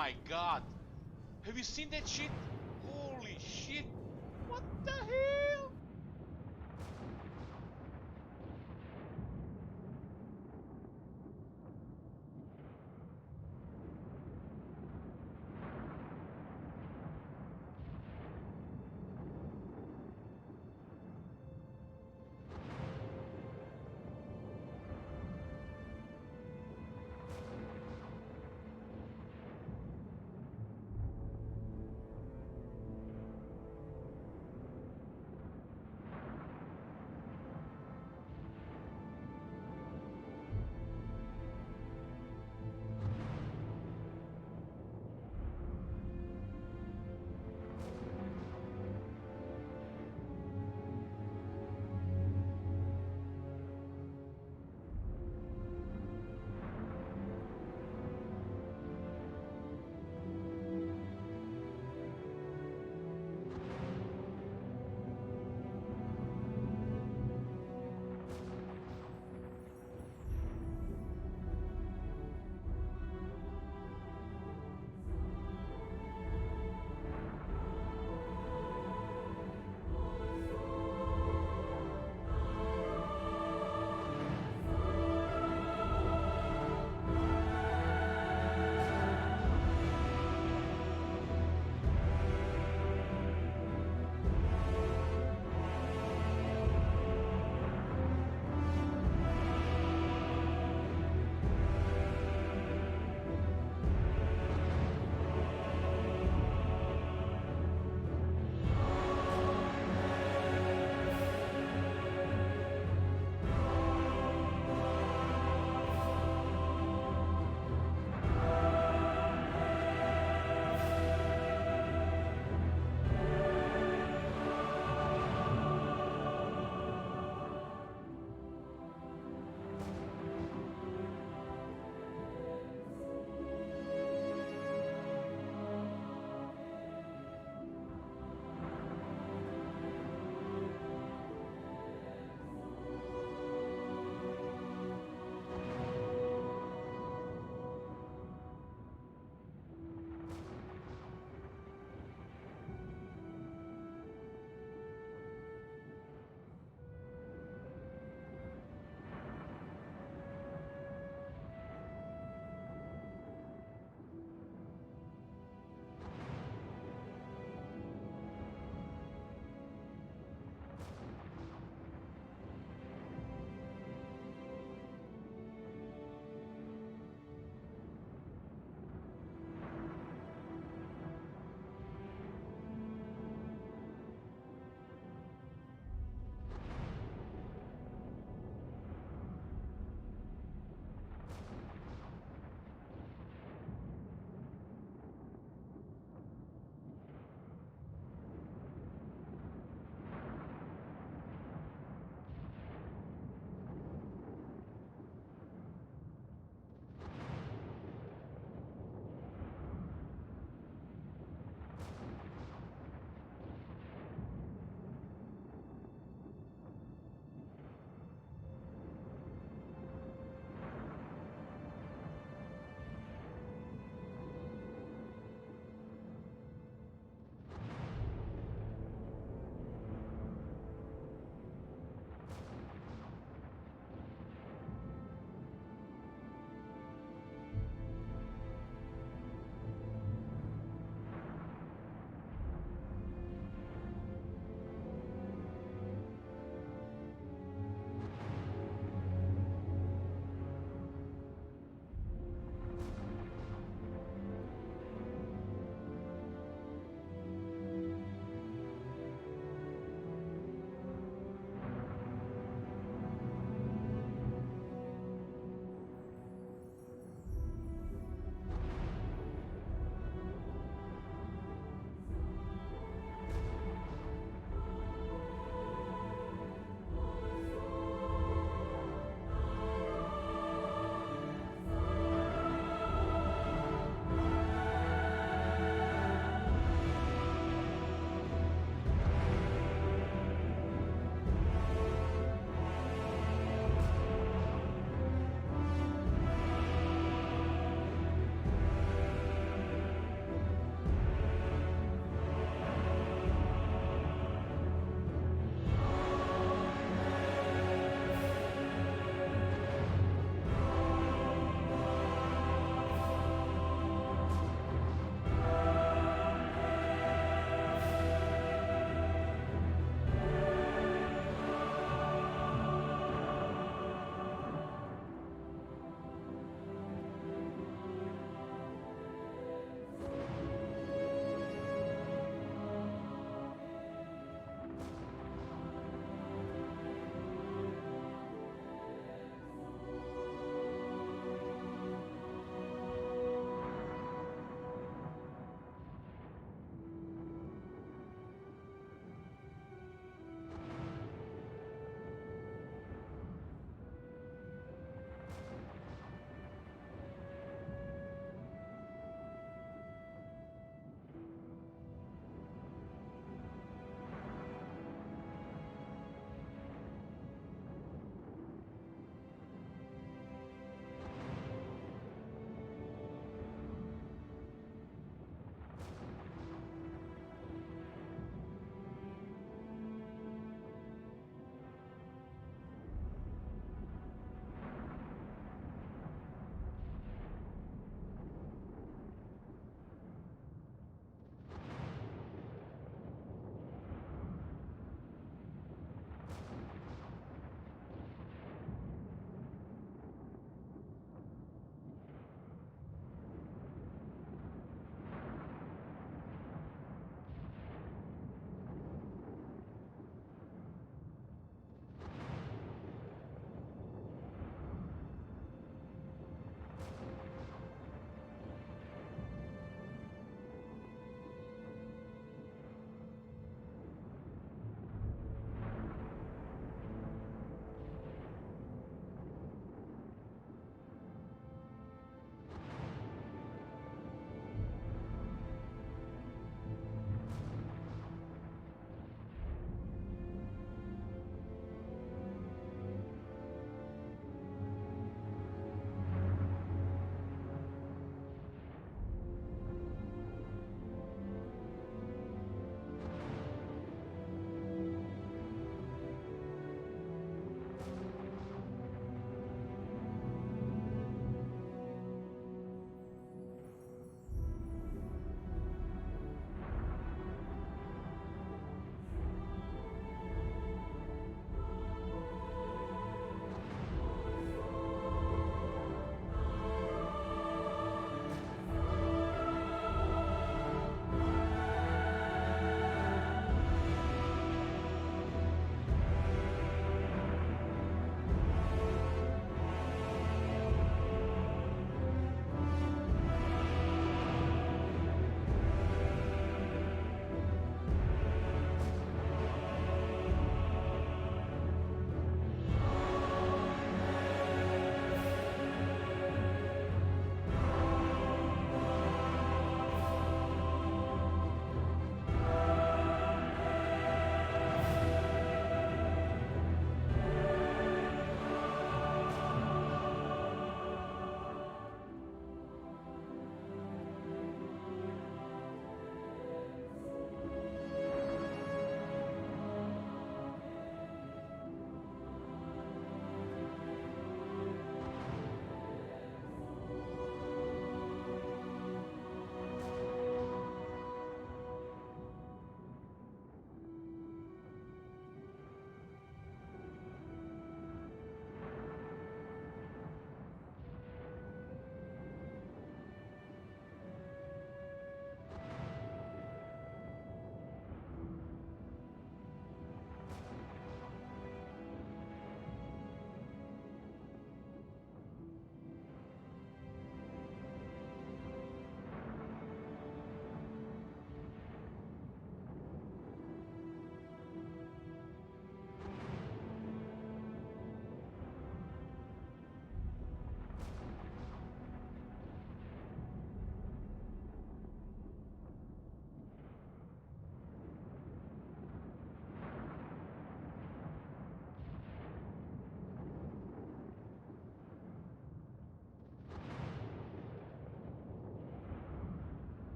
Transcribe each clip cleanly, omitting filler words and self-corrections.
my god! Have you seen that shit? Holy shit! What the hell?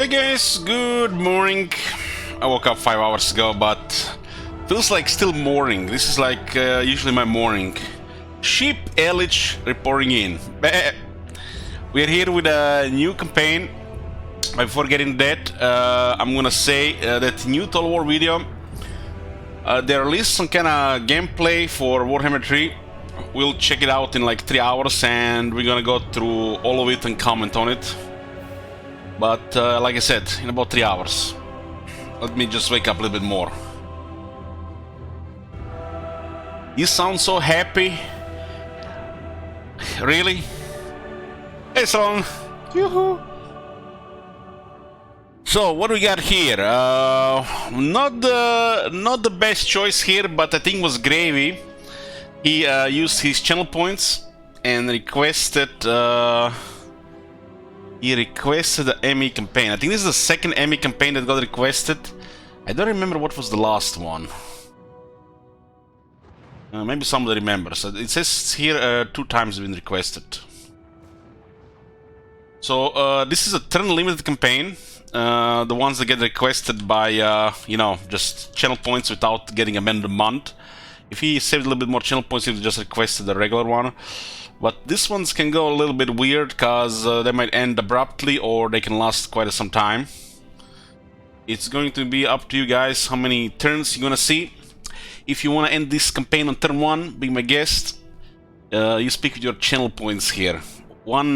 Hey guys, good morning. I woke up 5 hours ago, but feels like still morning. This is like usually my morning. Sheep Elich reporting in. We are here with a new campaign. Before getting that, I'm gonna say that new Total War video. They released some kind of gameplay for Warhammer 3. We'll check it out in like 3 hours, and we're gonna go through all of it and comment on it. But like I said, in about 3 hours. Let me just wake up a little bit more. You sound so happy. Really? Hey, Salon. Yoo-hoo. So what do we got here? Not the best choice here, but I think it was Gravy. He used his channel points and requested. He requested the ME campaign. I think this is the second ME campaign that got requested. I don't remember what was the last one. Maybe somebody remembers. It says here 2 times been requested. So this is a turn-limited campaign. The ones that get requested by, you know, just channel points without getting amended a month. If he saved a little bit more channel points, he would just requested the regular one. But these ones can go a little bit weird, because they might end abruptly or they can last quite some time. It's going to be up to you guys how many turns you're gonna see. If you want to end this campaign on turn 1, be my guest, you speak with your channel points here. One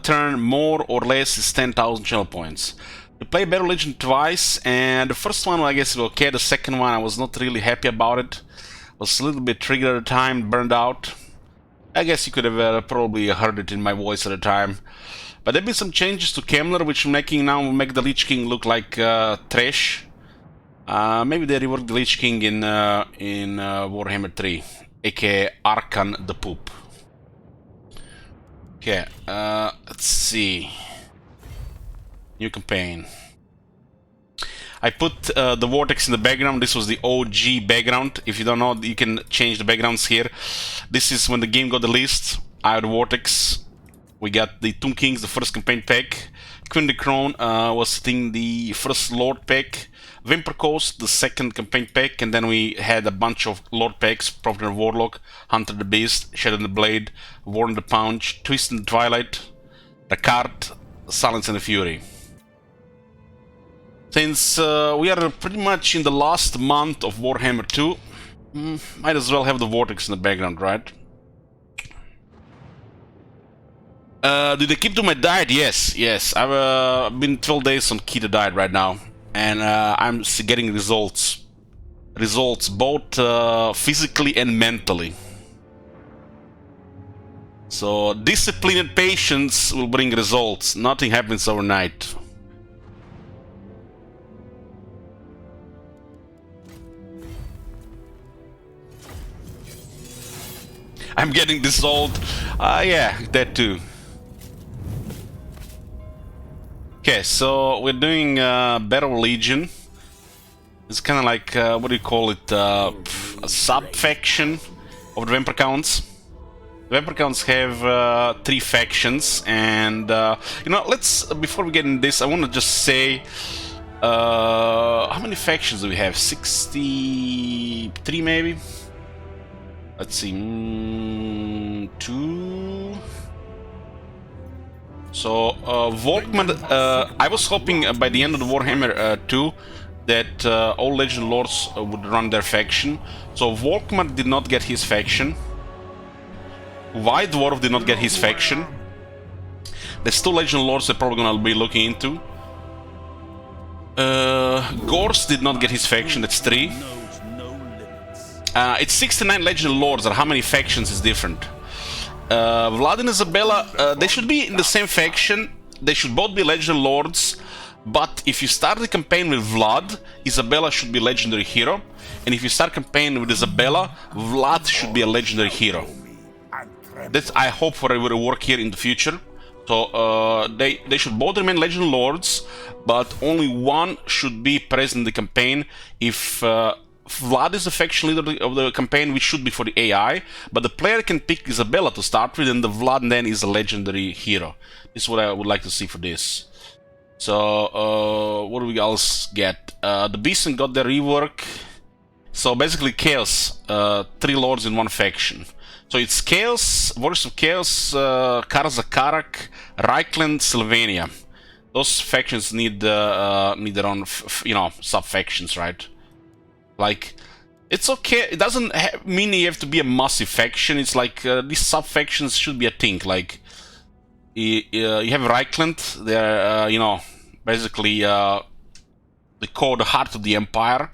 turn more or less is 10,000 channel points. You play Barrow Legion twice, and the first one I guess was okay, the second one I was not really happy about it. Was a little bit triggered at the time, burned out. I guess you could have probably heard it in my voice at the time. But there have been some changes to Kemler, which making now make the Lich King look like trash. Maybe they reworked the Lich King in Warhammer 3, aka Arkan the Poop. Okay, let's see. New campaign. I put the vortex in the background. This was the OG background. If you don't know, you can change the backgrounds here. This is when the game got released. I had the vortex. We got the Tomb Kings, the first campaign pack. Queen the Crown was sitting the first Lord pack. Vimper Coast, the second campaign pack, and then we had a bunch of Lord packs: Prophet and Warlock, Hunter the Beast, Shadow and the Blade, Warren the Punch, Twist and the Twilight, the Cart, Silence and the Fury. Since we are pretty much in the last month of Warhammer 2, might as well have the Vortex in the background, right? Did they keep to my diet? Yes, yes. I've been 12 days on keto diet right now, and I'm getting results. Results both physically and mentally. So discipline and patience will bring results. Nothing happens overnight. I'm getting this old. Yeah, that too. Okay, so we're doing Barrow Legion. It's kind of like, what do you call it? A sub-faction of the Vampire Counts. The Vampire Counts have 3 factions, and you know, let's, before we get into this, I want to just say, how many factions do we have? 63 maybe? Let's see, 2. So, Volkmar, I was hoping by the end of the Warhammer 2 that all Legend Lords would run their faction. So, Volkmar did not get his faction. White Dwarf did not get his faction. There's 2 Legend Lords they're probably gonna be looking into. Gorse did not get his faction, that's 3. It's 69 Legend Lords, or how many factions is different. Vlad and Isabella, they should be in the same faction. They should both be Legend Lords. But if you start the campaign with Vlad, Isabella should be a legendary hero. And if you start campaign with Isabella, Vlad should be a legendary hero. That's, I hope, for it will work here in the future. So they should both remain Legend Lords, but only one should be present in the campaign. If Vlad is the faction leader of the campaign, which should be for the AI, but the player can pick Isabella to start with, and the Vlad then is a legendary hero. This is what I would like to see for this. So what do we else get? The Beeson got their rework. So basically Chaos, 3 lords in one faction. So it's Chaos, Voice of Chaos, Karzakarak, Reichland, Sylvania. Those factions need their own, sub-factions, right? Like, it's okay. It doesn't mean you have to be a massive faction. It's like these sub-factions should be a thing. Like, you have Reichland. They're, basically the core, the heart of the empire.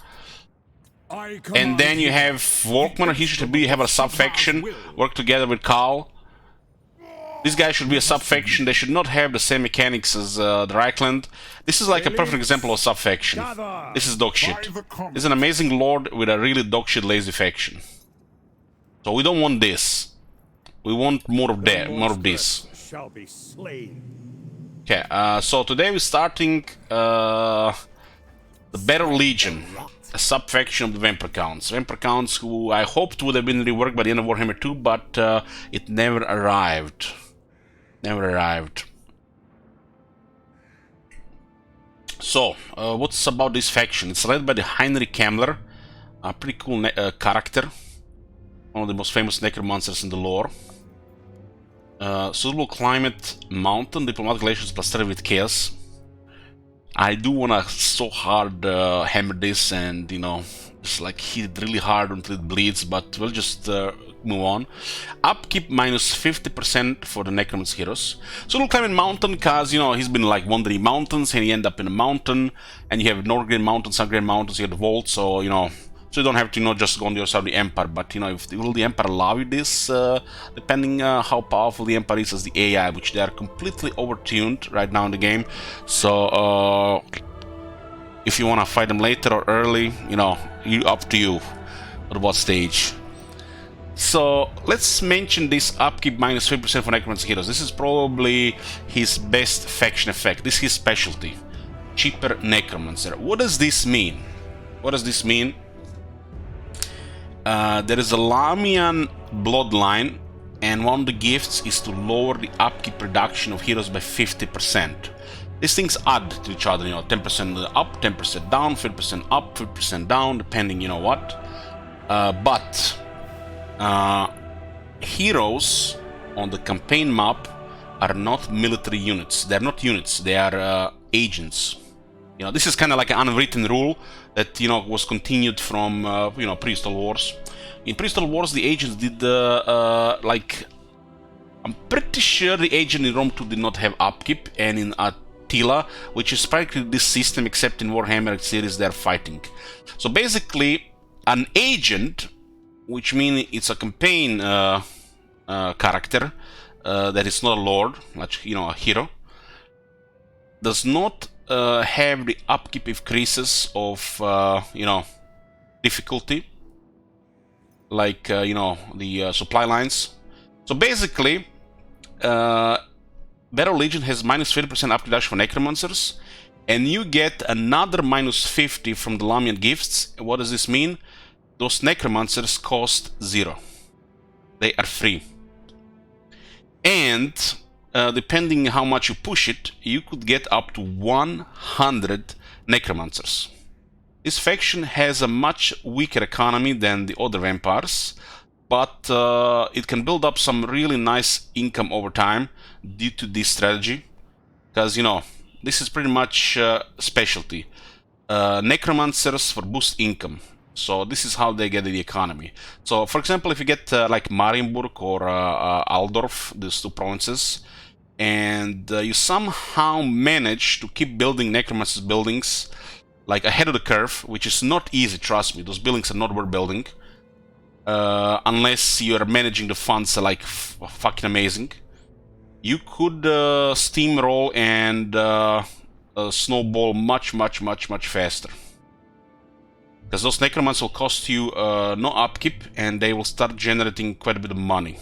And then you have Volkmar. He should have a sub-faction. Work together with Karl. This guy should be a sub-faction. They should not have the same mechanics as the Reichland. This is like a perfect example of sub-faction. This is dog shit. This is an amazing lord with a really dog shit lazy faction. So we don't want this. We want more of that, more of this. Okay, so today we're starting the Barrow Legion, a sub-faction of the Vampire Counts. Vampire Counts who I hoped would have been reworked by the end of Warhammer 2, but it never arrived. Never arrived. So, what's about this faction? It's led by the Heinrich Kammler, a pretty cool character. One of the most famous necromancers in the lore. Suitable climate, mountain, diplomatic relations plus study with chaos. I do wanna so hard hammer this and, just like hit it really hard until it bleeds, but we'll just move on. Upkeep minus 50% for the Necromancer heroes. So we'll climb in mountain because, he's been like wandering mountains and he end up in a mountain. And you have Northgren Mountains, Southgren Mountains, you have the Vault, so, so you don't have to, just go on the other side of the Empire. But, will the Empire allow you this? Depending how powerful the Empire is as the AI, which they are completely overtuned right now in the game. So, if you want to fight them later or early, up to you at what stage. So let's mention this upkeep minus 3% for Necromancer heroes. This is probably his best faction effect. This is his specialty. Cheaper Necromancer. What does this mean? What does this mean? There is a Lamian bloodline, and one of the gifts is to lower the upkeep reduction of heroes by 50%. These things add to each other, 10% up, 10% down, 50% up, 50% down, depending, what. But heroes on the campaign map are not military units. They're not units, they are agents. This is kind of like an unwritten rule that, was continued from, Pre-Star Wars. In Pre-Star Wars, the agents did, I'm pretty sure the agent in Rome 2 did not have upkeep, and in Attila, which is practically this system, except in Warhammer series, they're fighting. So basically, an agent, which means it's a campaign character that is not a lord, like, a hero, does not have the upkeep increases of, difficulty, like, the supply lines. So basically, Barrow Legion has minus 50% upkeep reduction for Necromancers, and you get another minus 50 from the Lamian gifts. What does this mean? Those Necromancers cost 0. They are free. And depending how much you push it, you could get up to 100 Necromancers. This faction has a much weaker economy than the other vampires, but it can build up some really nice income over time due to this strategy. Because, this is pretty much specialty. Necromancers for boost income. So this is how they get the economy. So, for example, if you get like Marienburg or Altdorf, these 2 provinces, and you somehow manage to keep building Necromancer's buildings like ahead of the curve, which is not easy, trust me. Those buildings are not worth building. Unless you are managing the funds like fucking amazing. You could steamroll and snowball much faster. Because those Necromancers will cost you no upkeep, and they will start generating quite a bit of money.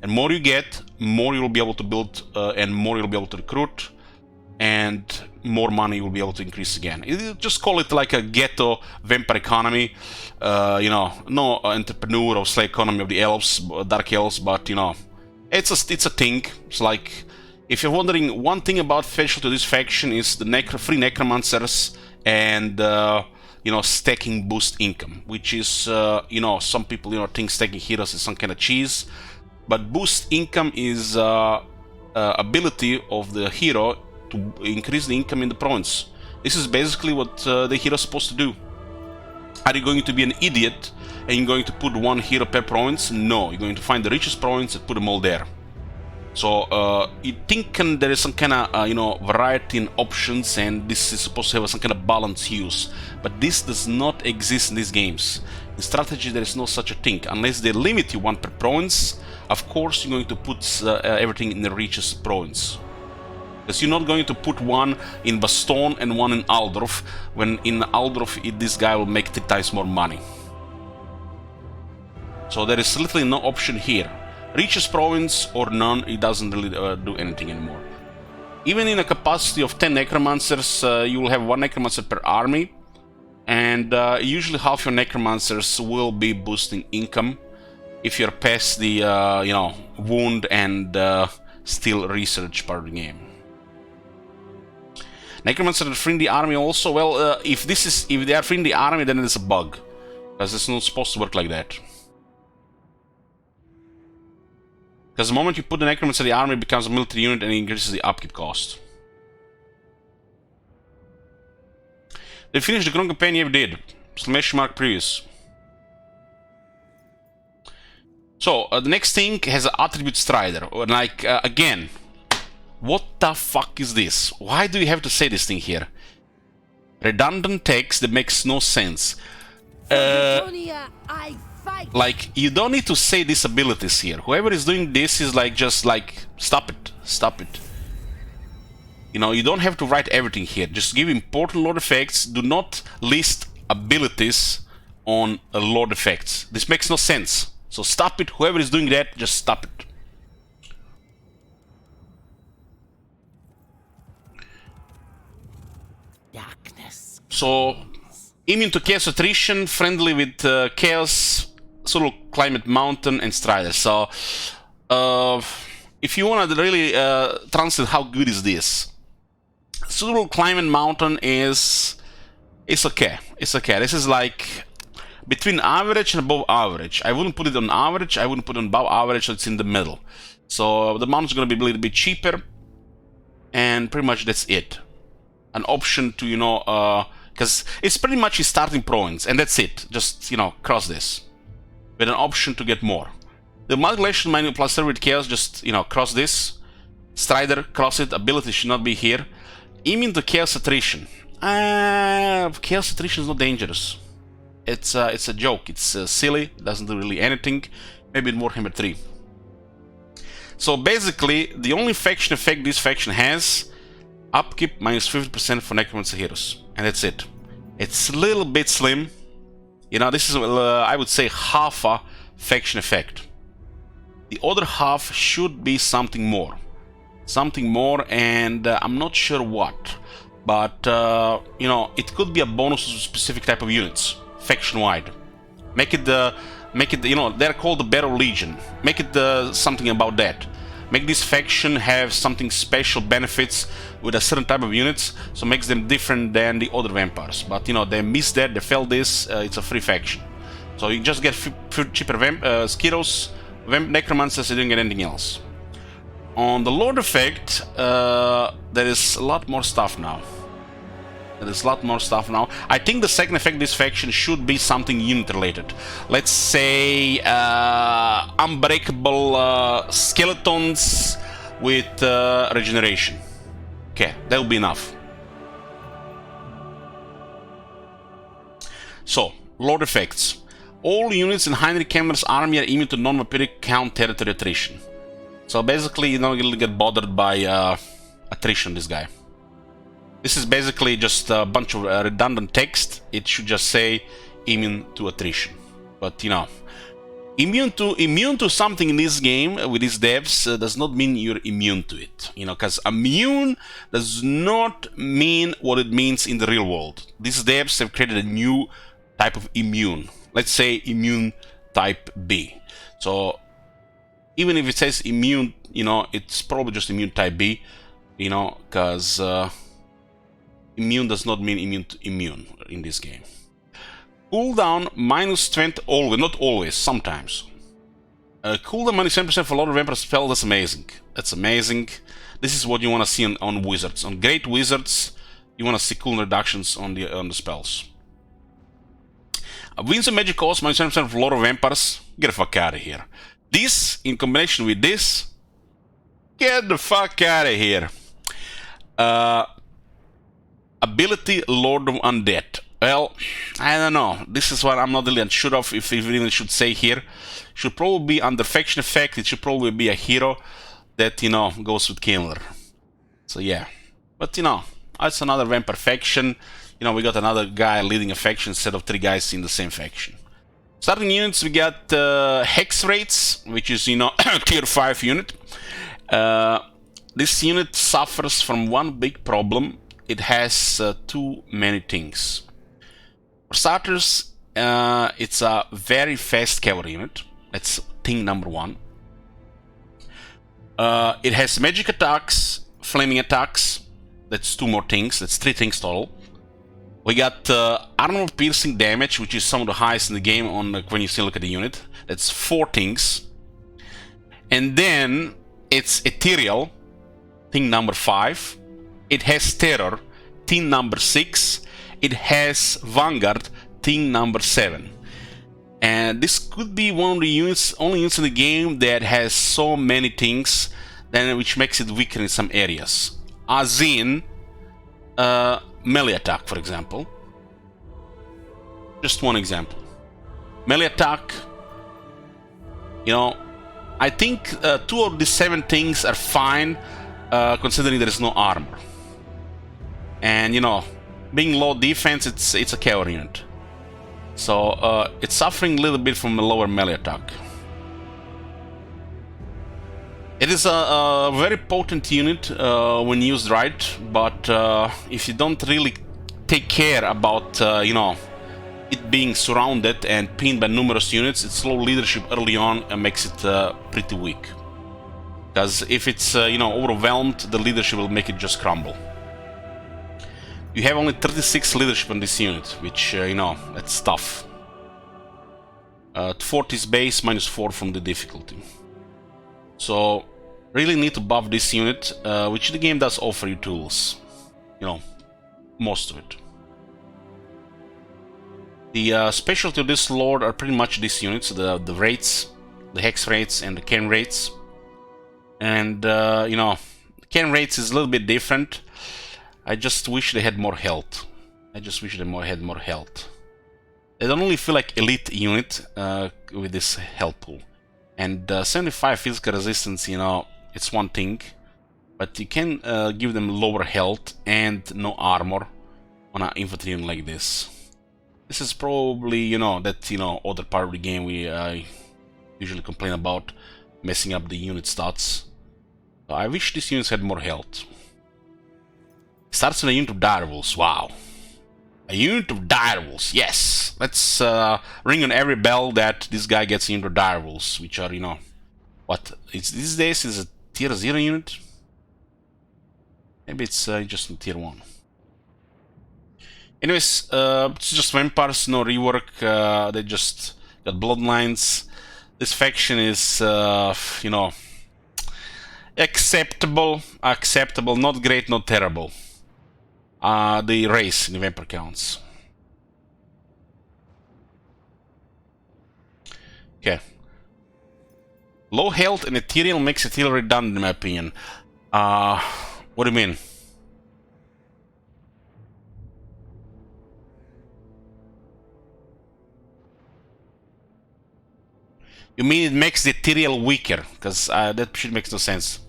And more you get, more you'll be able to build, and more you'll be able to recruit, and more money you'll be able to increase again. Just call it like a ghetto vampire economy. No entrepreneur or slave economy of the elves, dark elves, but it's a thing. It's like If you're wondering, one thing about special to this faction is the free necromancers and you know, stacking boost income, which is you know, some people, you know, think stacking heroes is some kind of cheese, but boost income is ability of the hero to increase the income in the province. This is basically what the hero is supposed to do. Are you going to be an idiot and you're going to put one hero per province? No, you're going to find the richest province and put them all there. So you think there is some kind of you know, variety in options, and this is supposed to have some kind of balanced use, but this does not exist in these games. In strategy there is no such a thing, unless they limit you one per province. Of course you're going to put everything in the richest province, because you're not going to put one in Baston and one in Aldorf, when in Aldorf this guy will make 3 times more money. So there is literally no option here. Richest province or none, it doesn't really do anything anymore. Even in a capacity of 10 necromancers, you will have 1 necromancer per army, and usually half your necromancers will be boosting income if you're past the you know, wound and still research part of the game. Necromancer that free in the army also, well, if they are free in the army, then it's a bug, because it's not supposed to work like that. Because the moment you put the necromancer in the army, it becomes a military unit and it increases the upkeep cost. Did you finish the Grom campaign? Yeah, we did. / previous. So, the next thing has an attribute Strider. Like, again, what the fuck is this? Why do you have to say this thing here? Redundant text that makes no sense. Like, you don't need to say these abilities here. Whoever is doing this is like, just like, stop it, stop it. You know, you don't have to write everything here. Just give important lord effects. Do not list abilities on lord effects. This makes no sense. So stop it. Whoever is doing that, just stop it. Darkness. So, immune to chaos attrition, friendly with chaos, Solo Climate Mountain, and Strider. So, if you want to really translate how good is this, Solo Climate Mountain it's okay. It's okay. This is like between average and above average. I wouldn't put it on average. I wouldn't put it on above average. So it's in the middle. So the mountain's going to be a little bit cheaper, and pretty much that's it. An option to, you know, because it's pretty much a starting province, and that's it. Just, you know, cross this with an option to get more. The Multi-Glacial Menu plus 30 with Chaos, just, you know, cross this. Strider, cross it. Ability should not be here. Immune to Chaos Attrition. Chaos Attrition is not dangerous. It's a joke. It's silly. It doesn't do really anything. Maybe in Warhammer 3. So basically, the only faction effect this faction has, upkeep minus 50% for Necromancer heroes. And that's it. It's a little bit slim. You know, this is, I would say, half a faction effect. The other half should be something more. Something more, and I'm not sure what. But, you know, it could be a bonus to specific type of units, faction-wide. Make it, you know, they're called the Barrow Legion. Make it something about that. Make this faction have something special benefits with a certain type of units, so it makes them different than the other vampires. But, you know, they missed that, they failed this, it's a free faction. So you just get cheaper Skiros, Necromancers, you don't get anything else. On the Lord effect, there is a lot more stuff now. I think the second effect of this faction should be something unit related. Let's say unbreakable skeletons with regeneration. Okay, that will be enough. So, Lord effects. All units in Heinrich Kemmler's army are immune to non-vampiric count territory attrition. So basically, you don't really get bothered by attrition, this guy. This is basically just a bunch of redundant text. It should just say immune to attrition. But, you know, immune to something in this game with these devs does not mean you're immune to it. You know, because immune does not mean what it means in the real world. These devs have created a new type of immune. Let's say immune type B. So Even if it says immune, you know, it's probably just immune type B, you know, because immune does not mean immune in this game. Cooldown -20 always, not always, sometimes. Cooldown -20% for a lot of vampire spell, that's amazing. That's amazing. This is what you want to see on wizards. On great wizards, you want to see cooldown reductions on the spells. Winds of Magic cost -20% for a lot of vampires. Get the fuck out of here. This, in combination with this, get the fuck out of here. Ability Lord of Undead. Well, I don't know. This is what I'm not really unsure of if we even should say here. Should probably be under faction effect. It should probably be a hero that, you know, goes with Killer. So yeah. But, you know, it's another vampire faction. You know, we got another guy leading a faction instead of 3 guys in the same faction. Starting units, we got Hex Rates, which is, you know, tier 5 unit. This unit suffers from one big problem. It has too many things. For starters, it's a very fast cavalry unit. That's thing number 1. It has magic attacks, flaming attacks. That's 2 more things. That's 3 things total. We got armor piercing damage, which is some of the highest in the game on when you still look at the unit. That's 4 things. And then it's ethereal, thing number 5. It has terror, thing number 6. It has vanguard, thing number 7. And this could be one of the units, only units in the game that has so many things, then which makes it weaker in some areas. As in melee attack, for example. Just one example. Melee attack, you know, I think 2 of the 7 things are fine, considering there is no armor. And, you know, being low defense, it's a cavalry unit. So it's suffering a little bit from a lower melee attack. It is a very potent unit when used right, but if you don't really take care about, you know, it being surrounded and pinned by numerous units, its low leadership early on makes it pretty weak. Because if it's, you know, overwhelmed, the leadership will make it just crumble. You have only 36 leadership on this unit, which, you know, that's tough. 40 is base, -4 from the difficulty. So, really need to buff this unit, which the game does offer you tools. You know, most of it. The specialty of this lord are pretty much these units, the rates, the hex rates and the can rates. And, you know, can rates is a little bit different. I just wish they had more health. I just wish they had more health. They don't really feel like elite unit with this health pool. And 75 physical resistance, you know, it's one thing. But you can give them lower health and no armor on an infantry unit like this. This is probably, you know, that, you know, other part of the game we usually complain about, messing up the unit stats. So I wish these units had more health. Starts with a unit of direwolves. Wow. A unit of direwolves. Yes. Let's ring on every bell that this guy gets a unit of direwolves, which are, you know, what? It's these days is a tier 0 unit. Maybe it's just in tier 1. Anyways, it's just vampires, no rework. They just got bloodlines. This faction is, you know, acceptable, not great, not terrible. The race in the vampire counts. Okay. Low health and ethereal makes ethereal redundant in my opinion. What do you mean? You mean it makes the ethereal weaker? Because that should make no sense.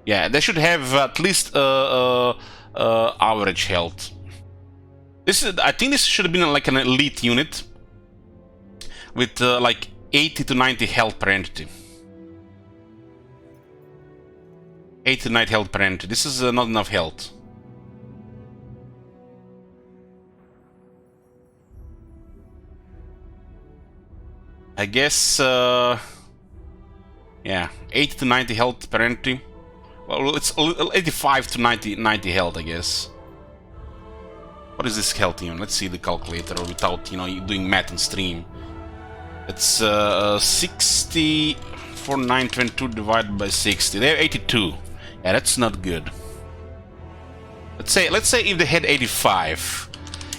Yeah, they should have at least average health. This is, I think this should have been like an elite unit with like 80 to 90 health per entity. 80 to 90 health per entity. This is not enough health. I guess, yeah, 80 to 90 health per entry. Well, it's 85 to 90 health, I guess. What is this health even? Let's see the calculator without, you know, doing math on stream. It's 60 for 922 divided by 60. They're 82. Yeah, that's not good. Let's say if they had 85.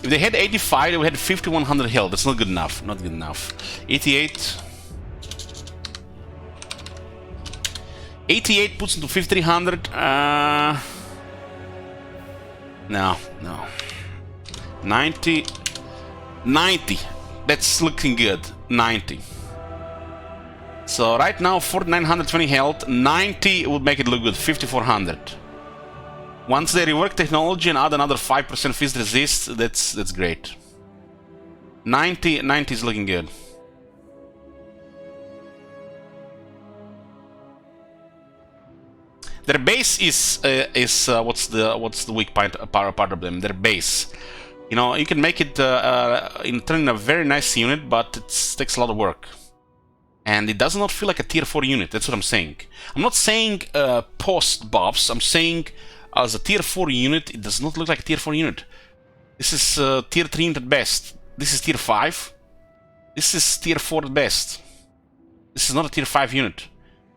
If they had 85, they would have 5100 health. That's not good enough. Not good enough. 88. 88 puts into 5300. No. 90. That's looking good. 90. So right now 4920 health. 90 would make it look good. 5400. Once they rework technology and add another 5% fizz resist, that's great. 90 is looking good. Their base is what's the weak part of them? Their base. You know, you can make it turn a very nice unit, but it takes a lot of work, and it does not feel like a tier 4 unit. That's what I'm saying. I'm not saying post buffs. I'm saying as a tier 4 unit, it does not look like a tier 4 unit. This is tier 3 unit at best. This is tier 5. This is tier 4 at best. This is not a tier 5 unit.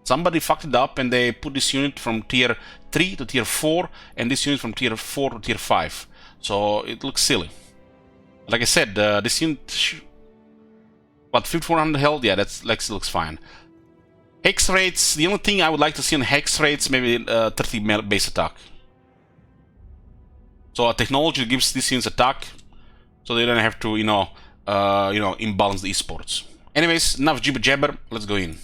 Somebody fucked it up and they put this unit from tier 3 to tier 4 and this unit from tier 4 to tier 5. So it looks silly. Like I said, this unit... What, 5400 health? Yeah, that looks fine. Hex rates, the only thing I would like to see on hex rates, maybe 30 base attack. So a technology gives these units attack, so they don't have to, imbalance the esports. Anyways, enough jibber jabber, let's go in.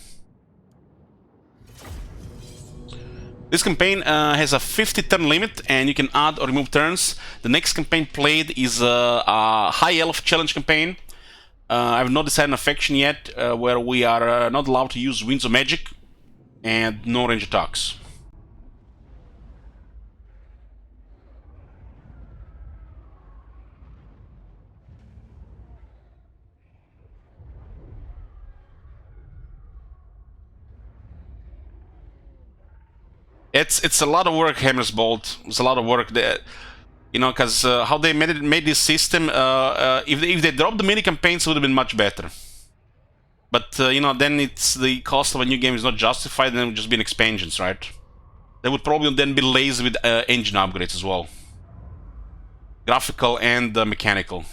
This campaign has a 50 turn limit and you can add or remove turns. The next campaign played is a High Elf Challenge campaign. I have not decided on a faction yet, where we are not allowed to use Winds of Magic and no range attacks. It's a lot of work, Hammersbolt. It's a lot of work there, you know, because how they made this system. If they dropped the mini campaigns, it would have been much better. But then it's the cost of a new game is not justified, and it would just be expansions, right? They would probably then be lazy with engine upgrades as well, graphical and mechanical.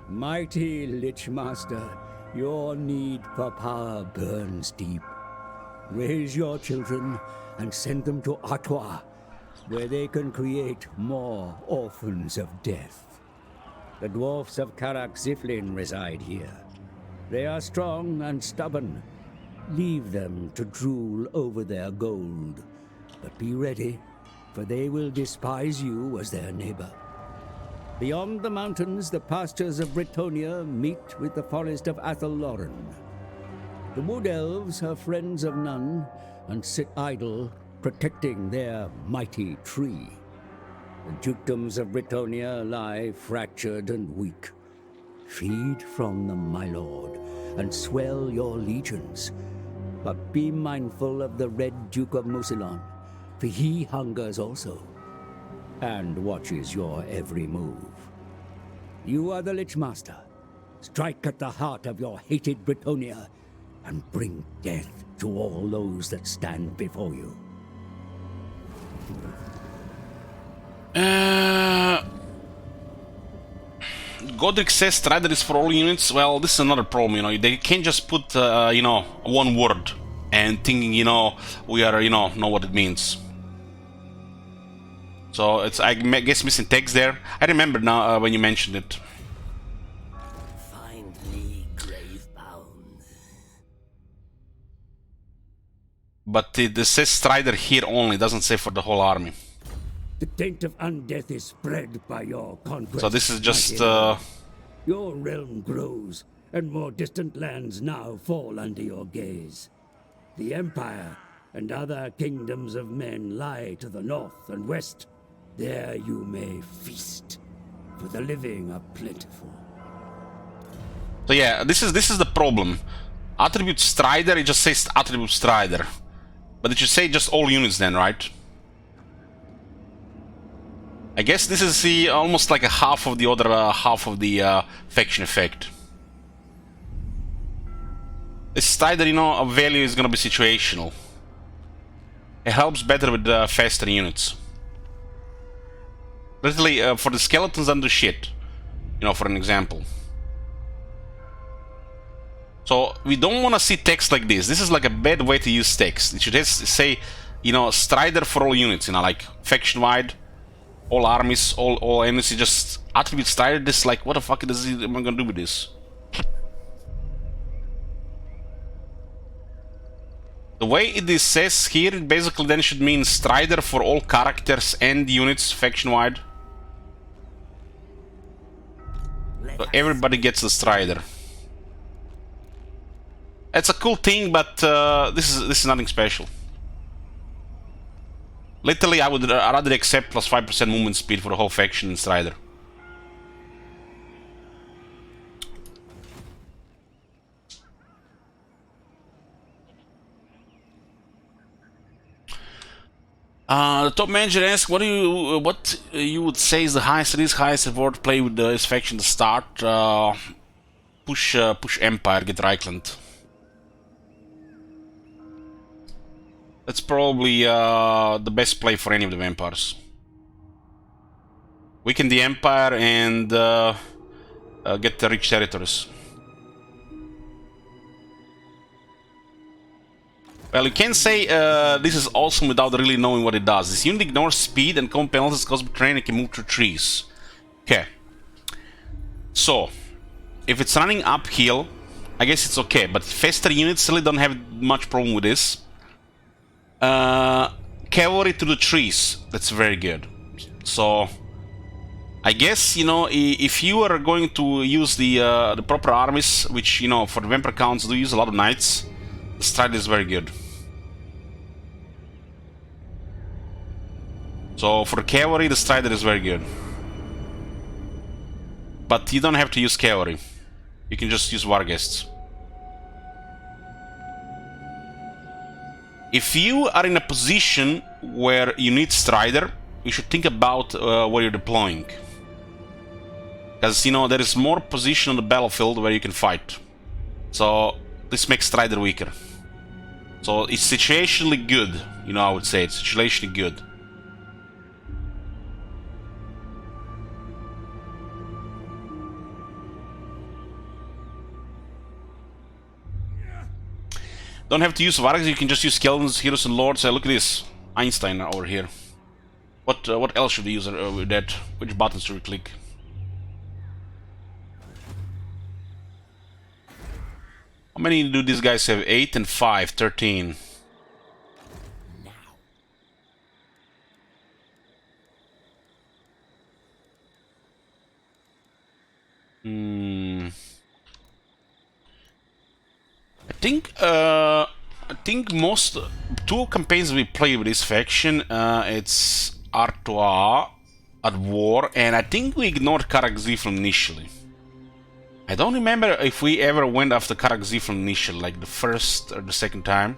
Mighty Lich Master, your need for power burns deep. Raise your children and send them to Artois, where they can create more orphans of death. The dwarfs of Karak Ziflin reside here. They are strong and stubborn. Leave them to drool over their gold. But be ready, for they will despise you as their neighbor. Beyond the mountains, the pastures of Britonia meet with the forest of Athelloren. The wood elves are friends of none and sit idle, protecting their mighty tree. The dukedoms of Britonia lie fractured and weak. Feed from them, my lord, and swell your legions. But be mindful of the Red Duke of Musilon, for he hungers also, and watches your every move. You are the Lich Master. Strike at the heart of your hated Britonia, and bring death to all those that stand before you. Godric says Strider is for all units. Well, this is another problem, you know. They can't just put, one word and thinking, we are, know what it means. So it's, I guess, missing text there. I remember now when you mentioned it. Find me grave-bound. But it says Strider here only, doesn't say for the whole army. The taint of undeath is spread by your conquest. So this is just... Your realm grows, and more distant lands now fall under your gaze. The Empire and other kingdoms of men lie to the north and west. There you may feast, for the living are plentiful. So yeah, this is the problem. Attribute Strider, it just says attribute Strider. But it should say just all units then, right? I guess this is the almost like a half of the other half of the faction effect. This Strider, you know, value is gonna be situational. It helps better with faster units. Literally, for the skeletons, don't do shit. You know, for an example. So we don't want to see text like this. This is like a bad way to use text. It should just say, you know, Strider for all units. You know, like faction-wide, all armies, all enemies. Just attribute Strider. This like, what the fuck am I gonna do with this? The way it says here, it basically then should mean Strider for all characters and units faction-wide. So everybody gets the Strider. It's a cool thing, but this is nothing special. Literally, I would rather accept plus 5% movement speed for the whole faction in Strider. The top manager asks, what you would say is the highest reward play with this faction to start? Push Empire, get Reichland. That's probably the best play for any of the vampires. Weaken the Empire and get the rich territories. Well, you can say this is awesome without really knowing what it does. This unit ignores speed and common penalties caused by terrain and can move through trees. Okay. So, if it's running uphill, I guess it's okay. But faster units really don't have much problem with this. Cavalry to the trees. That's very good. So, I guess, you know, if you are going to use the proper armies, which, you know, for the vampire counts do use a lot of knights, the Strider is very good. So for cavalry, the Strider is very good. But you don't have to use cavalry. You can just use Warguests. If you are in a position where you need Strider, you should think about where you're deploying. Because, you know, there is more position on the battlefield where you can fight. So this makes Strider weaker. So it's situationally good, you know, I would say. It's situationally good. Don't have to use Vargas, you can just use skeletons, heroes, and lords. Look at this, Einstein over here. What else should we use with that? Which buttons should we click? How many do these guys have? 8 and 5, 13. I think most two campaigns we play with this faction, it's Artois at war, and I think we ignored Karak-Ziflin initially. I don't remember if we ever went after Karak-Ziflin initially, like the first or the second time.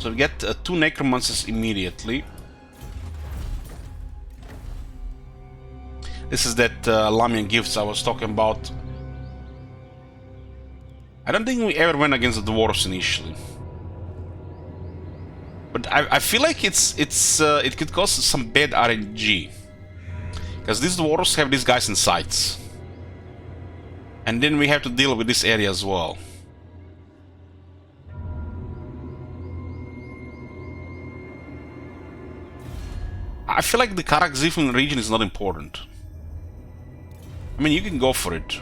So we get 2 necromancers immediately. This is that Lamian gifts I was talking about. I don't think we ever went against the dwarves initially, but I feel like it could cause some bad RNG, because these dwarves have these guys in sights, and then we have to deal with this area as well. I feel like the Karak-Ziflin region is not important. I mean, you can go for it.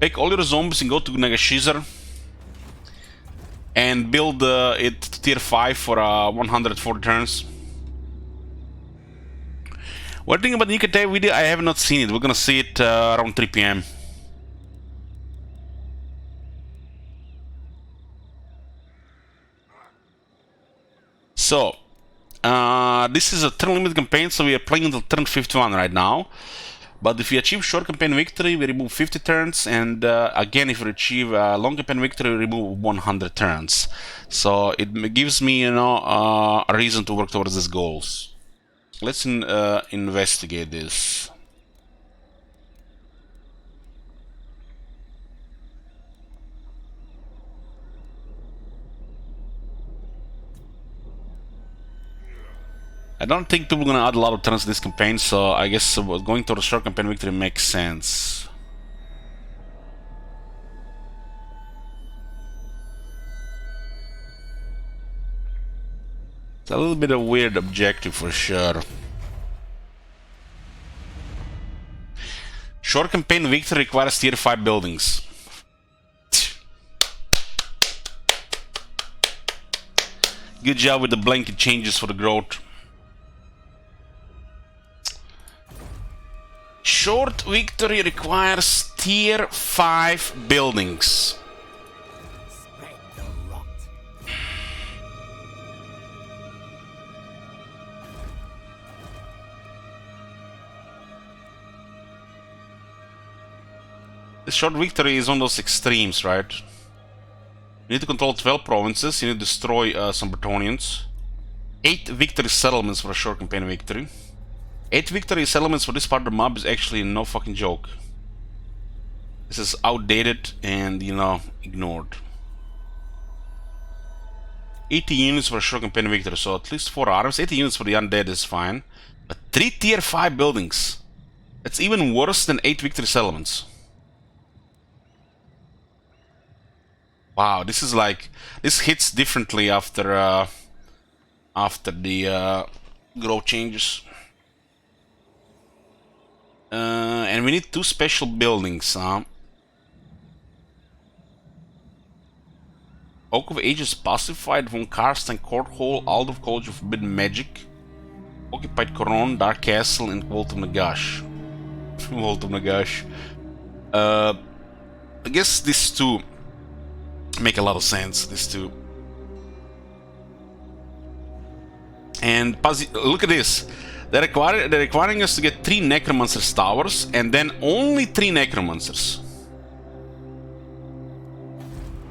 Take all your zombies and go to Nagashizar and build it to tier 5 for 140 turns. What do you think about the Nikate video? I have not seen it. We're gonna see it around 3 PM. So, this is a turn limit campaign, so we are playing until turn 51 right now. But if we achieve short campaign victory, we remove 50 turns, and again, if we achieve a long campaign victory, we remove 100 turns. So it gives me, a reason to work towards these goals. Let's investigate this. I don't think people are gonna add a lot of turns to this campaign, so I guess going towards short campaign victory makes sense. It's a little bit of a weird objective for sure. Short campaign victory requires tier 5 buildings. Good job with the blanket changes for the growth. Short victory requires tier 5 buildings. The short victory is on those extremes, right? You need to control 12 provinces, you need to destroy some Bretonians. 8 victory settlements for a short campaign victory. 8 victory settlements for this part of the map is actually no fucking joke. This is outdated and, ignored. 80 units for a short campaign victory, so at least 4 arms. 80 units for the undead is fine. But 3 tier 5 buildings. That's even worse than 8 victory settlements. Wow, this hits differently after the growth changes. And we need 2 special buildings. Oak of Ages pacified, von Karstein Court Hall, Aldorf College of Forbidden Magic, occupied Coron, Dark Castle, and Vault of Nagash. Vault of Nagash. I guess these 2 make a lot of sense, these 2. And look at this. They're requiring us to get 3 Necromancers towers, and then only 3 Necromancers.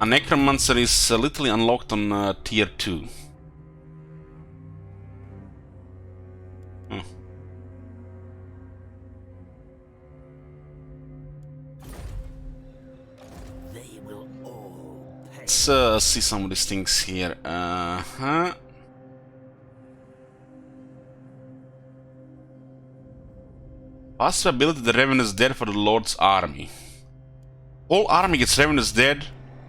A Necromancer is literally unlocked on tier 2. Let's see some of these things here. Passive ability, the Ravenous Dead for the Lord's Army. Whole army gets Ravenous Dead?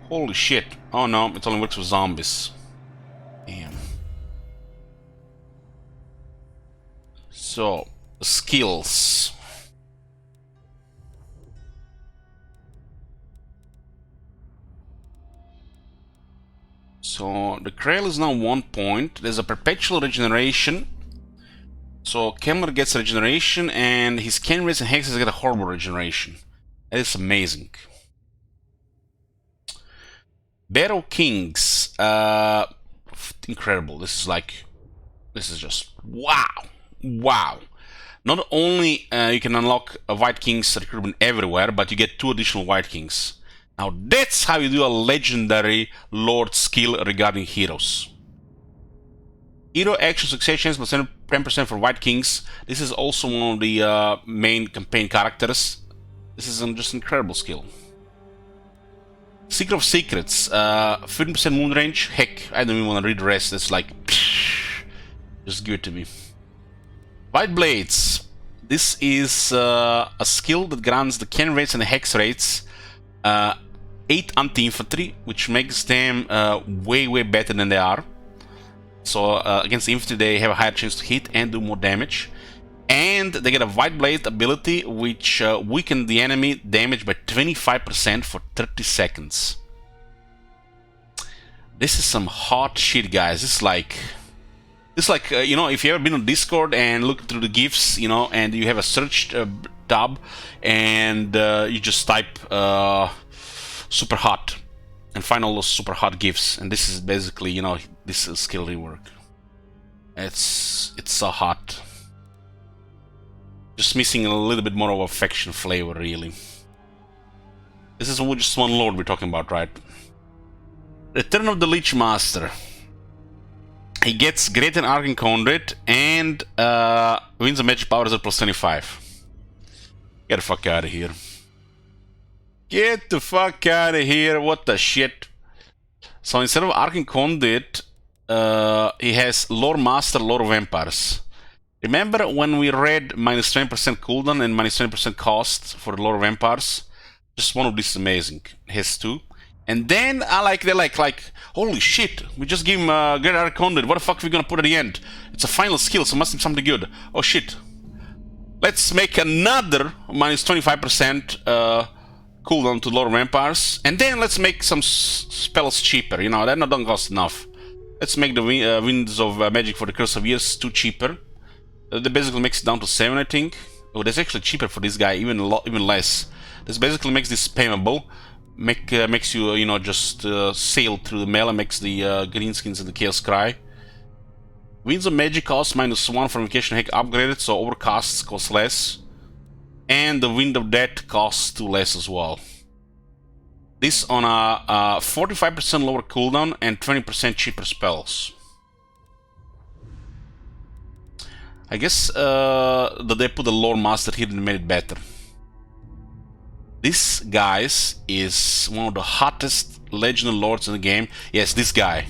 Holy shit. Oh no, it only works for zombies. Damn. So, skills. So, the Krail is now 1 point. There's a perpetual regeneration. So, Kemmler gets regeneration, and his Kenrays and Hexes get a horrible regeneration. That is amazing. Barrow Kings. Incredible. This is just wow. Wow. Not only you can unlock a White Kings recruitment everywhere, but you get 2 additional White Kings. Now that's how you do a legendary Lord skill regarding heroes. Hero action success chance plus 10% for White Kings. This is also one of the main campaign characters. This is just an incredible skill. Secret of Secrets. 15% moon range. Heck, I don't even want to read the rest. That's like... just give it to me. White Blades. This is a skill that grants the Ken rates and the Hex rates 8 anti-infantry, which makes them way better than they are. So against infantry they have a higher chance to hit and do more damage. And they get a White Blade ability, which weaken the enemy damage by 25% for 30 seconds. This is some hot shit, guys. It's like, you know, if you ever been on Discord and look through the GIFs, you know, and you have a search tab, and you just type super hot and find all those super hot GIFs, and this is basically, you know, this is skill rework. It's so hot. Just missing a little bit more of a faction flavor, really. This is just one lord we're talking about, right? Return of the Lich Master. He gets Greater Arcane Conduit and wins a magic powers at plus 25. Get the fuck out of here. Get the fuck out of here. What the shit? So instead of Arcane Conduit, he has Lore Master, Lore Vampires. Remember when we read minus 20% cooldown and minus 20% cost for Lore Vampires? Just one of these is amazing. He has two. And then they're like, holy shit, we just give him Great Arcane Conduit. What the fuck are we gonna put at the end? It's a final skill, so must be something good. Oh shit. Let's make another minus 25% cooldown to Lore Vampires. And then let's make some spells cheaper. You know, that don't cost enough. Let's make the Winds of Magic for the Curse of Years 2 cheaper. That basically makes it down to 7, I think. Oh, that's actually cheaper for this guy, even less. This basically makes this spammable. Makes you, you know, just sail through the melee, makes the greenskins and the Chaos Cry. Winds of Magic costs -1 for Invocation Hack upgraded, so overcasts cost less. And the Wind of Death costs 2 less as well. This on a 45% lower cooldown and 20% cheaper spells. I guess that they put the Lore Master here and made it better. This, guys, is one of the hottest Legendary Lords in the game. Yes, this guy.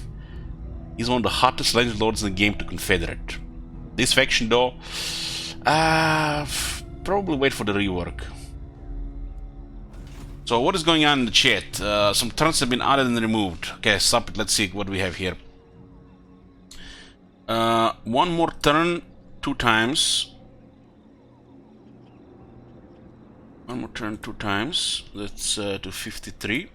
He's one of the hottest Legendary Lords in the game to Confederate. This faction, though, probably wait for the rework. So what is going on in the chat? Some turns have been added and removed. Okay, stop it. Let's see what we have here. One more turn, 2 times. One more turn, 2 times. That's to 53.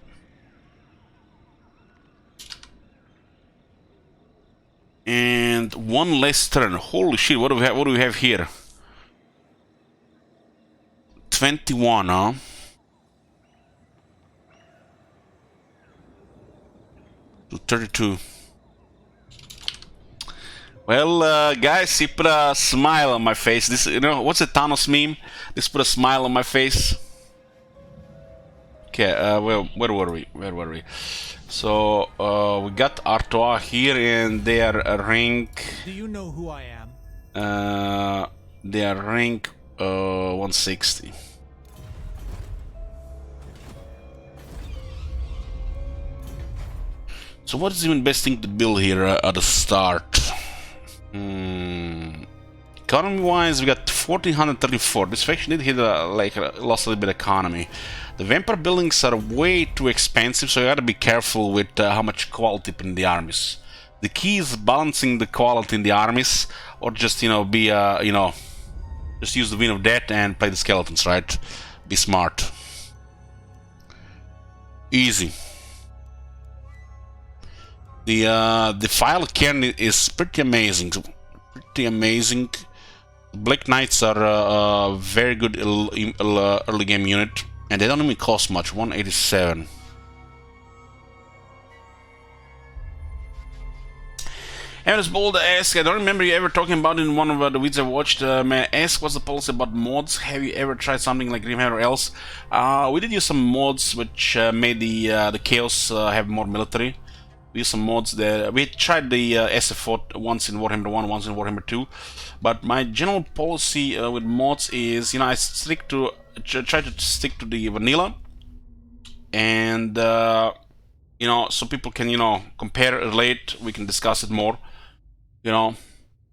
And 1 less turn. Holy shit! What do we have? What do we have here? 21, huh? To 32. Well, guys, he put a smile on my face. This, you know, what's the Thanos meme? This put a smile on my face. Okay, well, where were we? Where were we? So, we got Artois here, and they are rank... Do you know who I am? They are rank 160. So what is even best thing to build here at the start? Economy-wise, we got 1434. This faction did hit lost a little bit of economy. The vampire buildings are way too expensive, so you gotta be careful with how much quality put in the armies. The key is balancing the quality in the armies, or just, you know, be you know, just use the Wind of Death and play the skeletons, right? Be smart. Easy. The file cannon is pretty amazing. Pretty amazing. Black Knights are a very good early game unit, and they don't even cost much. 187. Evan's Bold asks, I don't remember you ever talking about it in one of the videos I watched. May I ask, what's the policy about mods? Have you ever tried something like Grimhammer or else? We did use some mods which made the Chaos have more military. We used some mods there. We tried the SF4 once in Warhammer 1, once in Warhammer 2. But my general policy with mods is, you know, I try to stick to the vanilla. And, you know, so people can, you know, compare, relate, we can discuss it more. You know,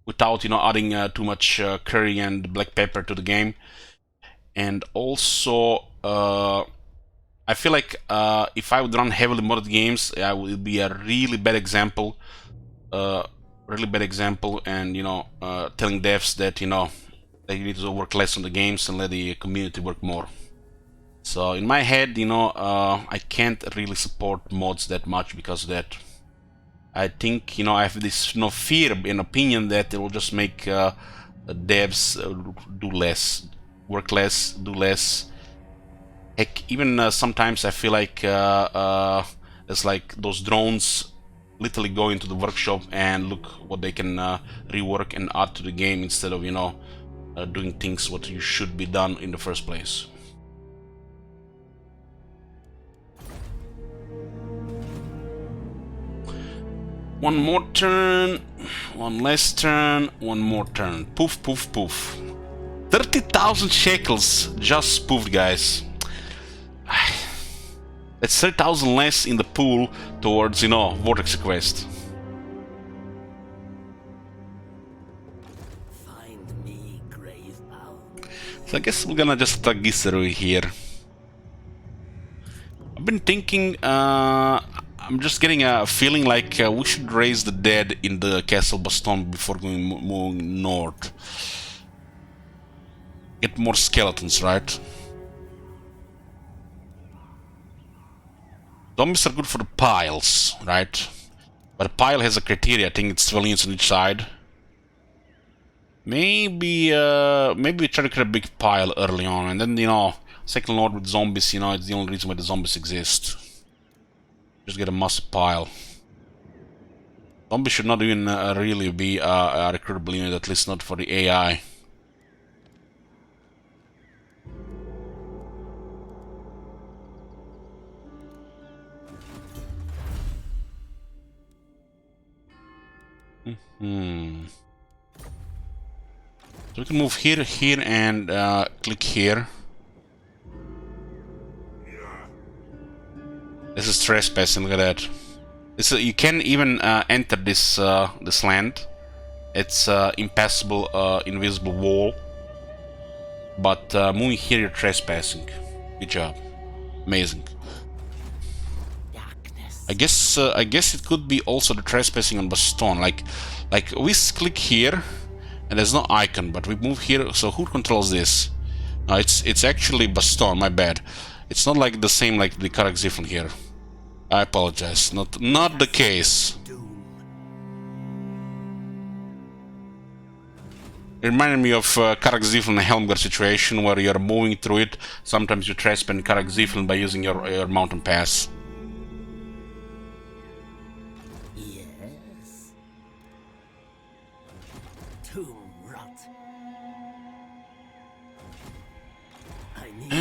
without, you know, adding too much curry and black pepper to the game. And also, I feel like if I would run heavily modded games, I would be a really bad example. And, you know, telling devs that, you know, that you need to work less on the games and let the community work more. So in my head, you know, I can't really support mods that much because of that. I think, you know, I have this, you know, fear and opinion that it will just make devs do less, work less, do less. Heck, even sometimes I feel like it's like those drones literally go into the workshop and look what they can rework and add to the game instead of, you know, doing things what you should be done in the first place. One more turn, one less turn, one more turn. Poof, poof, poof. 30,000 shekels just poofed, guys. That's 30,000 less in the pool towards, you know, Vortex Quest. Find me, Gravebound. So I guess we're gonna just attack Gisseru here. I've been thinking, I'm just getting a feeling like we should raise the dead in the Castle Baston before moving north. Get more skeletons, right? Zombies are good for the piles, right? But a pile has a criteria. I think it's 12 units on each side. Maybe we try to create a big pile early on, and then, you know, second lord with zombies, you know, it's the only reason why the zombies exist. Just get a massive pile. Zombies should not even really be a recruitable unit, at least not for the AI. So we can move here, here, and click here. This is trespassing. Look at that. This you can even enter this this land. It's impassable, invisible wall. But moving here, you're trespassing. Good job. Amazing. I guess it could be also the trespassing on Baston. Like we click here, and there's no icon, but we move here. So who controls this? No, it's actually Baston. My bad. It's not like the same like the Karakziflin here. I apologize. Not the case. It reminded me of Karakziflin and Helmgar situation where you're moving through it. Sometimes you trespass Karakziflin by using your mountain pass. Yes. Tomb rot. I need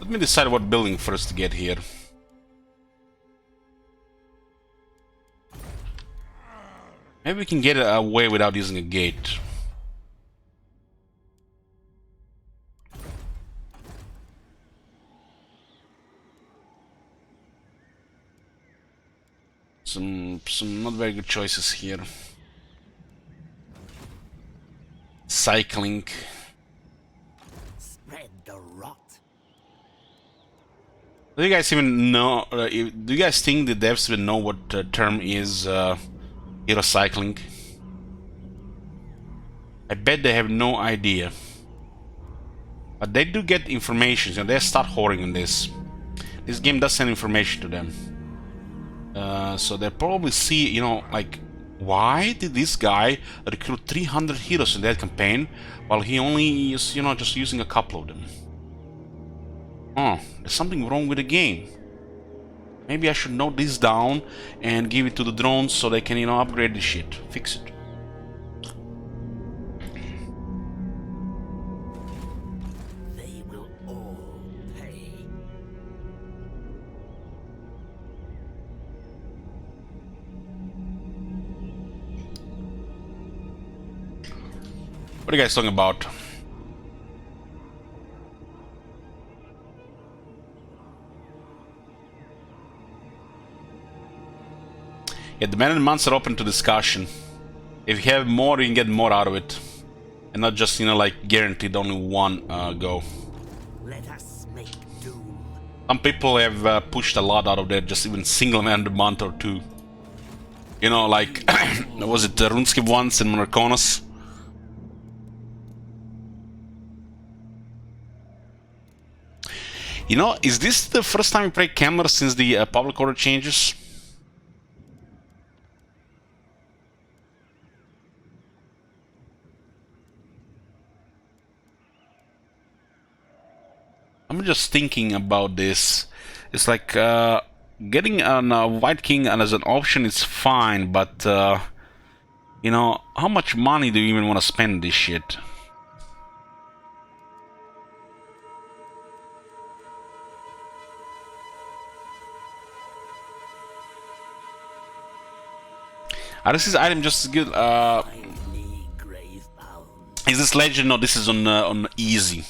Let me decide what building first to get here. Maybe we can get away without using a gate. Some not very good choices here. Cycling. spread the rot. Do you guys even know? Do you guys think the devs even know what the term is? Hero cycling. I bet they have no idea. But they do get information. You know, they start hoarding on this. This game does send information to them. So they probably see, you know, like, why did this guy recruit 300 heroes in that campaign while he only is, you know, just using a couple of them? Oh, there's something wrong with the game. Maybe I should note this down and give it to the drones so they can, you know, upgrade this shit. Fix it. They will all pay. What are you guys talking about? Yeah, the man and months are open to discussion. If you have more, you can get more out of it. And not just, you know, like guaranteed only one go. Let us make doom. Some people have pushed a lot out of that, just even single man a month or two. You know, like, was it RuneScape once in Monarchonos? You know, is this the first time you play Kemmler since the public order changes? I'm just thinking about this. It's like, getting a White King as an option is fine, but, you know, how much money do you even want to spend this shit? This is item just as good. Is this legend? No, this is on easy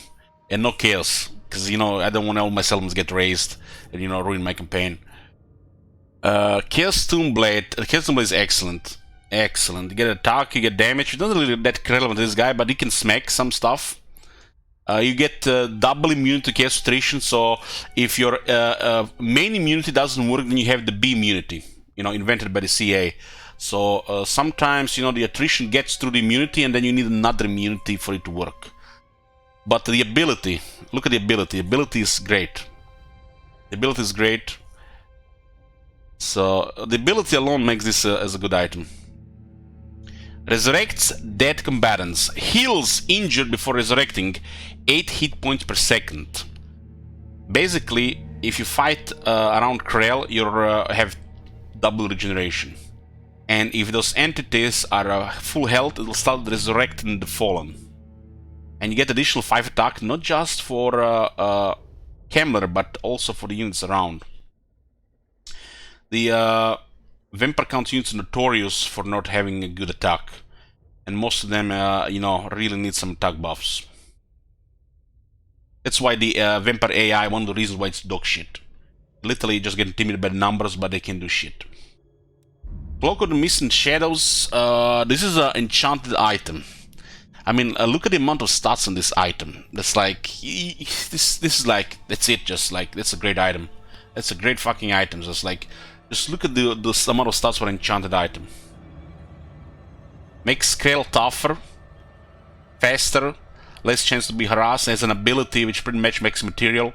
and no chaos, because you know I don't want all my settlements get raised and you know ruin my campaign. Chaos Tombblade. Chaos Tombblade is excellent. Excellent. You get attack, you get damage. It's not really that relevant to this guy, but he can smack some stuff. You get double immunity to chaos attrition, so if your main immunity doesn't work, then you have the B immunity, you know, invented by the CA. So sometimes, you know, the attrition gets through the immunity and then you need another immunity for it to work. But the ability, look at the ability. The ability is great. The ability is great. So the ability alone makes this as a good item. Resurrects dead combatants. Heals injured before resurrecting 8 hit points per second. Basically, if you fight around Krell, you have double regeneration. And if those entities are full health, it'll start resurrecting the fallen. And you get additional 5 attack, not just for Kemmler, but also for the units around. The Vampire Count units are notorious for not having a good attack. And most of them, you know, really need some attack buffs. That's why the Vampire AI, one of the reasons why it's dog shit. Literally just get intimidated by the numbers, but they can do shit. Cloak of the Mist and Shadows, this is an enchanted item. I mean, look at the amount of stats on this item. That's like, this is like, that's it, just like, that's a great item. That's a great fucking item, just like, just look at the amount of stats for an enchanted item. Makes Krell tougher, faster, less chance to be harassed, has an ability which pretty much makes material.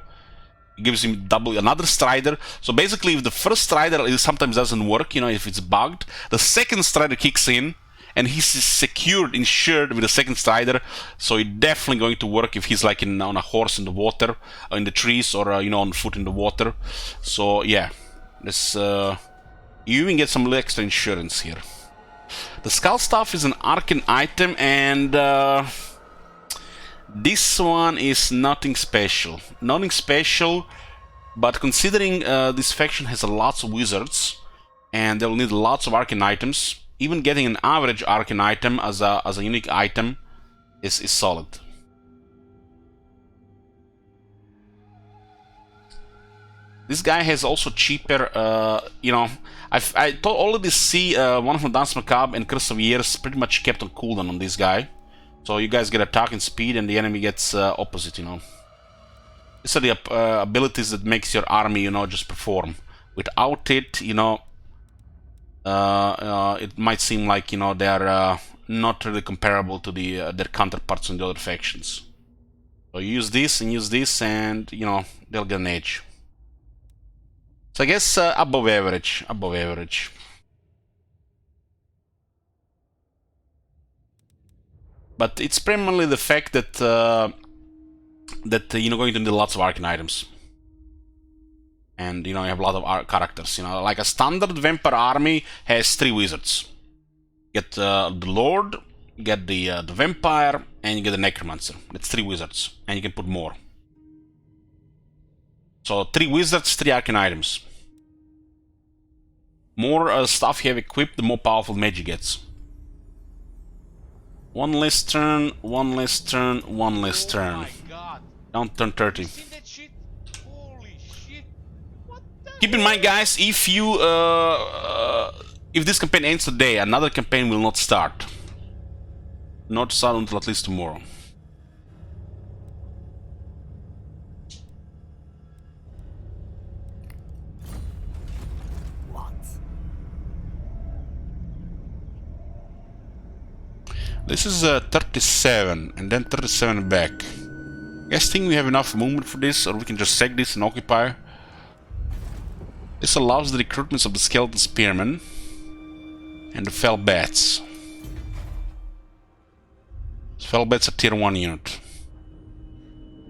It gives him double another strider. So basically, if the first strider sometimes doesn't work, you know, if it's bugged, the second strider kicks in, and he's secured, insured with the second strider. So it's definitely going to work if he's like on a horse in the water, or in the trees, or you know, on foot in the water. So yeah, this you even get some extra insurance here. The Skull Staff is an arcane item, and this one is nothing special. Nothing special, but considering this faction has lots of wizards, and they'll need lots of arcane items, even getting an average arcane item as a unique item is solid. This guy has also cheaper, you know, I already see one from Dance Macabre and Curse of Years pretty much kept on cooldown on this guy. So you guys get attack and speed, and the enemy gets opposite, you know. These are the abilities that makes your army, you know, just perform. Without it, you know, it might seem like, you know, they're not really comparable to their counterparts in the other factions. So you use this, and you know, they'll get an edge. So I guess above average, above average. But it's primarily the fact that you know, going to need lots of arcane items, and you know, you have a lot of characters. You know, like a standard vampire army has 3 wizards. Get the Lord, get the vampire, and you get the necromancer. That's 3 wizards, and you can put more. So 3 wizards, 3 arcane items. More stuff you have equipped, the more powerful magic gets. One less turn, one less turn, one less turn. Oh my god. Down turn 30. You seen that shit? Holy shit. What the Keep in mind, guys, if you if this campaign ends today, another campaign will not start. Not start until at least tomorrow. This is 37 and then 37 back. Guys, think we have enough movement for this, or we can just sack this and occupy. This allows the recruitments of the skeleton spearmen and the fell bats. Fell bats are tier 1 unit.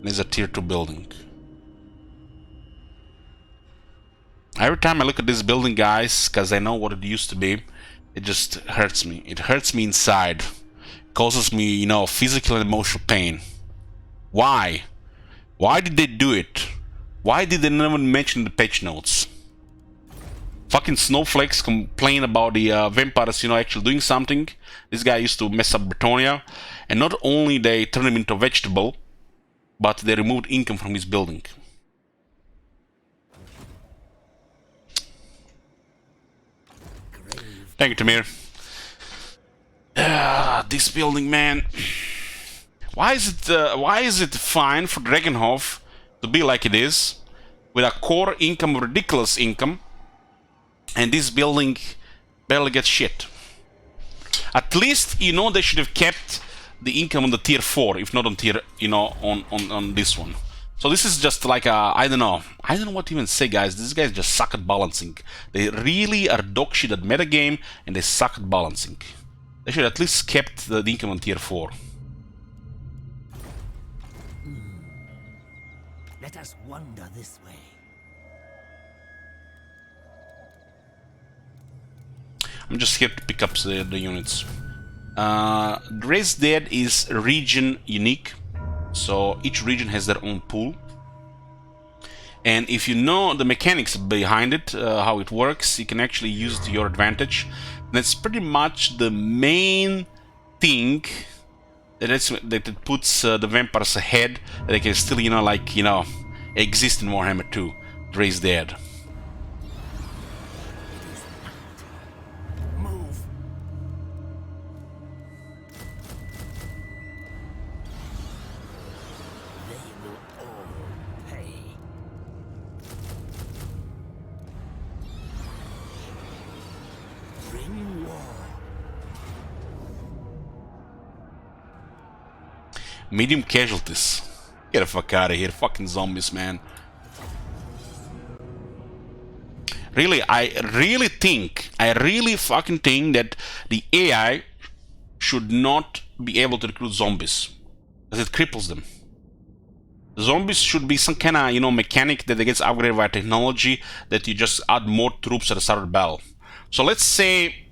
This is a tier 2 building. Every time I look at this building, guys, because I know what it used to be, it just hurts me. It hurts me inside. It causes me, you know, physical and emotional pain. Why? Why did they do it? Why did they never mention the patch notes? Fucking snowflakes complain about the vampires, you know, actually doing something. This guy used to mess up Bretonia, and not only they turned him into a vegetable, but they removed income from his building. Thank you, Tamir. This building, man. Why is it fine for Dragonhof to be like it is, with a core income of ridiculous income, and this building barely gets shit? At least, you know, they should have kept the income on the tier 4, if not on tier, you know, on this one. So this is just like a, I don't know what to even say, guys. These guys just suck at balancing. They really are dog shit at metagame, and they suck at balancing. They should at least kept the income on tier 4. Let us wander this way. I'm just here to pick up the units. Raised Dead is region unique, so each region has their own pool. And if you know the mechanics behind it, how it works, you can actually use it to your advantage. That's pretty much the main thing that it puts the vampires ahead, that they can still, you know, like, you know, exist in Warhammer 2, Raised Dead. Medium casualties. Get the fuck out of here, fucking zombies, man. Really, I really fucking think that the AI should not be able to recruit zombies, because it cripples them. Zombies should be some kind of, you know, mechanic that gets upgraded by technology, that you just add more troops at the start of the battle. So let's say,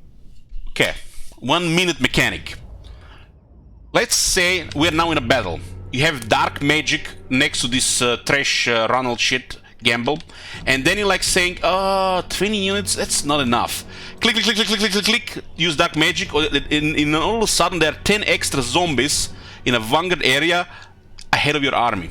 okay, 1 minute mechanic. Let's say we're now in a battle. You have dark magic next to this trash Ronald shit gamble, and then you're like saying, 20 units, that's not enough. Click, click, click, click, click, click, click, use dark magic, and all of a sudden there are 10 extra zombies in a vanguard area ahead of your army.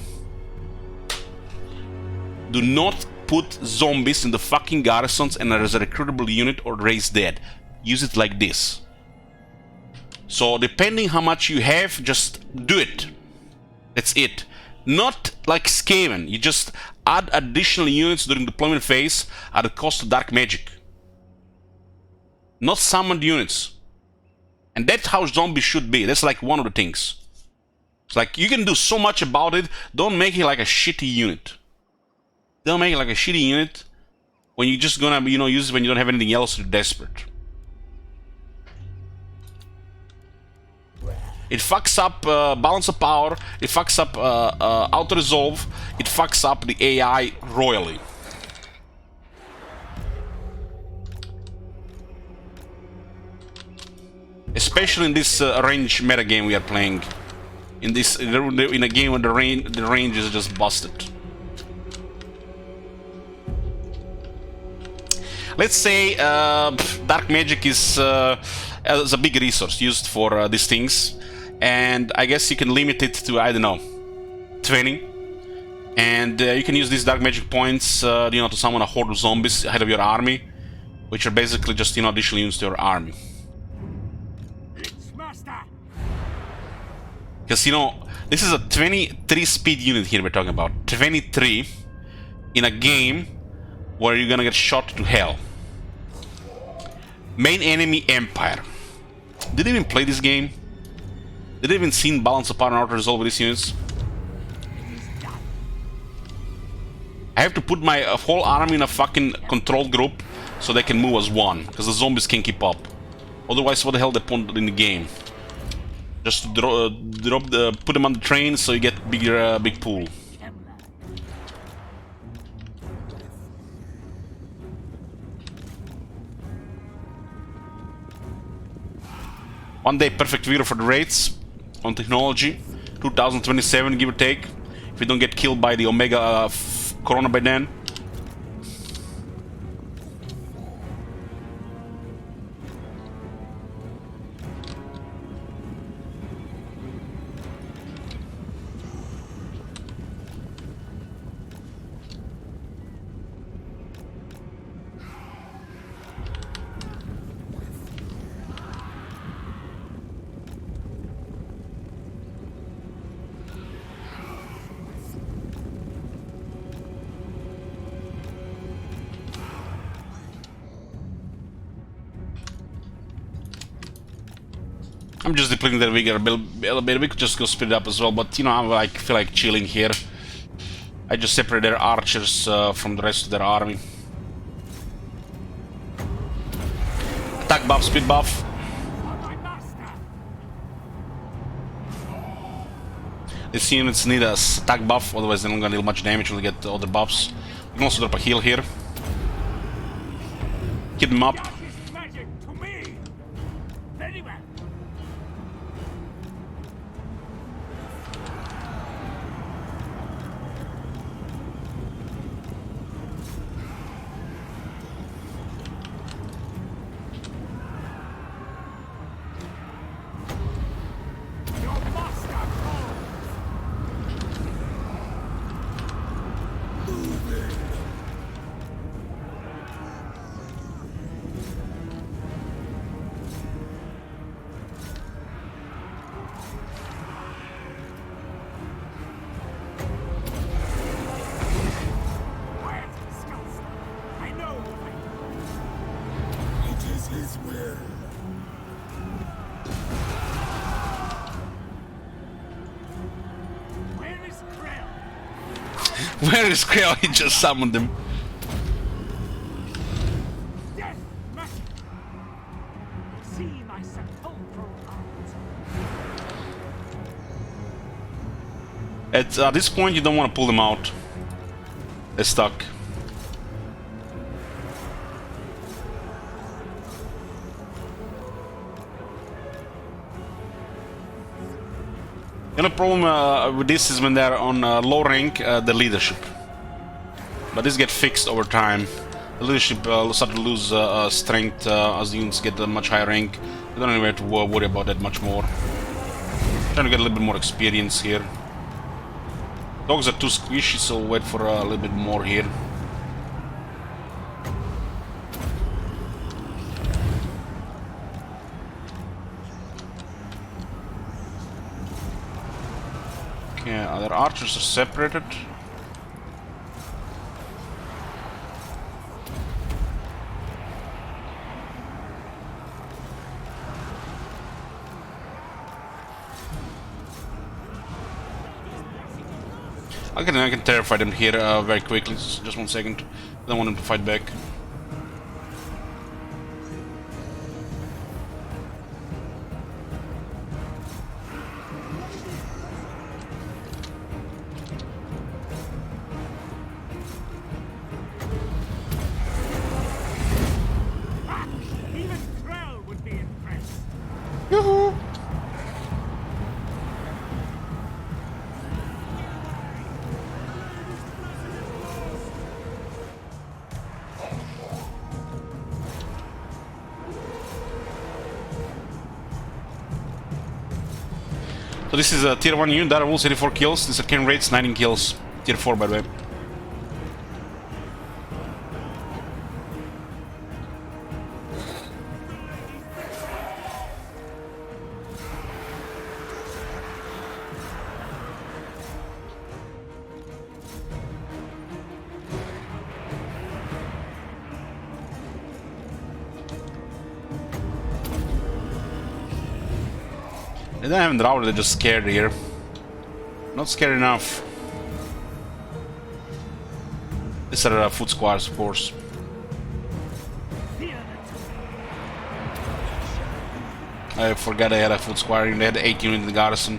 Do not put zombies in the fucking garrisons and as a recruitable unit or Raised Dead. Use it like this. So depending how much you have, just do it. That's it. Not like Skaven. You just add additional units during deployment phase at the cost of dark magic. Not summoned units. And that's how zombies should be. That's like one of the things. It's like you can do so much about it. Don't make it like a shitty unit. Don't make it like a shitty unit when you're just gonna, you know, use it when you don't have anything else, you're desperate. It fucks up balance of power, it fucks up auto-resolve, it fucks up the AI royally. Especially in this range metagame we are playing. In a game where the range is just busted. Let's say dark magic is a big resource used for these things. And I guess you can limit it to, I don't know, 20. And you can use these dark magic points, you know, to summon a horde of zombies ahead of your army, which are basically just, you know, additional units to your army. Because, you know, this is a 23 speed unit here we're talking about. 23 in a game where you're gonna get shot to hell. Main enemy Empire. Did they even play this game? Did they even seen balance of power and outer resolve with these units? I have to put my whole army in a fucking control group so they can move as one, because the zombies can keep up. Otherwise, what the hell they put in the game? Just to put them on the train so you get bigger, big pool. One day perfect vigor for the raids on technology. 2027, give or take. If we don't get killed by the Omega Corona by then. I'm just depleting their vigor a little bit. We could just go speed it up as well, but you know, I feel like chilling here. I just separate their archers from the rest of their army. Attack buff, speed buff. These units need a attack buff, otherwise they're not gonna deal much damage when they get other buffs. We can also drop a heal here. Keep them up. Where is Krell? He just summoned him. At this point, you don't want to pull them out. They're stuck. The only problem with this is when they're on low rank, the leadership. But this gets fixed over time. The leadership start to lose strength as the units get a much higher rank. You don't even have to worry about that much more. Trying to get a little bit more experience here. Dogs are too squishy, so we'll wait for a little bit more here. Okay, other archers are separated. I can terrify them here very quickly. Just 1 second. I don't want them to fight back. Even Krell would be impressed. Yoo-hoo! So this is a tier 1 unit, Dire Wolves, 84 kills. This arcane rates, 19 kills. Tier 4, by the way. They don't have Drow, they're just scared here. Not scared enough. These are foot squads, of course. I forgot I had a foot squad. They had 8 units in the garrison.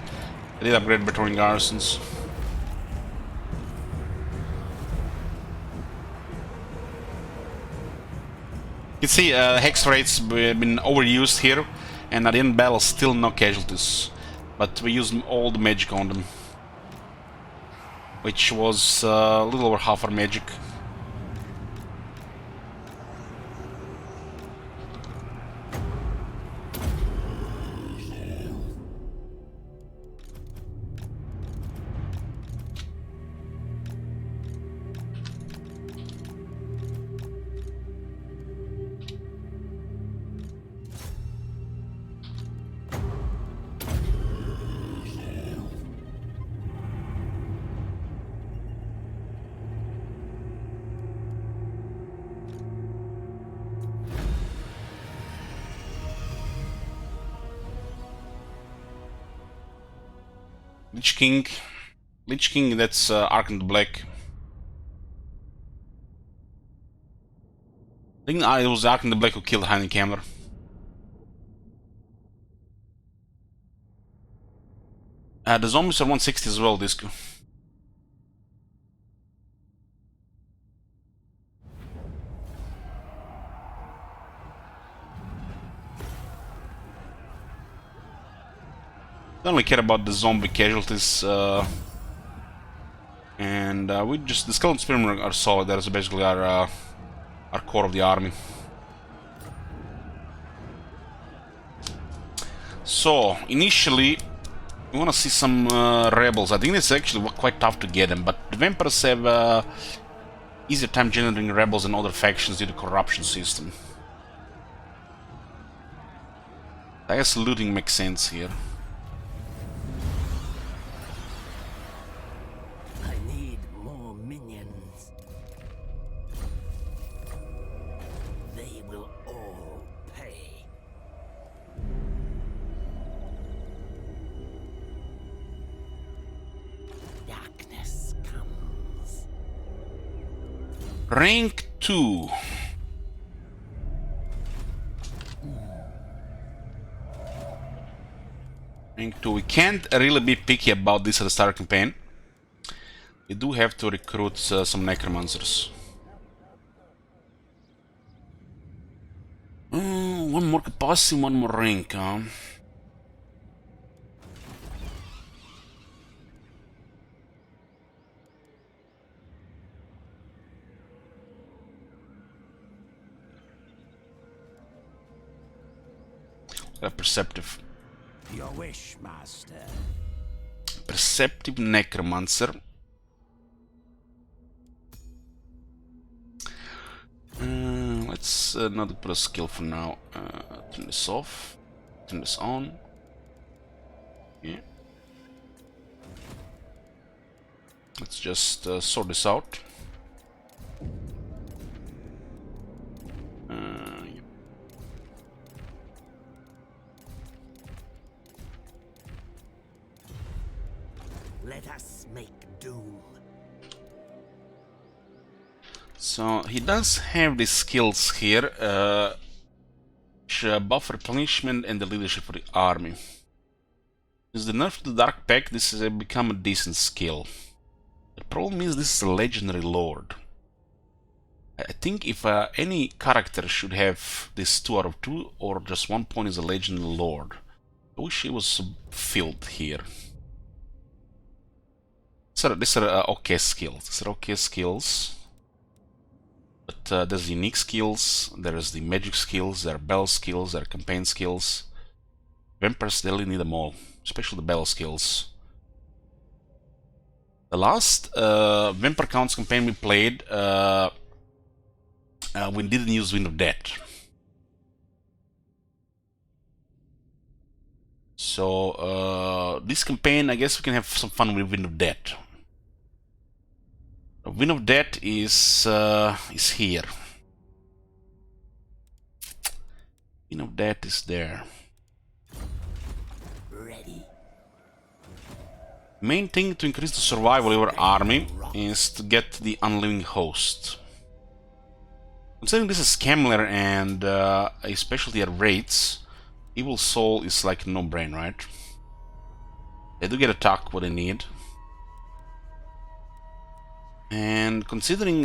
They did upgrade between garrisons. You can see hex rates have been overused here, and at the end of battle still no casualties. But we used all the magic on them, which was a little over half our magic. Lich King, that's Ark in the Black. I think it was Ark in the Black who killed Heinekammer. The zombies are 160 as well, Disco. Don't really care about the zombie casualties, and we just the skeleton spearmen are solid. That is basically our core of the army. So initially, we want to see some rebels. I think it's actually quite tough to get them, but the vampires have easier time generating rebels than other factions due to corruption system. I guess looting makes sense here. Rank 2. Rank 2. We can't really be picky about this at the start of the campaign. We do have to recruit some necromancers. One more capacity, one more rank, huh? Perceptive. Your wish, master. Perceptive necromancer. Let's not put a skill for now. Turn this off. Turn this on. Yeah. Let's just sort this out. Let us make doom. So he does have these skills here, which buff replenishment and the leadership for the army. With the nerf to the Dark Pact, this has become a decent skill. The problem is this is a legendary lord. I think if any character should have this 2 out of 2 or just 1 point is a legendary lord. I wish it was filled here. These are okay skills. These are okay skills. But there's unique skills, there's the magic skills, there are battle skills, there are campaign skills. Vampires, they really need them all, especially the battle skills. The last Vampire Counts campaign we played, we didn't use Wind of Death. So this campaign, I guess we can have some fun with Wind of Death. Wind of Death is here. Wind of Death is there. ready. Main thing to increase the survival of your army is to get the unliving host. Considering this is Scamler and a specialty at raids, Evil Soul is like no brain, right? They do get attack what they need. And considering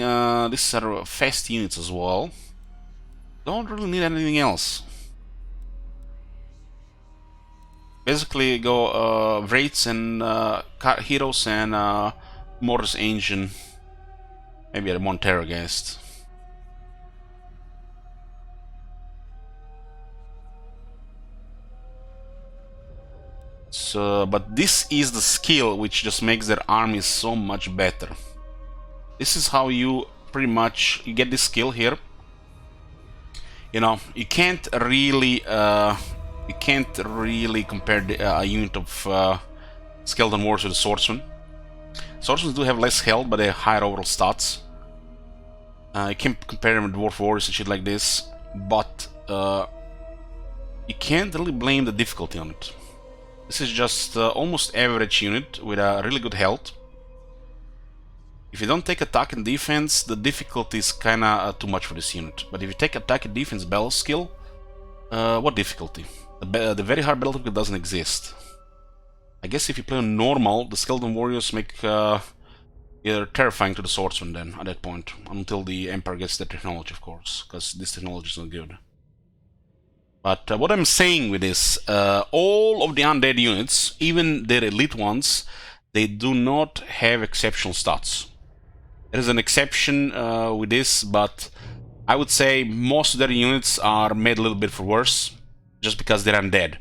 these are fast units as well, don't really need anything else. Basically go raids and heroes and Morris Engine, maybe a Montero guest. So, but this is the skill which just makes their army so much better. This is how you pretty much you get this skill here. You know, you can't really compare a unit of skeleton warriors with a swordsman. Swordsmen do have less health, but they have higher overall stats. You can compare them with dwarf warriors and shit like this, but you can't really blame the difficulty on it. This is just almost average unit with a really good health. If you don't take attack and defense, the difficulty is kinda too much for this unit. But if you take attack and defense battle skill, what difficulty? The very hard battle difficulty doesn't exist. I guess if you play on normal, the skeleton warriors make either terrifying to the swordsman then, at that point. Until the Emperor gets the technology, of course, because this technology is not good. But what I'm saying with this, all of the undead units, even their elite ones, they do not have exceptional stats. There is an exception with this, but I would say most of their units are made a little bit for worse, just because they're undead.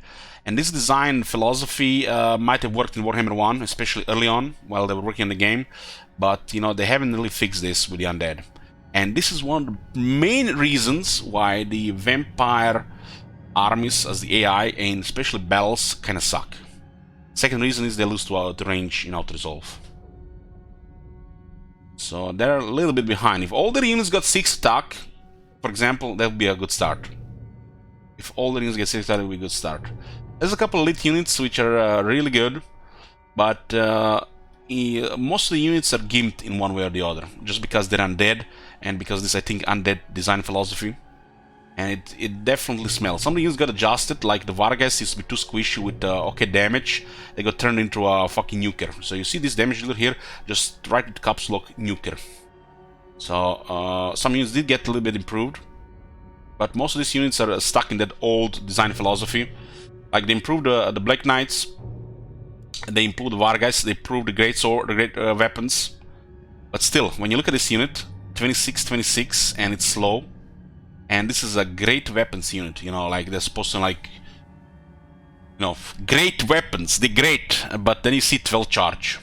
And this design philosophy might have worked in Warhammer 1, especially early on, while they were working on the game, but you know, they haven't really fixed this with the undead. And this is one of the main reasons why the vampire armies as the AI and especially battles kinda suck. Second reason is they lose to range in auto resolve. So they're a little bit behind. If all their units got 6 attack, for example, that would be a good start. If all the units get 6 attack, that would be a good start. There's a couple elite units which are really good, but most of the units are gimped in one way or the other, just because they're undead, and because this, I think, undead design philosophy. And it definitely smells. Some of the units got adjusted, like the Vargas used to be too squishy with okay damage. They got turned into a fucking nuker. So you see this damage dealer here, just right with caps lock nuker. So some units did get a little bit improved, but most of these units are stuck in that old design philosophy. Like they improved the Black Knights, they improved the Vargas, they improved the great sword, the great weapons. But still, when you look at this unit, 26, and it's slow. And this is a great weapons unit, you know, like they're supposed to like, you know, great weapons, they're great, but then you see 12 charge.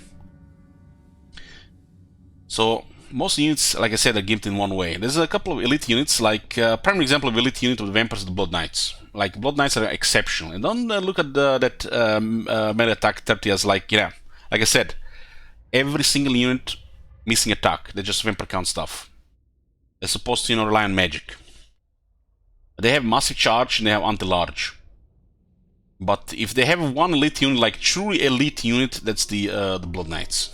So most units, like I said, are gimped in one way. There's a couple of elite units, like primary example of elite unit of the vampires, the Blood Knights. Like Blood Knights are exceptional, and don't look at that melee attack 30 as like, yeah, like I said, every single unit missing attack. They're just vampire count stuff. They're supposed to, you know, rely on magic. They have massive charge and they have anti-large. But if they have one elite unit, like truly elite unit, that's the Blood Knights.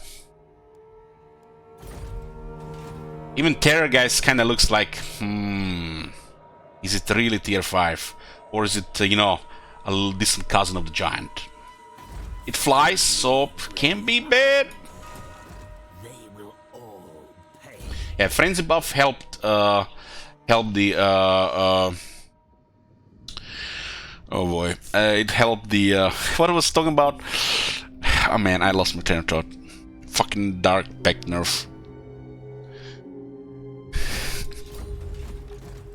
Even Terror guys kind of looks like, is it really tier 5? Or is it, you know, a little distant cousin of the Giant? It flies, so can be bad. They will all pay. Yeah, Frenzy buff helped the oh boy, it helped the what I was talking about. Oh man, I lost my train of thought. Fucking Dark Pact nerf.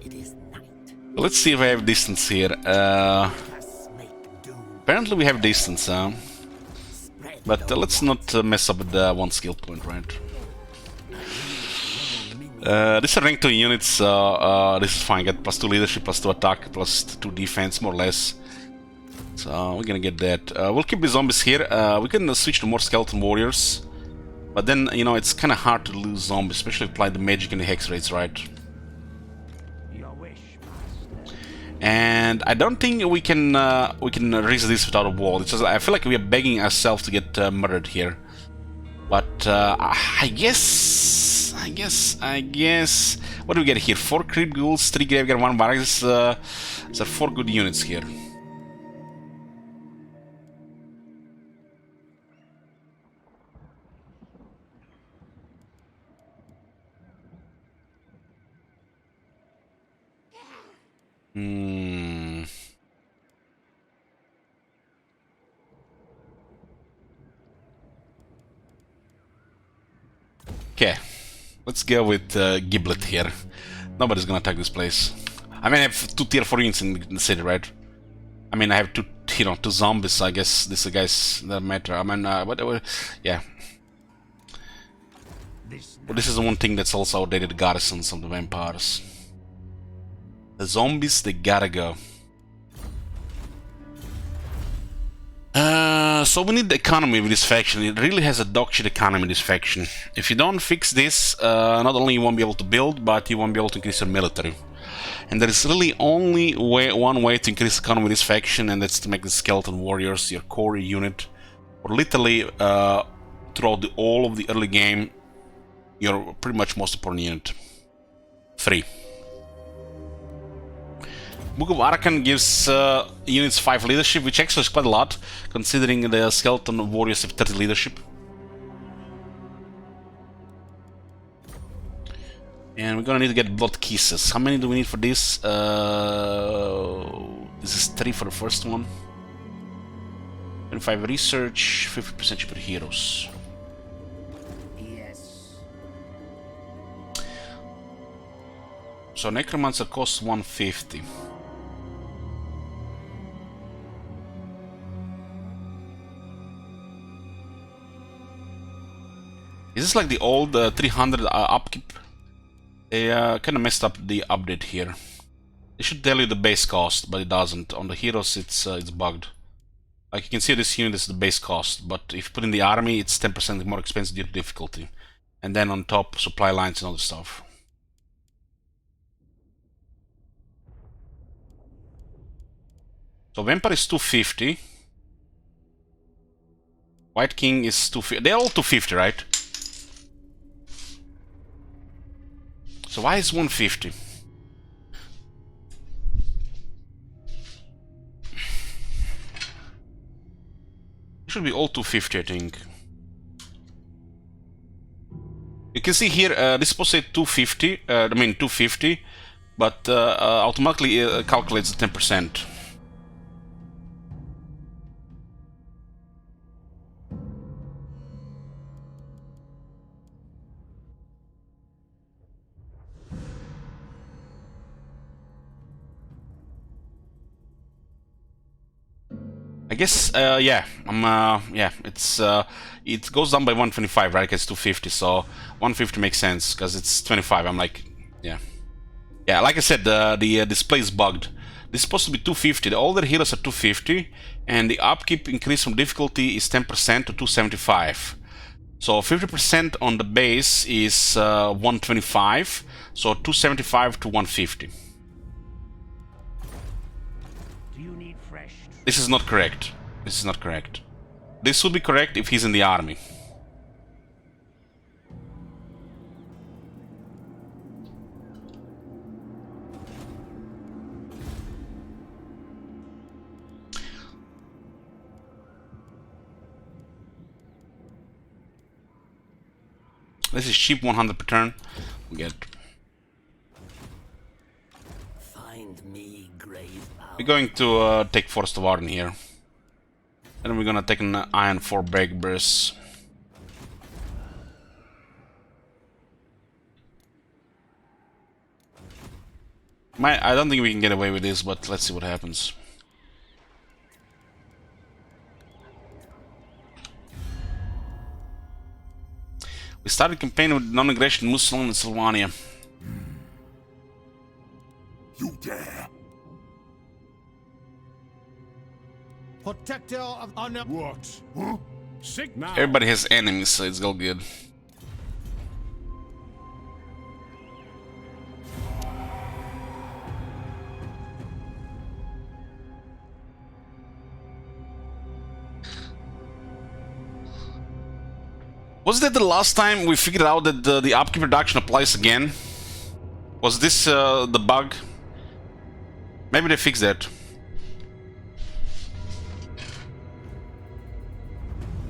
It is night. Let's see if I have distance here. Apparently we have distance, but let's not mess up with the one skill point, right? These are rank 2 units, this is fine, get +2 leadership, +2 attack, +2 defense, more or less. So we're gonna get that. We'll keep the zombies here, we can switch to more skeleton warriors. But then, you know, it's kinda hard to lose zombies, especially if you apply the magic and the hex rates, right? Your wish, master. And I don't think we can reach this without a wall. It's just, I feel like we are begging ourselves to get murdered here. But I guess. What do we get here? 4 creep ghouls, 3 graveyard, 1 barracks. There are 4 good units here. Okay, let's go with Giblet here. Nobody's gonna attack this place. I mean, I have 2 tier 4 units in the city, right? I mean, I have 2 zombies, so I guess this guys that matter. I mean, whatever, yeah. But this is the one thing that's also outdated: the garrisons of the vampires. The zombies, they gotta go. So we need the economy with this faction. It really has a dogshit economy, this faction. If you don't fix this, not only you won't be able to build, but you won't be able to increase your military. And there is really only one way to increase economy with this faction, and that's to make the skeleton warriors your core unit. Or literally, throughout all of the early game, your pretty much most important unit. 3. Book of Arkan gives units 5 leadership, which actually is quite a lot, considering the skeleton warriors have 30 leadership. And we're gonna need to get blood kisses. How many do we need for this? This is 3 for the first one. 25 research, 50% cheaper heroes. Yes. So Necromancer costs 150. Is this like the old 300 upkeep? They kind of messed up the update here. It should tell you the base cost, but it doesn't. On the heroes, it's bugged. Like you can see, this unit is the base cost, but if you put in the army, it's 10% more expensive due to difficulty. And then on top, supply lines and other stuff. So Vampire is 250. White King is 250. They're all 250, right? So why is 150? It should be all 250, I think. You can see here, this is supposed to say 250, 250, but automatically calculates the 10%. I guess, yeah, it goes down by 125, right? It's 250, so 150 makes sense, because it's 25, I'm like, yeah. Yeah, like I said, the display is bugged. This is supposed to be 250, all the heroes are 250, and the upkeep increase from difficulty is 10% to 275. So 50% on the base is 125, so 275 to 150. This is not correct. This is not correct. This would be correct if he's in the army. This is cheap, 100 per turn. We get. We're going to take Forest of Arden here. And we're gonna take an Iron 4 Breakers. I don't think we can get away with this, but let's see what happens. We started campaign with non-aggression Muslim and Sylvania. You dare? Protector of honor. What? Huh? Signal. Everybody has enemies, so it's all good. Was that the last time we figured out that the upkeep reduction applies again? Was this the bug? Maybe they fixed that.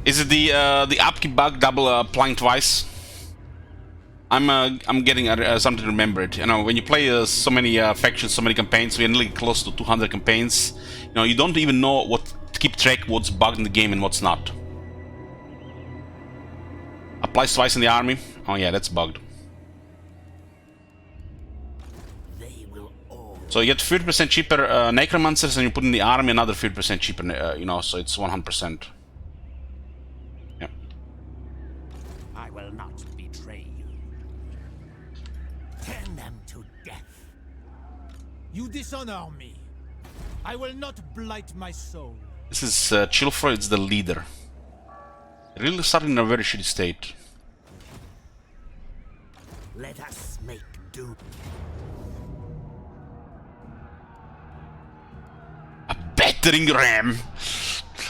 Is it the upkeep bug double applying twice? I'm getting something to remember it. You know, when you play so many factions, so many campaigns, we're nearly close to 200 campaigns. You know, you don't even know what to keep track what's bugged in the game and what's not. Applies twice in the army. Oh yeah, that's bugged. So you get 50% cheaper necromancers, and you put in the army another 50% cheaper. You know, so it's 100%. Yeah. I will not betray you. Turn them to death. You dishonor me. I will not blight my soul. This is Chilfro. It's the leader. Really starting in a very shitty state. Let us make do. A battering ram.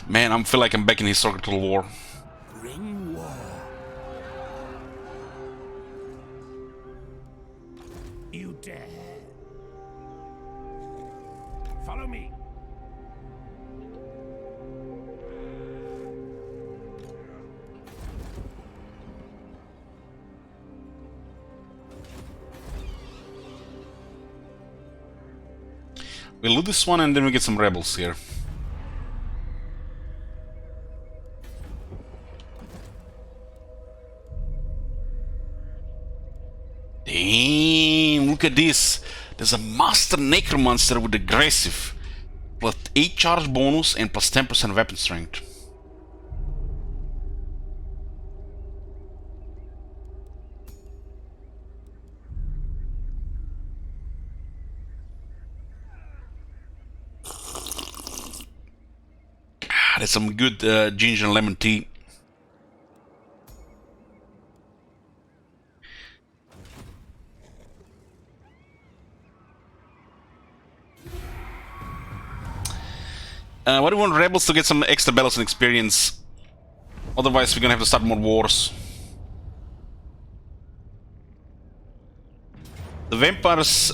Man, I feel like I'm back in historical war. Bring war. You dare. Follow me. We'll do this one and then we get some rebels here. Damn, look at this. There's a Master Necromancer with aggressive. Plus 8 charge bonus and plus 10% weapon strength. There's some good ginger and lemon tea. What do we want rebels to get some extra battles and experience? Otherwise we're gonna have to start more wars. The vampires,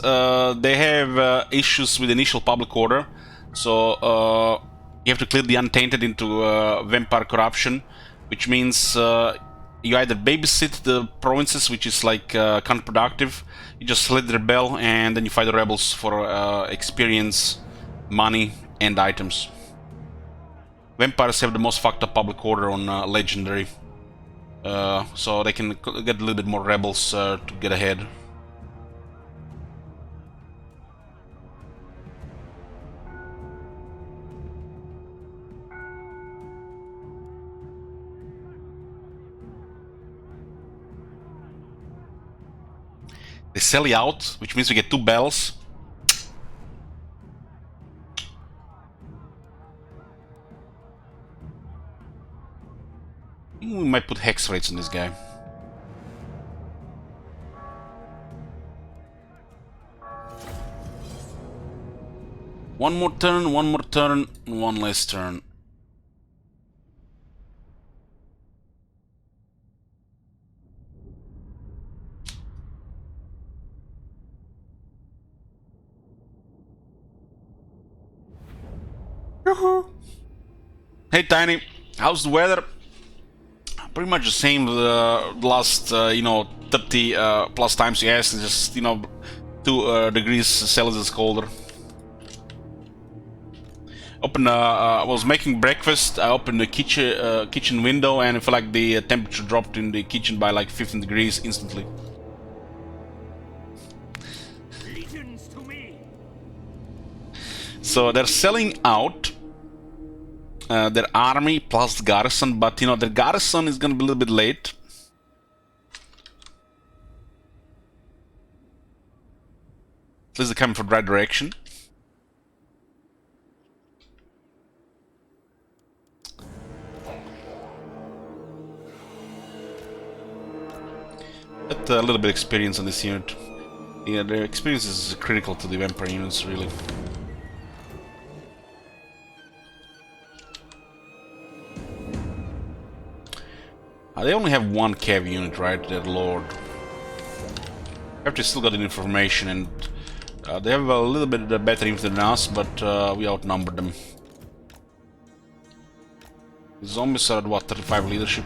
they have issues with initial public order. So you have to clear the untainted into vampire corruption, which means you either babysit the provinces, which is like counterproductive. You just let the rebel, and then you fight the rebels for experience, money, and items. Vampires have the most fucked up public order on legendary, so they can get a little bit more rebels to get ahead. They sell you out, which means we get 2 bells. We might put hex rates on this guy. One more turn, and one less turn. Hey Tiny, how's the weather? Pretty much the same the last, you know, 30 plus times you asked, just, you know, 2 degrees Celsius colder. I was making breakfast, I opened the kitchen window, and I feel like the temperature dropped in the kitchen by like 15 degrees instantly. Legions to me. So they're selling out their army plus garrison, but you know, their garrison is gonna be a little bit late. At least they're coming from the right direction. Get a little bit of experience on this unit. Yeah, their experience is critical to the vampire units, really. They only have one cav unit, right? Their lord. After still got the information, and they have a little bit better infantry than us, but we outnumbered them. The zombies are at what, 35 leadership?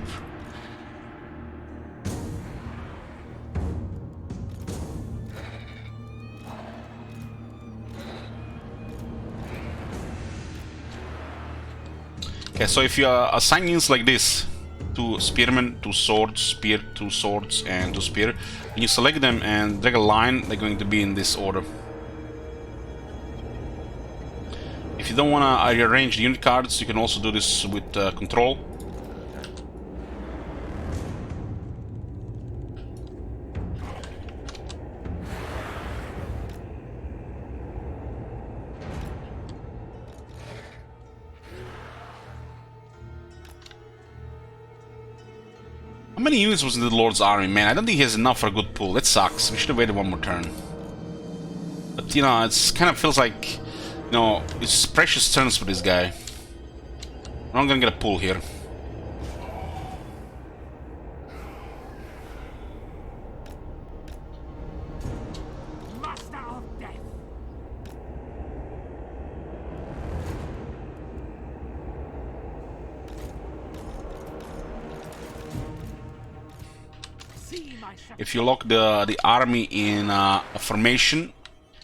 Okay, so if you assign units like this, 2 spearmen, 2 swords, spear, 2 swords, and 2 spear, when you select them and drag a line, they're going to be in this order. If you don't want to rearrange the unit cards, you can also do this with control. How many units was in the Lord's army? Man, I don't think he has enough for a good pull. That sucks. We should have waited one more turn. But, you know, it's kind of feels like, you know, it's precious turns for this guy. I'm not gonna get a pull here. Master of death. If you lock the army in a formation,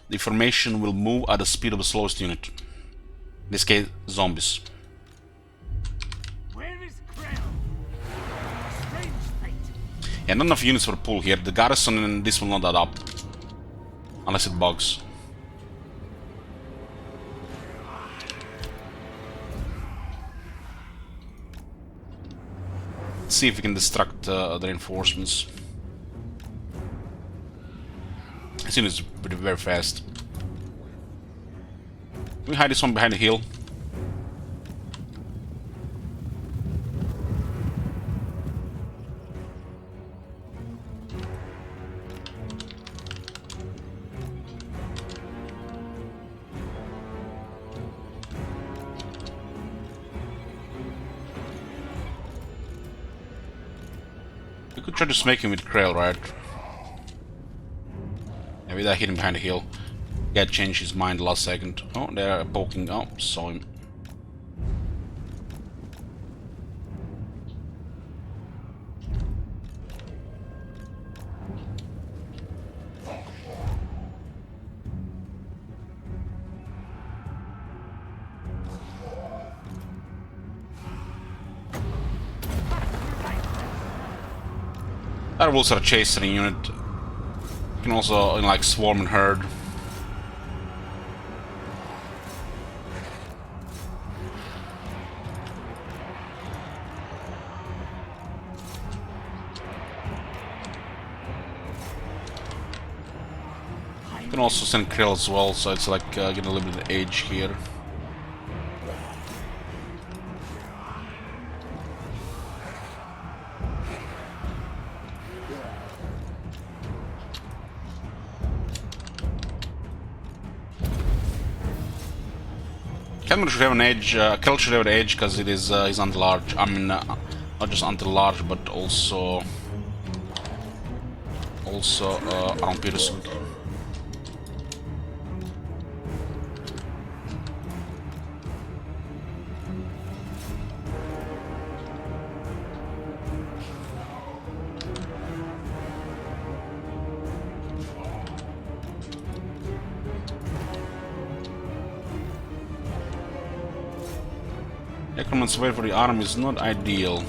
the formation will move at the speed of the slowest unit. In this case, zombies. Where is Krell? Strange fate. Yeah, not enough units for pull here. The garrison and this will not add up. Unless it bugs. Let's see if we can distract the reinforcements. This unit is very fast. Can we hide this one behind the hill? We could try to snake him with Krell, right? Yeah, without hitting behind the hill. Guy changed his mind last second. Oh, they're poking. Oh, saw him. That wolves are chasing a unit. You can also like swarm and herd. You can also send Krill as well, so it's like getting a little bit of age here. Kelmer should have an edge. Krell should have an edge because it is he's anti-large. I mean, not just anti-large, but also around Peterson. Necromancer's wait for the army is not ideal.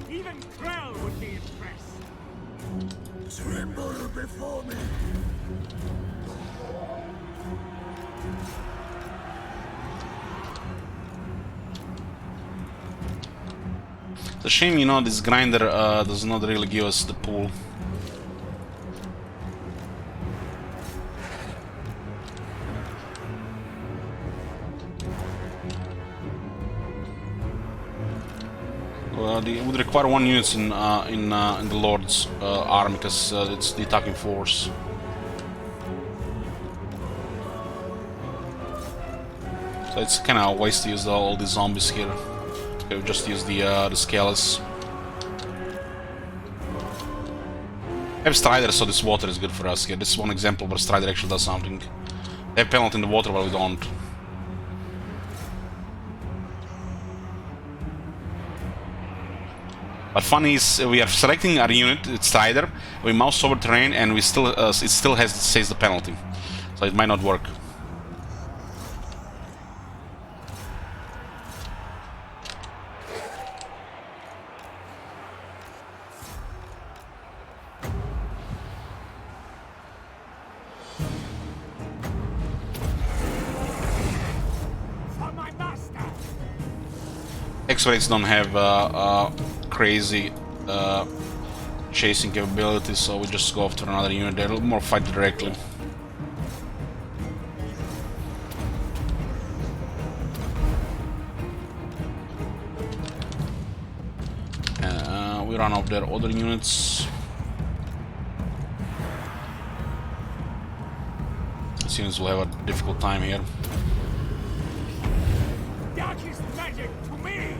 Even Krell would be impressed. Tremble before me. It's a shame, you know, this grinder does not really give us the pull. it would require 1 unit in the Lord's army, because it's the attacking force. So it's kind of a waste to use all these zombies here. Okay, we just use the Scalers. I have Strider, so this water is good for us here. This is one example where Strider actually does something. They have penalty in the water, but we don't. But funny is, we are selecting our unit, it's Strider, we mouse over terrain, and we still it still says the penalty. So it might not work. X-rays don't have crazy chasing capabilities, so we just go after another unit. They're a little more fight directly. We run off their other units. These units will have a difficult time here. Darkest magic to me!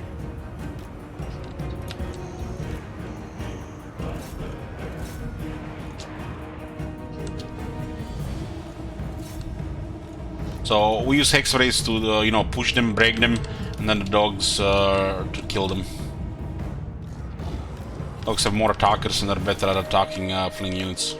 So we use hex rays to, you know, push them, break them, and then the dogs to kill them. Dogs have more attackers and are better at attacking fleeing units.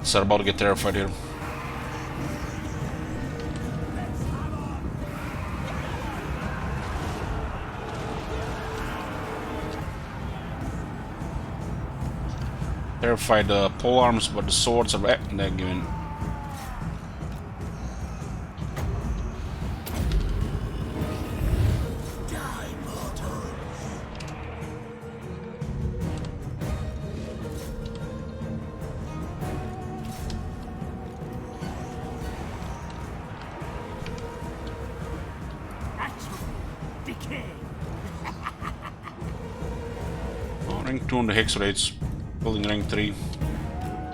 So they're about to get terrified here. Terrified pole arms, but the swords are they're giving. Rank 2 on the hex rates, building rank 3.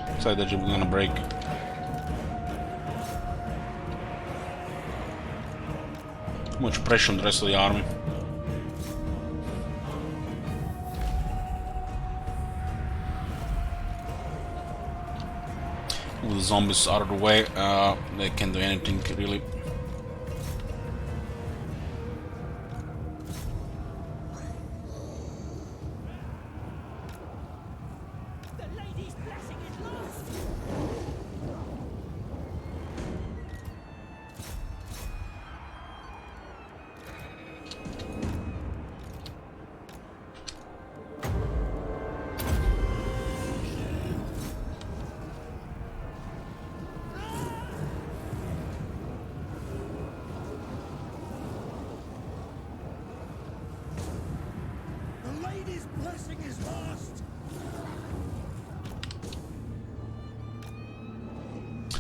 Looks like that we're gonna break. Too much pressure on the rest of the army. With the zombies out of the way, they can't do anything really.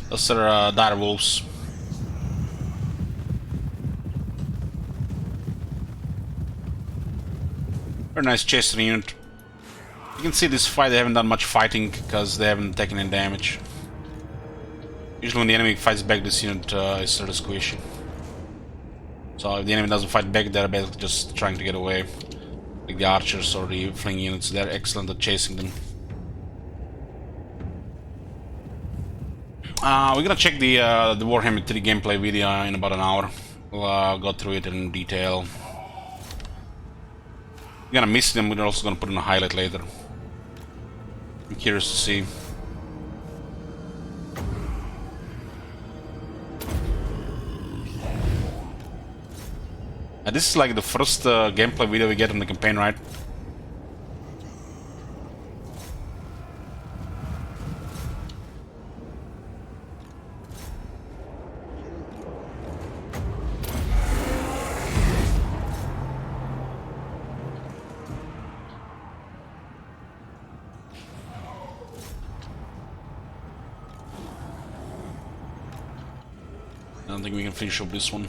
Those are dire wolves. Very nice chaser unit. You can see this fight they haven't done much fighting because they haven't taken any damage. Usually when the enemy fights back, this unit is sort of squishy. So if the enemy doesn't fight back, they're basically just trying to get away. Like the archers or the fleeing units, they're excellent at chasing them. We're gonna check the Warhammer 3 gameplay video in about an hour. We'll go through it in detail. We're gonna miss them, we're also gonna put in a highlight later. I'm curious to see. This is like the first gameplay video we get in the campaign, right? don't think we can finish off this one.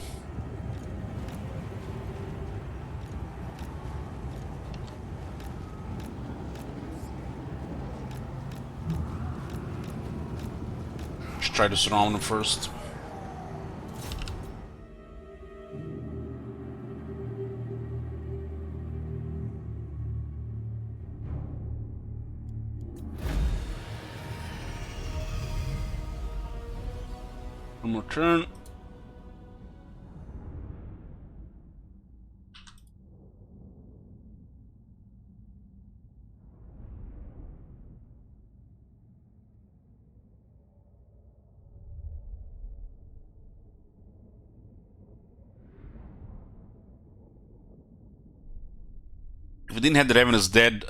Just try to surround them first. One more turn. If we didn't have the Ravenous dead,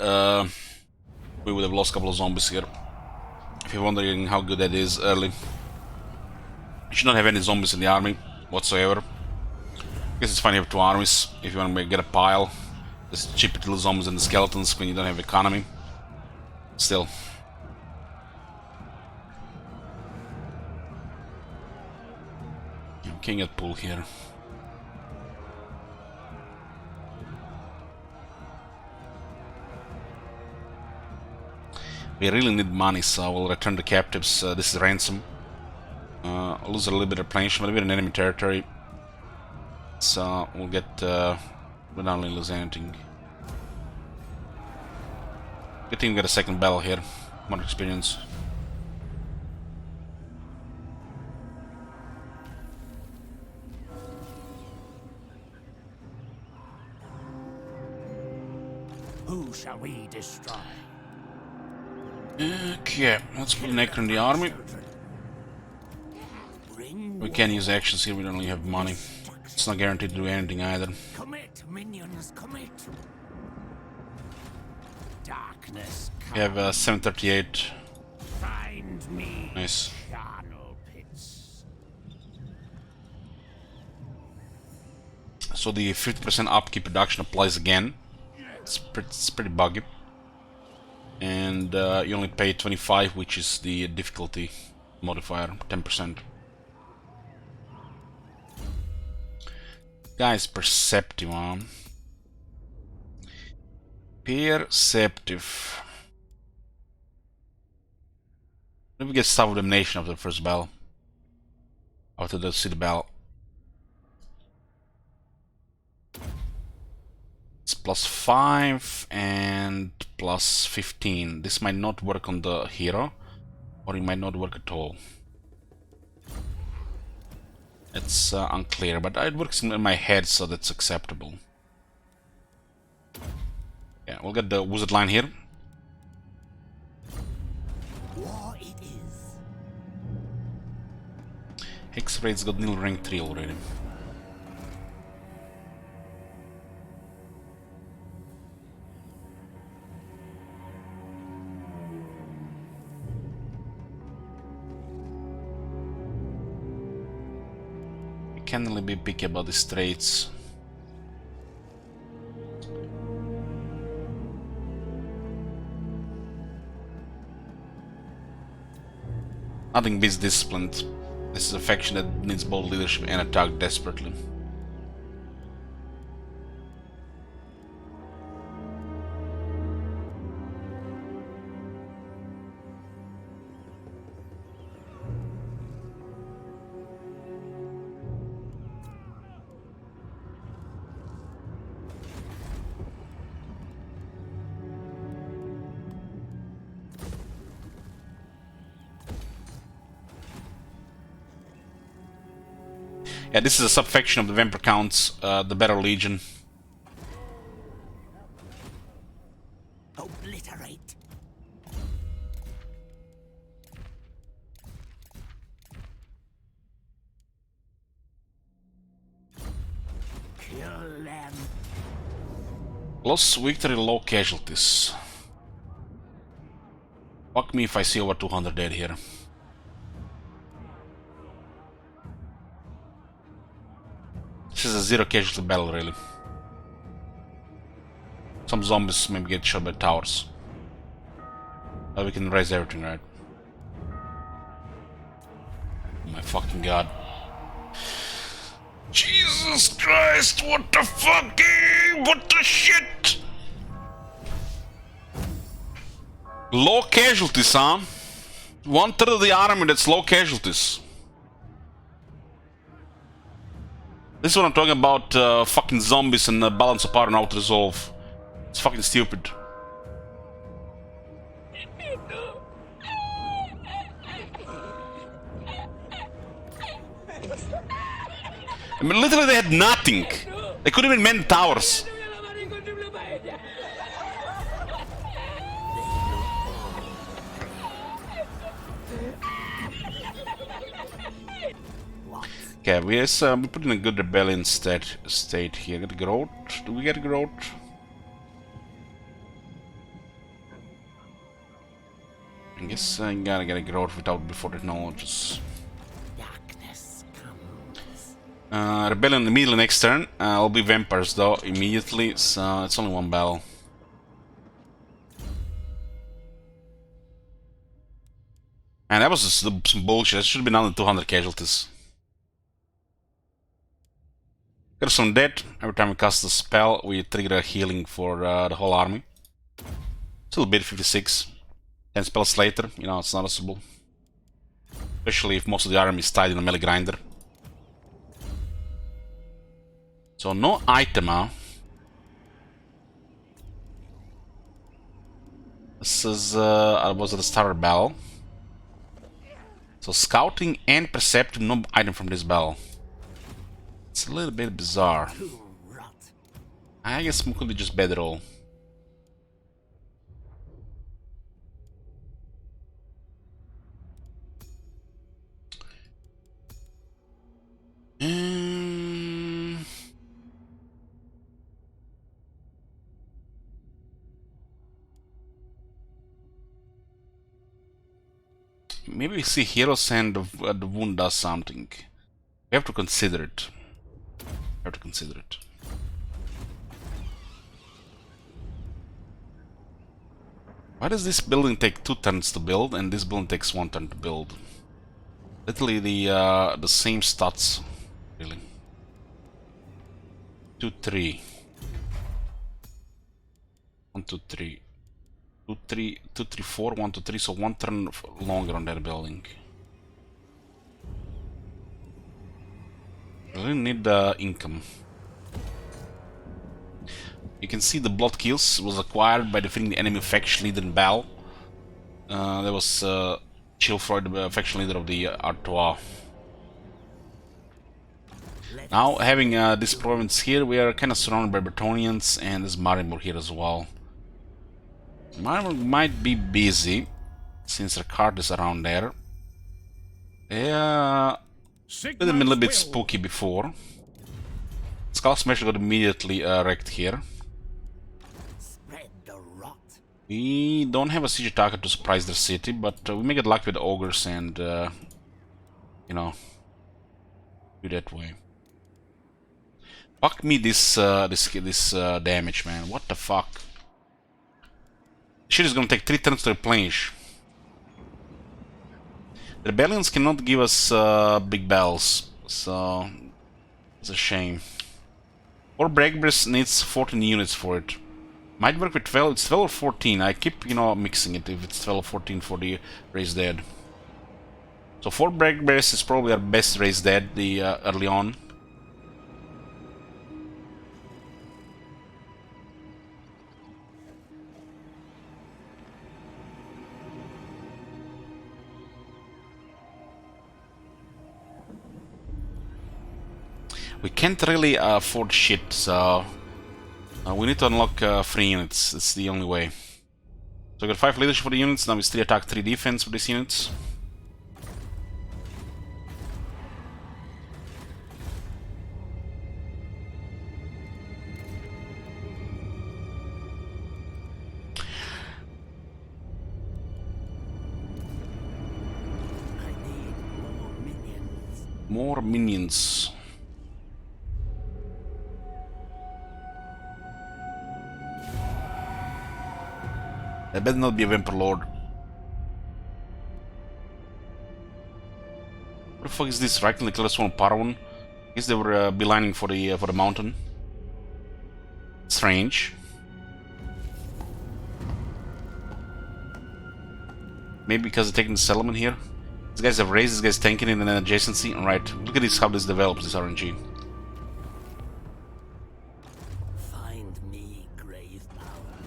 we would have lost a couple of zombies here. If you're wondering how good that is early. You should not have any zombies in the army whatsoever. I guess it's fine to have two armies if you want to get a pile. Just cheap little zombies and the skeletons when you don't have economy. Still. You can get pulled here. We really need money, so we'll return the captives. This is ransom. I'll lose a little bit of replenishment, we're in enemy territory. So we'll get... we don't really lose anything. Good thing we got a second battle here. More experience. Who shall we destroy? Okay, let's put Necro in the army. We can use actions here, we don't really have money. It's not guaranteed to do anything either. Commit, minions, commit. Darkness. We have 738. Find me. Nice. Charnel pits. So the 50% upkeep reduction applies again. It's pretty buggy. And you only pay 25, which is the difficulty modifier, 10%. Guys, perceptive, huh? Perceptive. Let me get Staff of Damnation after the first battle. After the city battle. It's +5 and +15. This might not work on the hero, or it might not work at all. It's unclear, but it works in my head, so that's acceptable. Yeah, we'll get the wizard line here. War it is. Hex raid's got nil rank 3 already. Can't really be picky about the traits. Nothing beats disciplined. This is a faction that needs bold leadership and attack desperately. Yeah, this is a subfaction of the Vampire Counts, the Barrow Legion. Obliterate. Kill them. Loss victory, low casualties. Fuck me if I see over 200 dead here. This is a zero casualty battle, really. Some zombies maybe get shot by towers. But we can raise everything, right? Oh my fucking god. Jesus Christ, what the fucking... What the shit? Low casualties, huh? 1/3 of the army, that's low casualties. This is what I'm talking about, fucking zombies and balance of power and out resolve. It's fucking stupid. I mean, literally they had nothing. They couldn't even mend towers. Okay, we put in a good rebellion state here. Get growth. Do we get growth? I guess I gotta get a growth without before technologies. Rebellion immediately next turn. I'll be vampires though immediately, so it's only one battle. And that was just some bullshit. That should have been under 200 casualties. Got some dead. Every time we cast a spell, we trigger a healing for the whole army. Still a bit 56. 10 spells later, you know, it's noticeable. Especially if most of the army is tied in a melee grinder. So no item, huh? This is was the starter battle. So scouting and perceptive, no item from this battle. It's a little bit bizarre. I guess it could be just bad roll. Maybe we see Hero's Hand of the wound does something. We have to consider it. Why does this building take 2 turns to build and this building takes 1 turn to build? Literally the same stats, really. 2, 3. 1, 2, 3. 2, 3, 2, 3, 4, 1, 2, 3, so 1 turn longer on that building. I really need income. You can see the blood kills was acquired by defeating the enemy faction leader in battle. That was Chillfroid, the faction leader of the Artois. Now, having this province here, we are kind of surrounded by Bretonnians, and there's Maribor here as well. Maribor might be busy, since their card is around there. Yeah, it been a little bit spooky before. Skull Smasher got immediately wrecked here. We don't have a siege attacker to surprise their city, but we may get lucky with ogres and, you know, do that way. Fuck me this damage, man. What the fuck? Shit is gonna take 3 turns to replenish. The rebellions cannot give us big bells, so it's a shame. Or Breakbreast needs 14 units for it. Might work with 12, it's 12 or 14. I keep, you know, mixing it if it's 12 or 14 for the Raised Dead. So 4 Breakbreast is probably our best Raised Dead early on. We can't really afford shit, so we need to unlock 3 units. That's the only way. So we got 5 leadership for the units, now it's 3 attack, 3 defense for these units. I need more minions. More minions. I better not be a Vampire Lord. What the fuck is this? Right in the class 1 Parvon? guess they were beelining for the mountain. Strange. Maybe because they're taking the settlement here. These guys have raised, these guys tanking in an adjacency. Alright, look at this, how this develops, this RNG. Find me grave power.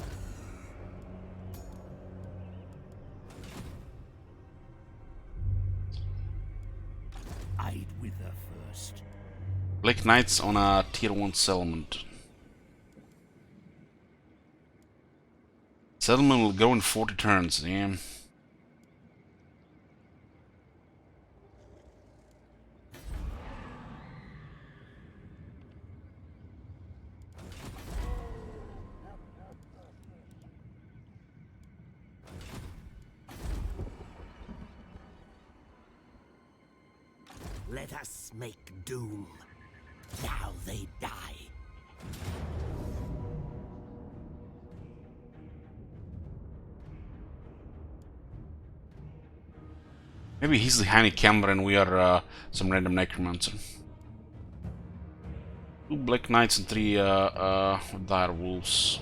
I'd wither first. Black Knights on a tier 1 settlement. Settlement will go in 40 turns, damn. Let us make doom. Now they die. Maybe he's the Honey Camber and we are some random necromancer. 2 Black Knights and 3 dire wolves.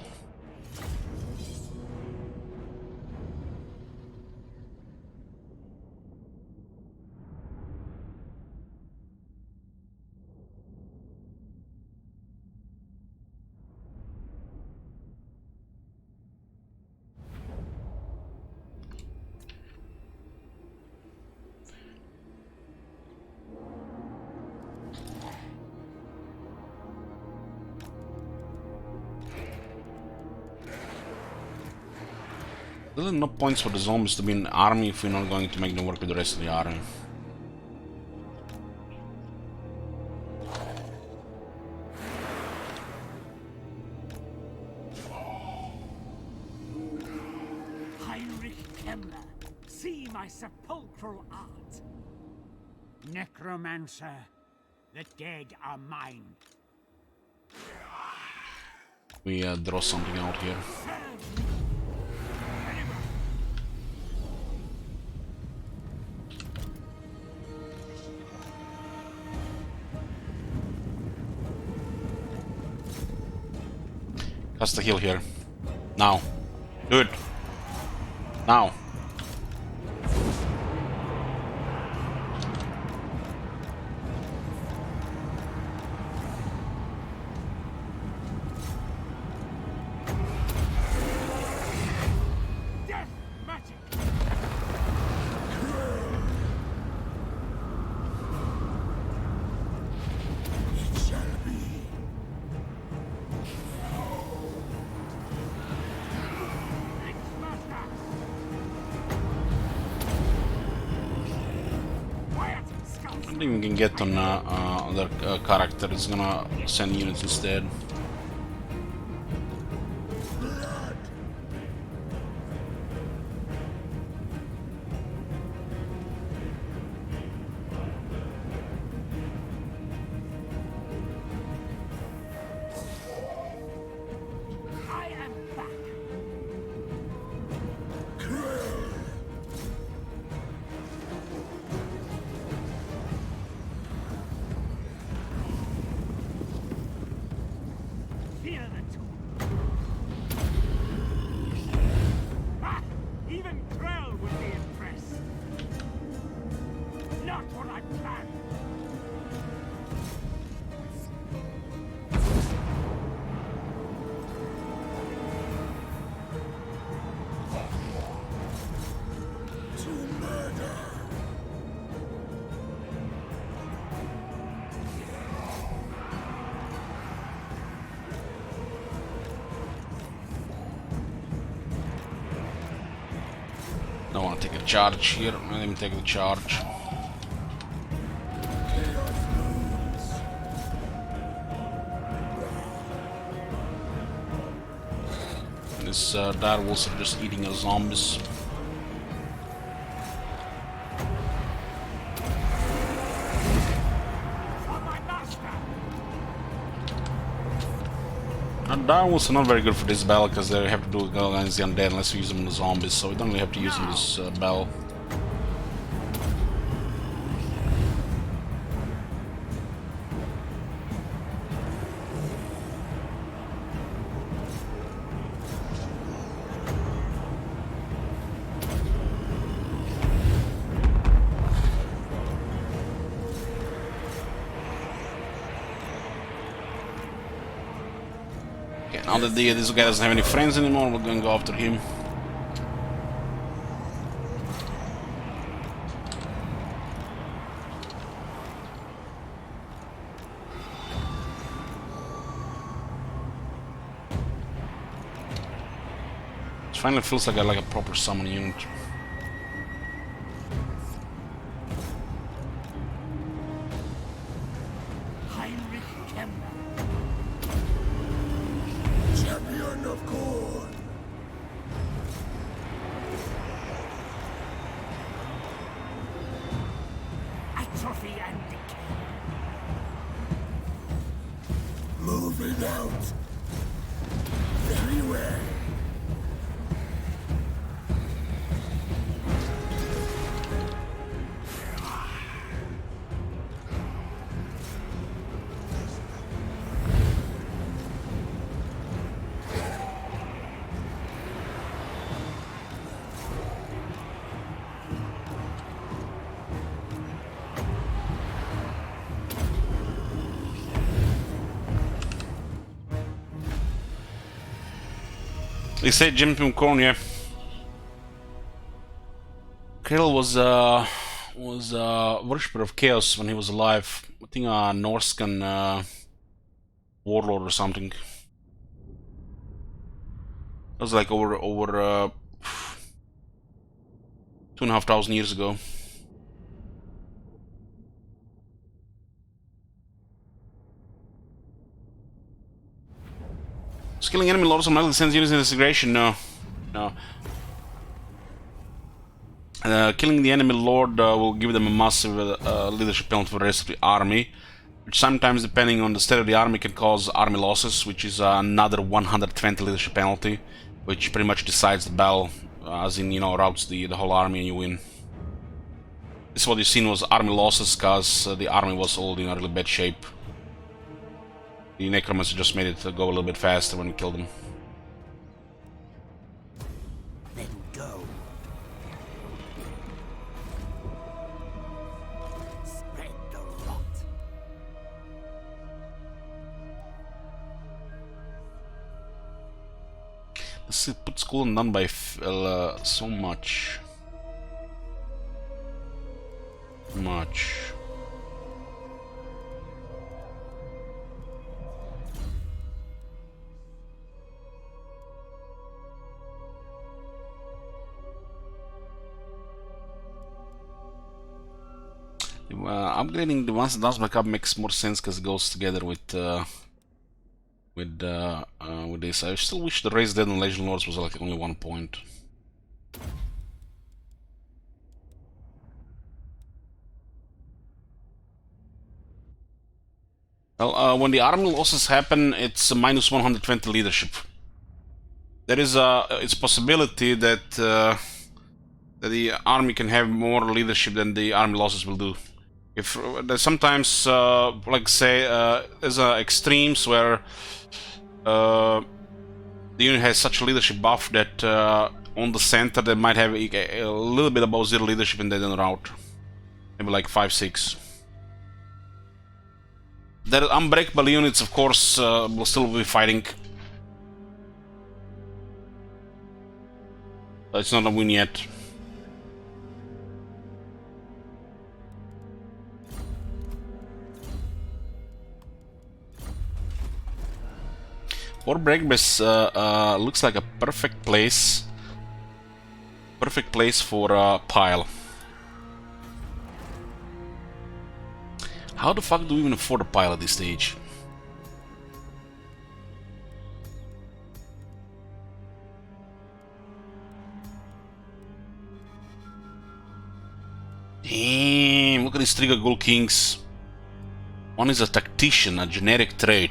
There's no points for the zombies to be an army if we're not going to make them work with the rest of the army. Heinrich Kemmler, see my sepulchral art. Necromancer, the dead are mine. We draw something out here. Cast the heal here. Now. Do it. Now. Death magic. It shall be. I think we can get on other character. It's gonna send units instead. I am back. Fear the tomb. Ah, even Krell would be impressed. Not what I planned. To murder. Don't want to take a charge here. Let him take the charge. These dire wolves are just eating us zombies. Dire wolves are not very good for this battle because they have to do it against the undead unless we use them in the zombies, so we don't really have to use them in this battle. Okay, now that this guy doesn't have any friends anymore, we're gonna go after him. It finally feels like a proper summon unit. Champion of Corn. Atrophy and decay. Moving out. Very well. They say Champion Corn, yeah. Krill was worshipper of chaos when he was alive. I think a Norscan warlord or something. It was like over 2,500 years ago. Killing enemy lords automatically sends units in disintegration? No. No. Killing the enemy lord will give them a massive leadership penalty for the rest of the army, which sometimes, depending on the state of the army, can cause army losses, which is another 120 leadership penalty, which pretty much decides the battle, as in, you know, routes the whole army and you win. This is what you've seen was army losses, cause the army was all in a really bad shape. The necromancer just made it go a little bit faster when we killed him. Then go. Spread the rot. This puts coolant down by so much. Upgrading the ones that does back up makes more sense because it goes together with this. I still wish the Raise Dead and Legion Lords was like only 1 point. Well, when the army losses happen, it's a minus 120 leadership. There is it's a possibility that that the army can have more leadership than the army losses will do. If there's sometimes, like say, there's extremes where the unit has such a leadership buff that on the center they might have a little bit above 0 leadership and then route, maybe like 5-6. The unbreakable units, of course, will still be fighting. It's not a win yet. Fort Breakbase looks like a perfect place for a pile. How the fuck do we even afford a pile at this stage? Damn, look at these 3 Ghoul Kings. One is a tactician, a generic trait.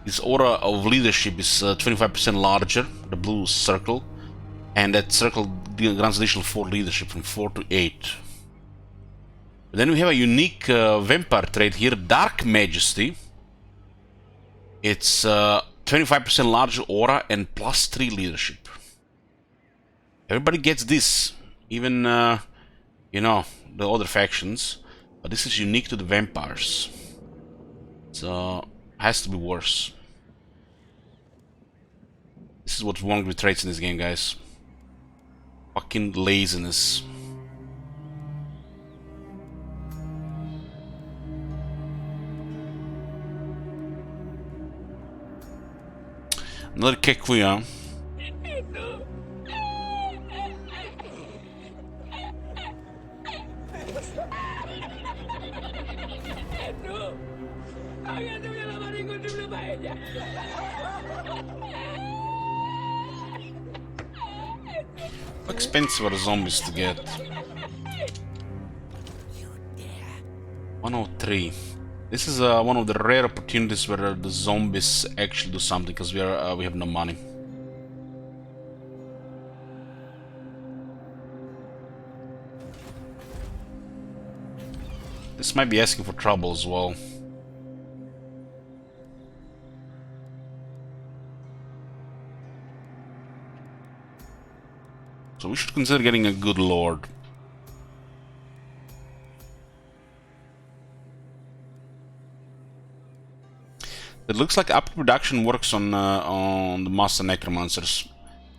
His aura of leadership is 25% larger, the blue circle, and that circle grants additional 4 leadership from 4 to 8. Then we have a unique vampire trait here, Dark Majesty. It's 25% larger aura and plus 3 leadership. Everybody gets this, even you know, the other factions, but this is unique to the vampires. So has to be worse. is what's wrong with traits in this game, guys. Fucking laziness. Another Kekuya. How expensive are the zombies to get? 103. This is one of the rare opportunities where the zombies actually do something, because we have no money. This might be asking for trouble as well. So we should consider getting a good lord. It looks like up production works on the master necromancers,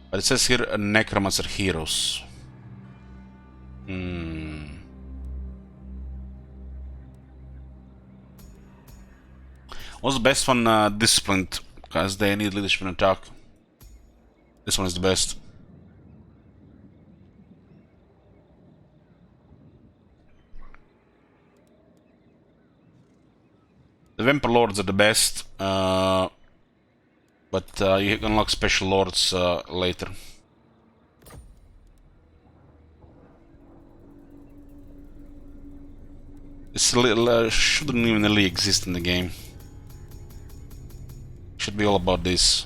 but it says here necromancer heroes. What's the best one? Disciplined, because they need leadership and attack. This one is the best. The Vampire Lords are the best, but you can unlock special lords later. This shouldn't even really exist in the game. Should be all about this.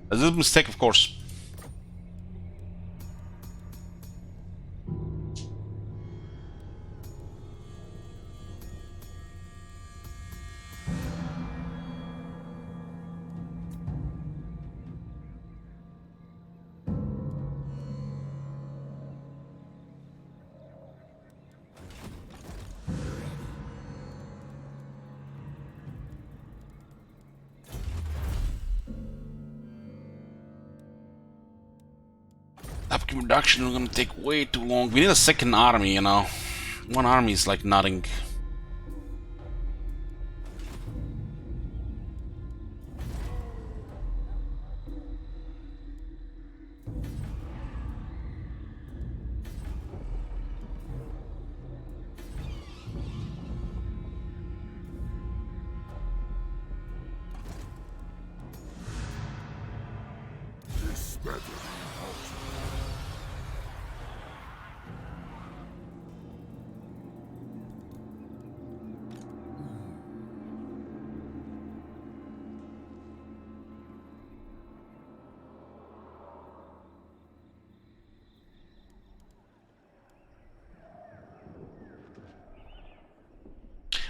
A little mistake, of course. Production is gonna take way too long. We need a second army, you know. One army is like nothing.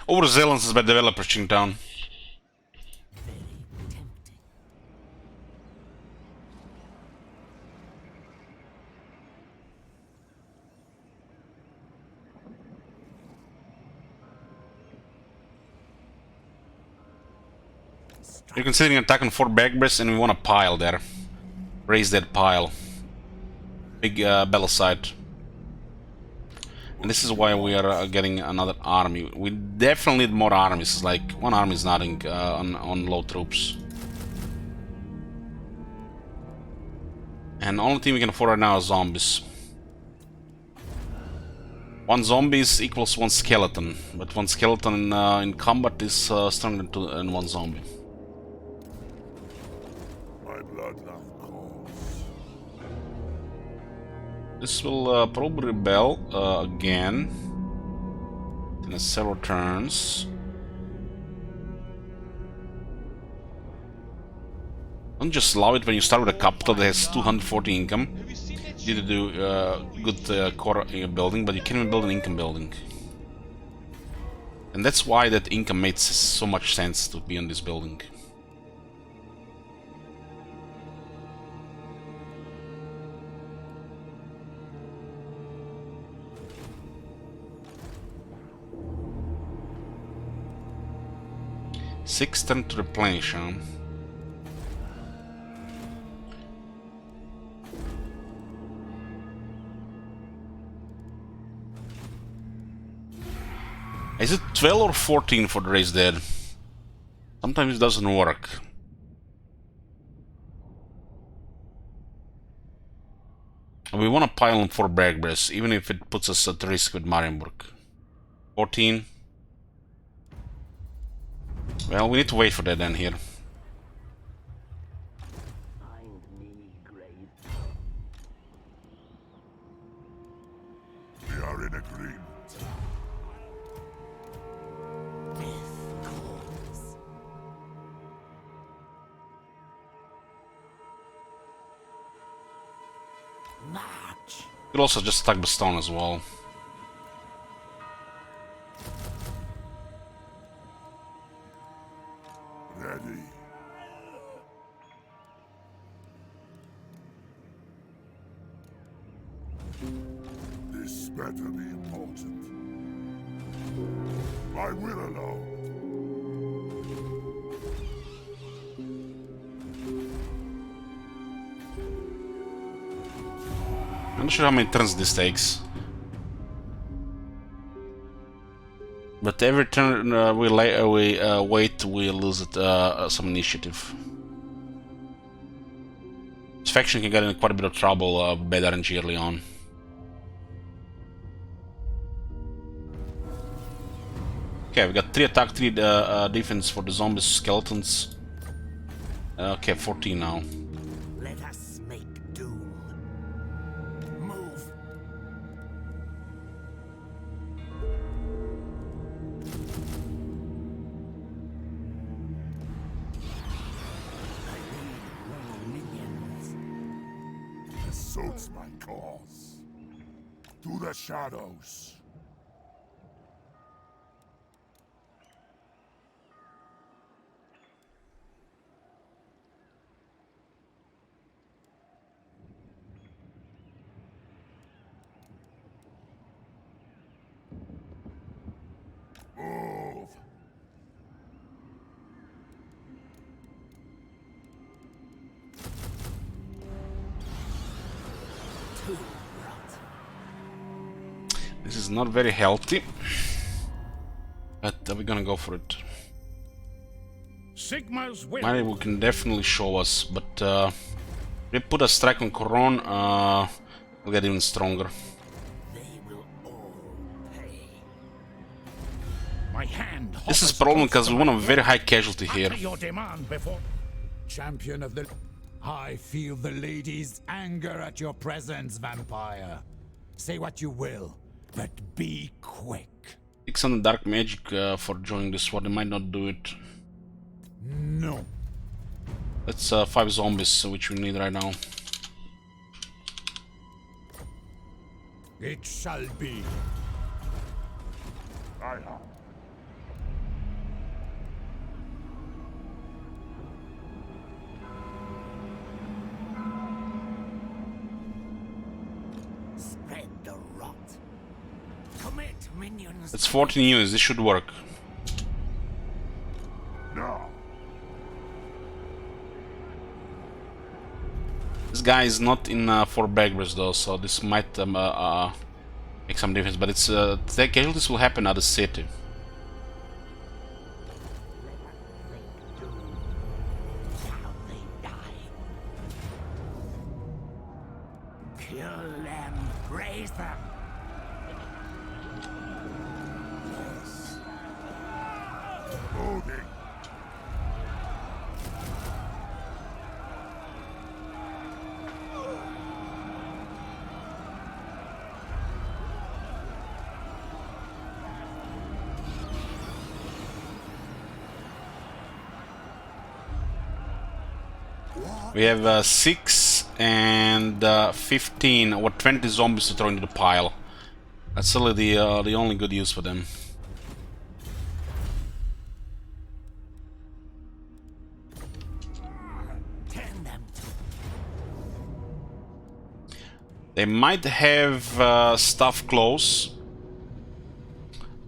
Overzealous is by developers, Chingtown. You're considering attacking Fort Bagbreast, and we want a pile there. Raise that pile. Big battle site. And this is why we are getting another army. We definitely need more armies. Like, one army is nothing on low troops. And the only thing we can afford right now is zombies. One zombie equals one skeleton, but one skeleton in combat is stronger than one zombie. My blood now calls. This will probably rebel again in several turns. Don't just allow it when you start with a capital that has 240 income. You need to do good core building, but you can't even build an income building. And that's why that income makes so much sense to be on this building. Six turn to replenish, huh? Is it 12 or 14 for the race dead? Sometimes it doesn't work. We want to pile on 4 Bragbres, even if it puts us at risk with Marienburg. 14. Well, we need to wait for that then here. We are in agreement. March. We'll also just attack Bastogne as well. Ready. This better be important. I will alone. I'm not sure how many turns this takes. But every turn we wait, we lose some initiative. This faction can get in quite a bit of trouble with bad RNG early on. Okay, we got 3 attack, 3 defense for the zombies, skeletons. Okay, 14 now. Let us make doom. Move. I need more minions. This suits my cause. To the shadows. Move. This is not very healthy, but we're gonna go for it. Sigma's will. Mario can definitely show us, but if we put a strike on Coron, we'll get even stronger. They will all pay. My hand. This is hovers problem close because to we my want a very will. high casualty here. Utter your demand before. Champion of the... I feel the lady's anger at your presence, vampire. Say what you will, but be quick. 600 dark magic for joining this war, they might not do it. No. That's 5 zombies, which we need right now. It shall be. I have. Spread the rot. Commit, minions. It's 14 units, this should work. No. This guy is not in 4 Bragbres though, so this might make some difference, but it's the casualties will happen at the city. Shall they die? Kill them, raise them. Yes. Moving. We have 6 and 15 or 20 zombies to throw into the pile. That's really the only good use for them. Turn them to... They might have stuff close.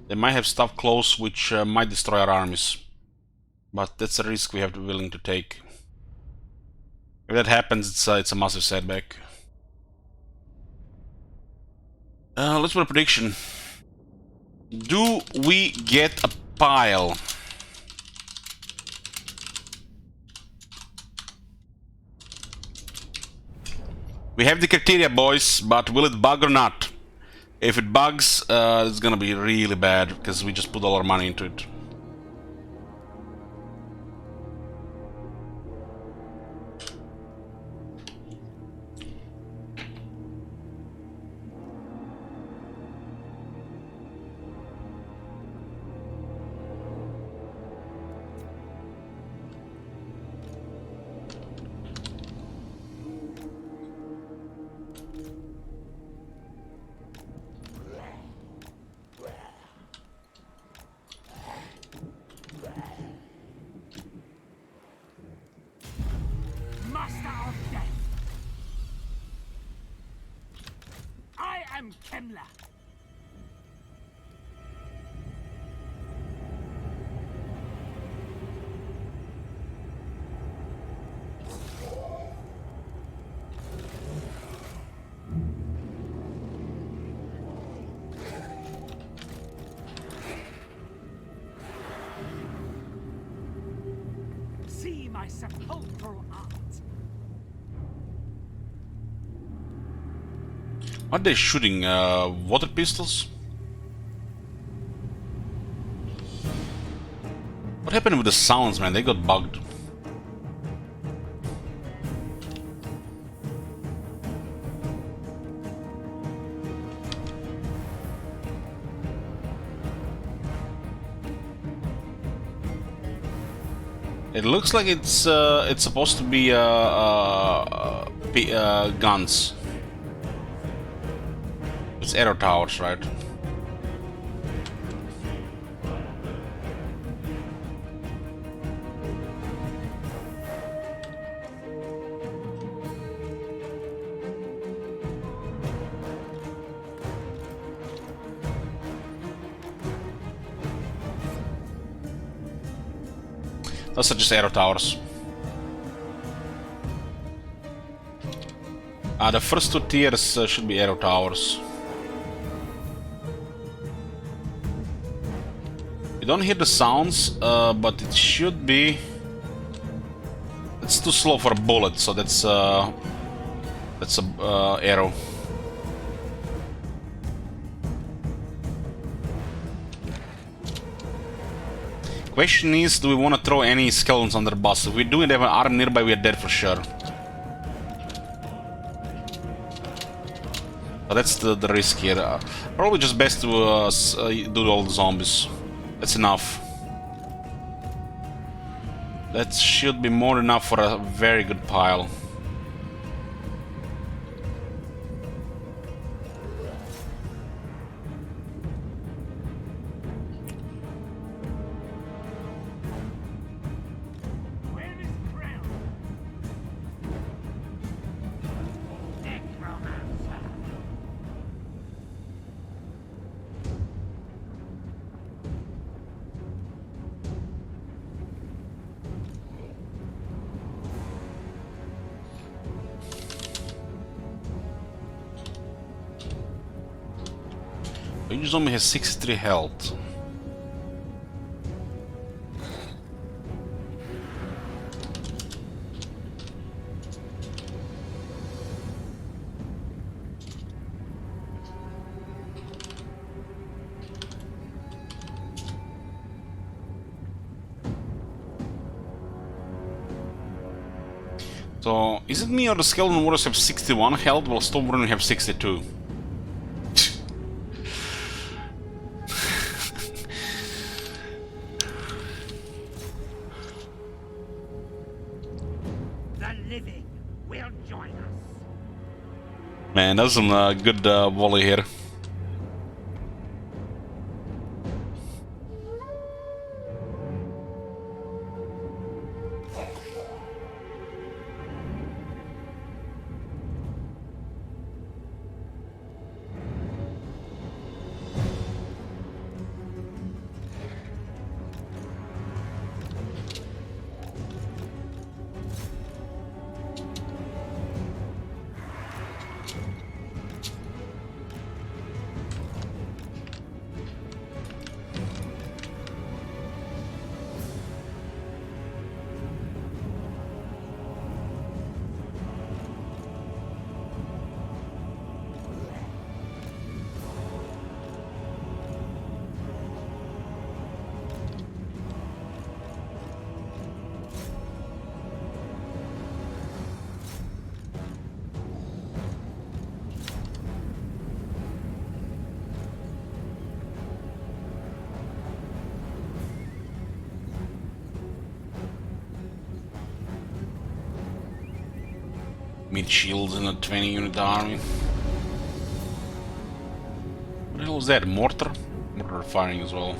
They might have stuff close which might destroy our armies. But that's a risk we have to be willing to take. If that happens, it's a massive setback. Let's put a prediction. Do we get a pile? We have the criteria, boys, but will it bug or not? If it bugs, it's gonna be really bad, because we just put all our money into it. Master of death. I am Kemla. See my sepulchral art. What are they shooting? Water pistols? What happened with the sounds, man? They got bugged. It looks like it's supposed to be guns. It's arrow towers, right? Those are just arrow towers. The first two tiers should be arrow towers. You don't hear the sounds, but it should be... It's too slow for a bullet, so that's a arrow. Question is, do we want to throw any skeletons on their boss? If we do, and have an arm nearby, we are dead for sure. But that's the risk here. Probably just best to do all the zombies. That's enough. That should be more than enough for a very good pile. Where is Barrow? Necromancer. Each zombie has 63 health. So, is it me or the skeleton warriors have 61 health while Storm Warriors have 62? The living will join us. Man, that's some good volley here. Mid shields in a 20-unit army. What the hell was that? Mortar? Mortar firing as well.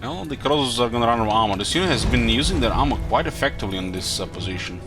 Well, the Crossers are gonna run out of armor. This unit has been using their armor quite effectively on this position.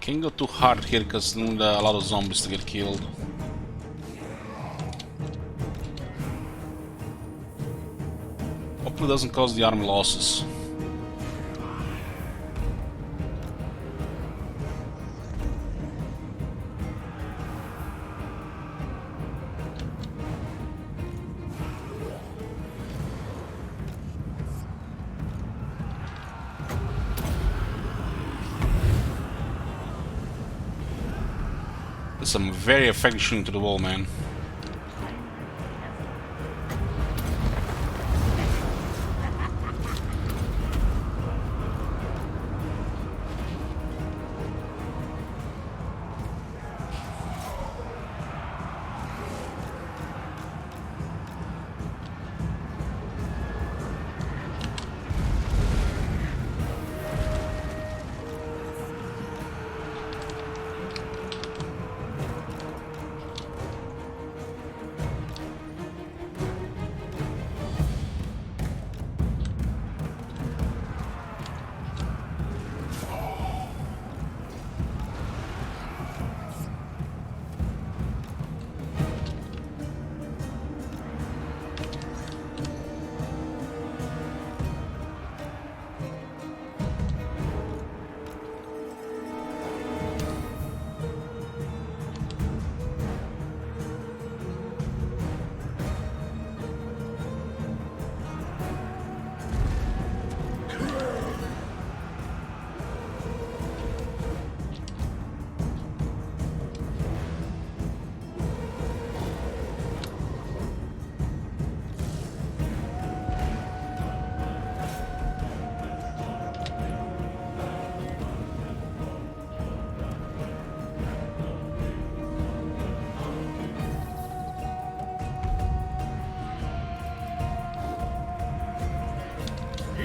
Can't go too hard here because a lot of zombies to get killed. Hopefully it doesn't cause the army losses. Some very effective shooting to the wall, man.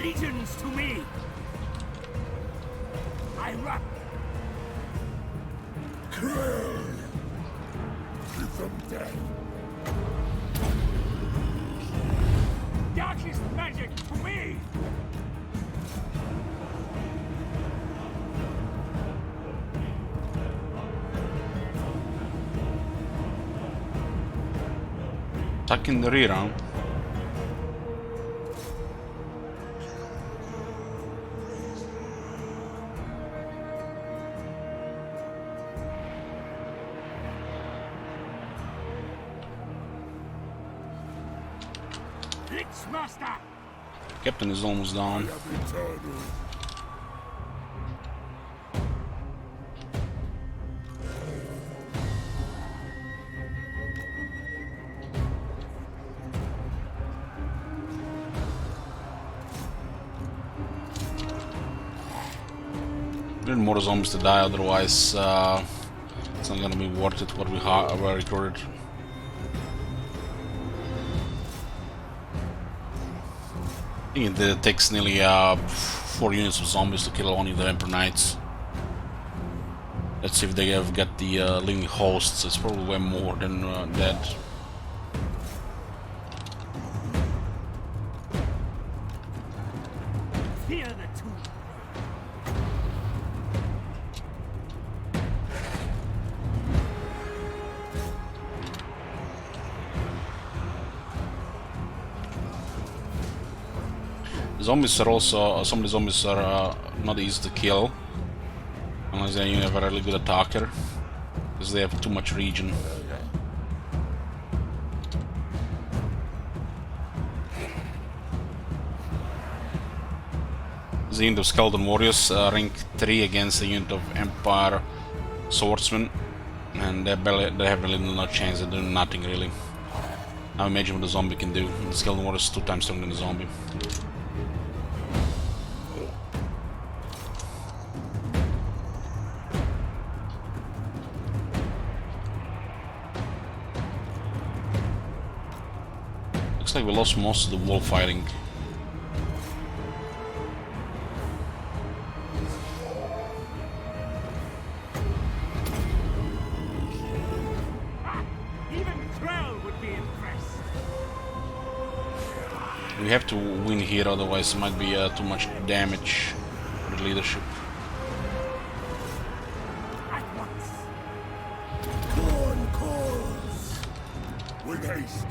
Legions to me! I run! Kill! Give them death! Darkest magic to me! Attack in the rear, huh? Blitzmaster! Captain is almost down. Need more zombies to die, otherwise it's not gonna be worth it what we recorded. I think it takes nearly 4 units of zombies to kill only the Emperor Knights. Let's see if they have got the living hosts. It's probably way more than dead. Fear the two. Zombies are also, some of the zombies are not easy to kill unless you have a really good attacker, because they have too much region. The unit of Skeleton Warriors, rank 3 against the unit of Empire Swordsmen, and they have really no chance. They do nothing really. Now imagine what the zombie can do. The Skeleton Warrior is 2 times stronger than the zombie. Looks like we lost most of the wall fighting. We have to win here, otherwise it might be too much damage for the leadership. Corn calls with haste.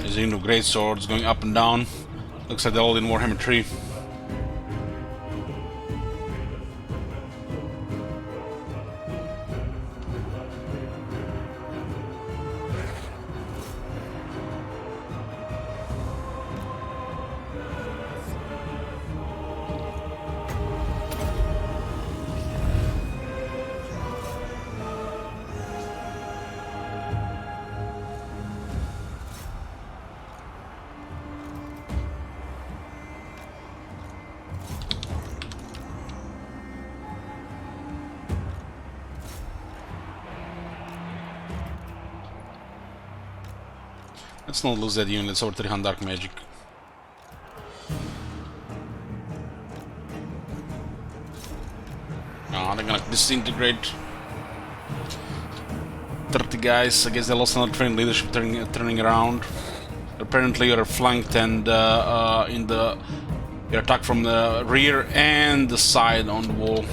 There's a unit of great swords going up and down. Looks like they're all in Warhammer 3. Let's not lose that unit, it's over 300 dark magic. Oh, they're gonna disintegrate. 30 guys, I guess they lost another trained leadership turning around. Apparently you're flanked and you're attacked from the rear and the side on the wall.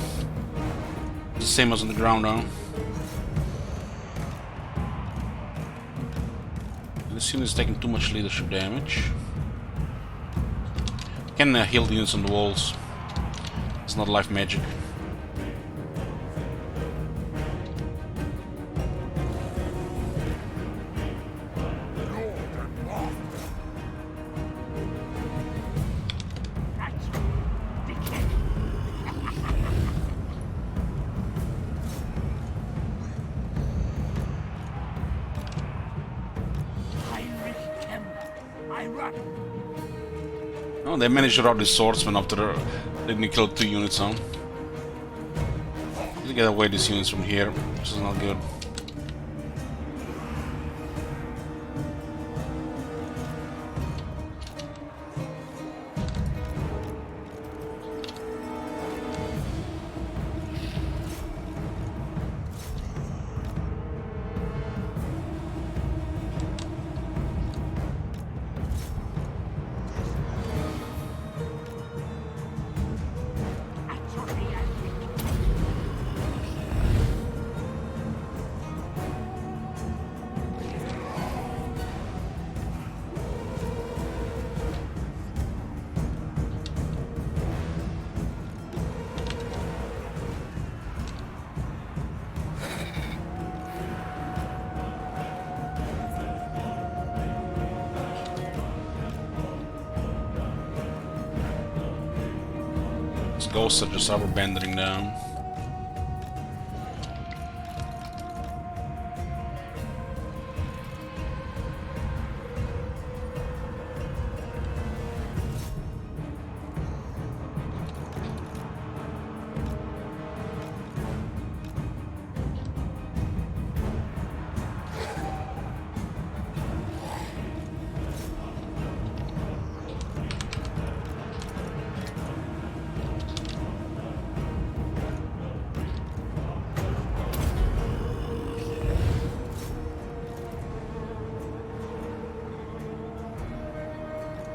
The same as on the ground now. This unit is taking too much leadership damage. Can heal the units on the walls. It's not life magic. Oh, they managed to rout the swordsman after letting me kill 2 units on. They get away these units from here, which is not good. These ghosts are just rubber banding down.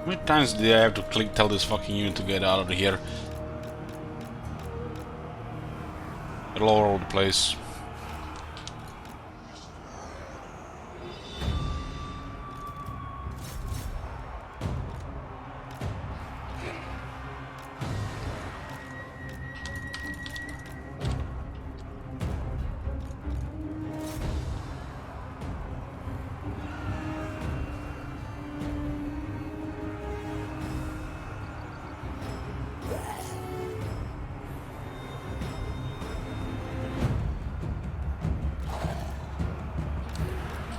How many times did I have to tell this fucking unit to get out of here? They're all over the place.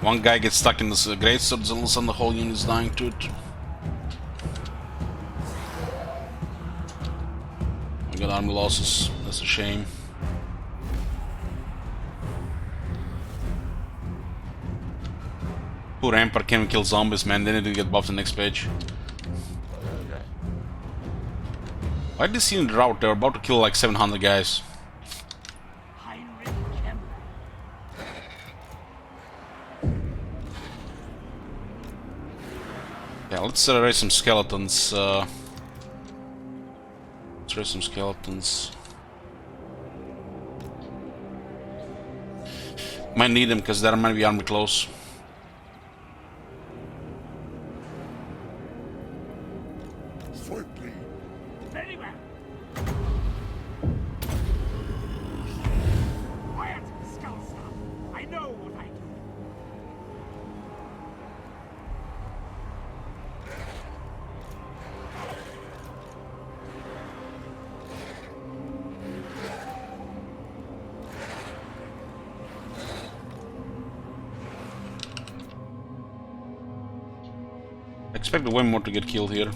One guy gets stuck in this greatsword, and all of a sudden the whole unit is dying to it. We got army losses, that's a shame. Poor Emperor can't kill zombies, man, they need to get buffed the next page. Why did this unit rout? They were about to kill like 700 guys. Yeah, let's raise some skeletons. Let's raise some skeletons. Might need them because there might be army close. Swiftly. Very well. Quiet, Skullstaff. I know what I do. I expect way more to get killed here.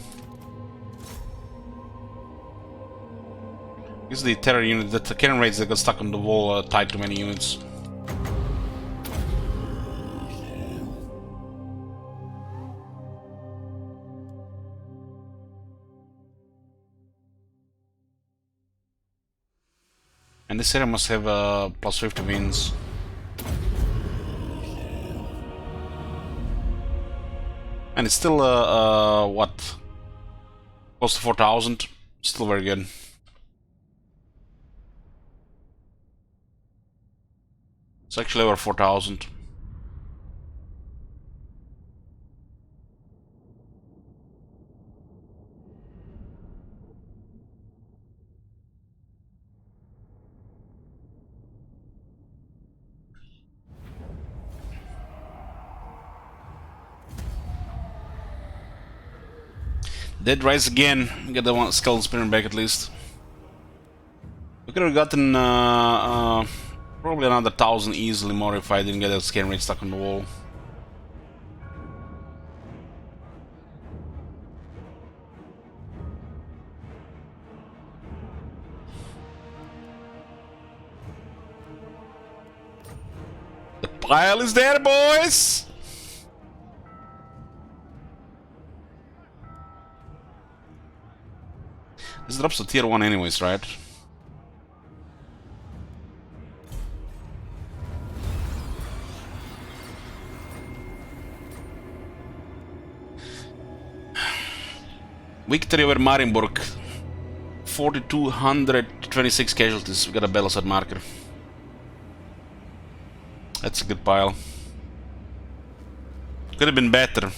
This is the terror unit, that the cannon raids that got stuck on the wall tied to many units. And this area must have plus 50 wins. And it's still, what? Close to 4,000. Still very good. It's actually over 4,000. Dead rise again. Get the one skeleton spinner back at least. We could have gotten probably another 1,000 easily more if I didn't get that scan rate stuck on the wall. The pile is there, boys! This drops to tier 1 anyways, right? Victory over Marienburg. 4,226 casualties. We got a battleside marker. That's a good pile. Could have been better.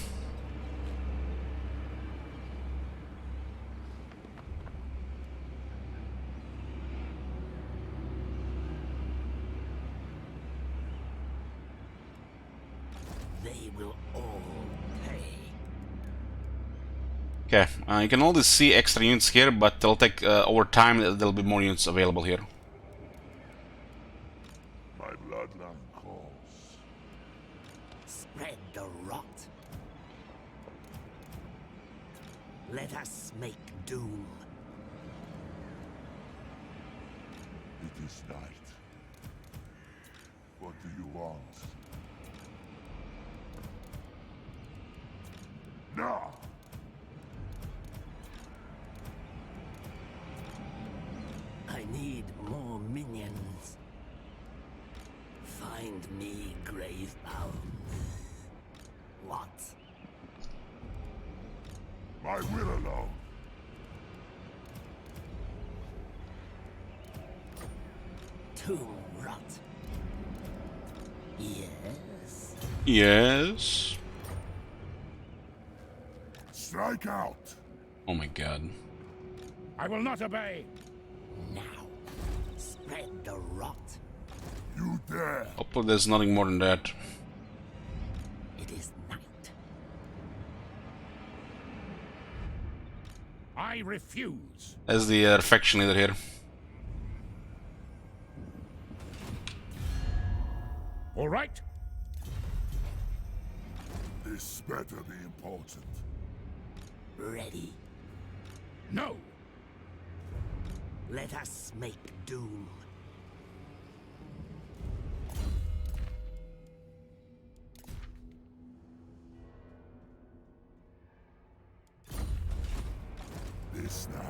They will all pay. Okay, you can always see extra units here, but it'll take over time. There'll be more units available here. My bloodline calls. Spread the rot. Let us make doom. It is night. What do you want? Now! I need more minions. Find me Gravebound. What? My will alone. Tomb rot. Yes. Yes. Strike out! Oh my god. I will not obey. Now. Spread the rot. You dare! Hopefully there's nothing more than that. It is night. I refuse. As the faction leader here. All right. This better be important. Ready. No. Let us make doom. This night.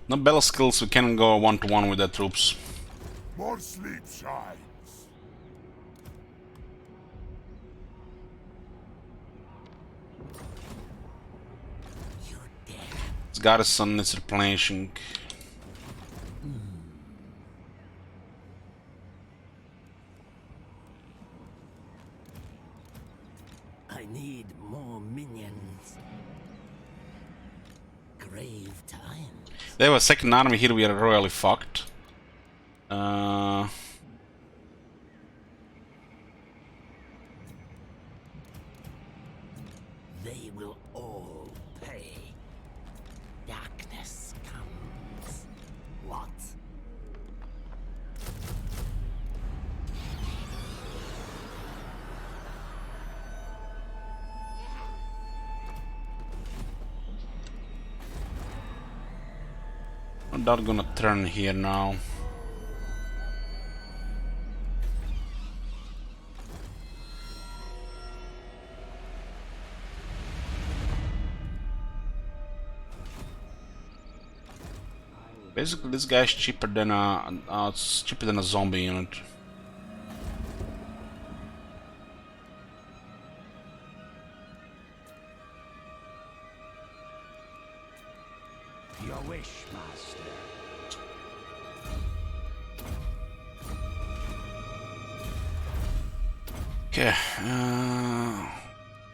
No battle skills, we can go 1-to-1 with the troops. More sleep shines. You dare. Its garrison is replenishing. I need more minions. Grave time. They have a second army here, we are royally fucked. They will all pay. Darkness comes. What? I'm not gonna turn here now. Basically, this guy's cheaper than it's cheaper than a zombie unit. Your wish, master. Okay,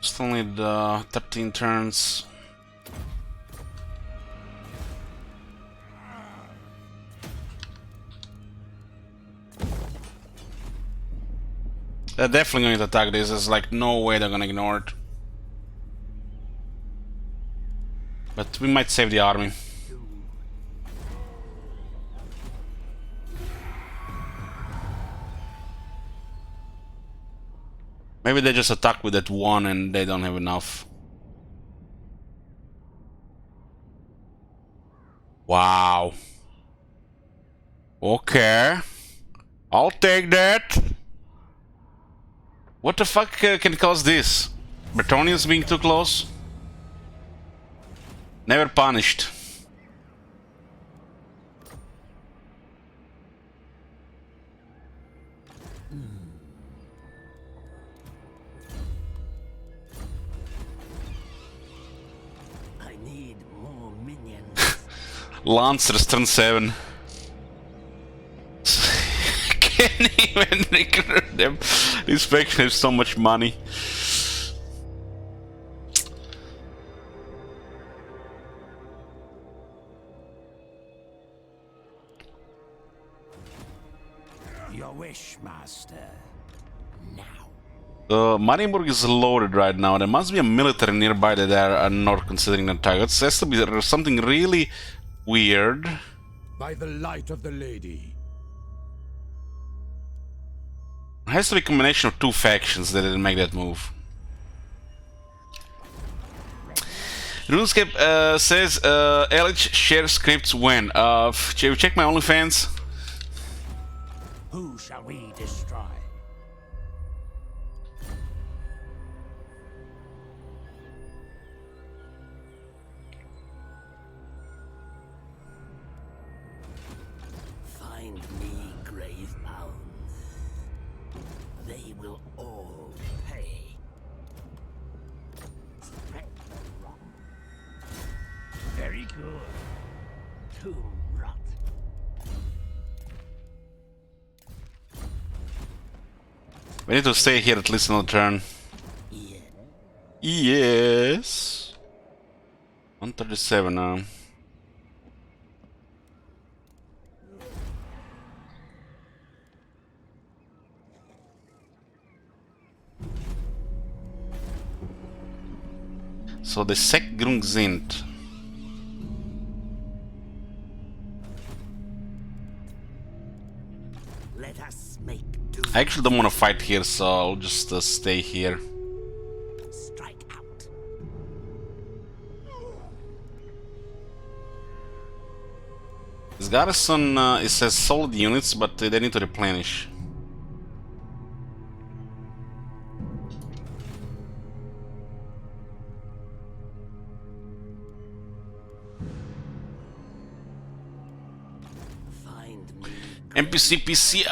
still need 13 turns. They're definitely going to attack this. There's like no way they're gonna ignore it. But we might save the army. Maybe they just attack with that one and they don't have enough. Wow. Okay. I'll take that. What the fuck can cause this? Bretonians being too close? Never punished. I need more minions. Lancers turn 7. Can't even recruit them. This faction has so much money. Your wish, master. Now. Marienburg is loaded right now. There must be a military nearby that they are not considering the target. It has to be something really weird. By the light of the lady. It has to be a combination of two factions that didn't make that move. RuneScape says, LH share scripts when? Check my OnlyFans. Who shall we destroy? Find me grave bound. They will all pay. Spread the rot. Very good. Tomb rot. We need to stay here at least another turn. Yeah. Yes. 137 now. So the Sekgrung sind. Let us make do. I actually don't want to fight here, so I'll just stay here. Strike out. This garrison, it says solid units, but they need to replenish. Find me. NPC PC,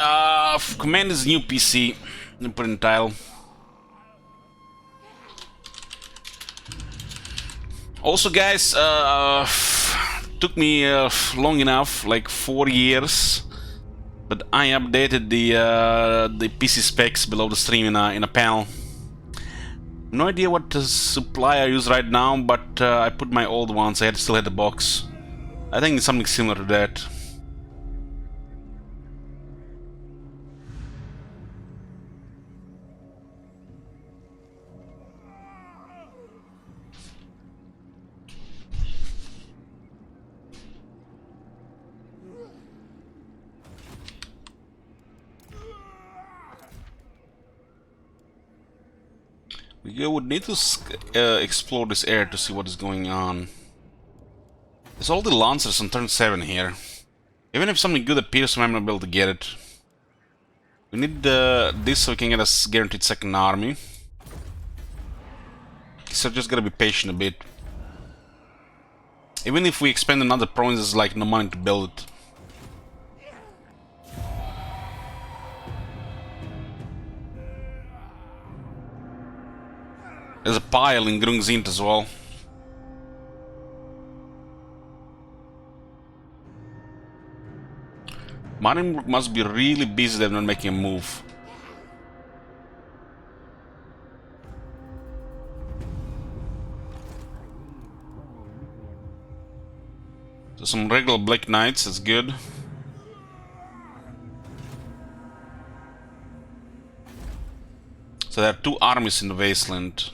command is new PC. Let me put in tile. Also, guys, took me long enough, like 4 years, but I updated the PC specs below the stream in a panel. No idea what supply I use right now, but I put my old ones. I still had the box. I think it's something similar to that. We would need to explore this area to see what is going on. There's all the lancers on turn 7 here. Even if something good appears, we might not be able to get it. We need this so we can get a guaranteed second army. So just gotta be patient a bit. Even if we expand another province, there's like no money to build it. There's a pile in Grungzint as well. Marienburg must be really busy, they're not making a move. So some regular Black Knights, that's good. So there are 2 armies in the wasteland.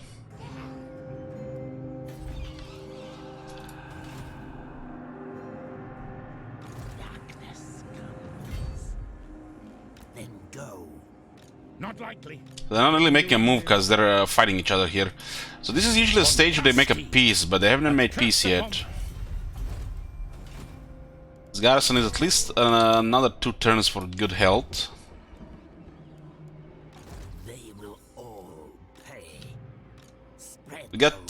Then go. Not likely. They're not really making a move because they're fighting each other here. So this is usually a stage where they make a peace, but they haven't made peace yet. This garrison is at least another 2 turns for good health. They will all pay. Spread We got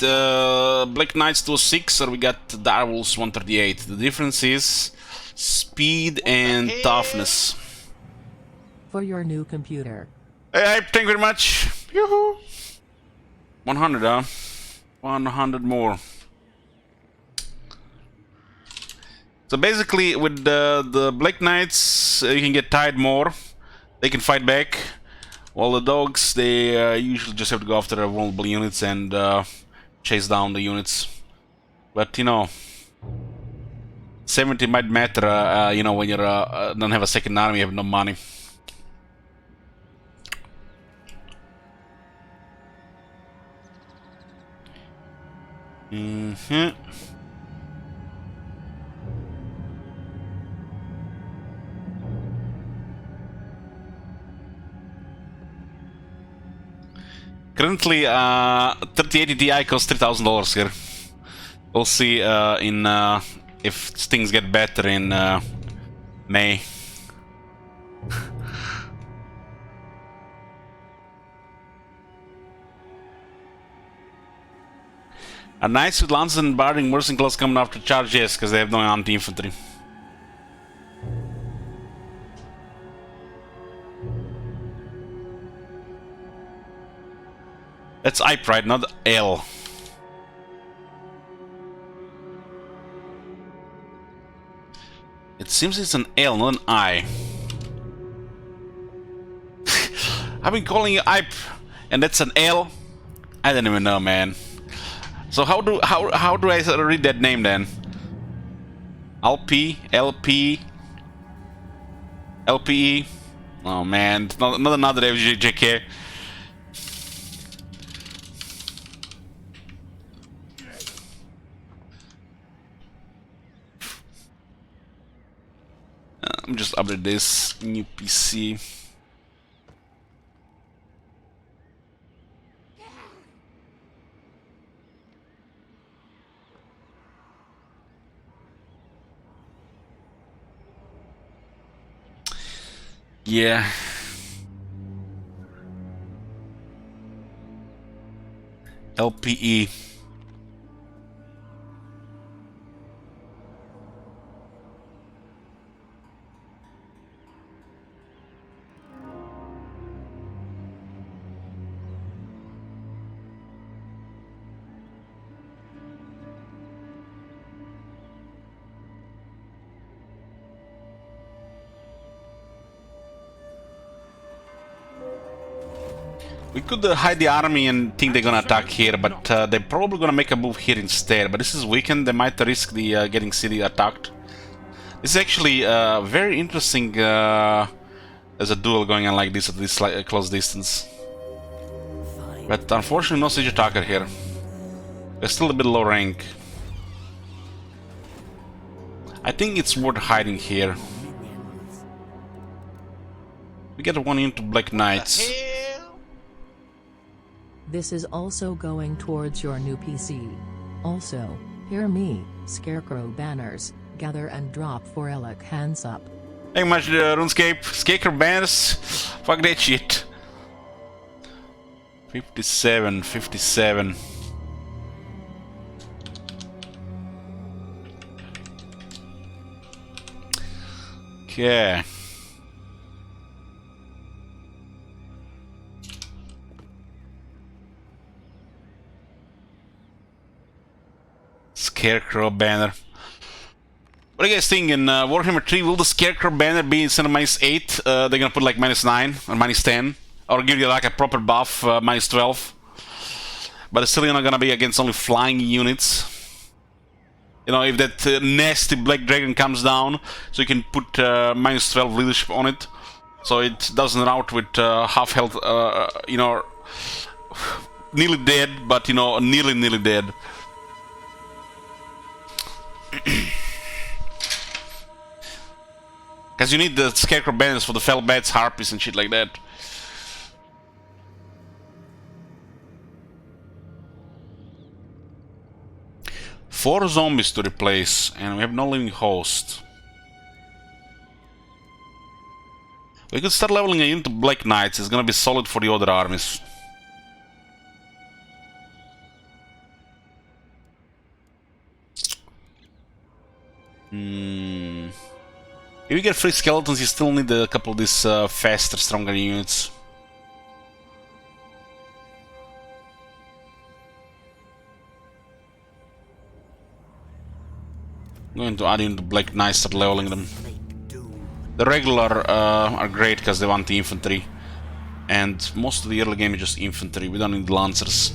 Black Knights 206 or we got Darwolves 138. The difference is speed and toughness. For your new computer. Hey, thank you very much. Yoo-hoo. 100, huh? 100 more. So basically, with the Black Knights, you can get tired more. They can fight back. While the dogs, they usually just have to go after the vulnerable units and chase down the units. But, you know, 70 might matter, you know, when you don't have a second army, you have no money. Mm-hmm. Currently, 3080 Ti costs $3,000 here. We'll see if things get better in May. A knights with lances and barding mercenary class coming after charge, yes, because they have no anti-infantry. That's I pride, not L. It seems it's an L, not an I. I've been calling you IPE, and that's an L. I don't even know, man. So how do I read that name then? LP, LP, LPE. Oh man, not another FJK. I'm just update this new PC. Yeah. LPE. We could hide the army and think they're gonna attack here, but they're probably gonna make a move here instead. But this is weekend, they might risk the getting city attacked. This is actually very interesting. There's a duel going on like this at this close distance. But unfortunately, no siege attacker here. They're still a bit low rank. I think it's worth hiding here. We get one into Black Knights. This is also going towards your new PC. Also, hear me, Scarecrow banners, gather and drop for Alec hands up. Thank you much, RuneScape. Scarecrow banners, fuck that shit. 57, 57. Okay. Scarecrow banner. What do you guys think in Warhammer 3? Will the Scarecrow banner be instead of -8? They're gonna put like -9 or -10, or give you like a proper buff, -12. But it's still not gonna be against only flying units. You know, if that nasty Black Dragon comes down, so you can put -12 leadership on it, so it doesn't rout with half health. You know, nearly dead, but you know, nearly dead. Because you need the Scarecrow banners for the Fell Bats, Harpies and shit like that. Four zombies to replace, and we have no living host. We could start leveling a unit to Black Knights, it's gonna be solid for the other armies. If you get free skeletons, you still need a couple of these faster, stronger units. I'm going to add in the Black Knights, start leveling them. The regular are great because they want the infantry. And most of the early game is just infantry, we don't need lancers.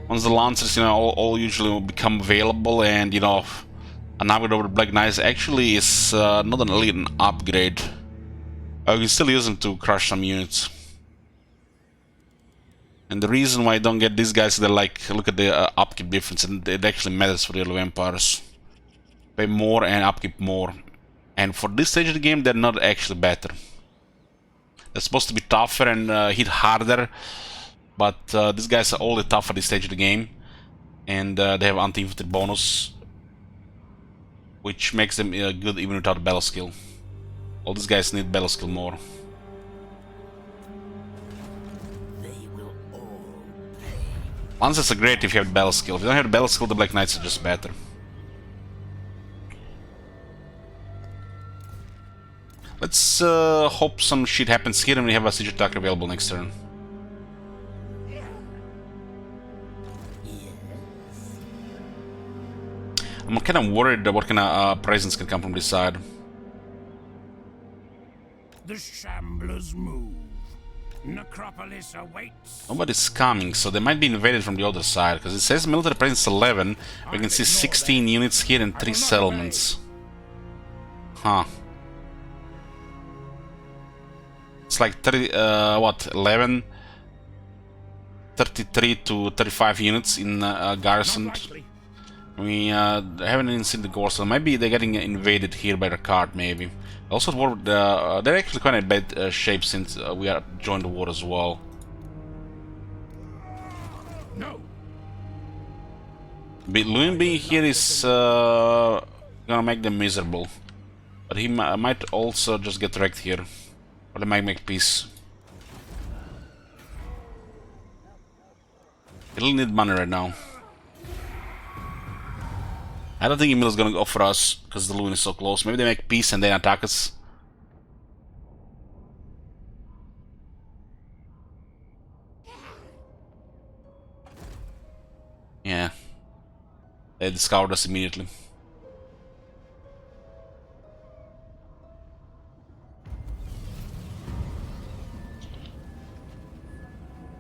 Once the lancers, you know, all usually will become available, and you know, an upgrade over the Black Knights actually is not an elite, an upgrade. You can still use them to crush some units. And the reason why I don't get these guys, they're like, look at the upkeep difference, and it actually matters for the early vampires. Pay more and upkeep more. And for this stage of the game, they're not actually better. They're supposed to be tougher and hit harder, but these guys are all the tougher this stage of the game. And they have anti-infantry bonus, which makes them good even without battle skill. All these guys need battle skill more. Lancers are great if you have battle skill. If you don't have battle skill, the Black Knights are just better. Let's hope some shit happens here and we have a siege attacker available next turn. I'm kind of worried what kind of presence can come from this side. The shamblers move. Necropolis awaits. Nobody's coming, so they might be invaded from the other side, because it says military presence 11. We can see 16 units here and 3 settlements. Huh. It's like 30, what, 11? 33 to 35 units in garrison. We haven't even seen the gore, so maybe they're getting invaded here by the cart, maybe. Also, they're actually kind of bad shape since we are joined the war as well. No. Luin being here is gonna make them miserable, but he might also just get wrecked here, or they might make peace. He'll need money right now. I don't think Emil's gonna go for us, because the Luin is so close. Maybe they make peace and then attack us. Yeah. They discovered us immediately.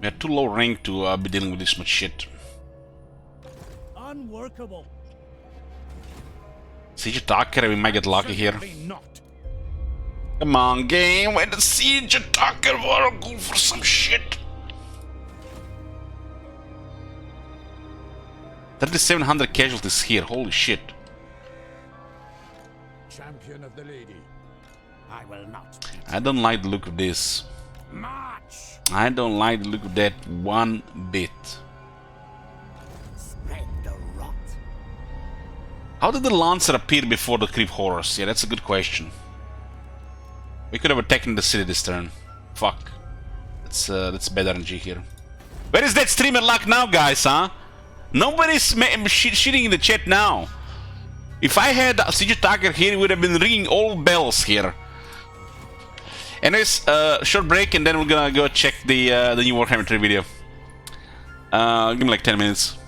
We are too low rank to be dealing with this much shit. Unworkable. Siege attacker, we might get lucky here. Certainly not. Come on, game, where the siege attacker wanna go for some shit? 3,700 casualties here, holy shit. Champion of the lady. I will not. I don't like the look of this. March. I don't like the look of that one bit. Spread the rot. How did the Lancer appear before the Creep Horrors? Yeah, that's a good question. We could have attacked the city this turn. Fuck. That's bad RNG here. Where is that streamer luck now, guys, huh? Nobody's shitting in the chat now. If I had a siege attacker here, it would have been ringing all bells here. Anyways, short break and then we're gonna go check the new Warhammer 3 video. Give me like 10 minutes.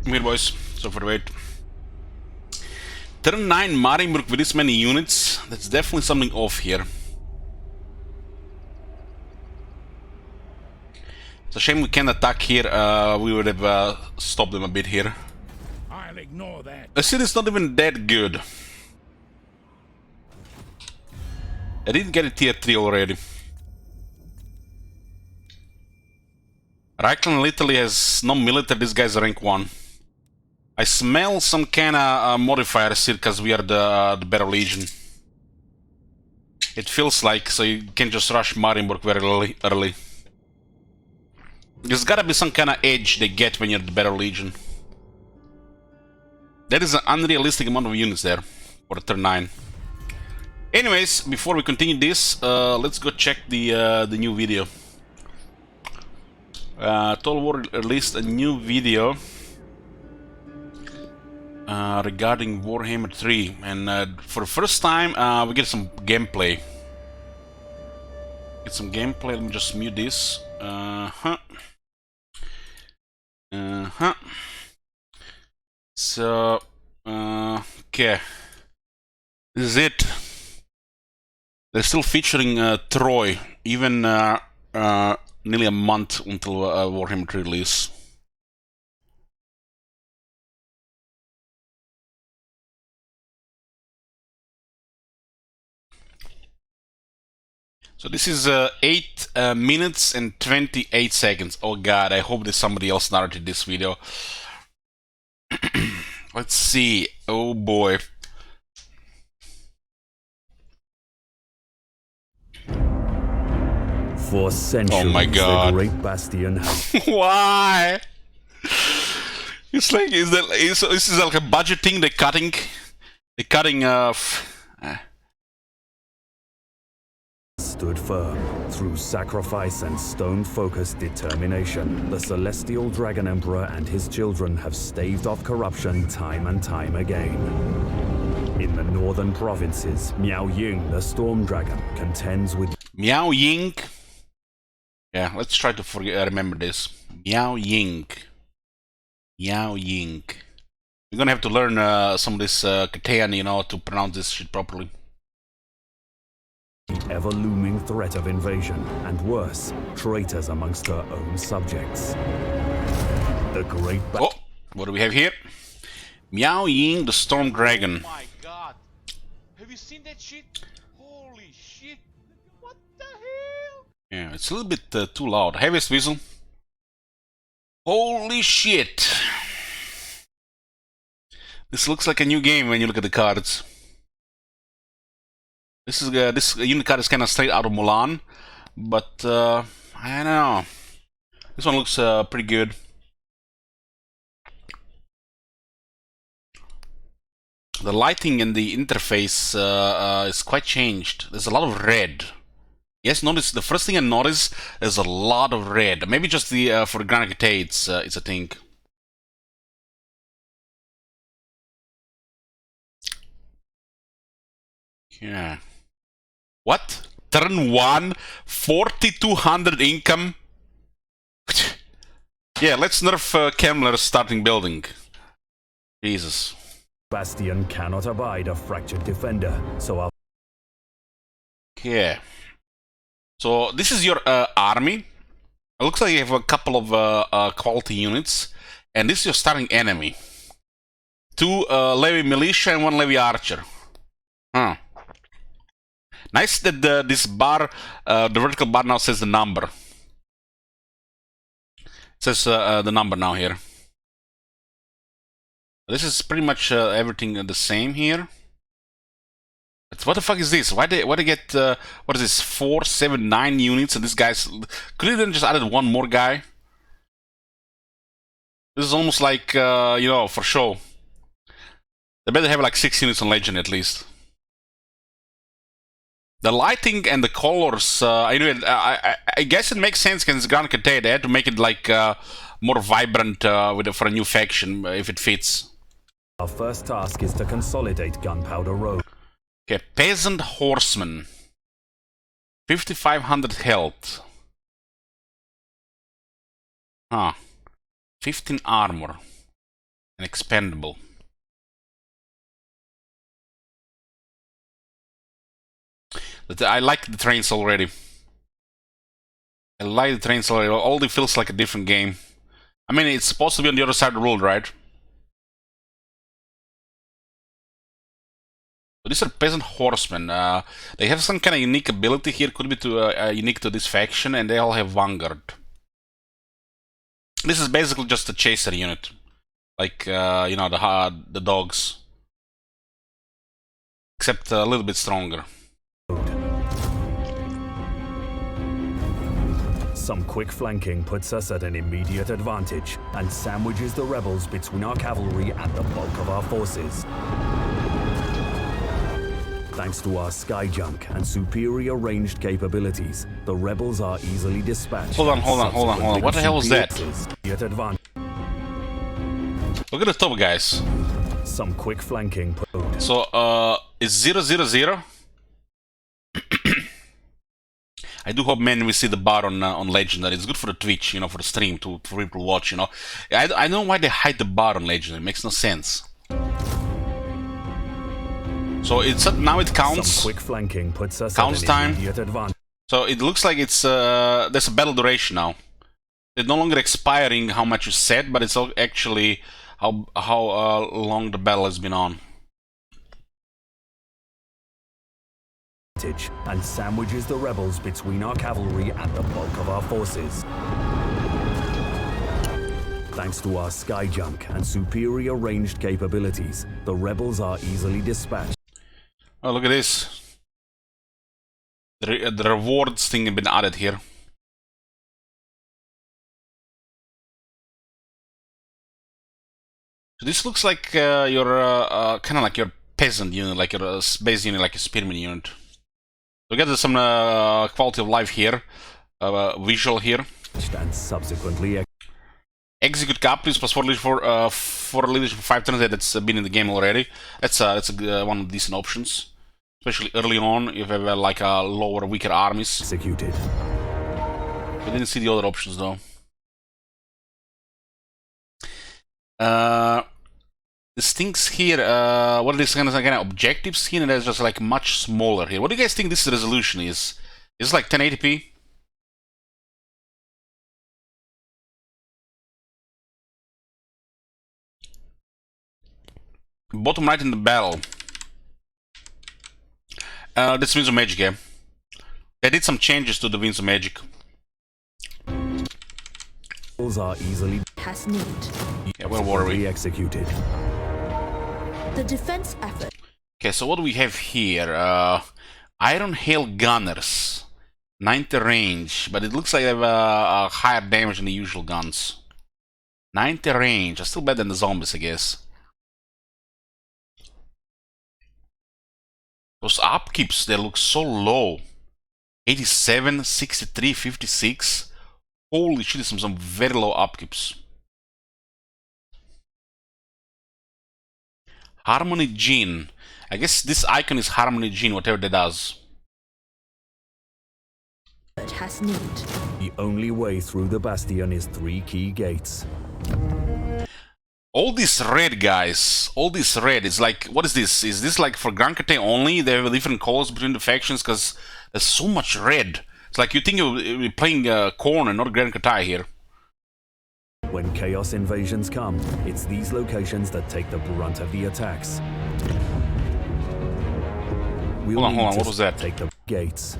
I'm here, boys. So for the wait. Turn 9 Marienburg with this many units. That's definitely something off here. It's a shame we can't attack here. We would have stopped them a bit here. I'll ignore that. The city's not even that good. I didn't get a tier 3 already. Reichland literally has no military. This guy's rank 1. I smell some kinda modifiers here because we are the Barrow Legion. It feels like, so you can just rush Marienburg very early. There's gotta be some kind of edge they get when you're the Barrow Legion. That is an unrealistic amount of units there for turn 9. Anyways, before we continue this, let's go check the new video. Total War released a new video regarding Warhammer 3, and for the first time we get some gameplay. Let me just mute this. So okay, this is it. They're still featuring Troy, even nearly a month until Warhammer 3 release. So this is 8 minutes and 28 seconds. Oh god, I hope there's somebody else narrated this video. Let's see. Oh boy. For centuries, oh my god. the Great Bastion has... Why? It's like, is this like a budget thing? They're cutting stood firm. Through sacrifice and stone-focused determination, the Celestial Dragon Emperor and his children have staved off corruption time and time again. In the northern provinces, Miao Ying, the Storm Dragon, contends with... Miao Ying? Yeah, let's try to remember this. Miao Ying. Miao Ying. We're gonna have to learn some of this Katean, you know, to pronounce this shit properly. The ever-looming threat of invasion, and worse, traitors amongst her own subjects. The Great Oh, what do we have here? Miao Ying, the Storm Dragon. Oh my god. Have you seen that shit? Holy shit. What the hell? Yeah, it's a little bit too loud. Heaviest whistle. Holy shit. This looks like a new game when you look at the cards. This unit card is kind of straight out of Mulan, but I don't know. This one looks pretty good. The lighting and the interface is quite changed. There's a lot of red. Yes, notice the first thing I notice is a lot of red. Maybe just the for Grand Cathay it's a thing. Yeah. What? Turn 1, 4,200 income? Yeah, let's nerf Kemmler's starting building. Jesus. Bastion cannot abide a fractured defender, so I'll... Yeah. So this is your army. It looks like you have a couple of quality units, and this is your starting enemy. 2 Levy Militia and 1 Levy Archer. Huh. Nice that this bar, the vertical bar now says the number. It says the number now here. This is pretty much everything the same here. But what the fuck is this? Why they get what is this, 4, 7, 9 units, and this guy's... Could they then just added one more guy? This is almost like you know, for show. They better have like 6 units on Legend at least. The lighting and the colors, anyway, I guess it makes sense because it's Grand Cathay. They had to make it like more vibrant for a new faction if it fits. Our first task is to consolidate Gunpowder Road. Okay, Peasant Horseman. 5,500 health. Huh. 15 armor. and expendable. But I like the trains already. I like the trains already. Already feels like a different game. I mean, it's supposed to be on the other side of the world, right? So these are peasant horsemen. They have some kind of unique ability here. Could be unique to this faction, and they all have vanguard. This is basically just a chaser unit, like you know, the dogs, except a little bit stronger. Some quick flanking puts us at an immediate advantage and sandwiches the rebels between our cavalry and the bulk of our forces. Thanks to our skyjunk and superior ranged capabilities, the rebels are easily dispatched. Hold on. What the hell was that? Look at the top, guys. Some quick flanking. So, it's 000. I do hope, man, we see the bar on Legendary. It's good for the Twitch, you know, for the stream, for people to watch, you know. I don't know why they hide the bar on Legendary. It makes no sense. So it's now it counts. Some quick flanking puts us counts at time. an immediate advantage. So it looks like it's there's a battle duration now. It's no longer expiring how much you set, but it's actually how long the battle has been on. And sandwiches the rebels between our cavalry and the bulk of our forces. Thanks to our skyjunk and superior ranged capabilities, the rebels are easily dispatched. Oh, look at this. The rewards thing has been added here. So this looks like your kind of like your peasant unit, like your base unit, like a spearman unit. We got some quality of life here, visual here. And subsequently execute captives plus 4 leadership for 5 turns. That's been in the game already. That's one of the decent options, especially early on if you have like a lower, weaker armies. Executed. We didn't see the other options though. These things here, what are these kind of objectives here? And that's just like much smaller here. What do you guys think this resolution is? Is it like 1080p? Bottom right in the battle. That's Winds of Magic, yeah. They did some changes to the Winds of Magic. Those are easily Yeah, where were we? Executed. The defense effort. Okay, so what do we have here? Iron Hail Gunners. 90 range, but it looks like they have a higher damage than the usual guns. 90 range, still better than the zombies, I guess. Those upkeeps, they look so low. 87, 63, 56. Holy shit, some very low upkeeps. Harmony Gene. I guess this icon is Harmony Gene, whatever that does. It has need. The only way through the bastion is 3 key gates. All this red, guys. All this red. It's like, what is this? Is this like for Grand Cate only? They have different colors between the factions because there's so much red. It's like you think you're playing Corn and not Grand Cate here. When Chaos invasions come, it's these locations that take the brunt of the attacks. We'll Hold on, what was that? Take the gates.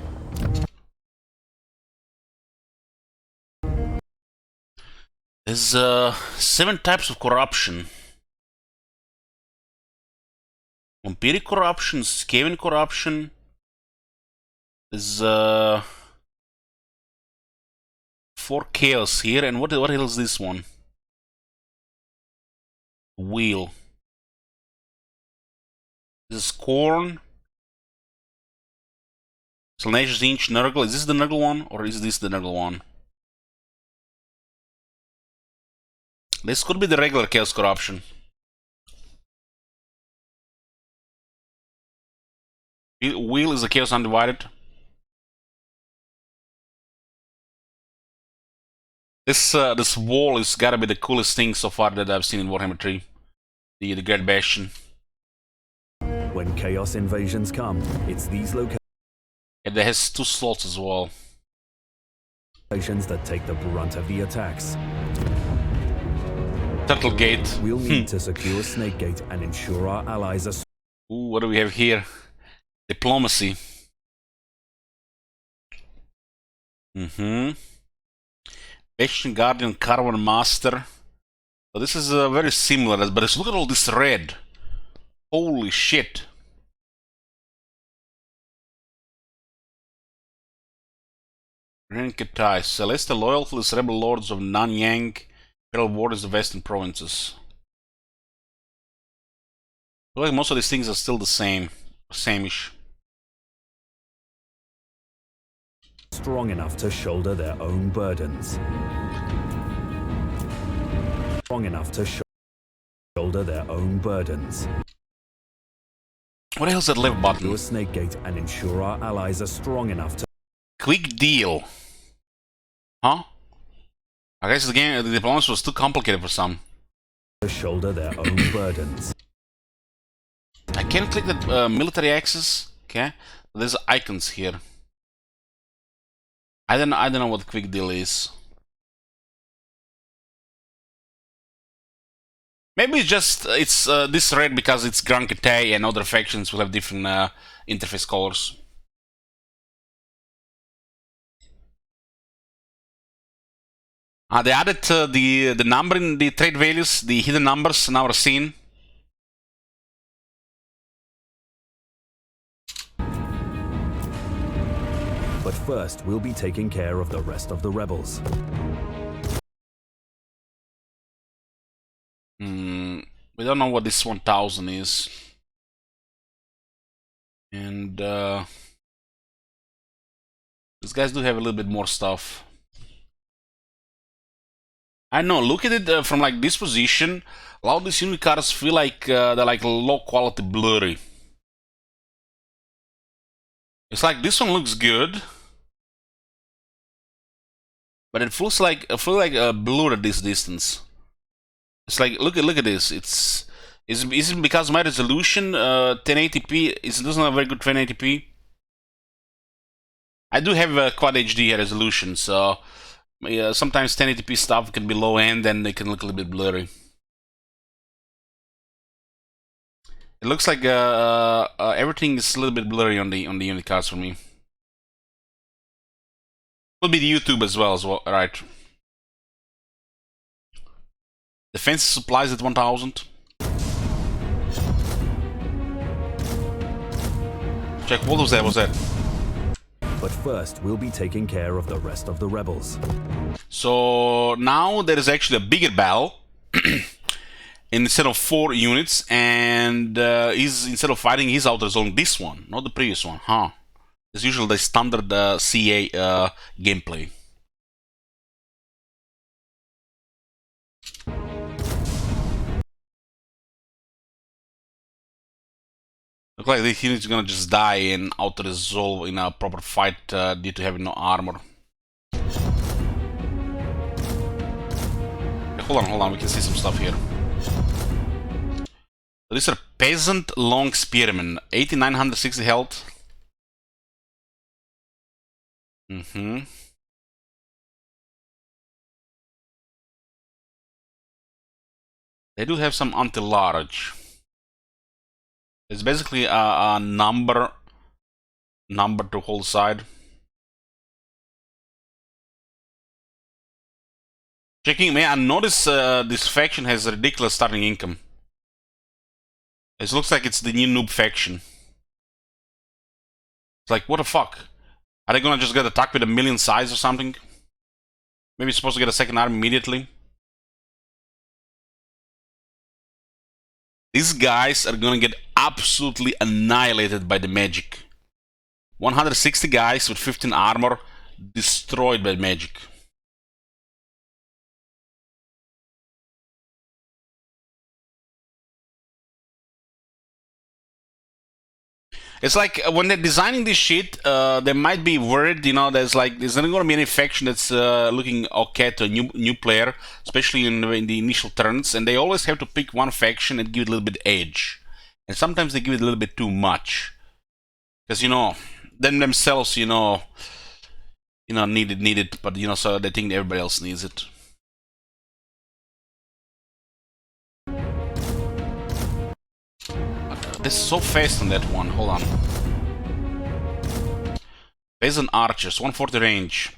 There's 7 types of corruption. Vampiric corruption, Skaven corruption. There's 4 chaos here, and what hell is this one? Wheel. This is Corn. Salacious Inch, Nurgle. Is this the Nurgle one, or is this the Nurgle one? This could be the regular Chaos Corruption. Wheel is the Chaos Undivided. This wall is gotta be the coolest thing so far that I've seen in Warhammer 3. The Great Bastion. When Chaos invasions come, it's these It has 2 slots as well. locations that take the brunt of the attacks. Turtle Gate. We'll need to secure Snake Gate and ensure our allies are... Ooh, what do we have here? Diplomacy. Bastion Guardian, Caravan Master. So this is very similar, but look at all this red. Holy shit. Renkatai, Celestial Loyalist, Rebel Lords of Nanyang, Imperial Wardens of the Western Provinces. I feel like most of these things are still the same, same-ish. strong enough to shoulder their own burdens. Strong enough to shoulder their own burdens. What the hell's that left button? Do a Snake Gate and ensure our allies are strong enough to... Quick deal. Huh? I guess the diplomacy was too complicated for some. To shoulder their own burdens. I can't click the military axis. Okay, there's icons here. I don't know what quick deal is. Maybe it's just this red because it's Grand Cathay and other factions will have different interface colors. They added the number in the trade values, the hidden numbers now are seen. But first, we'll be taking care of the rest of the rebels. We don't know what this 1000 is. And these guys do have a little bit more stuff. I know, look at it from like this position. A lot of these unit cards feel like they're like low quality blurry. It's like this one looks good, but it feels like blurred at this distance. It's like look at this. Is it because my resolution 1080p? It doesn't have very good 1080p. I do have a quad HD resolution, so sometimes 1080p stuff can be low end and they can look a little bit blurry. It looks like everything is a little bit blurry on the unit cards for me. Could be the YouTube as well, right? Defensive supplies at 1000. Check, what was that? But first, we'll be taking care of the rest of the rebels. So now there is actually a bigger battle. Instead of 4 units, and instead of fighting his outer zone, this one, not the previous one, huh? It's usually the standard CA gameplay. Look like this unit is gonna just die and auto resolve in a proper fight due to having no armor. Hold on, we can see some stuff here. So these are Peasant Long Spearmen, 8960 health. They do have some anti-large. It's basically a number to whole side. Checking, man, I notice this faction has a ridiculous starting income. It looks like it's the new noob faction. It's like, what the fuck? Are they gonna just get attacked with 1,000,000 size or something? Maybe it's supposed to get a second army immediately. These guys are gonna get absolutely annihilated by the magic. 160 guys with 15 armor destroyed by magic. It's like when they're designing this shit, they might be worried, you know, there's not going to be any faction that's looking okay to a new player, especially in the initial turns, and they always have to pick one faction and give it a little bit edge. And sometimes they give it a little bit too much. Because, you know, them themselves, need it, but, you know, so they think everybody else needs it. This is so fast on that one. Hold on. Peasant archers, 140 range.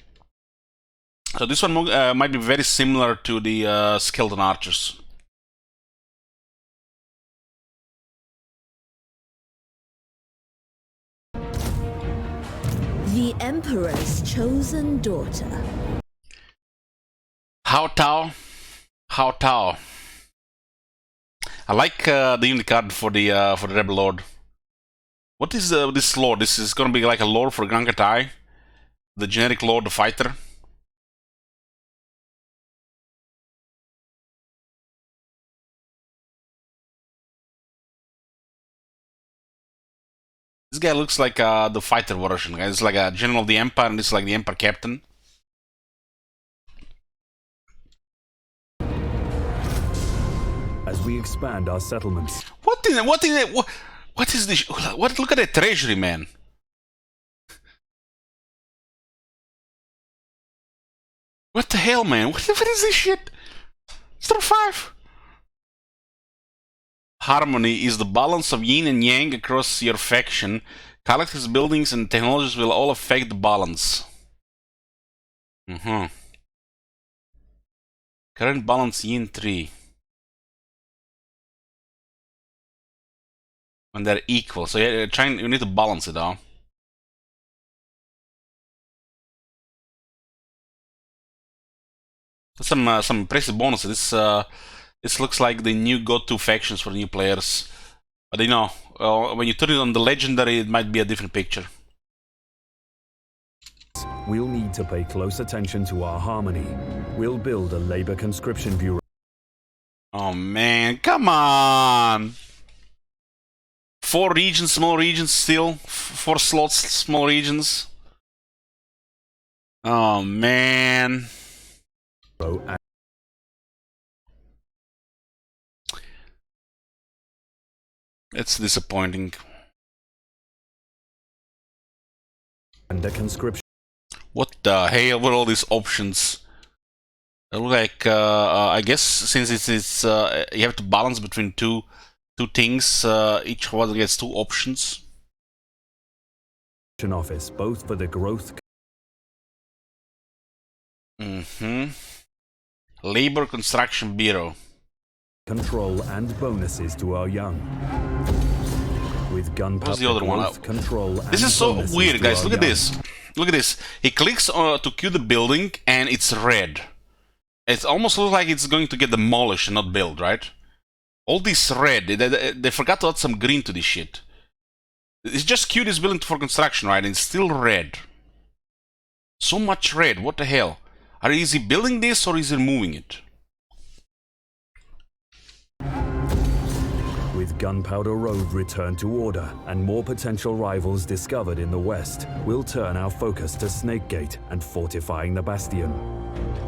So this one might be very similar to the skeleton archers. The Emperor's chosen daughter. How Tao. I like the unit card for the Rebel Lord. What is this lord? This is gonna be like a lord for Grand Katai, the generic lord, the fighter. This guy looks like the fighter version. It's like a general of the Empire, and this is like the Emperor captain. As we expand our settlements. What is this? What? Look at that treasury, man. What the hell, man? What is this shit? Star 5. Harmony is the balance of yin and yang across your faction. Collectibles, buildings, and technologies will all affect the balance. Current balance yin 3. When they're equal, so you need to balance it out. Some impressive bonuses. This looks like the new go-to factions for new players. But you know, when you turn it on the legendary, it might be a different picture. We'll need to pay close attention to our harmony. We'll build a labor conscription bureau. Oh man, come on! 4 regions, small regions still. 4 slots, small regions. Oh man. It's disappointing. And the conscription. What the hell were all these options? It look like I guess since it's you have to balance between two things, each one gets 2 options. Office, both for the growth. Labor Construction Bureau. Control and bonuses to our young. With gunpowder. What's the other one? Control. This is so weird, guys. Look at this. Look at this. He clicks to queue the building, and it's red. It almost looks like it's going to get demolished and not built, right? All this red. They forgot to add some green to this shit. It's just queued this building for construction, right? And it's still red. So much red. What the hell? Is he building this or is he moving it? With Gunpowder Road returned to order and more potential rivals discovered in the west, we'll turn our focus to Snakegate and fortifying the Bastion.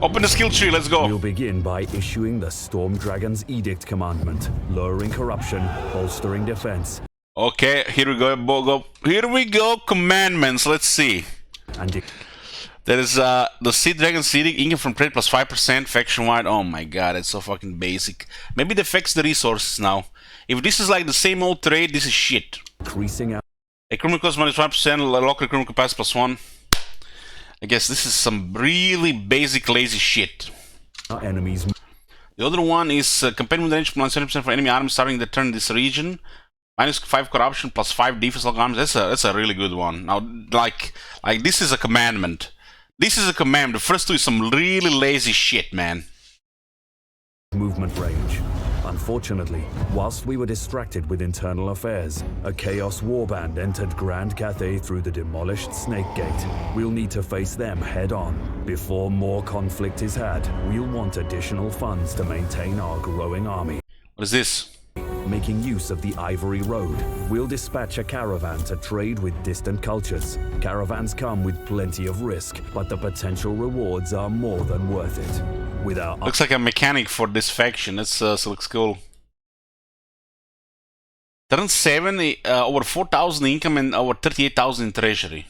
Open the skill tree, let's go. We'll begin by issuing the Storm Dragon's Edict commandment, lowering corruption, bolstering defense. Okay, here we go. Here we go, commandments. Let's see. And there is the Sea Dragon's Edict, income from trade plus 5%, faction wide. Oh my god, it's so fucking basic. Maybe it affects the resources now. If this is like the same old trade, this is shit. Increasing out. Economic cost minus 5%, local economic capacity plus 1. I guess this is some really basic, lazy shit. Our enemies. The other one is campaign with range plus 20% for enemy armies starting the turn in this region. Minus 5 corruption plus 5 defense local armies. That's a really good one. Now, like this is a commandment. This is a command. The first 2 is some really lazy shit, man. Movement range. Unfortunately, whilst we were distracted with internal affairs, a Chaos Warband entered Grand Cathay through the demolished Snake Gate. We'll need to face them head-on. Before more conflict is had, we'll want additional funds to maintain our growing army. What is this? making use of the Ivory Road. We'll dispatch a caravan to trade with distant cultures. Caravans come with plenty of risk, but the potential rewards are more than worth it. With our looks like a mechanic for this faction. This looks cool. Turn 7, over 4,000 income and over 38,000 in treasury.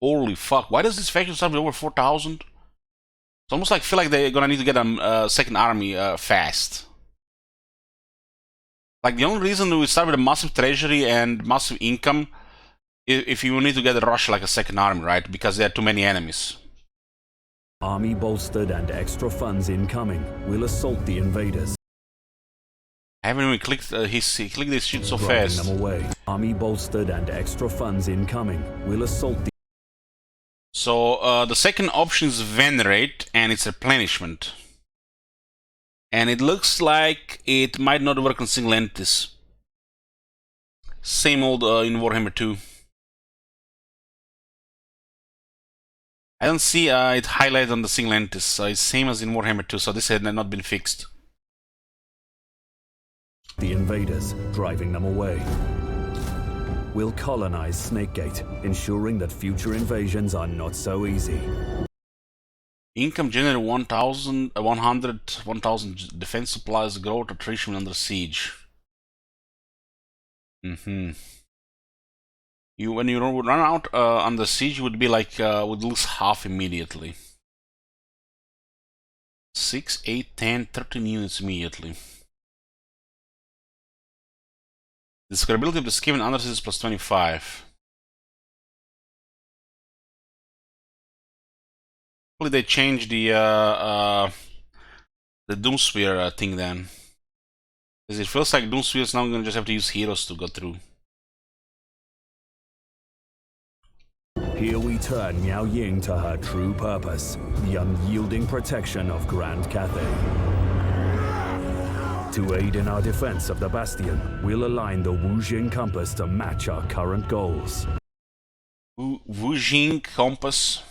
Holy fuck! Why does this faction start with over 4,000? It's almost like feel like they're gonna need to get a second army fast. Like the only reason we start with a massive treasury and massive income, if you need to get a rush like a second army, right? Because there are too many enemies. Army bolstered and extra funds incoming. We'll assault the invaders. I haven't even clicked. He clicked this shit so Driving fast. them away. Army bolstered and extra funds incoming. We'll assault the. So the second option is Venerate, and it's replenishment. And it looks like it might not work on single entities. Same old in Warhammer 2. I don't see it highlighted on the single entities, so it's same as in Warhammer 2, so this had not been fixed. The invaders, driving them away. We'll colonize Snakegate, ensuring that future invasions are not so easy. Income generated 1,000, 1,000 defense supplies, growth, attrition under siege. When you run out under siege, would be like would lose half immediately. 6, 8, 10, 13 units immediately. The scalability of the scheme and unders is plus 25. Hopefully they change the Doomsphere thing then. Because it feels like Doomsphere is now going to just have to use heroes to go through. Here we turn Miao Ying to her true purpose, the unyielding protection of Grand Cathay. To aid in our defense of the Bastion, we'll align the Wujing compass to match our current goals. Wujing compass.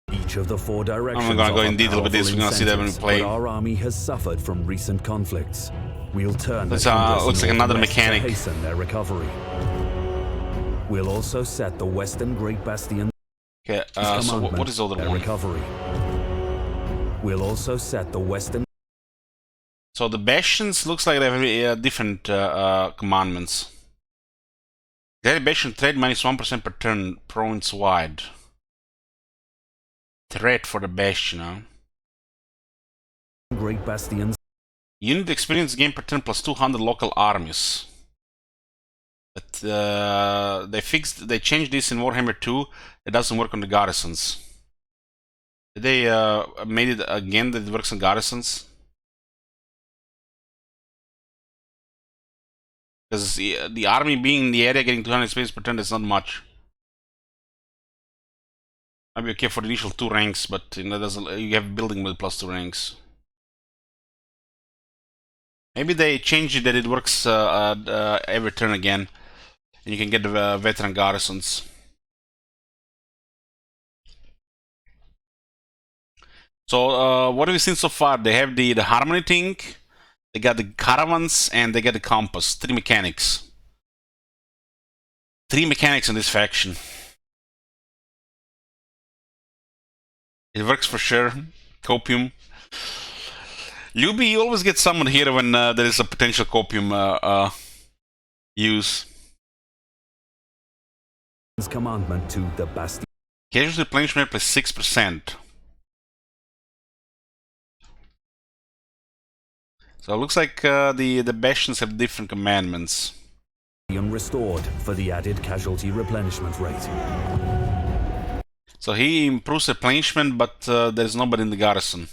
Each of the 4 directions. I'm not gonna go in detail with this. We're gonna see that when we play. But our army has suffered from recent conflicts. We'll turn the looks like another mechanic to hasten their recovery. We'll also set the Western Great Bastion. Okay, so what is the other one? Recovery. We'll also set the Western. So the Bastions looks like they have different commandments. Daily Bastion trade minus 1% per turn, province wide. Threat for the Bastion, huh? Great Bastions. Unit experience gain per turn plus 200 local armies. But they changed this in Warhammer 2. It doesn't work on the garrisons. They made it again that it works on garrisons. Because the army being in the area getting 200 experience per turn is not much. Might be okay for the initial 2 ranks, but you have building with plus 2 ranks. Maybe they changed it that it works every turn again, and you can get the veteran garrisons. So what have we seen so far? They have the harmony thing, they got the caravans, and they got the compass. 3 mechanics. 3 mechanics in this faction. It works for sure. Copium. Luby, you always get summoned here when there is a potential copium use. Commandment to the Bastion. Casualty replenishment plus 6%. So it looks like the Bastions have different commandments. Restored for the added casualty replenishment rate. So he improves replenishment, but there's nobody in the garrison.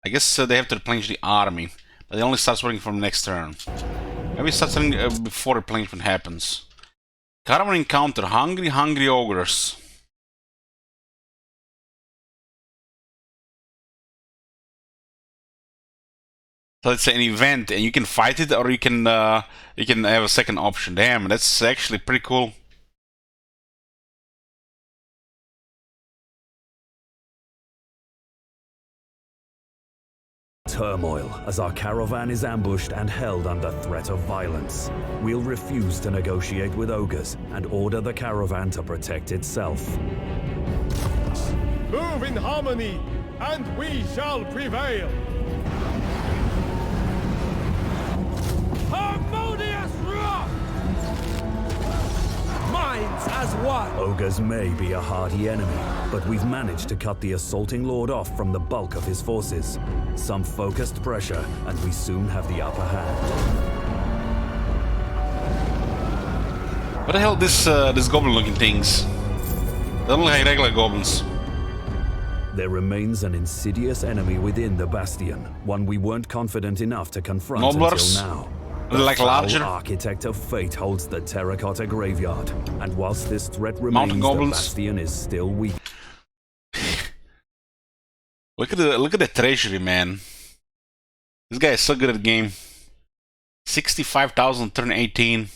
I guess they have to replenish the army, but it only starts working from next turn. Maybe it starts running before replenishment happens. Caravan encounter, hungry ogres. So it's an event, and you can fight it, or you can have a second option. Damn, that's actually pretty cool. turmoil as our caravan is ambushed and held under threat of violence. We'll refuse to negotiate with ogres and order the caravan to protect itself. Move in harmony, and we shall prevail. Harmonious wrath! Minds as one! Ogres may be a hardy enemy, but we've managed to cut the assaulting lord off from the bulk of his forces. Some focused pressure, and we soon have the upper hand. What the hell this goblin-looking things? They don't look like regular goblins. There remains an insidious enemy within the bastion, one we weren't confident enough to confront Nobblers? until now. Are they like larger? The architect of fate holds the terracotta graveyard, and whilst this threat Mountain remains, the goblins? bastion is still weak. Look at the treasury, man. This guy is so good at the game. 65,000 turn 18.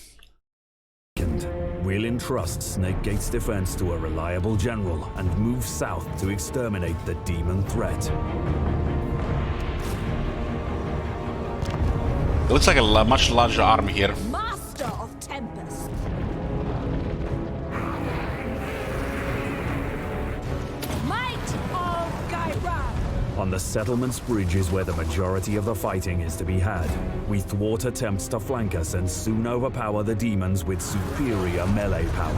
We'll entrust Snake Gate's defense to a reliable general and move south to exterminate the demon threat. It looks like a much larger army here. Master of Tempest. Might of Gyra. On the settlement's bridge is where the majority of the fighting is to be had. We thwart attempts to flank us and soon overpower the demons with superior melee power.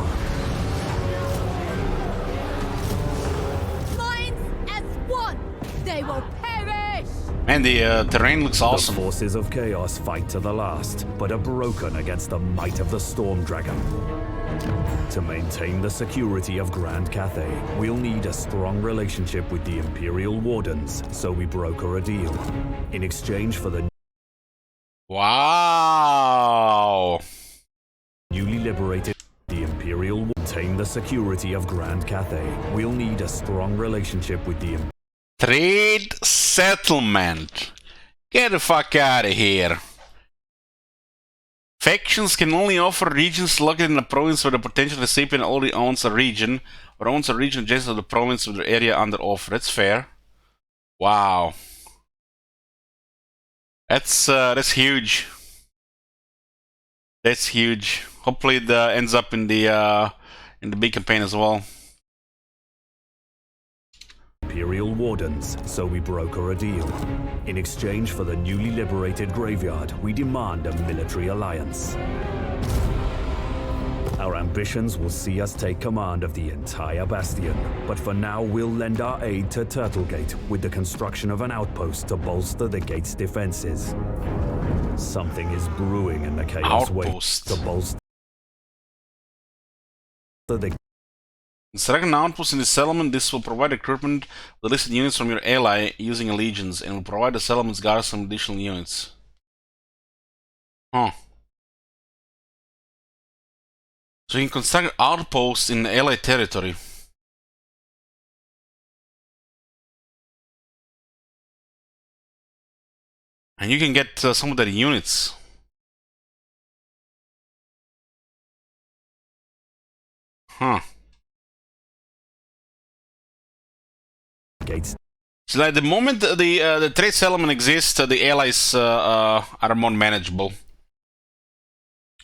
Minds as one. They will perish. Man, the terrain looks awesome. The forces of chaos fight to the last, but are broken against the might of the Storm Dragon. To maintain the security of Grand Cathay, we'll need a strong relationship with the Imperial Wardens, so we broker a deal. In exchange for the Wow! newly liberated the Imperial maintain the security of Grand Cathay, we'll need a strong relationship with the Trade settlement. Get the fuck out of here. Factions can only offer regions located in a province where the potential recipient already owns a region, or owns a region adjacent to the province with the area under offer. That's fair. Wow. That's huge. That's huge. Hopefully it ends up in the big campaign as well. Imperial Wardens, so we broker a deal. In exchange for the newly liberated graveyard, we demand a military alliance. Our ambitions will see us take command of the entire bastion, but for now we'll lend our aid to Turtlegate with the construction of an outpost to bolster the gate's defenses. Something is brewing in the Chaos Waste to bolster the Select an outpost in the settlement. This will provide recruitment with listed units from your ally using allegiance, and will provide the settlement's garrison additional units. Huh. So you can construct outposts in ally territory. And you can get some of their units. Huh. gates. So at the moment the trade settlement exists, the allies are more manageable.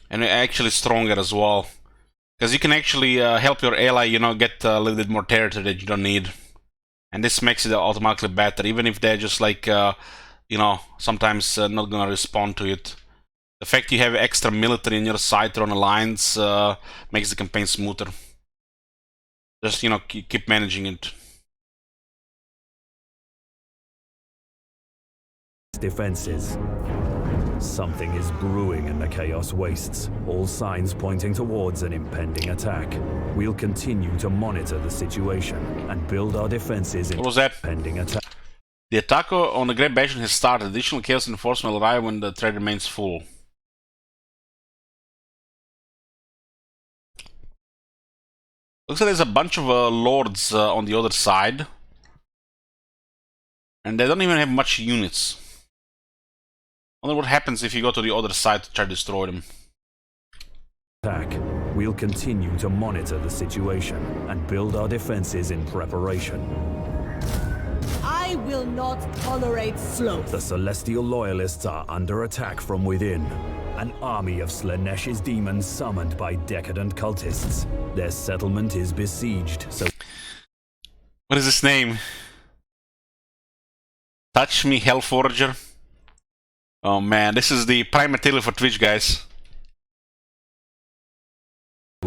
And actually stronger as well. Because you can actually help your ally, you know, get a little bit more territory that you don't need. And this makes it automatically better, even if they're just like, you know, sometimes not gonna respond to it. The fact you have extra military on your side or on alliance makes the campaign smoother. Just, you know, keep managing it. Defenses. Something is brewing in the Chaos Wastes, all signs pointing towards an impending attack. We'll continue to monitor the situation and build our defenses in impending attack. The attack on the Great Bastion has started. Additional Chaos Enforcement will arrive when the trade remains full. Looks like there's a bunch of lords on the other side. And they don't even have much units. I wonder what happens if you go to the other side to try to destroy them. Attack. We'll continue to monitor the situation and build our defenses in preparation. I I will not tolerate sloth. The Celestial Loyalists are under attack from within. An army of Slanesh's demons summoned by decadent cultists. Their settlement is besieged, so... What is his name? Touch Me, Hellforger? Oh man, this is the prime material for Twitch, guys.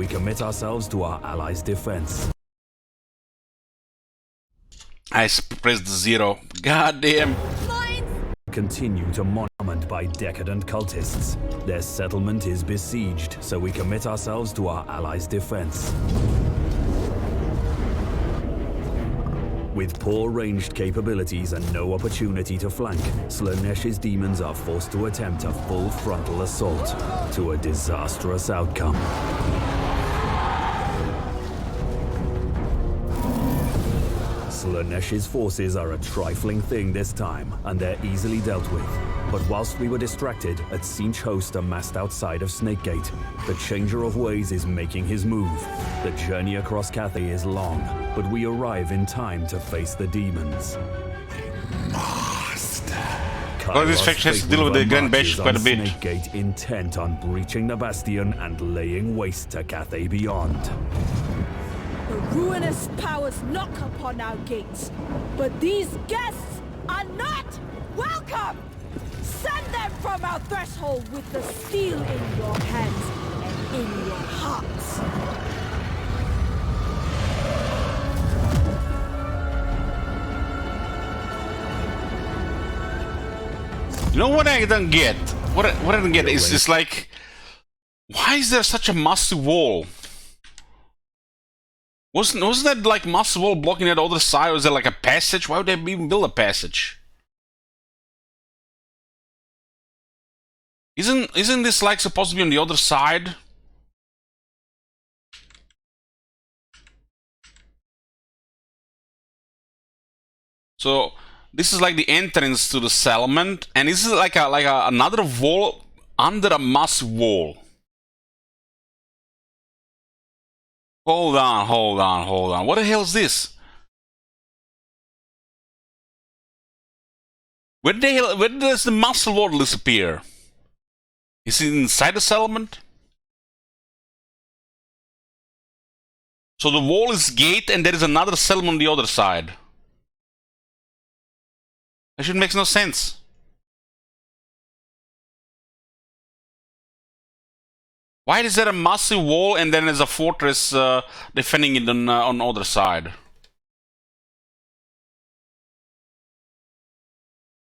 we commit ourselves to our allies' defense. I pressed 0. God damn. Continue to monument by decadent cultists. Their settlement is besieged, so we commit ourselves to our allies' defense. With poor ranged capabilities and no opportunity to flank, Slanesh's demons are forced to attempt a full frontal assault, to a disastrous outcome. Slanesh's forces are a trifling thing this time, and they're easily dealt with. But whilst we were distracted, a Tzeentch host amassed outside of Snakegate. The Changer of Ways is making his move. The journey across Cathay is long, but we arrive in time to face the demons. Oh, this faction has to deal with the Grand Bash quite a bit. Snakegate, intent on breaching the Bastion and laying waste to Cathay beyond. The ruinous powers knock upon our gates, but these guests are not welcome! Send them from our threshold with the steel in your hands and in your hearts. You know what I don't get? What I don't get is like, why is there such a massive wall? Wasn't that like massive wall blocking that other side? Was there like a passage? Why would they even build a passage? Isn't this like supposed to be on the other side? So this is like the entrance to the settlement, and this is like another wall under a massive wall. Hold on. What the hell is this? Where does the massive wall disappear? Is it inside the settlement? So the wall is gate and there is another settlement on the other side. That shit makes no sense. Why is there a massive wall and then there's a fortress defending it on the other side?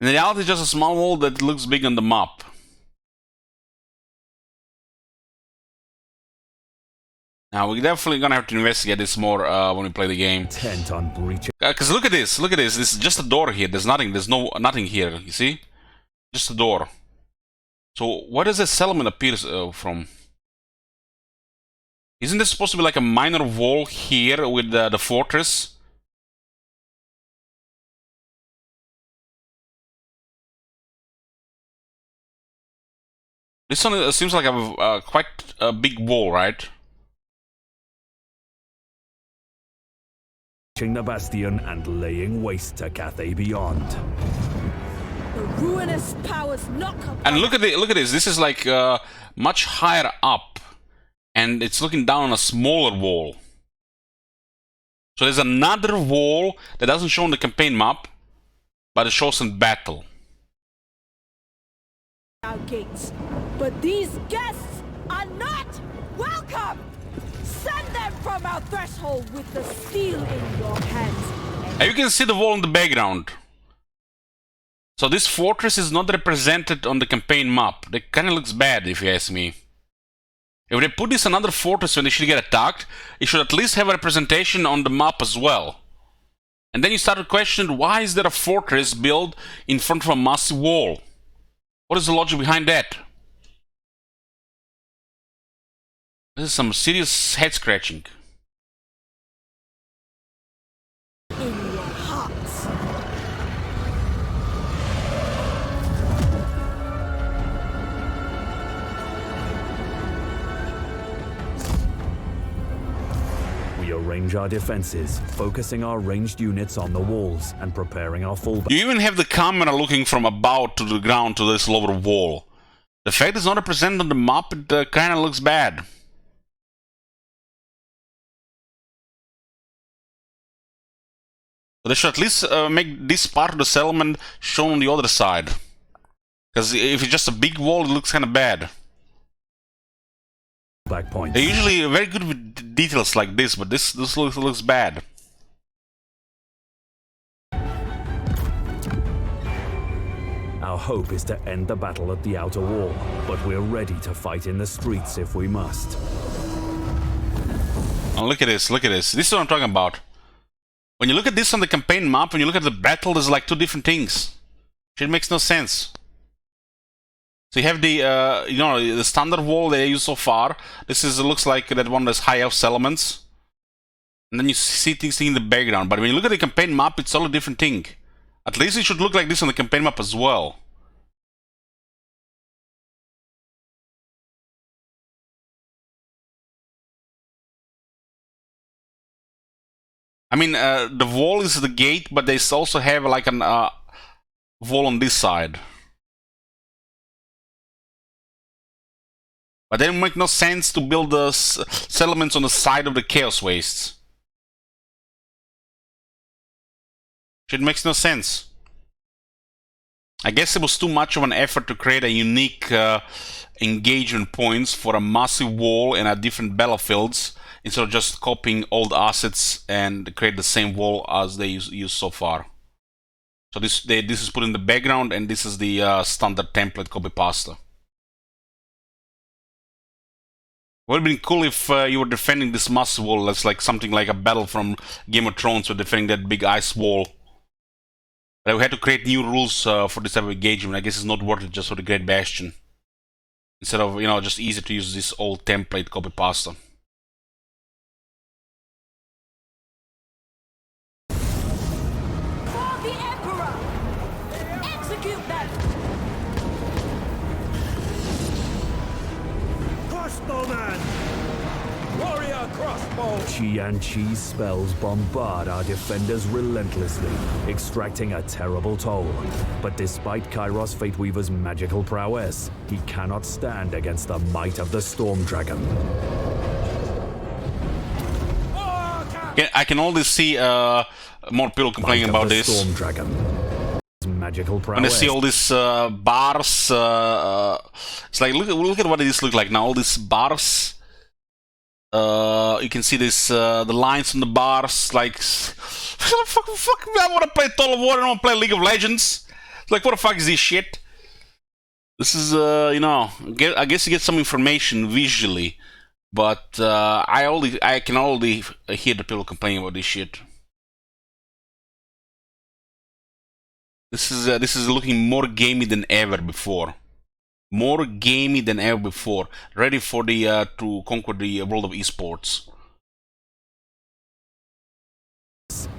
In reality, it's just a small wall that looks big on the map. Now we're definitely gonna have to investigate this more when we play the game. Intent on breaching. Cause look at this. This is just a door here. There's nothing. There's nothing here. You see, just a door. So where does this settlement appear from? Isn't this supposed to be like a minor wall here with the fortress? This one seems like a quite a big wall, right? The Bastion and laying waste to Cathay beyond. The ruinous powers knock upon. And look at this. This is like much higher up. And it's looking down on a smaller wall. So there's another wall that doesn't show on the campaign map, but it shows in battle. Our gates, but these guests are not welcome. Send them from our threshold with the steel in your hands. And you can see the wall in the background. So this fortress is not represented on the campaign map. That kind of looks bad, if you ask me. If they put this in another fortress when they should get attacked, it should at least have a representation on the map as well. And then you start to question, why is there a fortress built in front of a massive wall? What is the logic behind that? This is some serious head scratching. In your hearts. We rearrange our defenses, focusing our ranged units on the walls and preparing our fallback. You even have the camera looking from above to the ground to this lower wall. The fact it's not represented on the map, it kind of looks bad. They should at least make this part of the settlement shown on the other side. Because if it's just a big wall, it looks kind of bad. Points. They're usually very good with details like this, but this looks bad. Our hope is to end the battle at the outer wall, but we're ready to fight in the streets if we must. Oh, look at this, look at this. This is what I'm talking about. When you look at this on the campaign map, when you look at the battle, there's like two different things. It makes no sense. So you have the, you know, the standard wall they use so far. This is looks like that one that's high elf settlements. And then you see things in the background. But when you look at the campaign map, it's all a different thing. At least it should look like this on the campaign map as well. I mean, the wall is the gate, but they also have like an wall on this side. But then it makes no sense to build the settlements on the side of the Chaos Wastes. It makes no sense. I guess it was too much of an effort to create a unique engagement points for a massive wall and at different battlefields instead of just copying old assets and create the same wall as they use so far. So this is put in the background, and this is the standard template copy pasta. It would have been cool if you were defending this massive wall. That's like something like a battle from Game of Thrones, where defending that big ice wall. But we had to create new rules for this type of engagement. I guess it's not worth it just for the Great Bastion. Instead of, you know, just easy to use this old template copy pasta. For the Emperor! Execute them! Crossbowman! Warrior crossbow! Chi and Chi's spells bombard our defenders relentlessly, extracting a terrible toll. But despite Kairos Fateweaver's magical prowess, he cannot stand against the might of the Storm Dragon. I can already see more people complaining about this. Storm Dragon. Magical prowess. When I see all these bars, it's like look at what this look like now. All these bars. You can see this the lines on the bars. Like, fuck! I want to play Total of War. I don't want to play League of Legends. Like, what the fuck is this shit? This is you know, I guess you get some information visually, but I can only hear the people complaining about this shit. This is looking more gamey than ever before. More gamey than ever before. Ready for the to conquer the world of esports.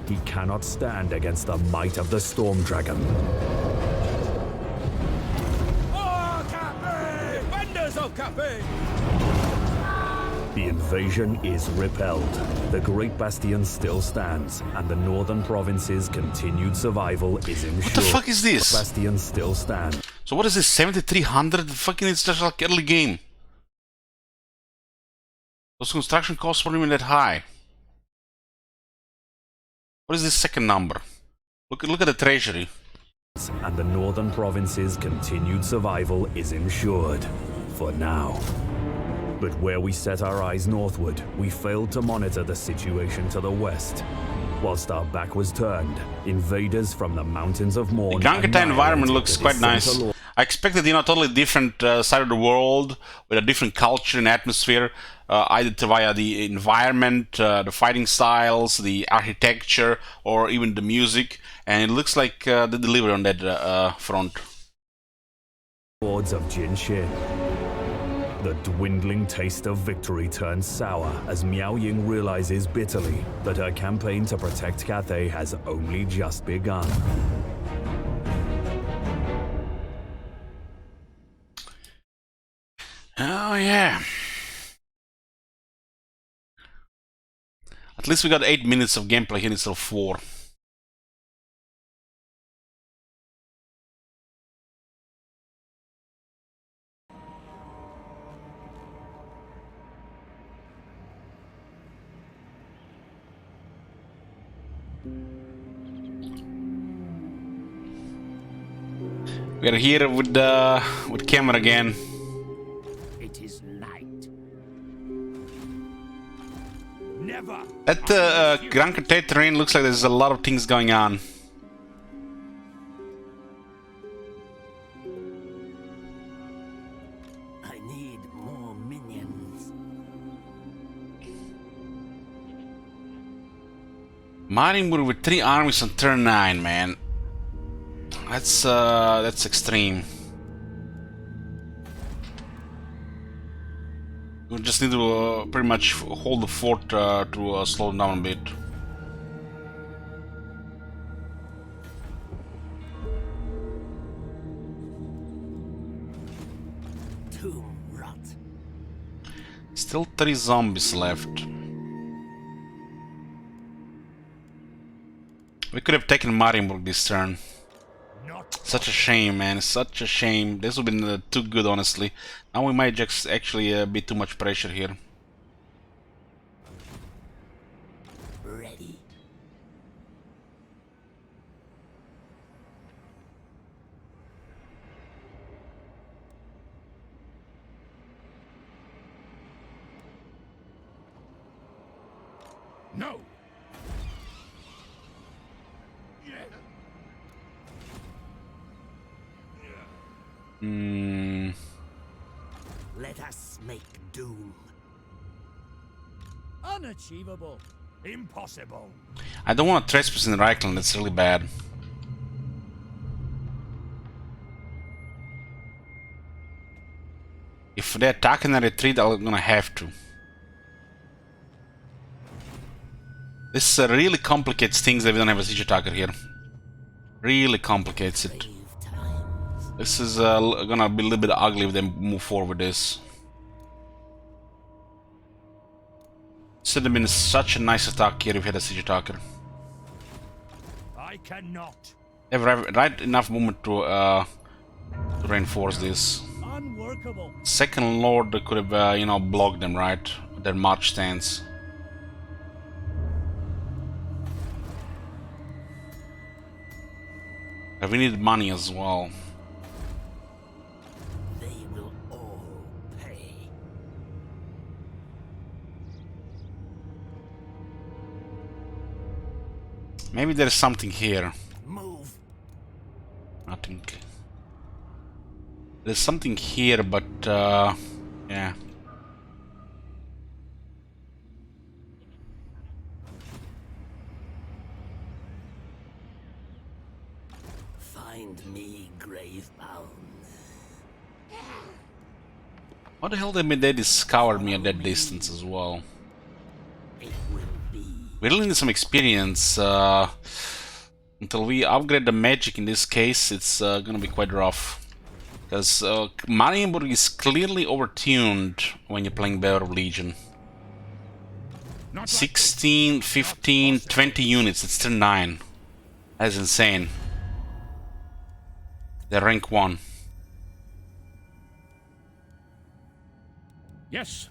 He cannot stand against the might of the Storm Dragon. Oh, Cafe! Defenders of Cafe! The invasion is repelled. The Great Bastion still stands, and the northern province's continued survival is ensured. What the fuck is this? Bastion still stands. So what is this, 7300? Fucking, it's just like early game. Those construction costs weren't even that high. What is this second number? Look at the treasury. And the northern province's continued survival is ensured. For now. But where we set our eyes northward, we failed to monitor the situation to the west. Whilst our back was turned, invaders from the mountains of Morn... The Gangata environment looks quite nice. I expected, you know, totally different side of the world, with a different culture and atmosphere, either via the environment, the fighting styles, the architecture, or even the music. And it looks like they delivered on that front. Lords of Jin Shin. The dwindling taste of victory turns sour as Miao Ying realizes bitterly that her campaign to protect Cathay has only just begun. Oh yeah. At least we got 8 minutes of gameplay here instead of 4. We are here with camera again. It is night. Never. That Gran Carte terrain looks like there's a lot of things going on. I need more minions. Marienburg with 3 armies on turn 9, man. That's extreme. We just need to pretty much hold the fort to slow down a bit. Tomb rot. Still 3 zombies left. We could have taken Marienburg this turn. Such a shame, man. Such a shame. This would have been too good, honestly. Now we might just actually be too much pressure here. Ready. No! Let us make doom. Unachievable. Impossible. I don't want to trespass in Reichland, that's really bad. If they attack and I retreat, I'm gonna have to. This really complicates things that we don't have a siege attacker here. Really complicates it. This is gonna be a little bit ugly if they move forward with this. This would have been such a nice attack here if we had a siege attacker. I cannot. They have right enough movement to reinforce this. Unworkable. Second Lord could have, you know, blocked them, right? Their march stance. But we need money as well. They will all pay. Maybe there's something here. Move. Nothing. There's something here, but yeah. Find me grave-bound. How the hell they discovered me at that distance as well? It will be. We really need some experience. Until we upgrade the magic in this case, it's gonna be quite rough. Because Marienburg is clearly overtuned when you're playing Barrow Legion. 16, 15, 20 units, it's turn 9. That's insane. They're rank 1. Yes.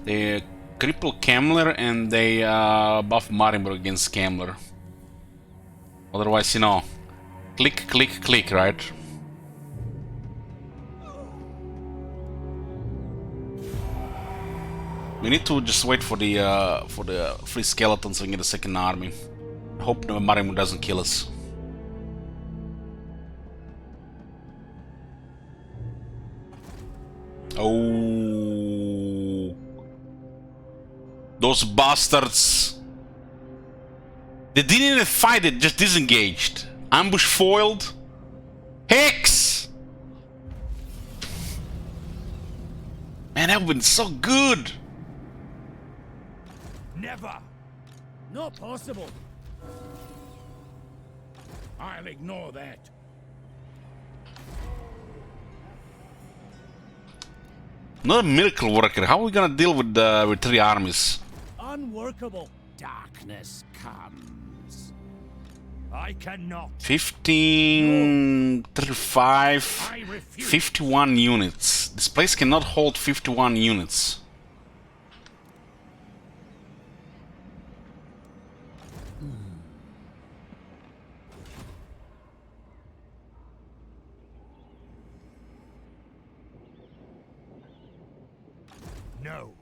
They cripple Kamler and they buff Marienburg against Kamler. Otherwise, you know, click, click, click, right? We need to just wait for the free skeletons so we can get a second army. I hope the Marienburg doesn't kill us. Oh, those bastards! They didn't even fight it, just disengaged. Ambush foiled. Hex! Man, that would've been so good! Never. Not possible. I'll ignore that. Not a miracle worker. How are we gonna deal with 3 armies? Unworkable. Darkness comes. I cannot. 15, 35, I refuse. 51 units. This place cannot hold 51 units. No.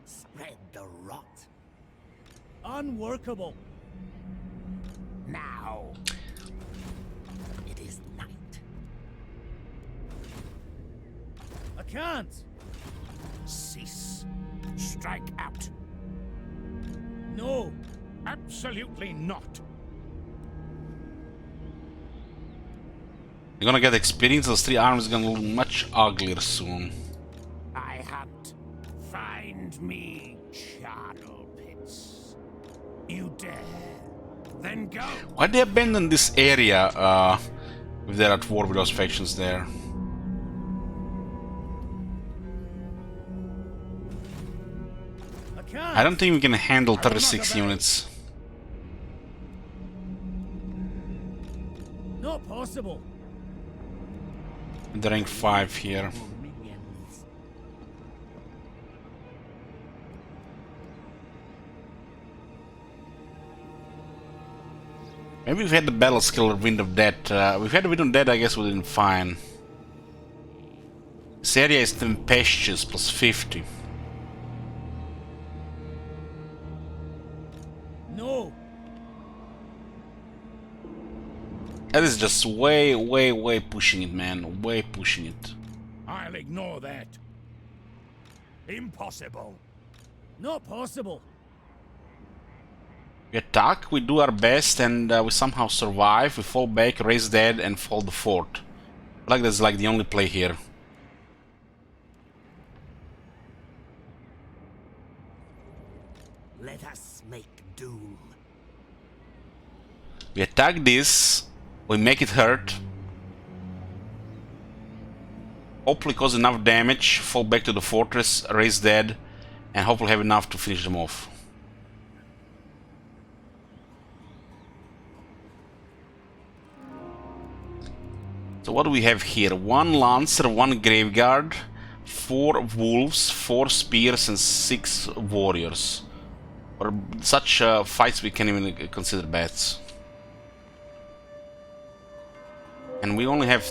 Spread the rot. Unworkable. Now. It is night. I can't. Cease. Strike out. No. Absolutely not. You're gonna get experience. Those 3 armies are gonna look much uglier soon. I hunt. Find me charnel pits. You dare. Then go. Why they abandon this area if they're at war with those factions there? I can't. I don't think we can handle 36 units. Not possible. The rank 5 here. Minions. Maybe we've had the battle skill or Wind of Death. We've had the Wind of Death, I guess we're doing fine. This area is tempestuous, plus 50. No. That is just way, way, way pushing it, man. Way pushing it. I'll ignore that. Impossible. Not possible. We attack, we do our best, and we somehow survive. We fall back, raise dead, and fall the fort. I feel like that's like the only play here. Let us make doom. We attack this, we make it hurt. Hopefully cause enough damage, fall back to the fortress, raise dead, and hopefully have enough to finish them off. So what do we have here? 1 Lancer, 1 Graveguard, 4 Wolves, 4 Spears, and 6 Warriors. For such fights we can't even consider bats. And we only have...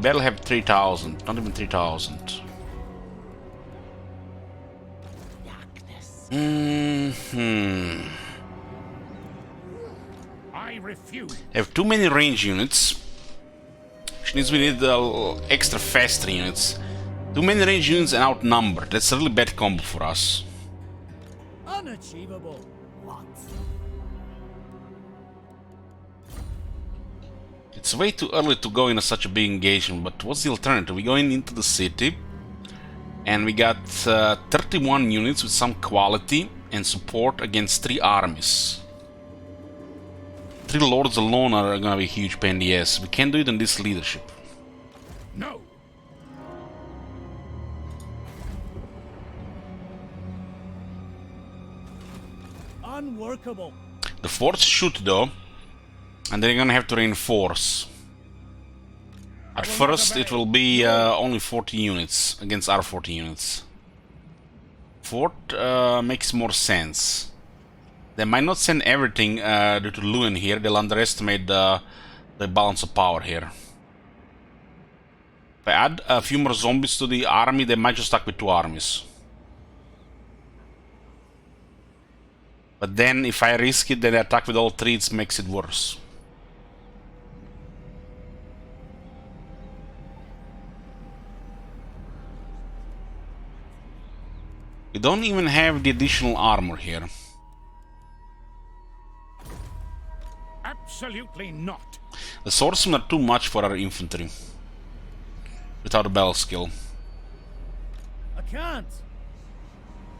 Battle have 3,000, not even 3,000. Darkness. I refuse. Have too many range units. Which means we need extra faster units. Too many range units and outnumbered. That's a really bad combo for us. Unachievable. What? It's way too early to go into such a big engagement, but what's the alternative? We're going into the city, and we got 31 units with some quality and support against 3 armies. 3 lords alone are gonna be a huge pain in the ass. We can't do it in this leadership. No. Unworkable. The forts shoot though, and they're gonna have to reinforce. At first it will be only 40 units against our 40 units. Fort makes more sense. They might not send everything due to Lewin here. They'll underestimate the balance of power here. If I add a few more zombies to the army, they might just stuck with 2 armies. But then if I risk it, then they attack with all 3, it makes it worse. We don't even have the additional armor here. Absolutely not. The swordsmen are too much for our infantry. Without a battle skill. I can't.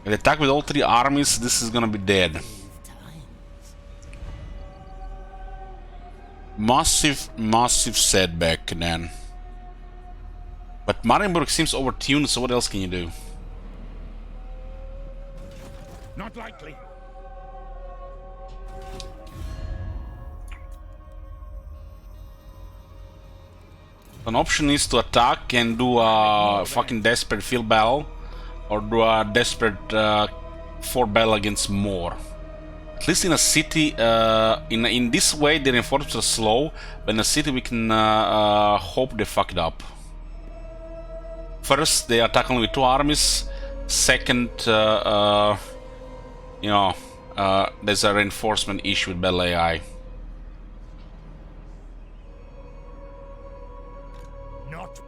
If they attack with all 3 armies, this is gonna be dead. Massive, massive setback then. But Marienburg seems overtuned, so what else can you do? Not likely. An option is to attack and do a fucking desperate field battle, or do a desperate fort battle against more. At least in a city, in this way the reinforcements are slow, but in a city we can hope they fuck it up. First, they attack only with 2 armies. Second, you know, there's a reinforcement issue with battle AI.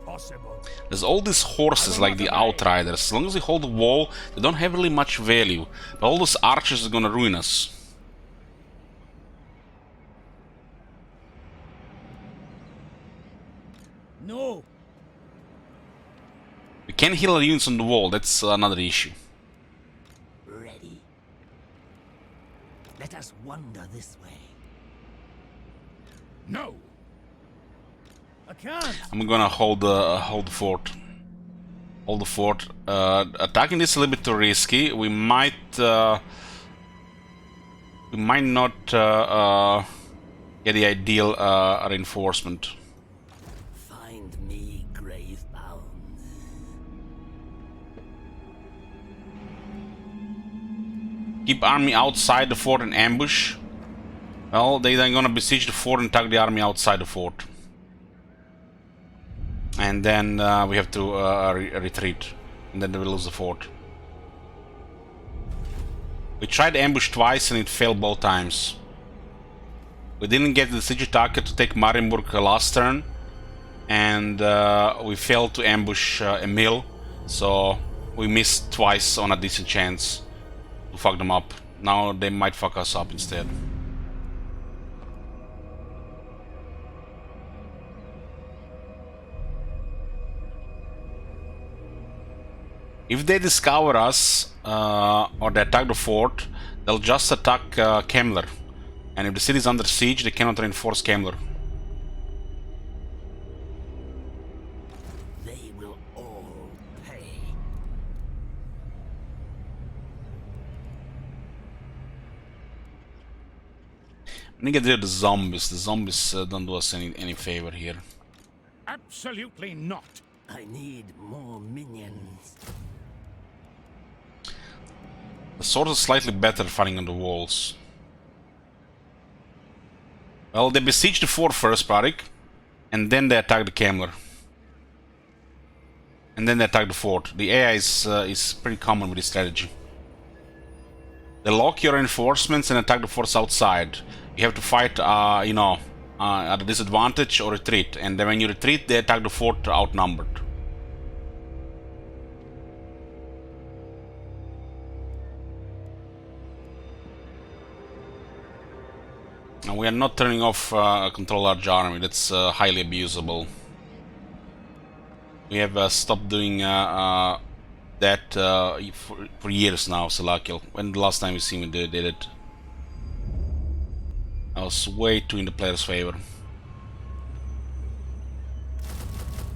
Possible. There's all these horses like the Outriders. As long as they hold the wall, they don't have really much value. But all those archers are gonna ruin us. No. We can't heal our units on the wall, that's another issue. Ready. Let us wander this way. No. I can't. I'm gonna hold the fort. Hold the fort. Attacking this is a little bit too risky. We might not get the ideal reinforcement. Find me, grave-bound. Keep army outside the fort and ambush. Well, they then gonna besiege the fort and attack the army outside the fort. And then we have to retreat, and then we lose the fort. We tried ambush twice and it failed both times. We didn't get the siege attacker to take Marienburg last turn, and we failed to ambush Emil, so we missed twice on a decent chance to fuck them up. Now they might fuck us up instead. If they discover us, or they attack the fort, they'll just attack Kemmler. And if the city is under siege, they cannot reinforce Kemmler. They will all pay. I'm gonna get rid of the zombies. The zombies don't do us any favor here. Absolutely not. I need more minions. The swords are slightly better fighting on the walls. Well, they besiege the fort first, Parik, and then they attack the Kemmler. And then they attack the fort. The AI is pretty common with this strategy. They lock your reinforcements and attack the forts outside. You have to fight, you know, at a disadvantage or retreat. And then when you retreat, they attack the fort outnumbered. Now we are not turning off control large army. That's highly abusable. We have stopped doing that for years now, Salakil. When the last time we seen we did it? I was way too in the player's favor.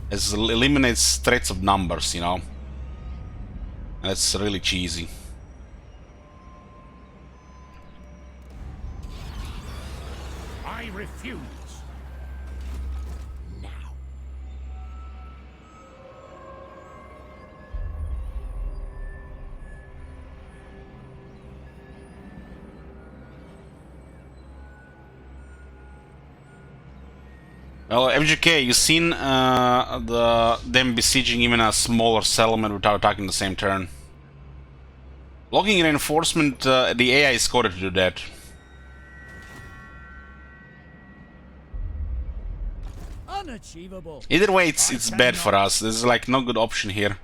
It eliminates threats of numbers, you know. And that's really cheesy. I refuse. Now. Well, FGK, you seen them besieging even a smaller settlement without attacking the same turn. Blocking reinforcement, the AI is coded to do that. Unachievable. Either way, it's bad for us. There's like no good option here.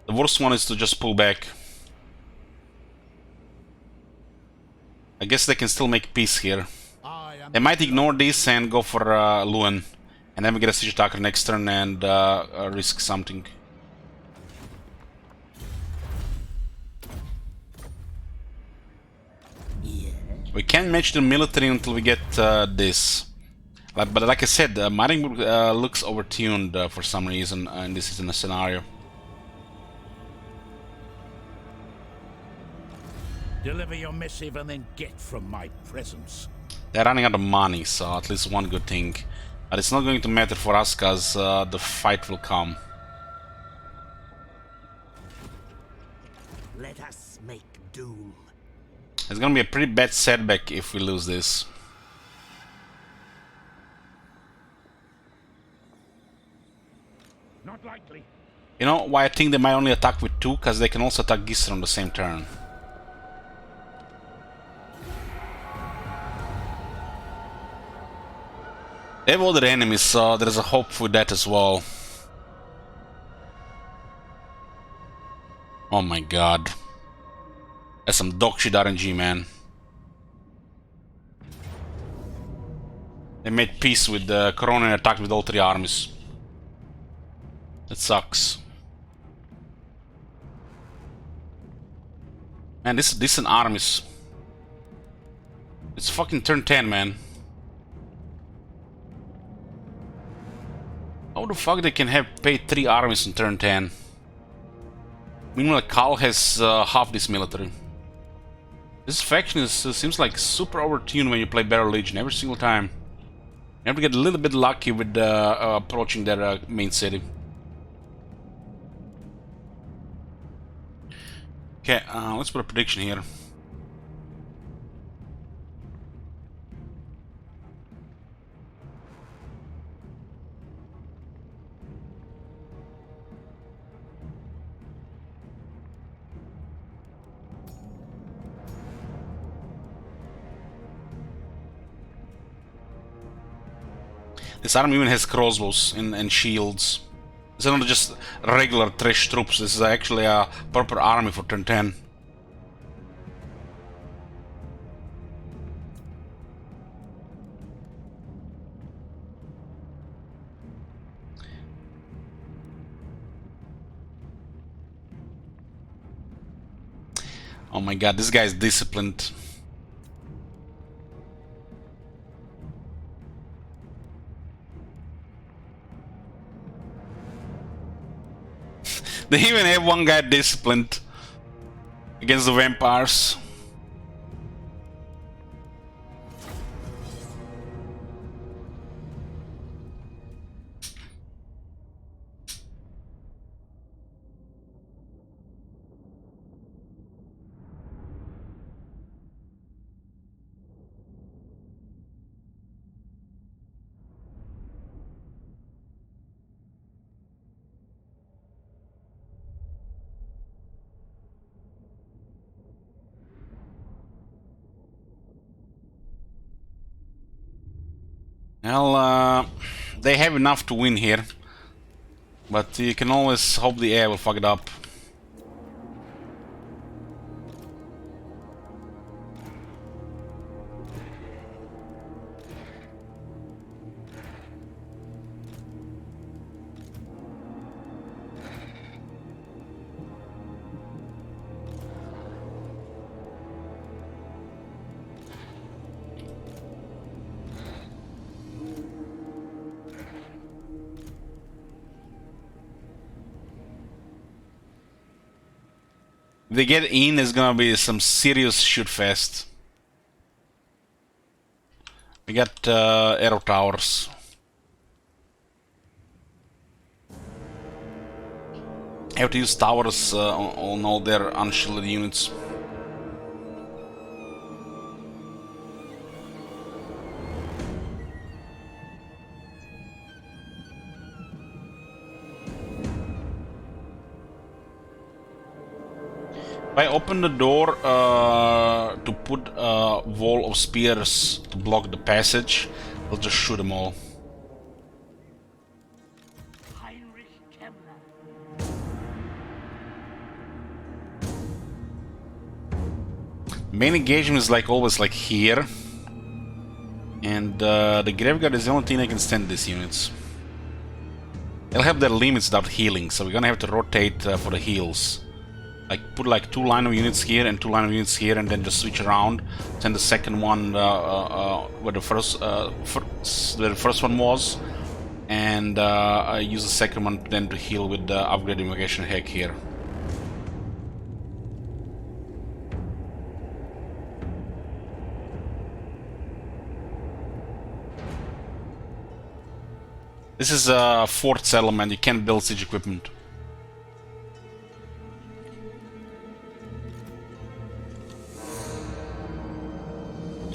The worst one is to just pull back. I guess they can still make peace here. They might ignore this and go for Luen. And then we get a siege attacker next turn and risk something. Yeah. We can't match the military until we get this. But like I said, Marienburg looks overtuned for some reason, and this is in a scenario. Deliver your missive and then get from my presence. They're running out of money, so at least one good thing. But it's not going to matter for us, cause the fight will come. Let us make doom. It's gonna be a pretty bad setback if we lose this. Not likely. You know why I think they might only attack with 2? Because they can also attack Gisler on the same turn. They have other enemies, so there's a hope with that as well. Oh my god. That's some dog shit RNG, man. They made peace with the Corona and attacked with all 3 armies. That sucks. Man, this is decent armies. It's fucking turn 10, man. How the fuck they can have paid 3 armies on turn 10? Meanwhile, Karl has half this military. This faction is, seems like super overtuned when you play Barrow Legion every single time. You have to get a little bit lucky with approaching their main city. Okay, let's put a prediction here. This army even has crossbows and shields. It's not just regular trash troops, this is actually a proper army for turn 10. Oh my god, this guy is disciplined. They even have one guy disciplined against the vampires. Well, they have enough to win here, but you can always hope the air will fuck it up. If they get in, it's gonna be some serious shoot fest. We got arrow towers. I have to use towers on all their unshielded units. If I open the door to put a wall of spears to block the passage, I'll just shoot them all. Main engagement is like always like here, and the graveyard is the only thing that can stand these units. They'll have their limits without healing, so we're gonna have to rotate for the heals. Like put like 2 line of units here and 2 line of units here, and then just switch around. Send the second one where the where the first one was, and I use the second one then to heal with the upgrade invocation hack here. This is a fort settlement, you can't build siege equipment.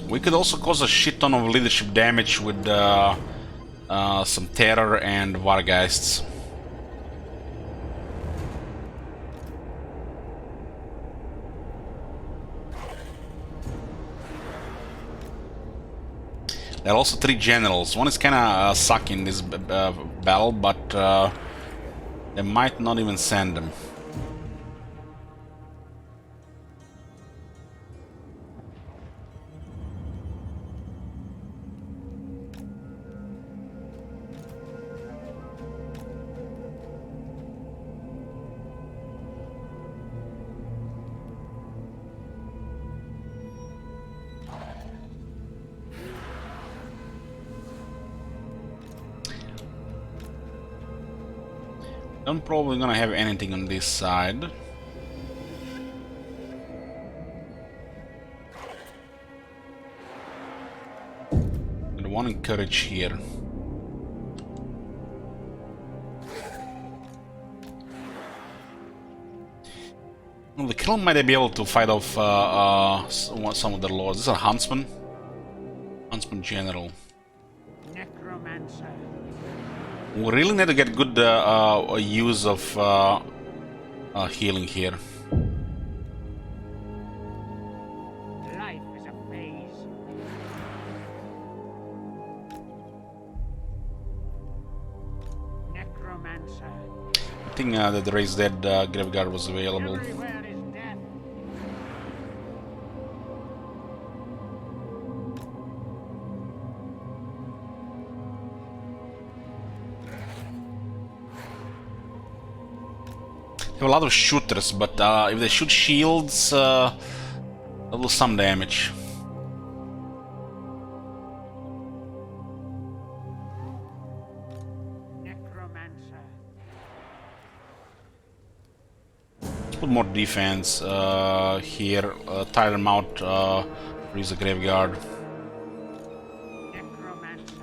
We could also cause a shit ton of leadership damage with some terror and Wargeists. There are also 3 generals. One is kinda sucking this battle, but they might not even send them. I'm probably gonna have anything on this side. And one in courage here. Well, the Krill might be able to fight off some of the lords. This is a huntsman. Huntsman general. Necromancer. We really need to get good use of healing here. Life is a phase. Necromancer. I think that the Raised Dead Graveyard was available. Everywhere is death. Have a lot of shooters, but if they shoot shields, they'll do some damage. Necromancer. Put more defense here. Tire them out. Use the graveyard. Necromancer.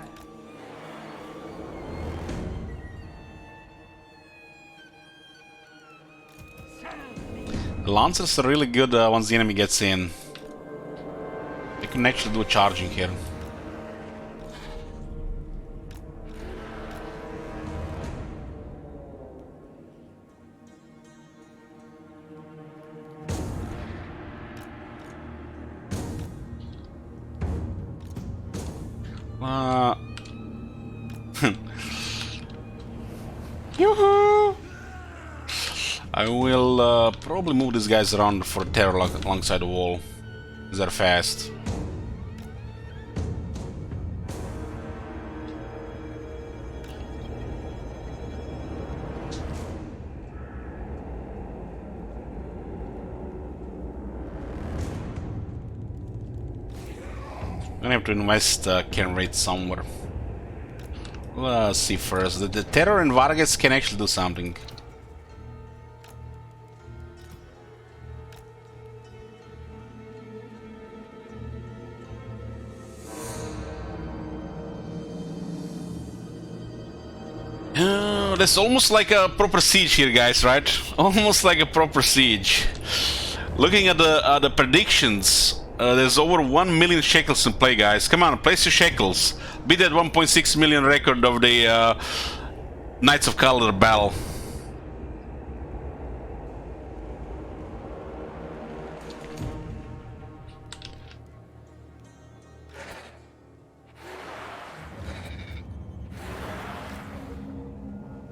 The Lancers are really good once the enemy gets in. They can actually do charging here. Yoo-hoo! I will probably move these guys around for terror alongside the wall. They're fast. I'm gonna have to invest can rate somewhere. Let's see first. The terror and Vargas can actually do something. That's almost like a proper siege here, guys, right? Almost like a proper siege. Looking at the predictions, there's over 1 million shekels in play, guys. Come on, place your shekels. Beat that 1.6 million record of the Knights of Kaladar battle.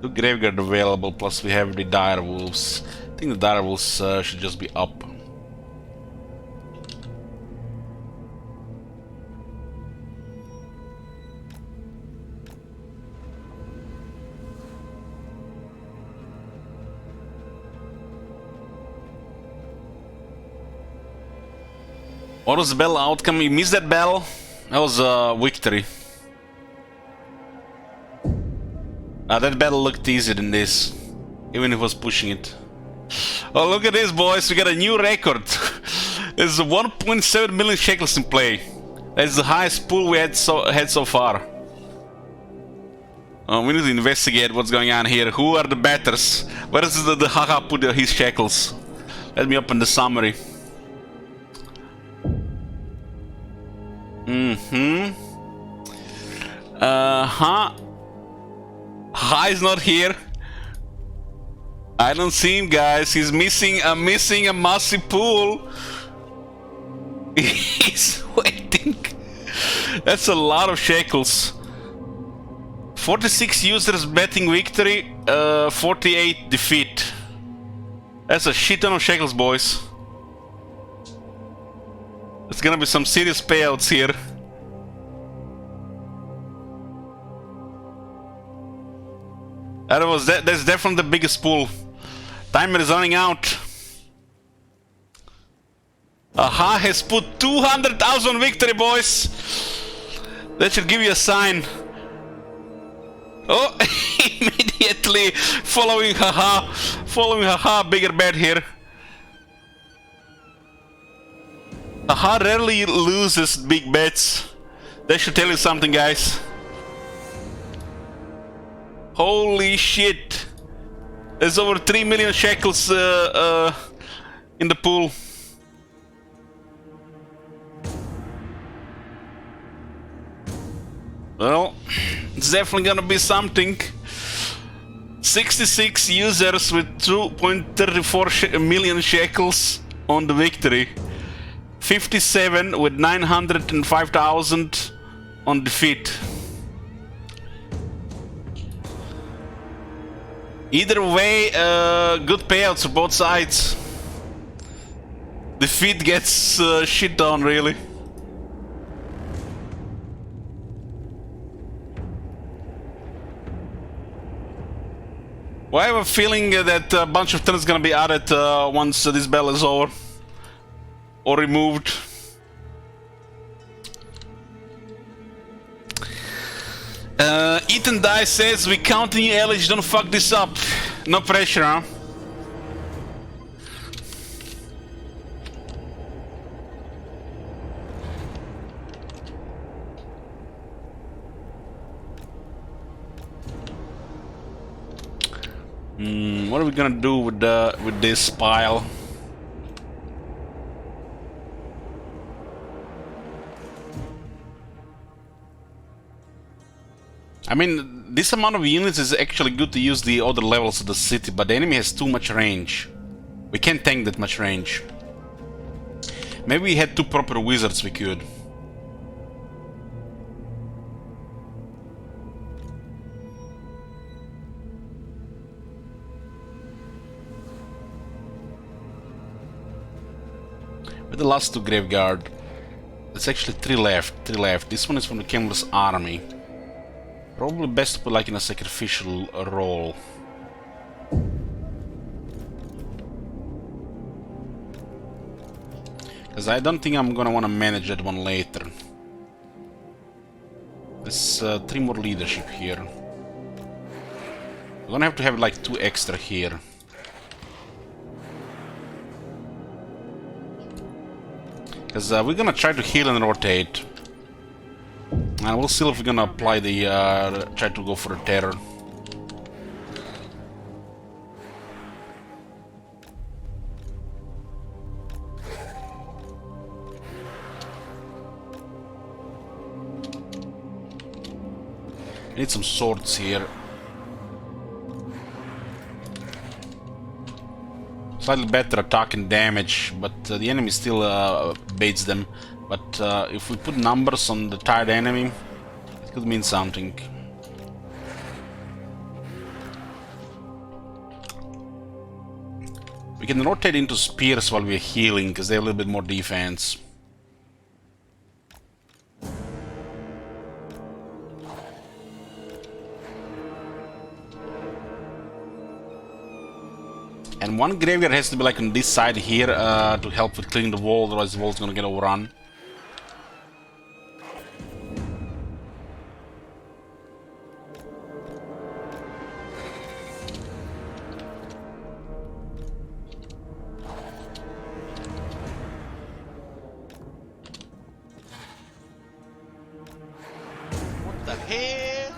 The graveyard available, plus we have the dire wolves. I think the dire wolves should just be up. What was the battle outcome? You missed that battle? That was a victory. That battle looked easier than this, even if it was pushing it. Oh, look at this, boys! We got a new record. There's 1.7 million shekels in play. That's the highest pool we had so far. We need to investigate what's going on here. Who are the batters? Where does the haha put his shekels? Let me open the summary. Ha is not here. I don't see him, guys. He's missing a massive pool. He's waiting. That's a lot of shekels. 46 users betting victory, 48 defeat. That's a shit ton of shekels, boys. There's gonna be some serious payouts here. That's definitely the biggest pool. Timer is running out. Aha has put 200,000 victory, boys. That should give you a sign. Oh, immediately following haha, bigger bet here. Haha rarely loses big bets. That should tell you something, guys. Holy shit! There's over 3 million shekels in the pool. Well, it's definitely gonna be something. 66 users with 2.34 million shekels on the victory. 57 with 905,000 on defeat. Either way, good payouts for both sides. Defeat gets shit on, really. Well, I have a feeling that a bunch of turns is gonna be added once this battle is over. Or removed. Ethan Dye says, we counting you, Ellich, don't fuck this up. No pressure, huh? What are we gonna do with this pile? I mean, this amount of units is actually good to use the other levels of the city, but the enemy has too much range. We can't tank that much range. Maybe we had two proper wizards we could. With the last two graveyard, there's actually three left. This one is from the Camel's army. Probably best to put like in a sacrificial role. Because I don't think I'm gonna want to manage that one later. There's 3 more leadership here. We're gonna have to have like 2 extra here. Because we're gonna try to heal and rotate. And we'll see if we're gonna apply the try to go for a terror. I need some swords here. Slightly better attack and damage, but the enemy still baits them. But if we put numbers on the tired enemy, it could mean something. We can rotate into spears while we're healing, because they have a little bit more defense. And one graveyard has to be like on this side here to help with clearing the wall, otherwise the wall's gonna get overrun. the hell?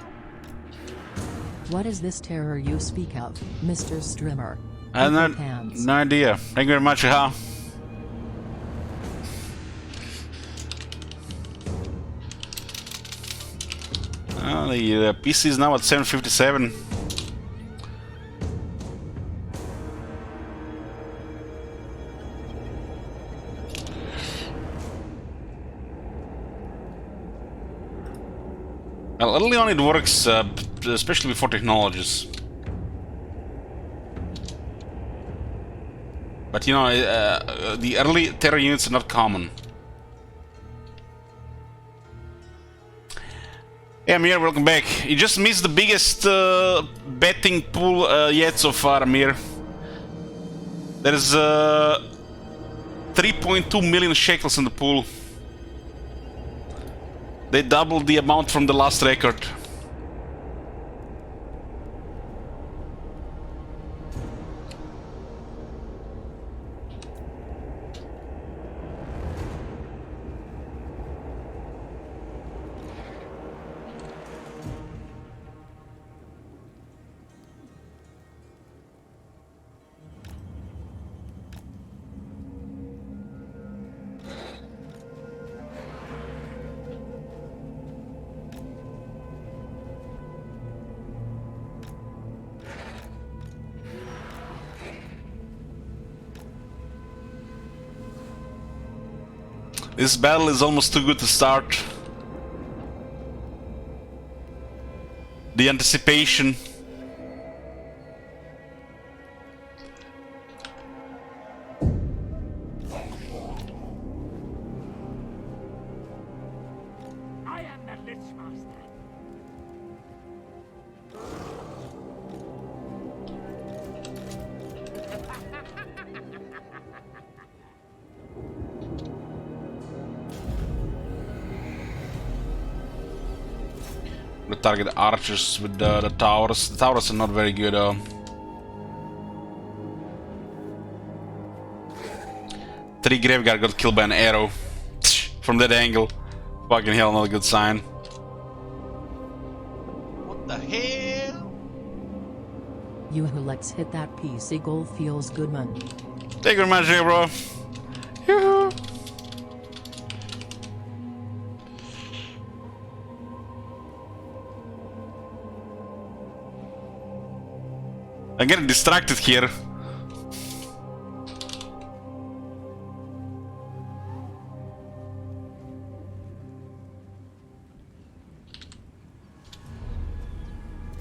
What is this terror you speak of, Mr. Strimmer? I have no idea. Thank you very much, Ha. The PC is now at 757. Well, early on it works, especially before technologies. But you know, the early terror units are not common. Hey Amir, welcome back. You just missed the biggest betting pool yet so far, Amir. There is 3.2 million shekels in the pool. They doubled the amount from the last record. This battle is almost too good to start. The anticipation. I am the Lich Master. To target the archers with the towers. The towers are not very good. 3 Graveguard got killed by an arrow. From that angle. Fucking hell, not a good sign. What the hell? You who let's hit that PC goal feels good, man. Thank you very much, bro. Yoo-hoo. I'm getting distracted here.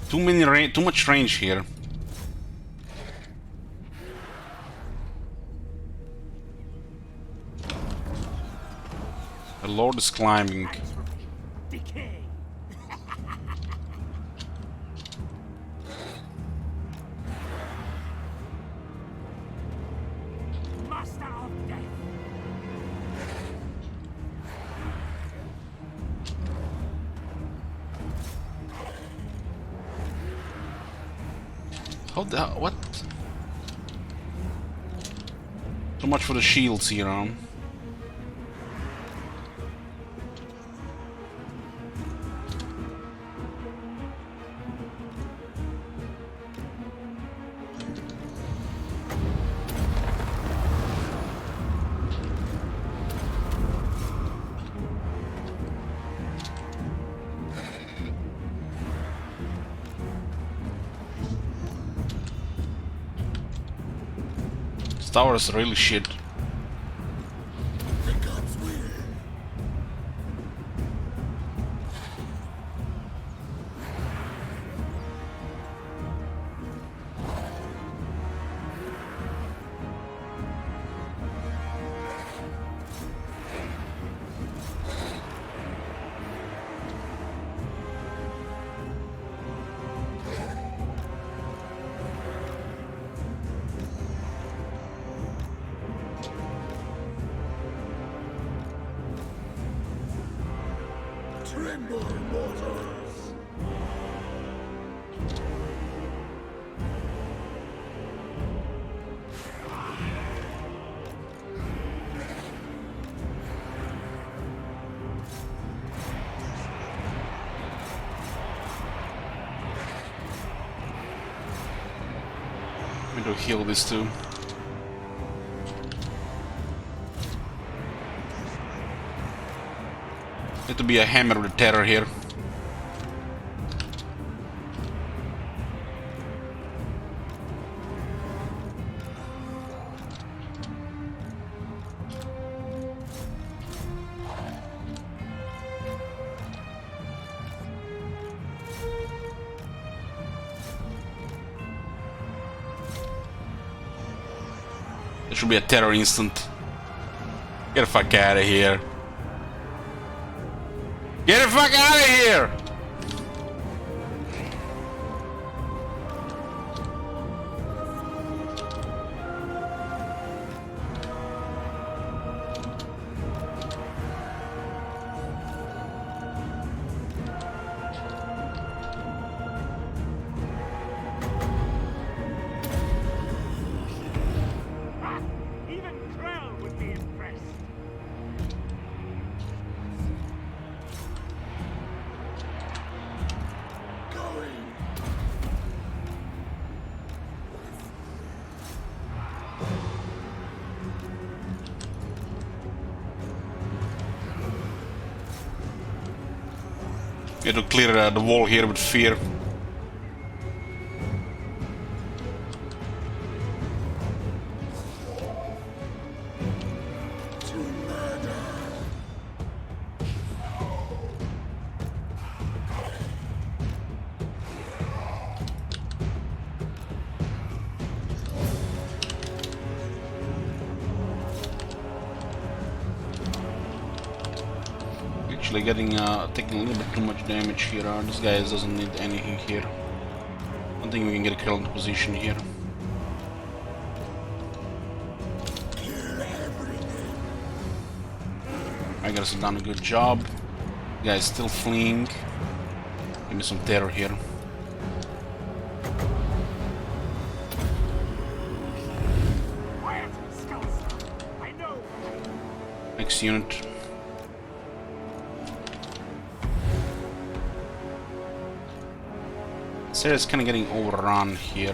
Too much range here. The Lord is climbing. Decay. Master of death. How the what? Too much for the shields here, huh? This tower is really shit. Tremble, mortals! to heal these two. Need to be a hammer with terror here. There should be a terror instant. Get the fuck out of here. Get the fuck out of here! Even Krell would be impressed. You have to clear the wall here with fear. Actually taking a little bit too much damage here. This guy doesn't need anything here. I don't think we can get a kill into position here. I guess I've done a good job. The guy's still fleeing. Give me some terror here. Quiet, Skulls. I know. Next unit. This area is kind of getting overrun here.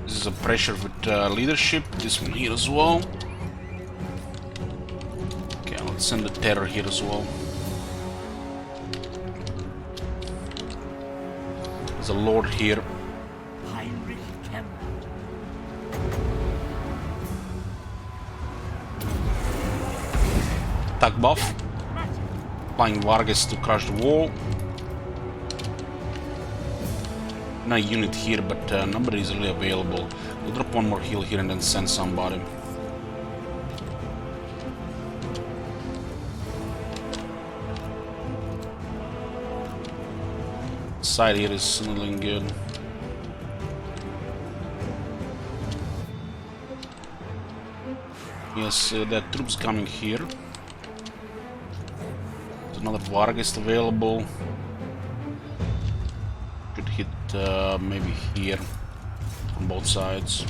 This is a pressure with leadership. This one here as well. Okay, let's send the terror here as well. There's a lord here. Attack buff. Applying Vargas to crush the wall. No unit here, but nobody is really available. We'll drop one more heal here and then send somebody. Side here is looking good. Yes, there are troops coming here. There's another Vargas available. Could hit maybe here on both sides.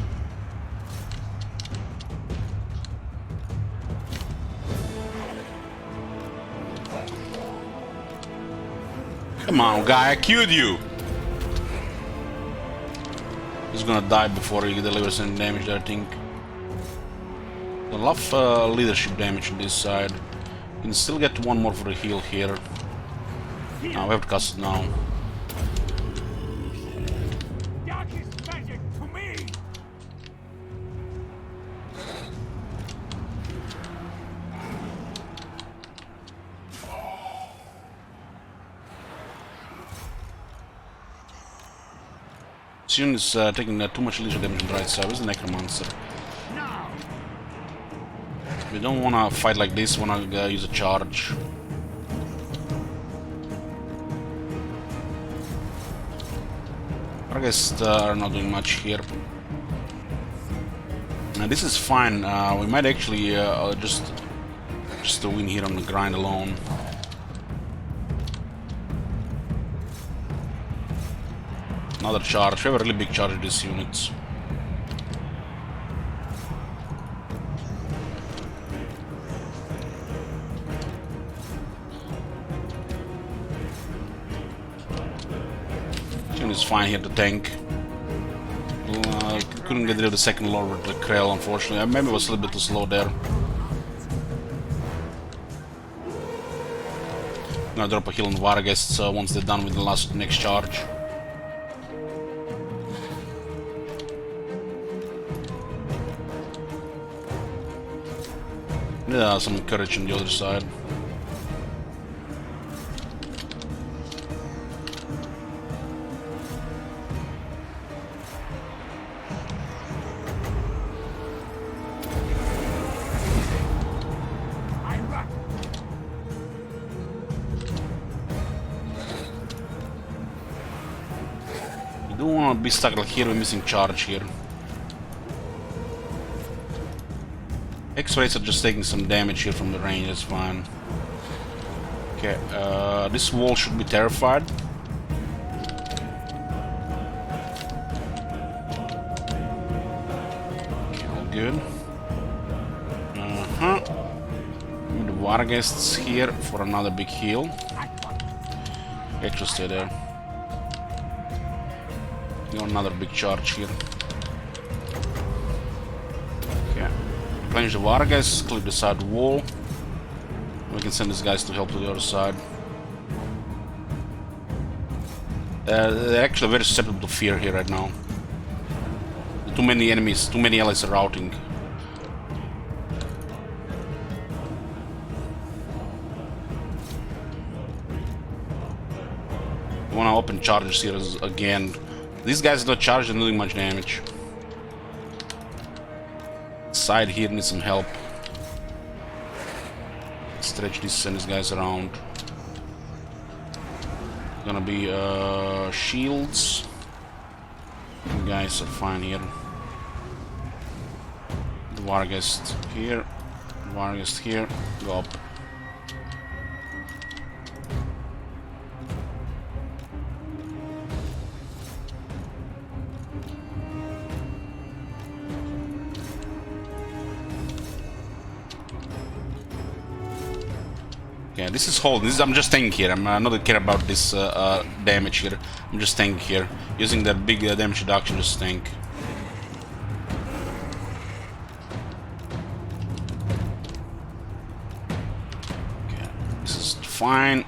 Come on, guy, I killed you! He's gonna die before he delivers any damage, I think. A lot of leadership damage on this side. You can still get one more for the heal here. Now we have to cast it now. Darkest magic to me. This unit is taking too much leadership damage on the right side. Where's the Necromancer? We don't want to fight like this. We want to use a charge. Vargas are not doing much here. Now this is fine. We might actually just win here on the grind alone. Another charge. We have a really big charge with these units. is fine here to tank. Couldn't get rid of the second lord with the Krell, unfortunately. Maybe it was a little bit too slow there. I'm gonna drop a heal on Vargas once they're done with the next charge. Yeah, some courage on the other side. You don't want to be stuck like here, we're missing charge here. X-rays are just taking some damage here from the range, that's fine. Okay, this wall should be terrified. Okay, all good. The Vargas here for another big heal. Extra stay there. Got another big charge here. Okay. Replenish the Vargas, clear the side wall. We can send these guys to help to the other side. They're actually very susceptible to fear here right now. Too many enemies, too many allies are routing. I want to open charges here again. These guys are not charged and doing much damage. Side here needs some help. Stretch these, send these guys around. Gonna be shields. You guys are fine here. The Vargas here. Vargas here. Go up. Yeah, this is holding. I'm just tanking here. I'm not care about this damage here. I'm just tanking here. Using that big damage reduction, just tank. Okay, this is fine.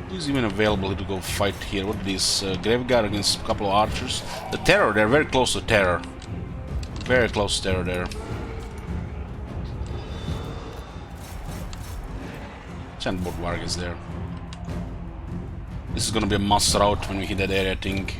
Who's even available to go fight here? What is this? Graveguard against a couple of archers. The Terror, they're very close to Terror. Very close to Terror there. Send both Vargas there. This is gonna be a must route when we hit that area, I think.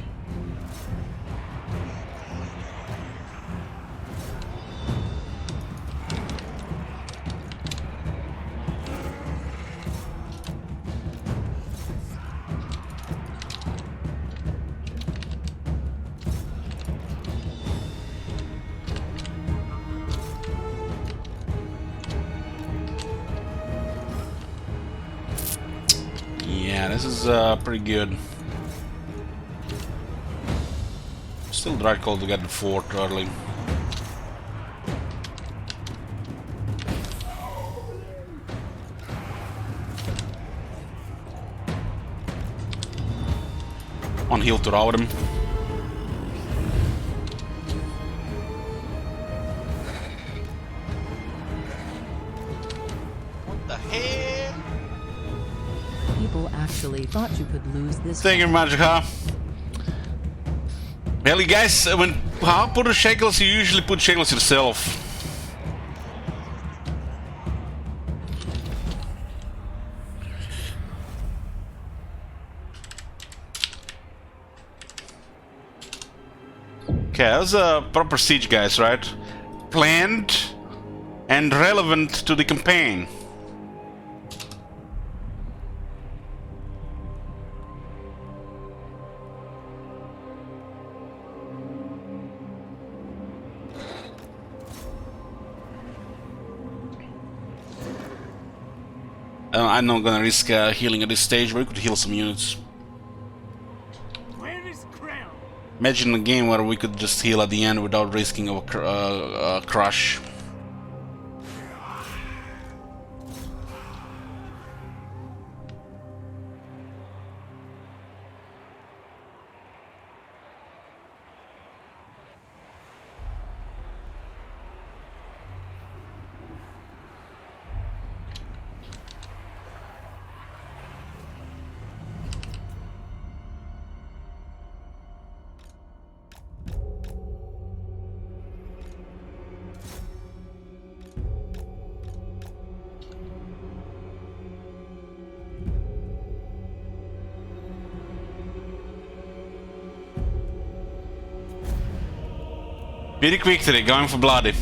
Yeah, this is pretty good. Still dry call to get the fort early. One heal to rout him. What the hell? People actually thought you could lose this. Thank you, Magica. Well, you guys, when how put the shackles, you usually put shackles yourself. Okay, that was a proper siege, guys, right? Planned and relevant to the campaign. I'm not gonna risk healing at this stage, but we could heal some units. Where is Krell? Imagine a game where we could just heal at the end without risking a crush. Very victory, going for bloody.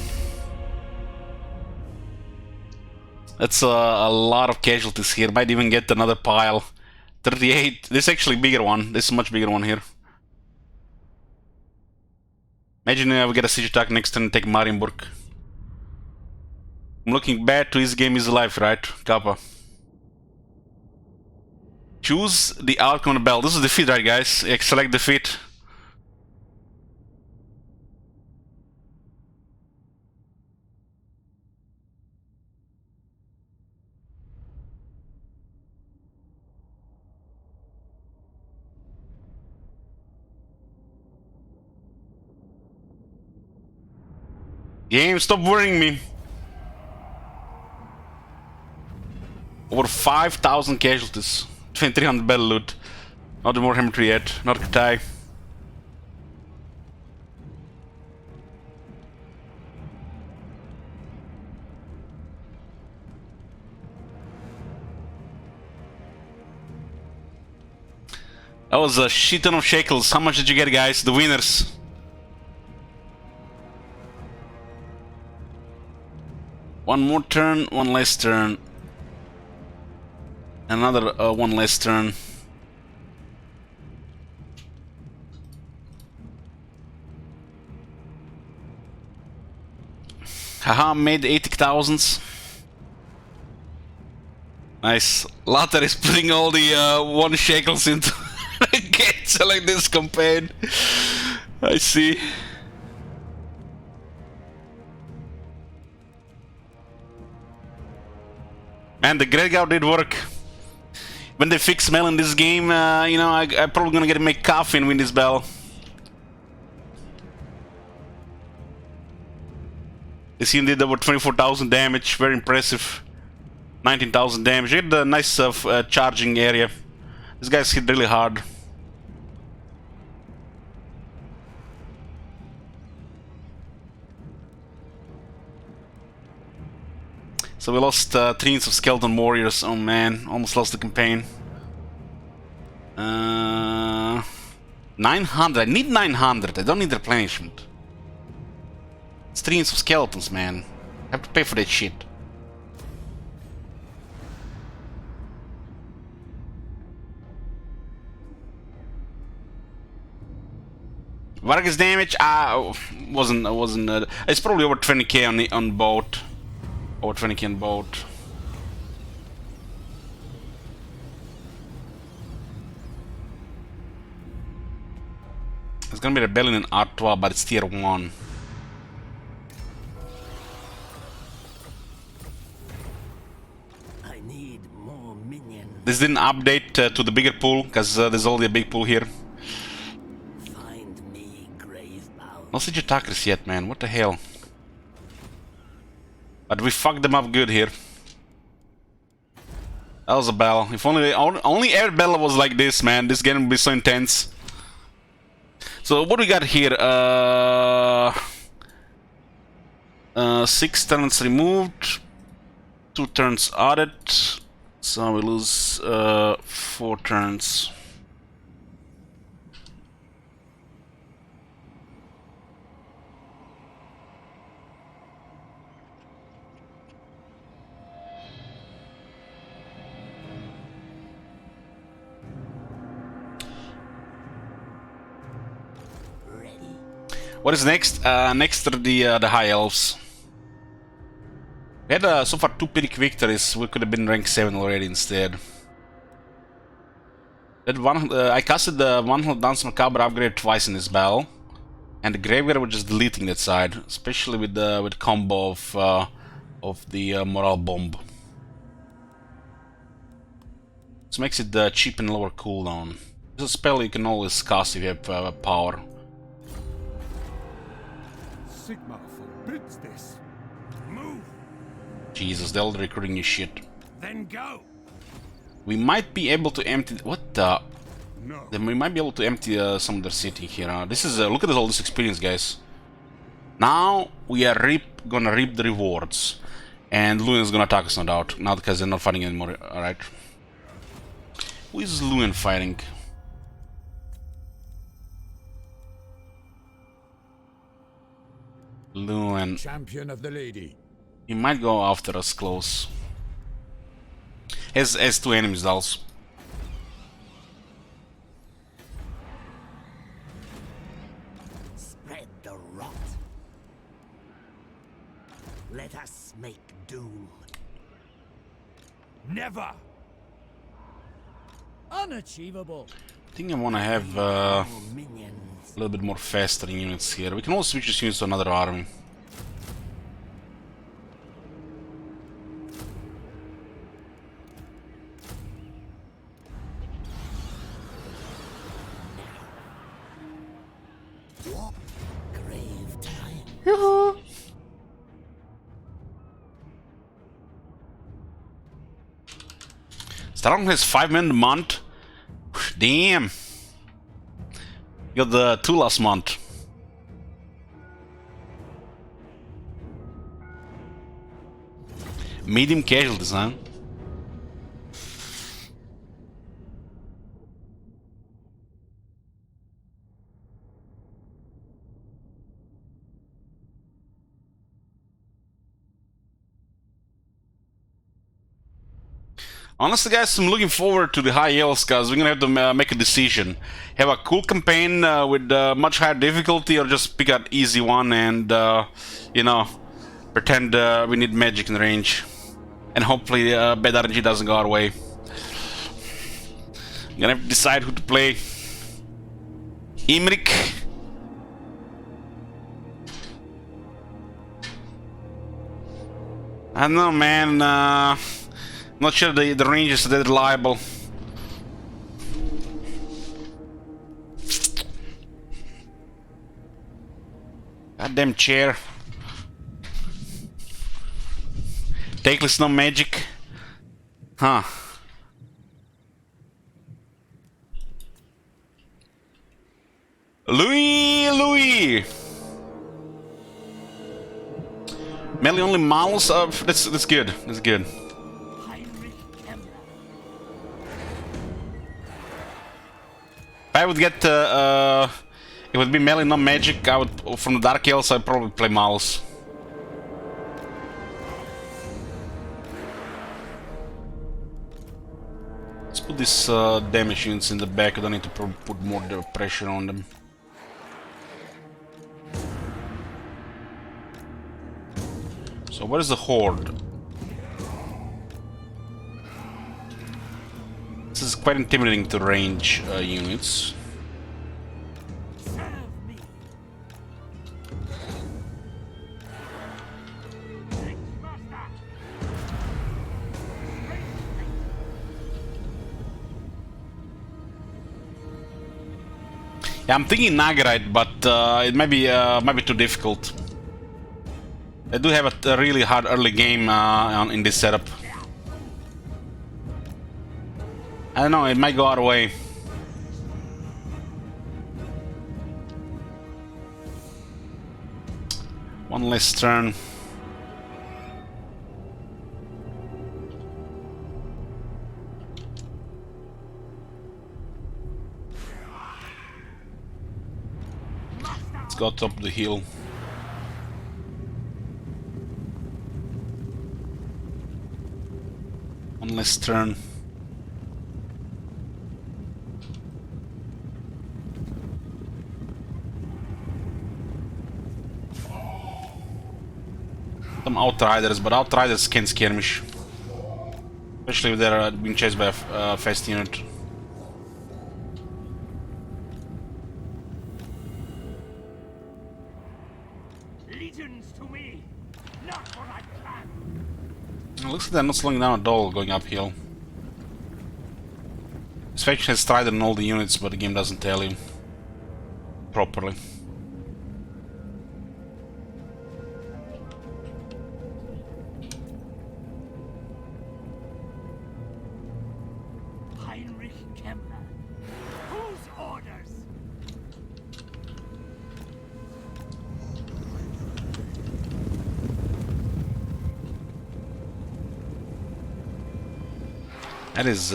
That's a lot of casualties here. Might even get another pile. 38. This is actually a bigger one. This is a much bigger one here. Imagine we get a siege attack next turn and take Marienburg. I'm looking bad to his game is alive, right? Kappa. Choose the outcome of the battle. This is defeat, right, guys? Select defeat. Game, stop worrying me. Over 5,000 casualties. 2,300 battle loot. Not more Warhammer yet. Not Katai. That was a shit ton of shekels. How much did you get, guys? The winners. One more turn, one less turn. Another one less turn. Haha, made 80,000s. Nice. Later is putting all the 1 shekels into gates like this campaign. I see. And the Gregor did work. When they fix Mel in this game, you know, I'm probably gonna get to make coffee and win this battle. This team did over 24,000 damage, very impressive. 19,000 damage. He had a nice charging area. This guy's hit really hard. So we lost 3 units of skeleton warriors. Oh man, almost lost the campaign. 900. I need 900. I don't need replenishment. It's 3 units of skeletons, man. I have to pay for that shit. Vargas damage? Wasn't. It's probably over 20k on boat. Over 20k on boat. It's gonna be rebellion in Artois, but it's tier 1. I need more minions. This didn't update to the bigger pool, because there's already a big pool here. Find me grave-bound. No siege attackers yet, man. What the hell? But we fucked them up good here. That was a battle. If only every battle was like this, man. This game would be so intense. So what do we got here? 6 turns removed, 2 turns added. So we lose 4 turns. What is next? Next are the High Elves. We had so far 2 pretty victories. We could have been rank 7 already instead. That one, I casted the One Who Dance Macabre upgrade twice in this battle, and the Graveyard was just deleting that side, especially with the combo of the Morale Bomb. This makes it cheap and lower cooldown. It's a spell you can always cast if you have power. Sigma forbids this. Move, Jesus, they're all recruiting new shit. then go. We might be able to empty. What the? No. Then we might be able to empty some of their city here. This is look at all this experience, guys. Now we are gonna reap the rewards, and Luen's gonna attack us, no doubt. Not because they're not fighting anymore. All right. Who is Luen fighting? Luen. Champion of the lady. He might go after us close. Has two enemies, dolls. Spread the rot. Let us make doom. Never. Unachievable. I think I want to have a little bit more faster units here. We can also switch these units to another army. Grave time. Strong has 5 men a month. Damn. You got the 2 last month. Medium casualties, huh? Honestly, guys, I'm looking forward to the high Elves, because we're gonna have to make a decision. Have a cool campaign with much higher difficulty, or just pick an easy one and, you know, pretend we need magic in range. And hopefully bad RNG doesn't go our way. I'm gonna have to decide who to play. Imrik. I don't know, man. Not sure the range is that reliable. Goddamn chair. Takeless, no magic. Huh. Louis! Melee only mouse? That's good. That's good. If I would get it would be melee, no magic. I would, from the Dark Elves, I'd probably play mouse. Let's put these damage units in the back. I don't need to put more pressure on them. So what is the Horde? This is quite intimidating to range units. Yeah, I'm thinking Nagarite, but it might be too difficult. I do have a really hard early game in this setup. I don't know, it might go our way. One less turn. Let's go top the hill. One less turn. Some Outriders, but Outriders can't skirmish. Especially if they're being chased by a fast unit. It looks like they're not slowing down at all going uphill. This faction has tried on all the units, but the game doesn't tell you properly. Whose orders? That is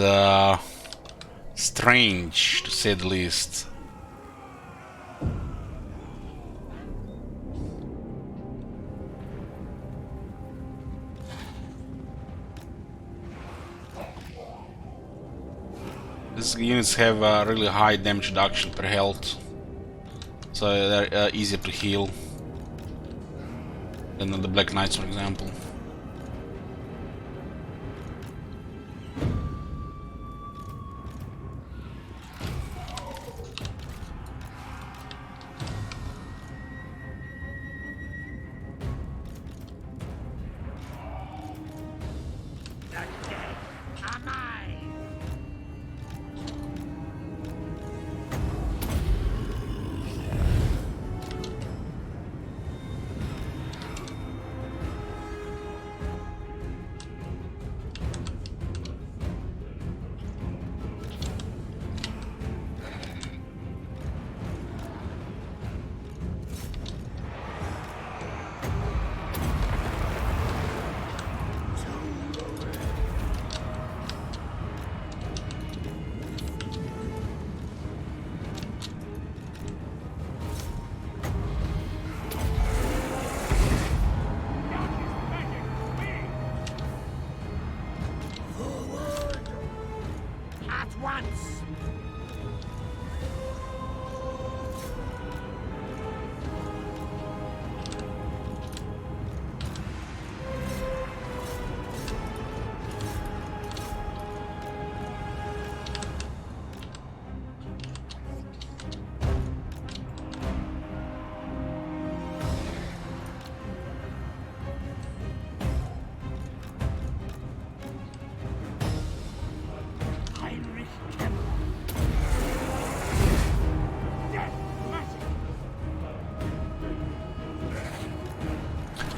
strange, to say the least. These units have really high damage reduction per health, so they're easier to heal than the Black Knights, for example.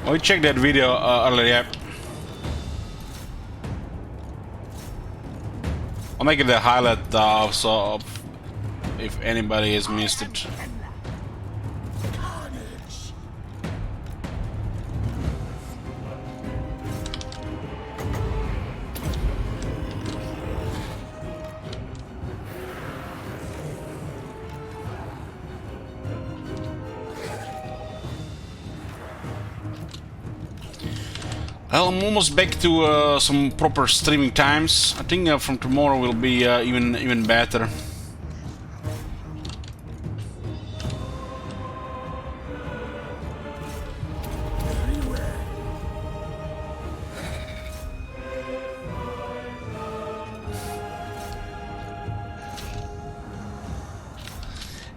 Oh, we checked that video earlier, yeah. I'll make it a highlight so if anybody has missed it. Well, I'm almost back to some proper streaming times. I think from tomorrow will be even better.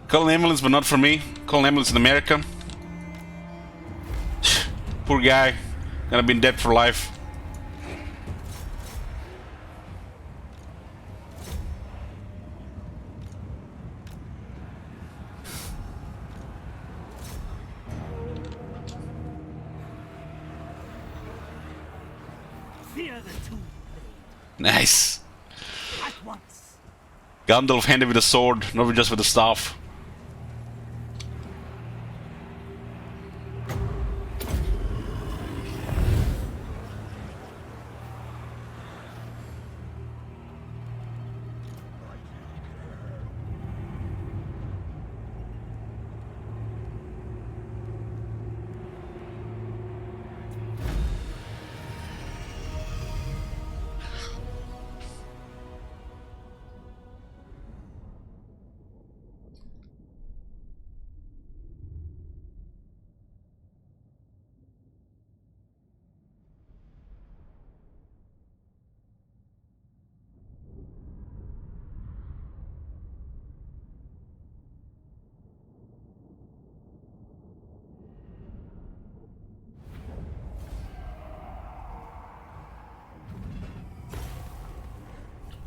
Call an ambulance, but not for me. Call an ambulance in America. Poor guy. Gonna be in debt for life. Fear the two. Nice. At once. Gandalf handed with a sword, not just with a staff.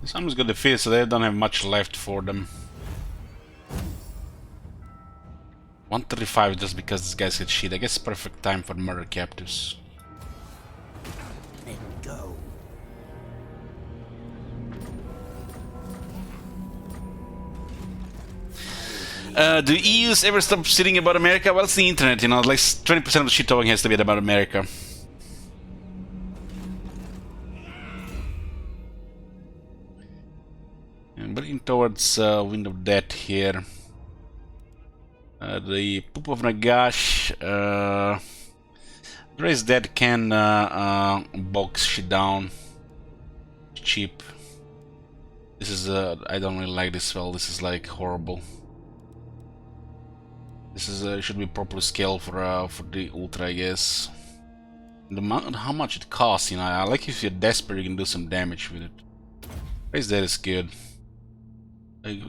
This army's got defeated, so they don't have much left for them. 135 just because this guy's hit shit. I guess perfect time for murder captives. Then go. Do EUs ever stop shitting about America? Well, it's the internet, you know, like 20% of the shit talking has to be about America. And bringing towards Wind of Death here. The Poop of Nagash. Raise Dead can box shit down. Cheap. This is I don't really like this spell. This is like horrible. This is should be properly scaled for the ultra, I guess. The amount, how much it costs, you know. I like if you're desperate, you can do some damage with it. Raise Dead is good.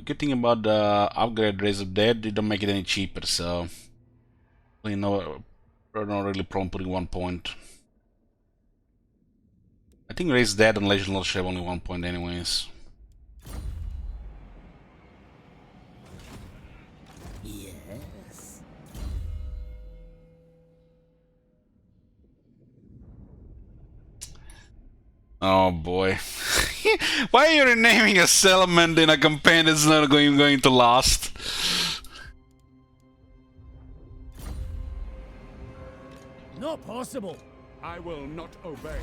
Good thing about the upgrade Raise of Dead, you don't make it any cheaper, so you know, we're not really prone putting 1 point. I think Raise Dead and Legend should have only 1 point anyways. Yes. Oh boy. Why are you renaming a settlement in a campaign that's not going to last? Not possible. I will not obey.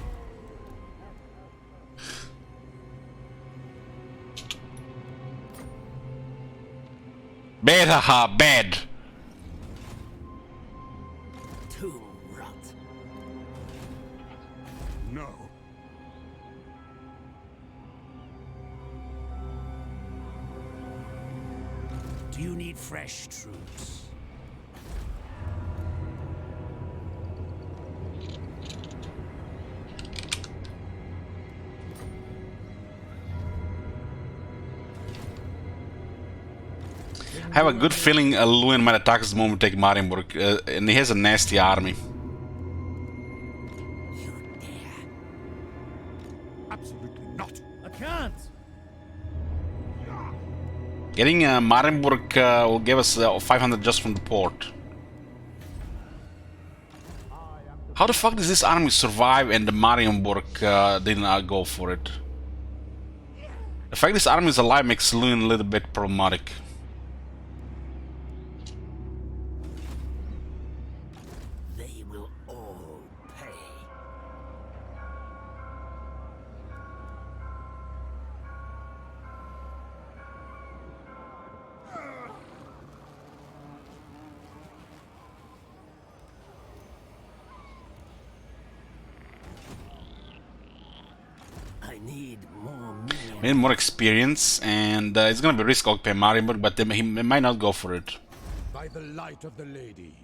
Bad, haha, bad. Tomb rot. No. Do you need fresh troops? I have a good feeling Lewin might attack us the moment we take Marienburg, and he has a nasty army. You dare? Absolutely not. I can't. Getting Marienburg will give us 500 just from the port. How the fuck does this army survive and the Marienburg didn't go for it? The fact this army is alive makes Lewin a little bit problematic. They will all pay. I need more millions. We need more experience, and it's gonna be risk occupying Marienburg, but he might not go for it. By the light of the lady.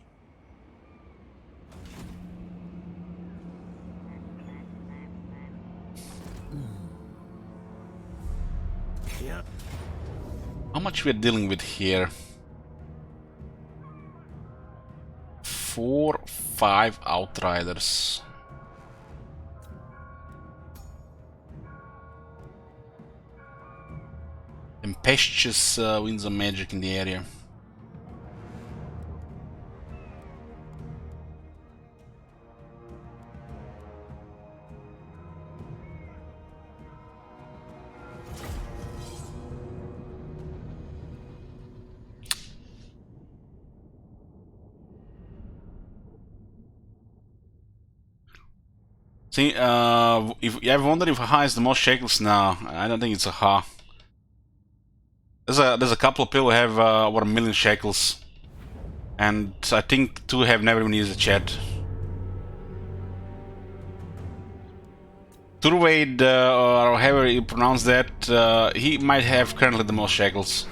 Yeah. How much we're dealing with here? 4, 5 Outriders. Tempestuous winds of magic in the area. See, if I've wondered if Ha is the most shekels now. I don't think it's a Ha. There's a couple of people who have over 1 million shekels, and I think 2 have never even used the chat. Turwade, or however you pronounce that, he might have currently the most shekels.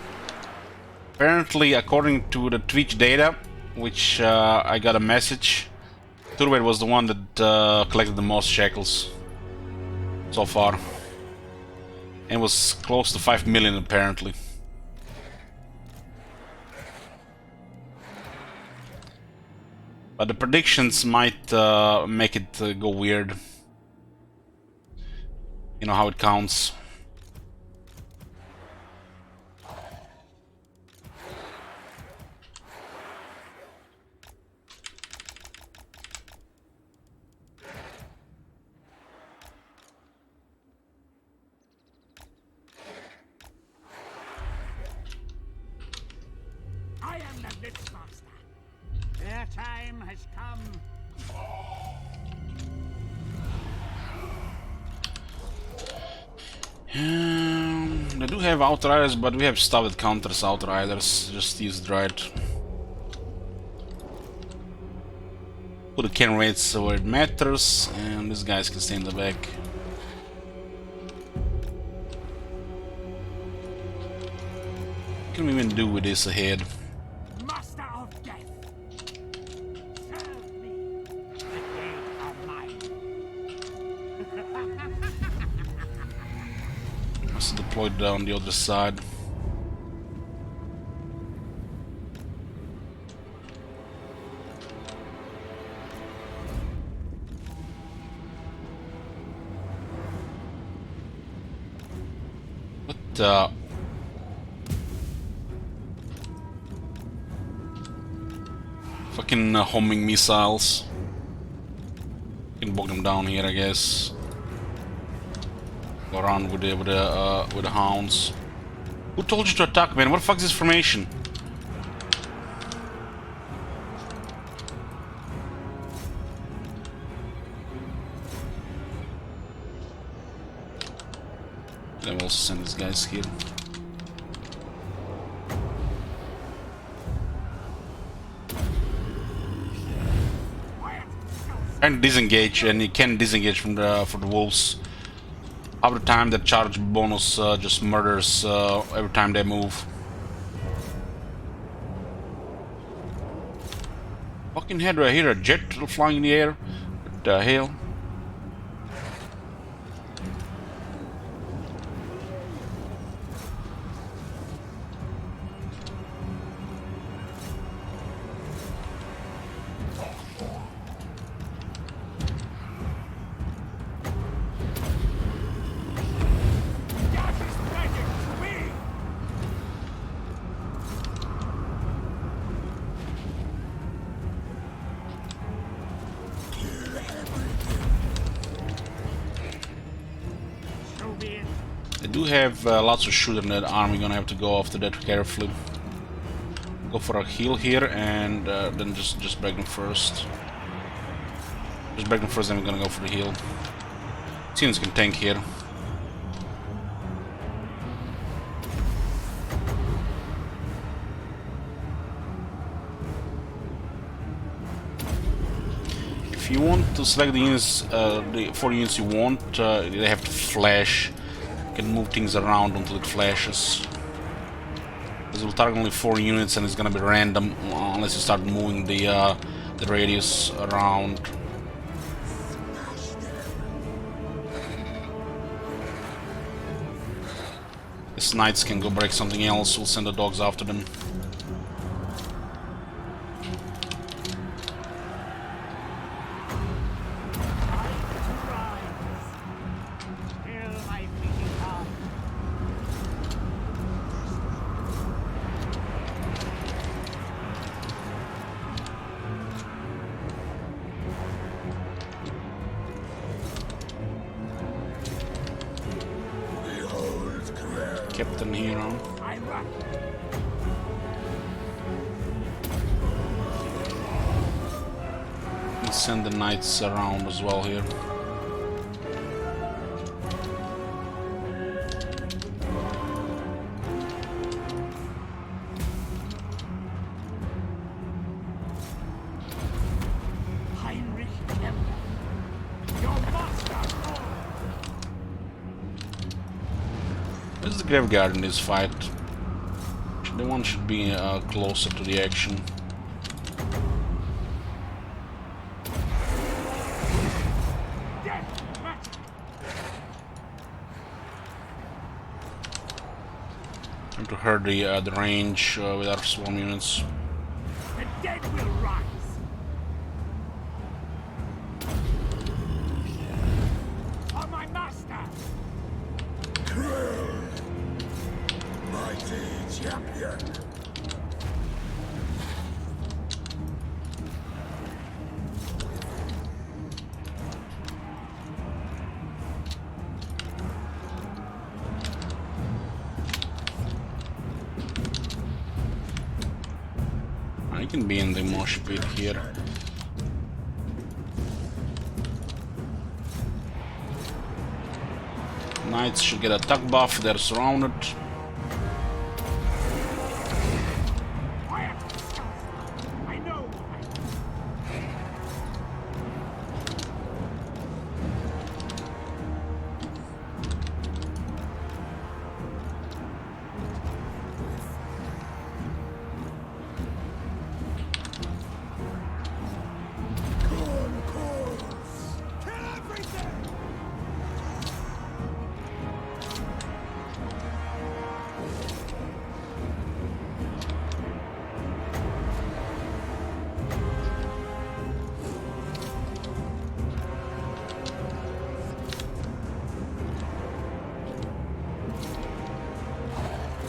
Apparently, according to the Twitch data, which I got a message, Turwade was the one that collected the most shekels so far, and was close to 5 million apparently. But the predictions might make it go weird. You know how it counts. They do have Outriders, but we have stuff that counters Outriders. Just use Dread. Put the cannon rates where it matters, and these guys can stay in the back. What can we even do with this ahead? Master of death, serve me. The dead are mine. Let's deploy down the other side. What fucking homing missiles. Can bog them down here, I guess. Go around with the hounds. Who told you to attack, man? What the fuck is this formation? I will also send these guys here. And disengage, and you can disengage from the wolves. Every time the charge bonus just murders every time they move. Fucking head right here, a jet flying in the air. What the hell? They do have lots of shooter in that arm. We're gonna have to go after that carefully. Go for a heal here and then just break them first. Just break them first, then we're gonna go for the heal. Teams can tank here. If you want to select the units, the 4 units you want, they have to flash. You can move things around until it flashes. Because it will target only 4 units and it's gonna be random unless you start moving the radius around. These knights can go break something else. We'll send the dogs after them. Captain Hero. We'll send the knights around as well here. Where's the Graveguard in this fight? The one should be closer to the action. Trying to hurt the range with our swarm units. The dead will rise. For my master. Mighty champion. I can be in the mosh pit here. Knights should get a attack buff, they're surrounded. I know.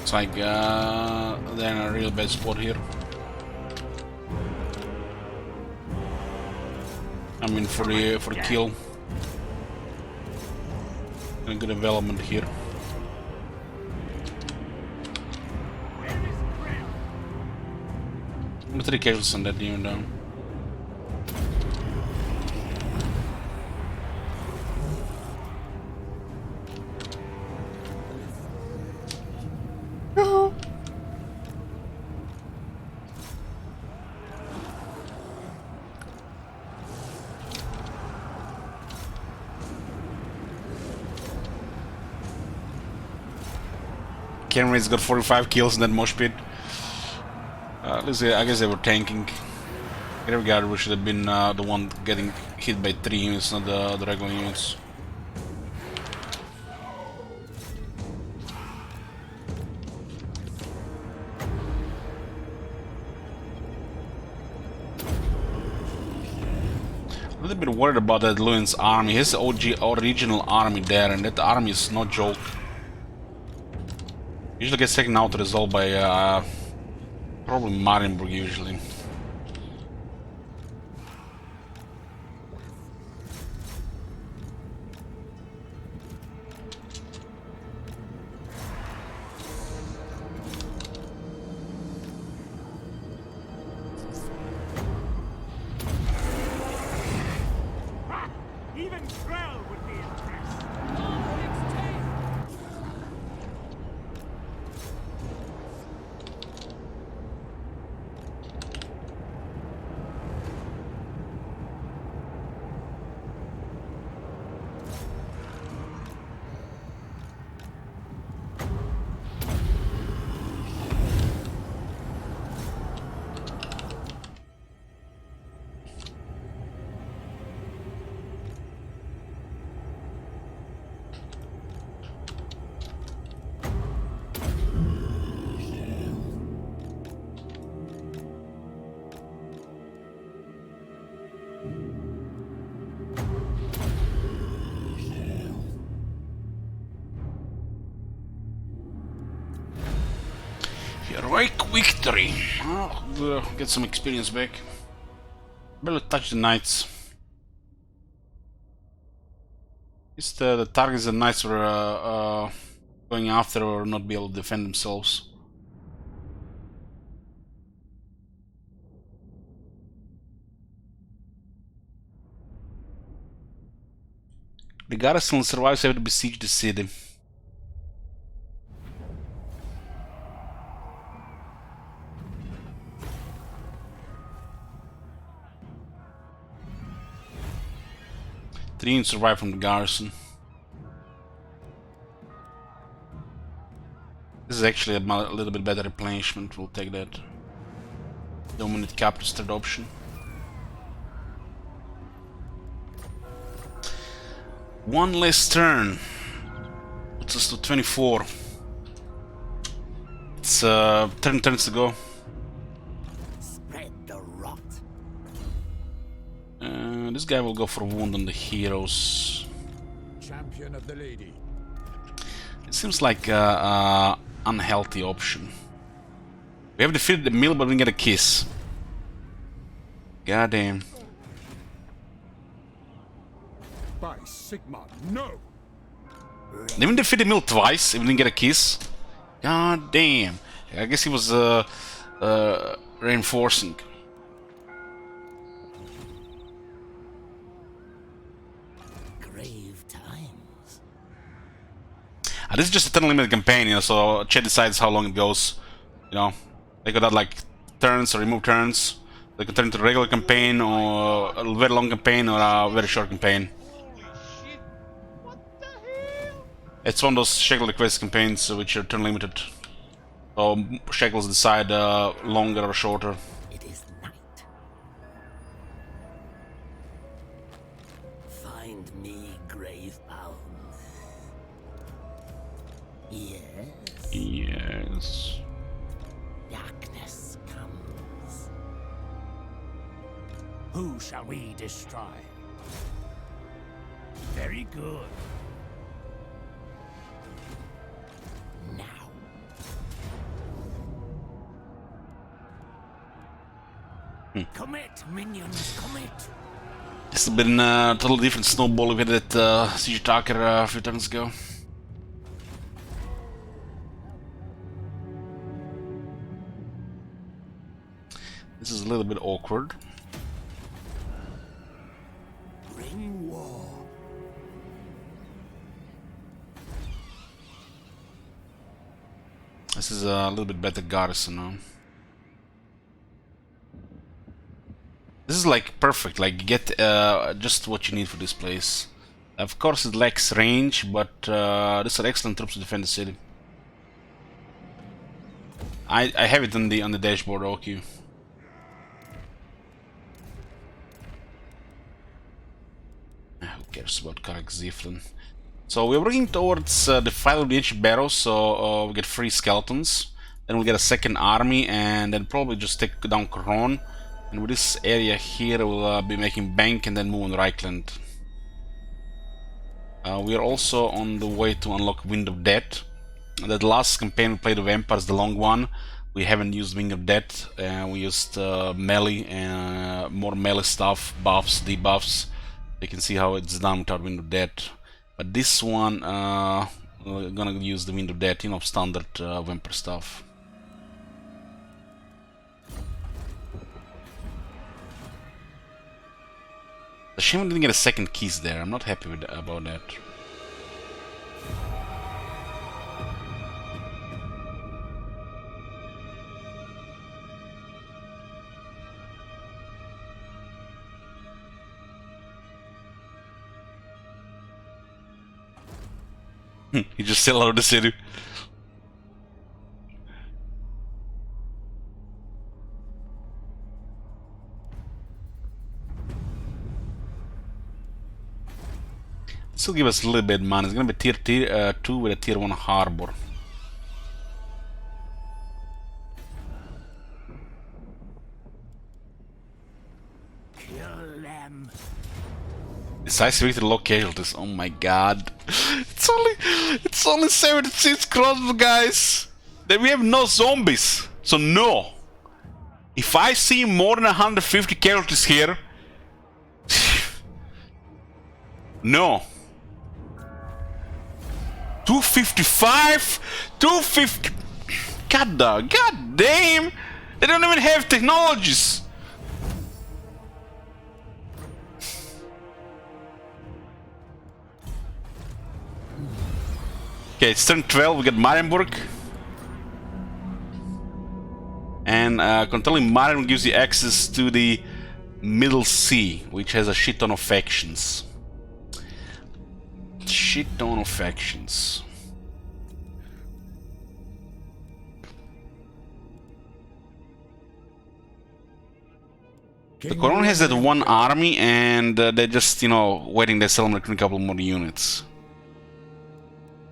It's like they're in a real bad spot here. I mean for the kill. And a good development here. Military casualties on that demon down. Cameron's got 45 kills in that mosh pit. I guess they were tanking. In regard, we should have been the one getting hit by 3 units, not the regular units. A little bit worried about that Lewin's army. His original army there, and that army is no joke. Usually gets taken out to resolve by probably Marienburg usually. Even Krell would be impressed. Heroic victory! We'll get some experience back. Barely touch the knights. It's the targets the knights were going after or not be able to defend themselves. The garrison survives after besiege the city. Three survive from the garrison. This is actually a little bit better replenishment. We'll take that. Dominate captures third option. One less turn puts us to 24. It's 10 turns to go. Spread the rot. This guy will go for a wound on the heroes. Champion of the lady. It seems like an unhealthy option. We have defeated the mill, but we didn't get a kiss. Goddamn. By Sigmar, no! Didn't we defeat the mill twice if we didn't get a kiss? God damn. I guess he was reinforcing. Grave times. This is just a turn limited campaign, you know, so chat decides how long it goes. You know, they could add like turns or remove turns. They could turn into a regular campaign or a very long campaign or a very short campaign. Holy shit! What the hell? It's one of those Shackle request campaigns which are turn limited. So Shackles decide longer or shorter. It is night. Find me grave bound. Yes. Yes. Darkness comes. Who shall we destroy? Very good. Now. Commit, minions, commit. This has been a totally different snowball we had at Siege Attacker a few turns ago. This is a little bit awkward. Bring war. This is a little bit better garrison now. This is like perfect, like you get just what you need for this place. Of course it lacks range, but these are excellent troops to defend the city. I have it on the dashboard, OQ. Who cares about Karak Ziflin? So we're working towards the final of the ancient Barrow, so we get 3 skeletons. Then we'll get a second army, and then probably just take down Koron. And with this area here, we'll be making bank and then move on Reichland. We are also on the way to unlock Wind of Death. That last campaign we played of Empires, the long one, we haven't used Wing of Death. We used melee and more melee stuff, buffs, debuffs. You can see how it's done without Wind of Death. But this one, we're gonna use the Wind of Death, you know, standard Vampire stuff. The shame we didn't get a second keys there. I'm not happy with about that. He just sell out of the city. This will give us a little bit of money. It's gonna be tier 2 with a tier 1 harbor. Kill them. Decisive victory, low casualties. Oh my god. It's only 76 crossbow, guys. Then we have no zombies. So no. If I see more than 150 casualties here, no. 255, 250. God damn! They don't even have technologies. Okay, it's turn 12. We got Marienburg, and controlling Marienburg gives you access to the Middle Sea, which has a shit ton of factions. Shit ton of factions. The Coron has that one army, and they're just, you know, waiting their settlement to a couple more units.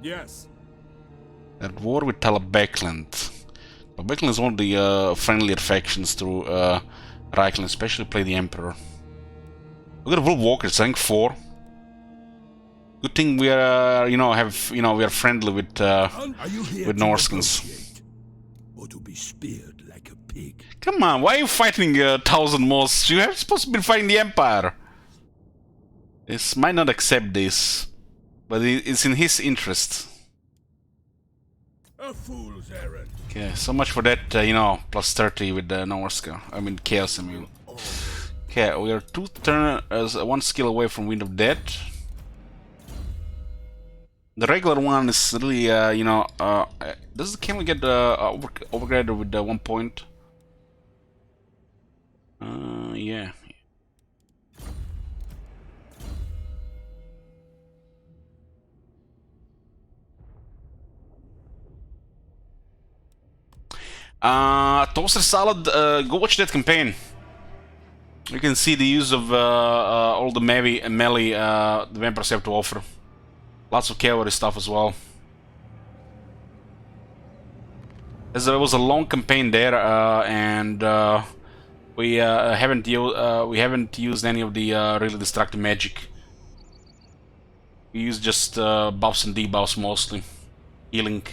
Yes. At war with Talabekland. Talabekland is one of the friendlier factions to Reichland, especially play the Emperor. We got Wolf Walkers, rank 4. Good thing we are, we are friendly with Norskins. Or to be speared like a pig. Come on, why are you fighting 1,000 Moss? You are supposed to be fighting the Empire. This might not accept this, but it's in his interest. A fool's errand. Okay, so much for that, plus 30 with the Norska. I mean, Chaos, I mean. Okay, we are 1 skill away from Wind of Death. The regular one is really, you know, does the camel get overgraded with 1 point? Yeah. Toaster Salad, go watch that campaign. You can see the use of all the melee the vampires have to offer. Lots of cavalry stuff as well. As there was a long campaign there, and we haven't used any of the really destructive magic. We use just buffs and debuffs mostly, healing.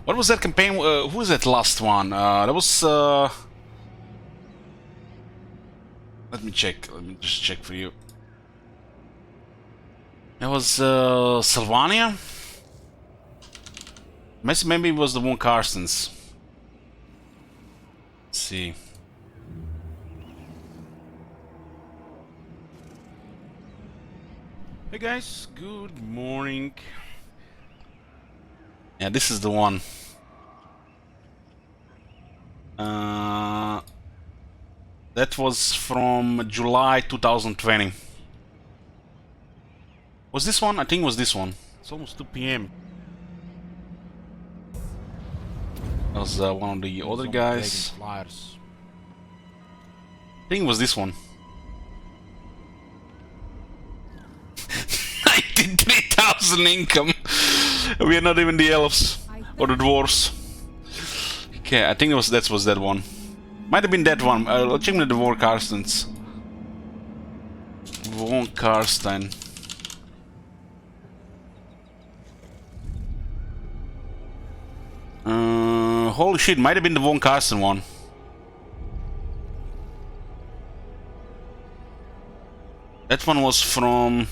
What was that campaign? Who was that last one? That was. Let me check. Let me just check for you. That was Sylvania. Maybe it was the one Carstens. Let's see. Hey guys, good morning. Yeah, this is the one. That was from July 2020. Was this one? I think it was this one. It's almost 2 PM. That was one of the other guys. I think it was this one. 93,000 income. We are not even the elves or the dwarves. Okay, I think that was that one. Might have been that one. Let's check the Von Karstens. Von Karsten. Holy shit, might have been the Von Karsten one. That one was from...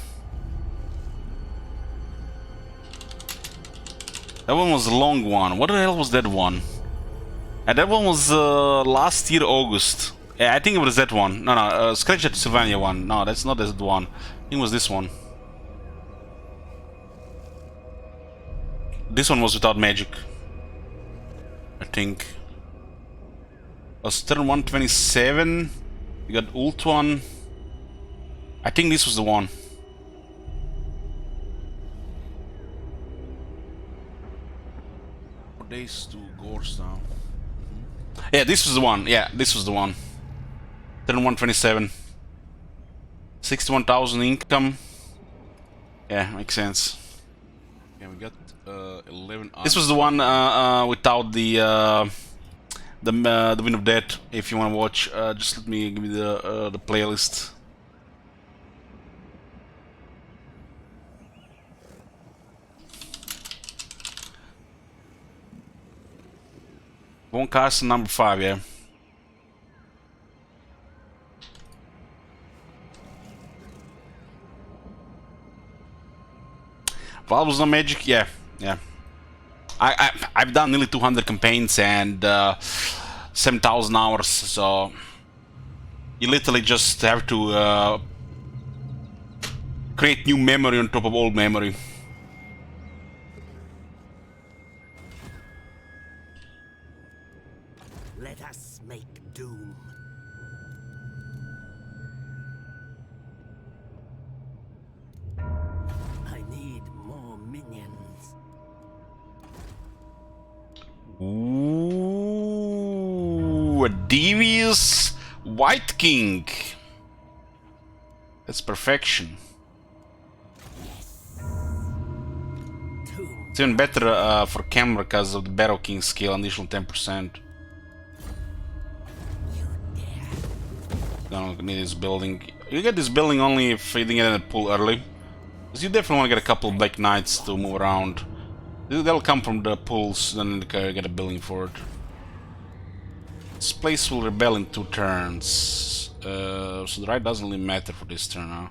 That one was a long one. What the hell was that one? And that one was last year August. Yeah, I think it was that one. No, Scratch at Sylvania one. No, that's not that one. I think it was this one. This one was without magic. I think. It was turn 127. You got ult one. I think this was the one. Days to Gorse now. Yeah, this was the one. Yeah, this was the one. Turn 127. 61,000 income. Yeah, makes sense. Yeah, we got 11. This was the one without the Wind of Death. If you want to watch, just let me give me the playlist. Von Karsten number 5, yeah. Valve was no magic, yeah. I've done nearly 200 campaigns and 7,000 hours, so you literally just have to create new memory on top of old memory. Let us make doom. I need more minions. Ooh, a devious White King. That's perfection. It's even better for camera because of the Barrow King skill, additional 10%. Gonna need this building. You get this building only if you didn't get in the pool early. Because you definitely want to get a couple of Black Knights to move around. They'll come from the pools, then you get a building for it. This place will rebel in 2 turns. So the right doesn't really matter for this turn now.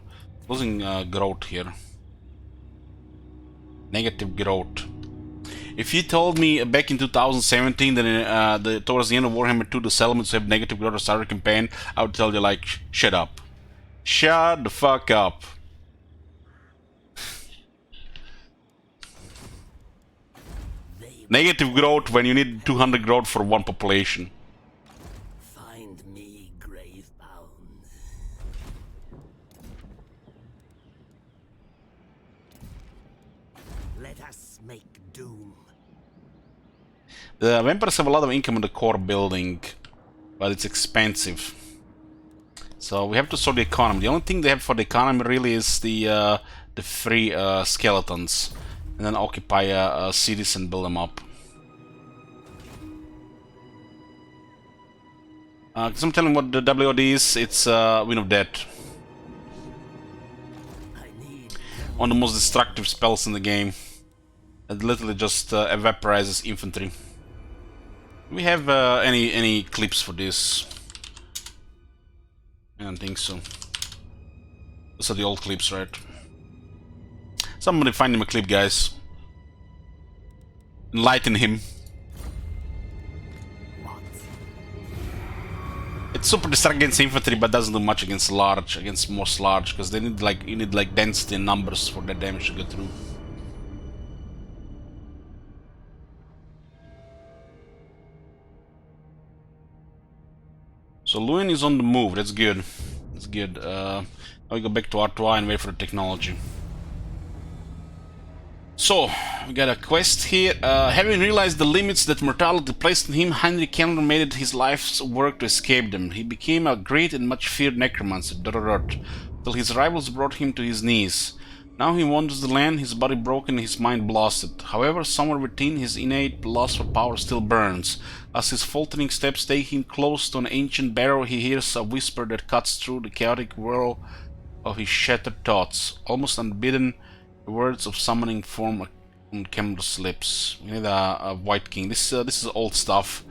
Losing growth here. Negative growth. If you told me back in 2017 that towards the end of Warhammer 2 the settlements have negative growth or starter campaign, I would tell you like, shut up. Shut the fuck up. Negative growth when you need 200 growth for one population. Find me grave-bound. Let us make doom. The vampires have a lot of income in the core building, but it's expensive. So we have to sort the economy. The only thing they have for the economy really is the free skeletons, and then occupy cities and build them up. Because I'm telling you what the WOD is, it's Wind of Death. One of the most destructive spells in the game. It literally just evaporizes infantry. Do we have any clips for this? I don't think so. Those are the old clips, right? Somebody find him a clip, guys. Enlighten him. It's super destructive against infantry, but doesn't do much against most large, because they need you need density and numbers for that damage to go through. So Luin is on the move. That's good. That's good. Now we go back to Artois and wait for the technology. So, we got a quest here. Having realized the limits that mortality placed on him, Heinrich Kellner made it his life's work to escape them. He became a great and much feared necromancer, till his rivals brought him to his knees. Now he wanders the land, his body broken, his mind blasted. However, somewhere within, his innate lust for power still burns. As his faltering steps take him close to an ancient barrow, he hears a whisper that cuts through the chaotic whirl of his shattered thoughts. Almost unbidden, the words of summoning form on Kellner's lips. We need a White King. This is old stuff.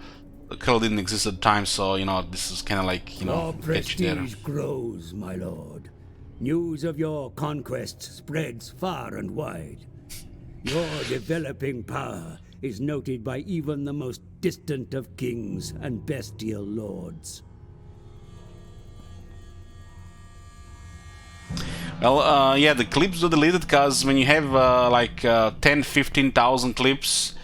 The Kell didn't exist at the time, so you know this is kind of like Your prestige grows, my lord. News of your conquests spreads far and wide. Your developing power is noted by even the most distant of kings and bestial lords. Well, yeah, the clips are deleted because when you have 10-15,000 clips,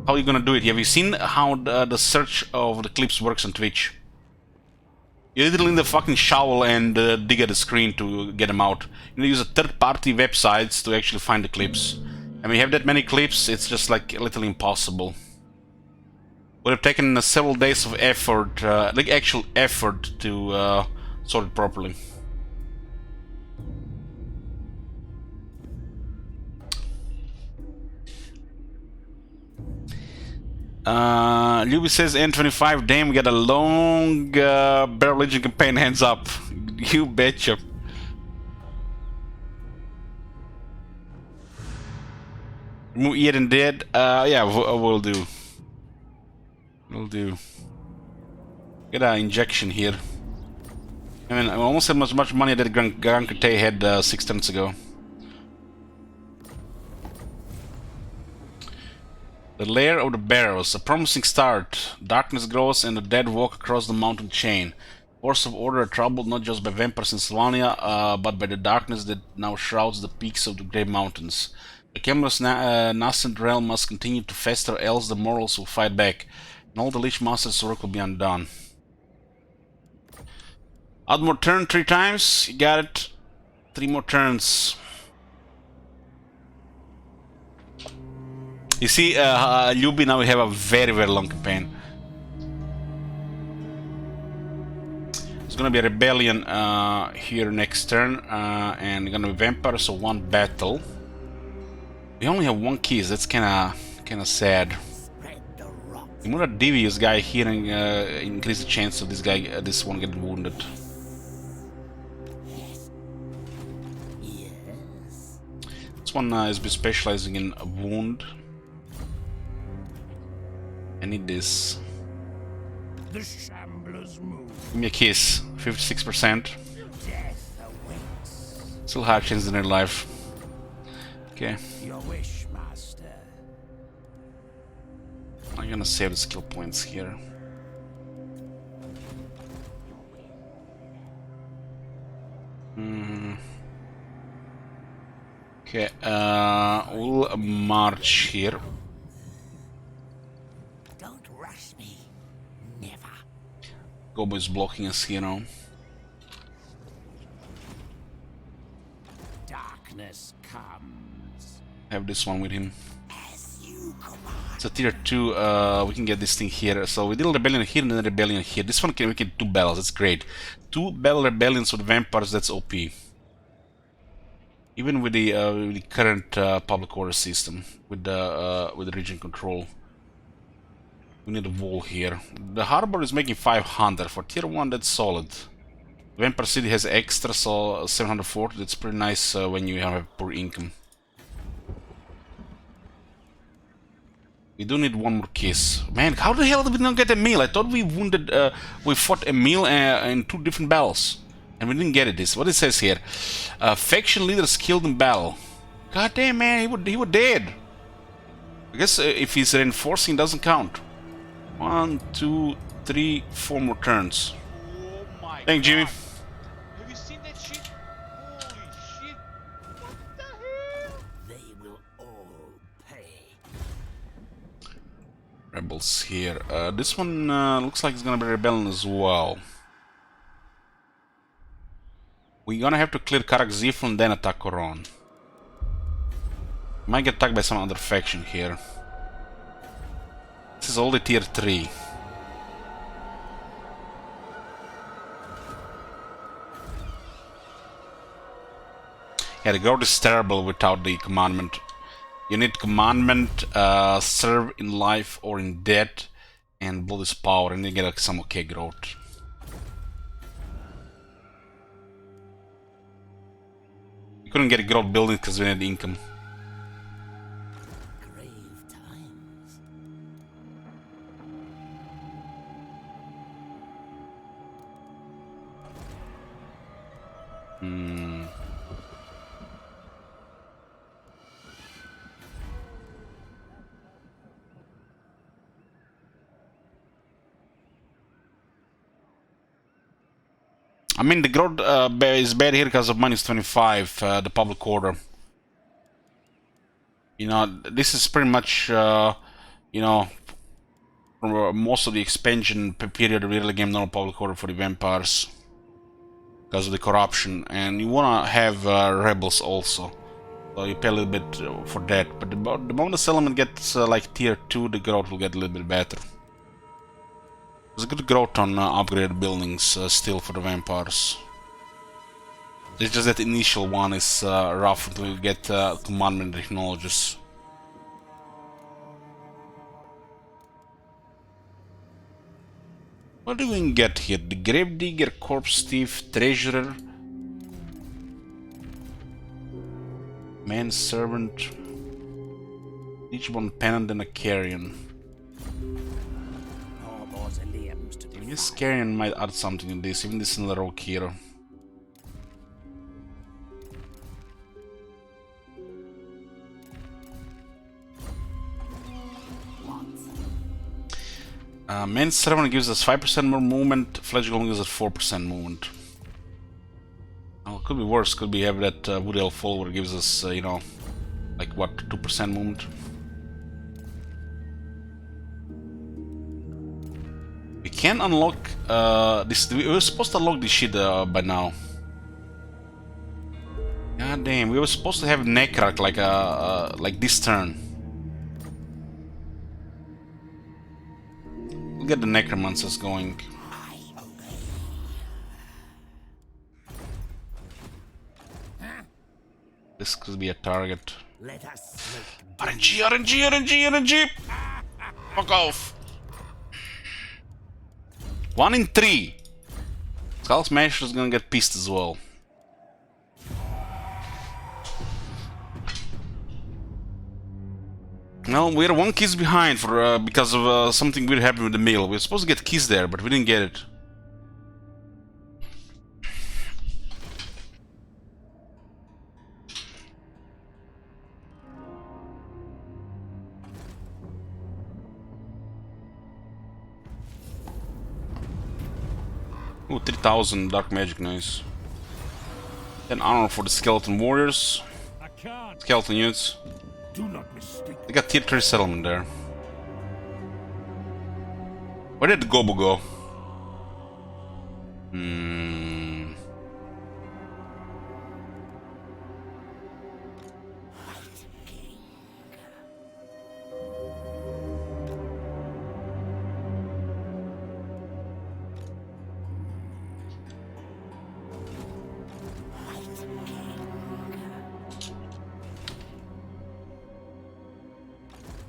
how are you gonna do it? Have you seen how the search of the clips works on Twitch? You literally need the fucking shovel and dig at the screen to get them out. You use a third-party websites to actually find the clips. And when you have that many clips, it's just like literally impossible. Would have taken several days of effort, like actual effort, to sort it properly. Luby says N25, damn, we got a long Barrow Legion campaign, hands up. You betcha. Remove Yet and Dead, yeah, we'll do. We'll do. Get an injection here. I mean, I almost had as much money that Grand Crete had 6 turns ago. The Lair of the Barrows, a promising start. Darkness grows and the dead walk across the mountain chain. Forces of order are troubled not just by vampires in Sylvania, but by the darkness that now shrouds the peaks of the Grey Mountains. The Camel's nascent realm must continue to fester, else the mortals will fight back, and all the Lich Master's work will be undone. Add more turn 3 times, you got it. 3 more turns. You see, Luby, now we have a very, very long campaign. It's gonna be a rebellion here next turn, and gonna be vampires, so 1 battle. We only have 1 keys, that's kinda sad. The more devious guy here and increase the chance of this one getting wounded. This one is specializing in a wound. I need this. The shamblers move. Give me a kiss. 56%. Still higher chance in their life. Okay. Your wish, master. gonna save the skill points here. Okay, we'll march here. Don't rush me. Never. Gobo is blocking us here now. Darkness comes. Have this one with him. As you command. It's a tier 2, we can get this thing here. So we did a rebellion here and then a rebellion here. This one we can 2 battles, that's great. 2 battle rebellions with vampires, that's OP. Even with the current public order system, with the region control. We need a wall here. The harbor is making 500 for tier 1, that's solid. Vampire City has extra, so 740, that's pretty nice when you have poor income. We do need one more kiss. Man, how the hell did we not get a meal? I thought we we fought a meal in 2 different battles. And we didn't get it. This what it says here. Faction leaders killed in battle. God damn, man, he would dead. I guess if he's reinforcing, doesn't count. 1, 2, 3, 4 more turns. Oh my Thank Jimmy. God. Have you seen that shit? Holy shit. What the hell? They will all pay. Rebels here. This one looks like it's gonna be rebellion as well. We're gonna have to clear Karak-Zifun and then attack Koron. Might get attacked by some other faction here. This is only tier 3. Yeah, the growth is terrible without the commandment. You need commandment, serve in life or in death, and blood is power, and you get some okay growth. Couldn't get a growth building because we need income. Grave times. I mean, the growth is bad here because of -25, the public order. You know, this is pretty much, you know, for most of the expansion period, we really game no public order for the vampires because of the corruption, and you wanna have rebels also, so you pay a little bit for that. But the moment the settlement gets like tier 2, the growth will get a little bit better. There's a good growth on upgraded buildings still for the vampires. It's just that initial one is rough until you get commandment technologies. What do we get here? The Gravedigger, Corpse Thief, Treasurer, Manservant, Teachable Pennant, and a Carrion. I guess Carrion might add something in this, even this is another rogue hero. Manservant gives us 5% more movement, Flesh Golem gives us 4% movement. Well, it could be worse, could be have that Wood Elf follower gives us, you know, like what, 2% movement? We can unlock this. We were supposed to unlock this shit by now. God damn, we were supposed to have Necrak like this turn. We'll get the Necromancers going. This could be a target. Let us make RNG, RNG, RNG, RNG! Fuck off! 1 in 3. Skull Smasher is gonna get pissed as well. No, we're 1 kiss behind for because of something weird happened with the meal. We were supposed to get kiss there, but we didn't get it. Ooh, 3000 dark magic, nice. 10 armor for the skeleton warriors. I can't. Skeleton units. Do not mistake. They got tier 3 settlement there. Where did the Gobo go?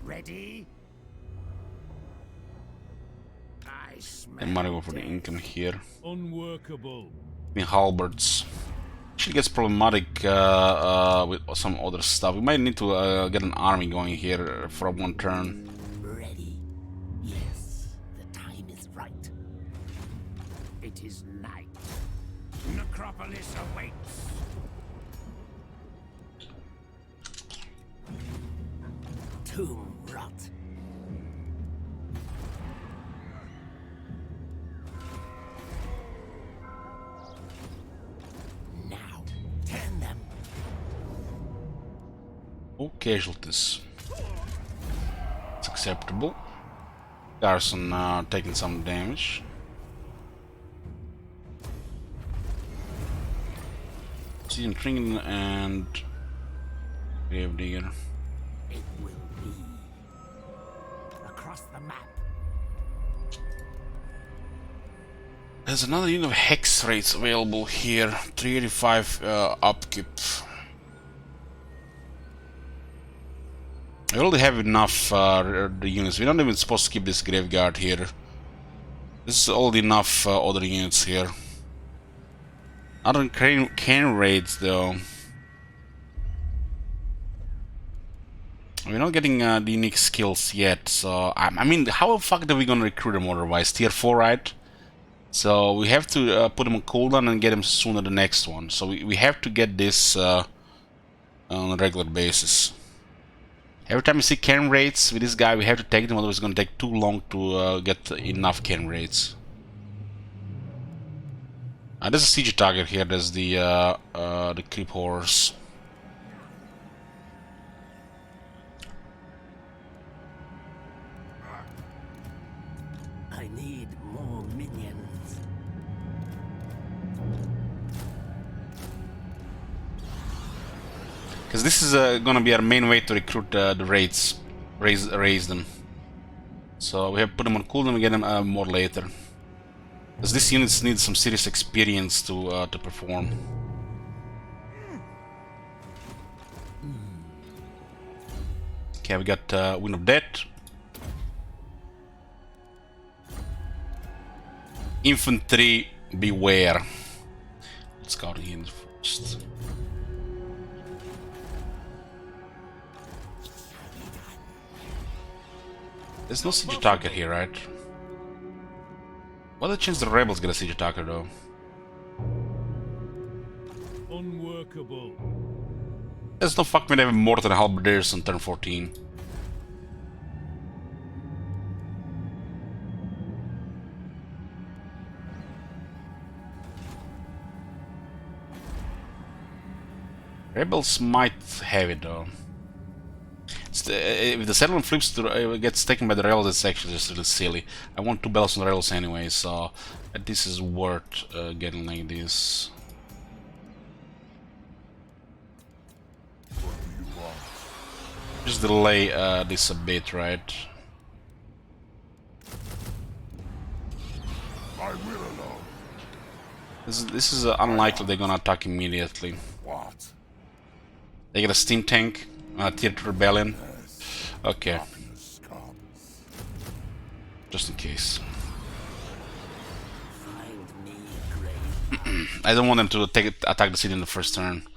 Ready? I smell. I might go for the income here. Unworkable. The halberds. Actually gets problematic with some other stuff. We might need to get an army going here for one turn. Ready? Yes, the time is right. It is night. Necropolis awaits. Tomb rot. Now, turn them. Oh, casualties. It's acceptable. Garrison taking some damage. Season Trinket and Gravedigger. It will be across the map. There's another unit of hex rates available here. 385 upkeep. I already have enough the units. We're not even supposed to keep this graveyard here. This is already enough other units here. Other can raids though. We're not getting the unique skills yet, so I mean, how the fuck are we gonna recruit them otherwise? Tier 4, right? So we have to put them on cooldown and get them sooner the next one. So we have to get this on a regular basis. Every time we see can raids with this guy, we have to take them, otherwise it's gonna take too long to get enough can raids. There's a siege target here. There's the creep horse. I need more minions. Because this is gonna be our main way to recruit the raids, raise them. So we have to put them on cooldown and get them more later. Because these units need some serious experience to perform. Okay, we got Wind of Death. Infantry, beware. Let's go in first. There's no siege attacker here, right? What are the chances the rebels get a siege attacker though? Unworkable. There's no fuck me having more than halberdiers on turn 14. Rebels might have it though. If the settlement flips to gets taken by the rebels, it's actually just really silly. I want 2 bells on the rebels anyway, so this is worth getting like this. Just delay this a bit, right? I will alone. This is unlikely they're gonna attack immediately. What? They get a steam tank, tier 2 rebellion. Okay. Just in case. I don't want them to attack the city in the first turn.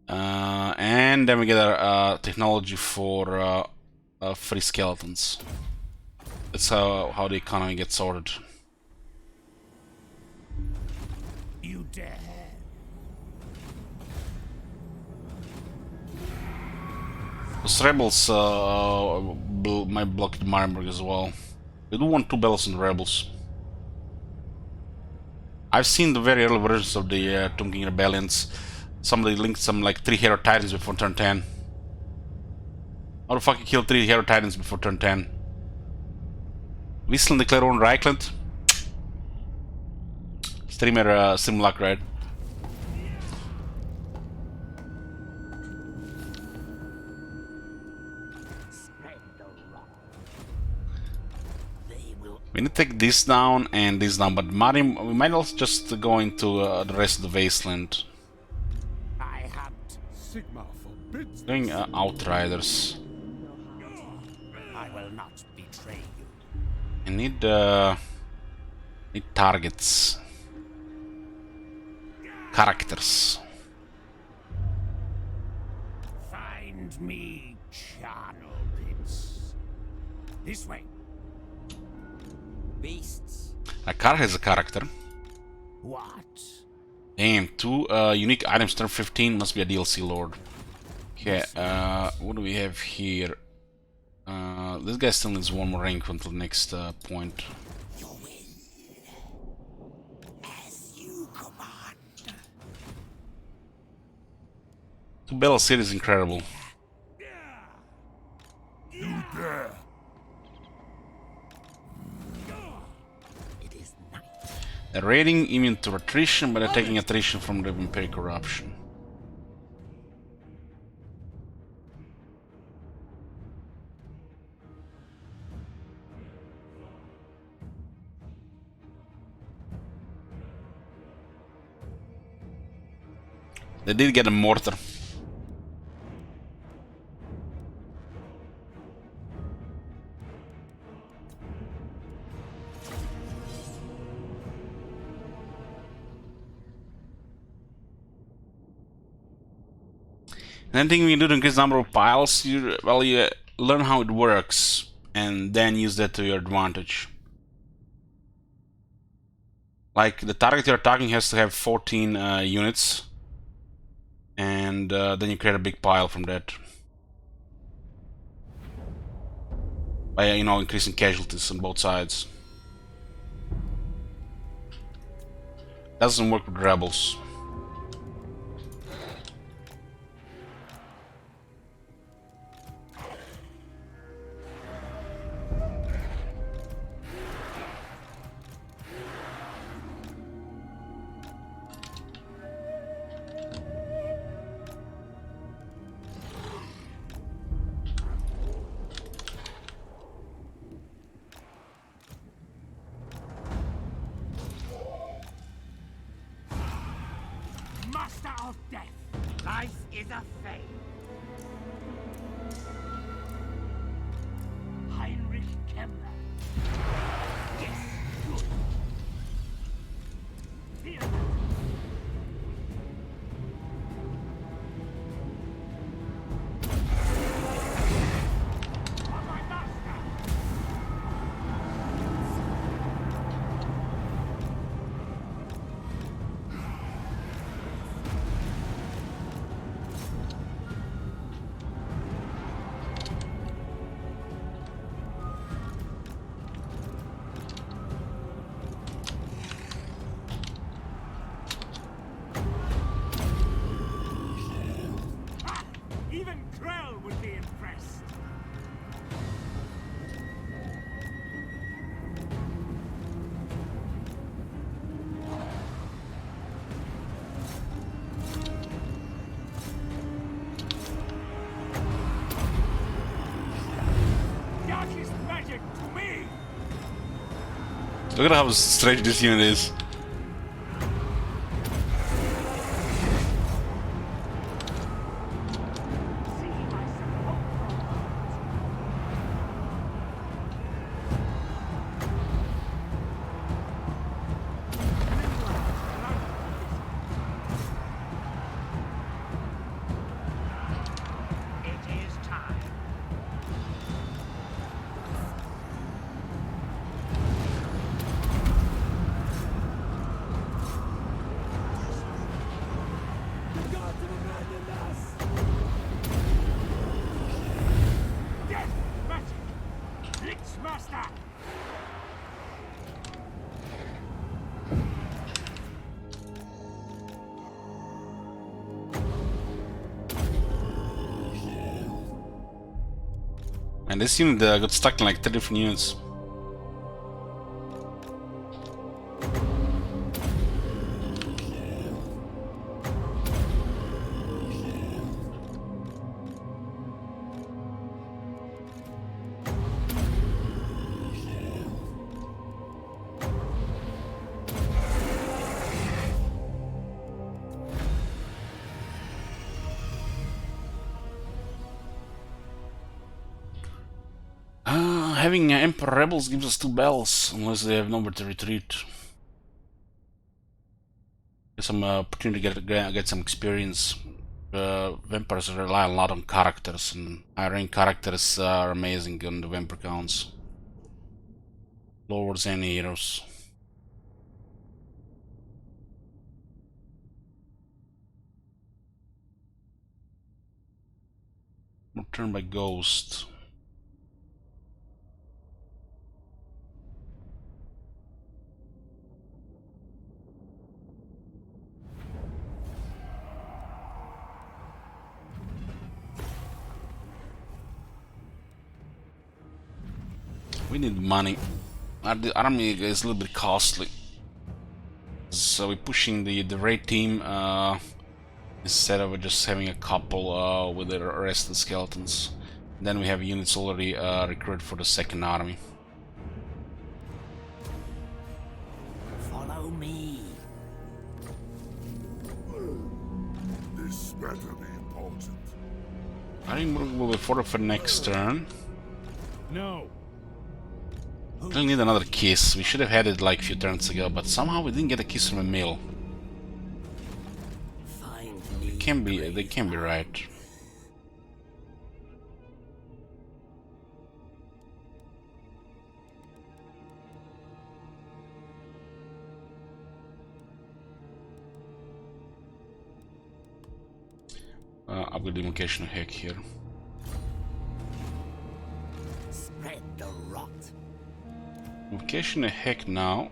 And then we get our technology for free skeletons. That's how the economy gets sorted. You dare? Those rebels might block the Marienburg as well. We do want 2 bells on the rebels. I've seen the very early versions of the Tomb King Rebellions. Somebody linked some like 3 Hero Titans before turn 10. How the fuck you kill 3 Hero Titans before turn 10? Whistling declare on Reichland. Streamer sim luck, right? We need to take this down and this down, but we might also just go into the rest of the wasteland. I hunt. Sigma forbids. Doing Outriders. I will not betray you. I need targets. Characters. Find me charnel pits. This way. Beasts. A car has a character. What? Damn, 2 unique items turn 15 must be a DLC lord. Okay, what do we have here? This guy still needs 1 more rank until the next point. Your will. As you command. To Bella City is incredible. You dare. It is night. They're raiding immune to attrition, but they're taking attrition from the Imperial Corruption. They did get a mortar. Another thing we can do to increase the number of piles, you learn how it works and then use that to your advantage. Like the target you're attacking has to have 14 units, and then you create a big pile from that by increasing casualties on both sides. Doesn't work with rebels. Master of death. Life is a fate. Heinrich Kemmler. Yes, good. Here. For my master. Even Krell would be impressed. Darkest magic to me. Look at how strange this unit is. See my sepulchral It is time. Death magic. Blitzmaster. And this unit got stuck in like 3 different units. Having Emperor Rebels gives us 2 bells, unless they have nowhere to retreat. Some opportunity to get some experience. Vampires rely a lot on characters, and high rank characters are amazing on the vampire counts. Lords and heroes. Return by ghost. We need money. The army is a little bit costly, so we're pushing the raid team instead of just having a couple with the rest of the skeletons. Then we have units already recruited for the second army. Follow me. This better be important. I think we'll be forward for next turn. No. We'll need another kiss. We should have had it like a few turns ago, but somehow we didn't get a kiss from a mill. They can be right. Upgrade the location of heck here. Spread the rot. Location of heck now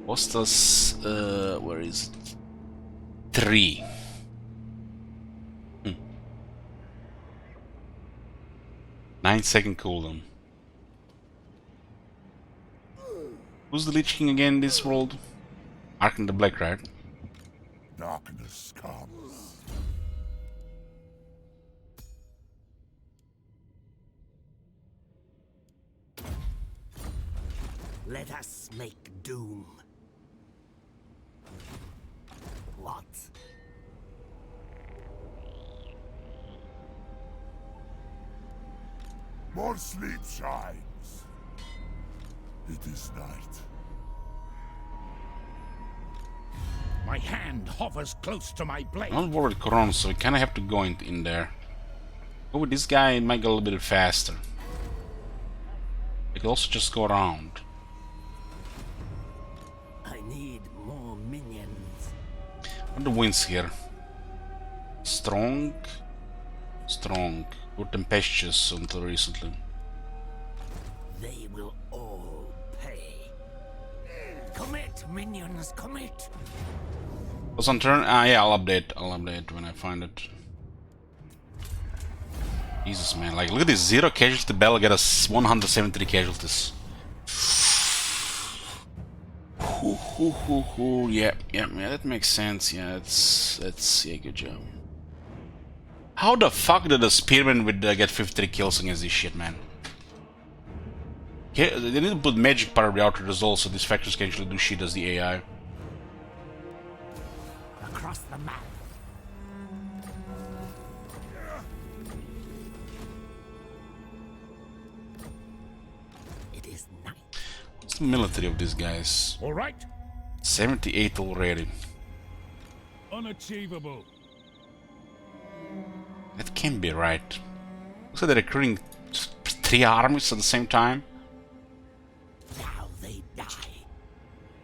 cost us where is it? 3. 9-second cooldown. Who's the Lich King again in this world? Ark the Black, right? Darkness comes. Let us make doom. What? More sleep shines. It is night. My hand hovers close to my blade. I'm on board with Corona, so we kinda have to go in there. Go with this guy, it might go a little bit faster. We could also just go around. I need more minions. What are the wins here? Strong. Strong. Or tempestuous until recently. They will all pay. Commit, minions, commit. What's on turn? Ah, yeah, I'll update when I find it. Jesus, man, like, look at this 0 casualty battle get us 173 casualties. Yeah, that makes sense. Yeah, yeah, good job. How the fuck did a spearman with get 53 kills against this shit, man? Okay, they need to put magic power of the outer result so these factors can actually do shit as the AI. Across the map. It is night. What's the military of these guys? All right. 78 already. Unachievable. That can't be right. Looks like they're recruiting 3 armies at the same time. Now they die.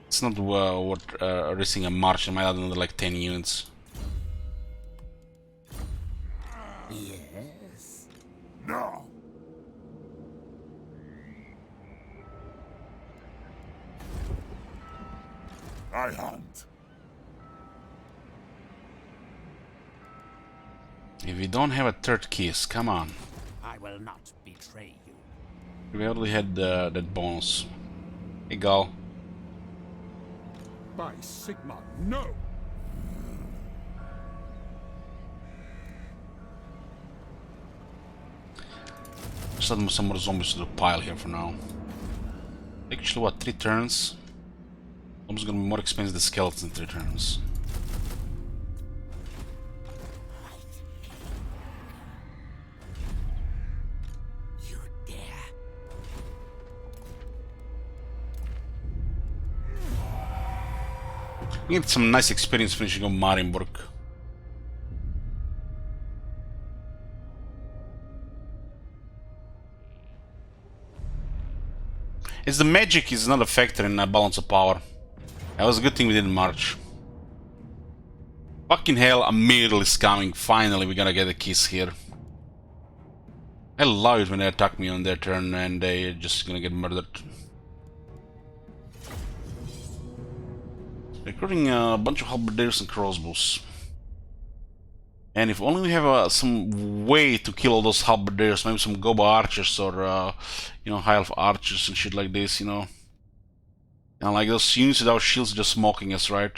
It's not worth risking a march. It might add another like 10 units. Yes. No. I hunt. If we don't have a third kiss, come on. I will shall not betray you. We already had that bonus. Hey, Gal. By Sigma, no! Just add some more zombies to the pile here for now. Actually, what, 3 turns? Zombies gonna be more expensive than skeletons in 3 turns. You dare? We get some nice experience finishing up Marienburg. It's the magic is not a factor in balance of power. That was a good thing we didn't march. Fucking hell, a miracle is coming. Finally, we're gonna get a kiss here. I love it when they attack me on their turn and they're just gonna get murdered. Recruiting a bunch of halberdiers and crossbows. And if only we have some way to kill all those halberdiers, maybe some gobo archers or, you know, high elf archers and shit like this, you know. And like those units without shields just smoking us, right?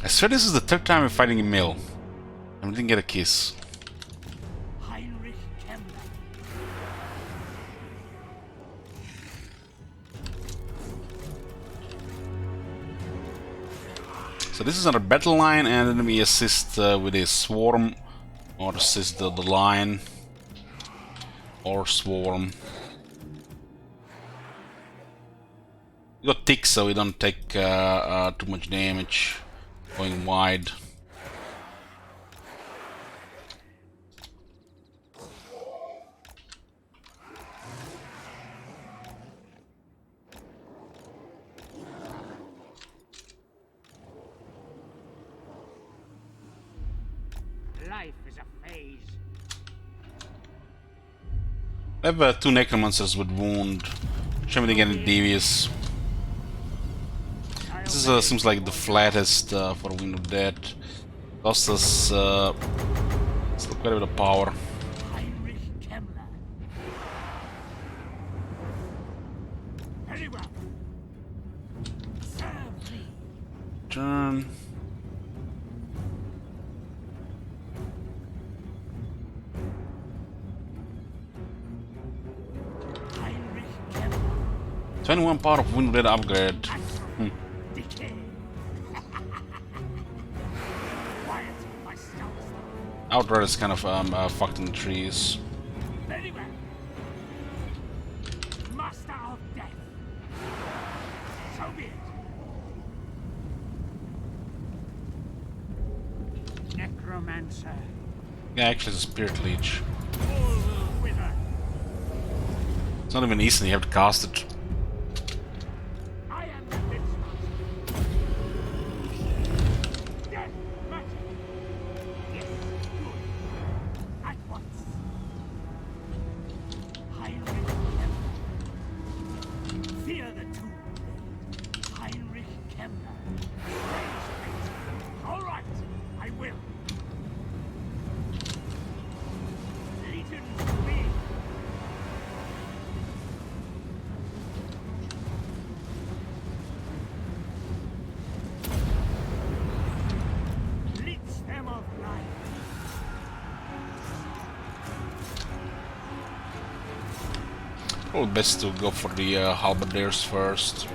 I swear this is the 3rd time we're fighting a male. And we didn't get a kiss. So this is our battle line, and then we assist with a swarm, or assist the line, or swarm. We got tick, so we don't take too much damage going wide. Life is a phase. I have 2 necromancers with wound. Show me they get devious. This is, seems like the flattest for Wind of Death. Cost us still quite a bit of power. Turn. One part of Wind of Death upgrade. Outrider is kind of fucked in the trees. Very well. Master of death. So be it. Necromancer. Yeah, actually, it's a Spirit Leech. All will wither. It's not even easy, you have to cast it. I am the Blitzmaster. Death magic. Yes, good. At once. Heinrich Kemper. Fear the tomb. Heinrich Kemper. Praise fate. All right, I will. Legion to me. Leech them of life. Probably best to go for the halberdiers first.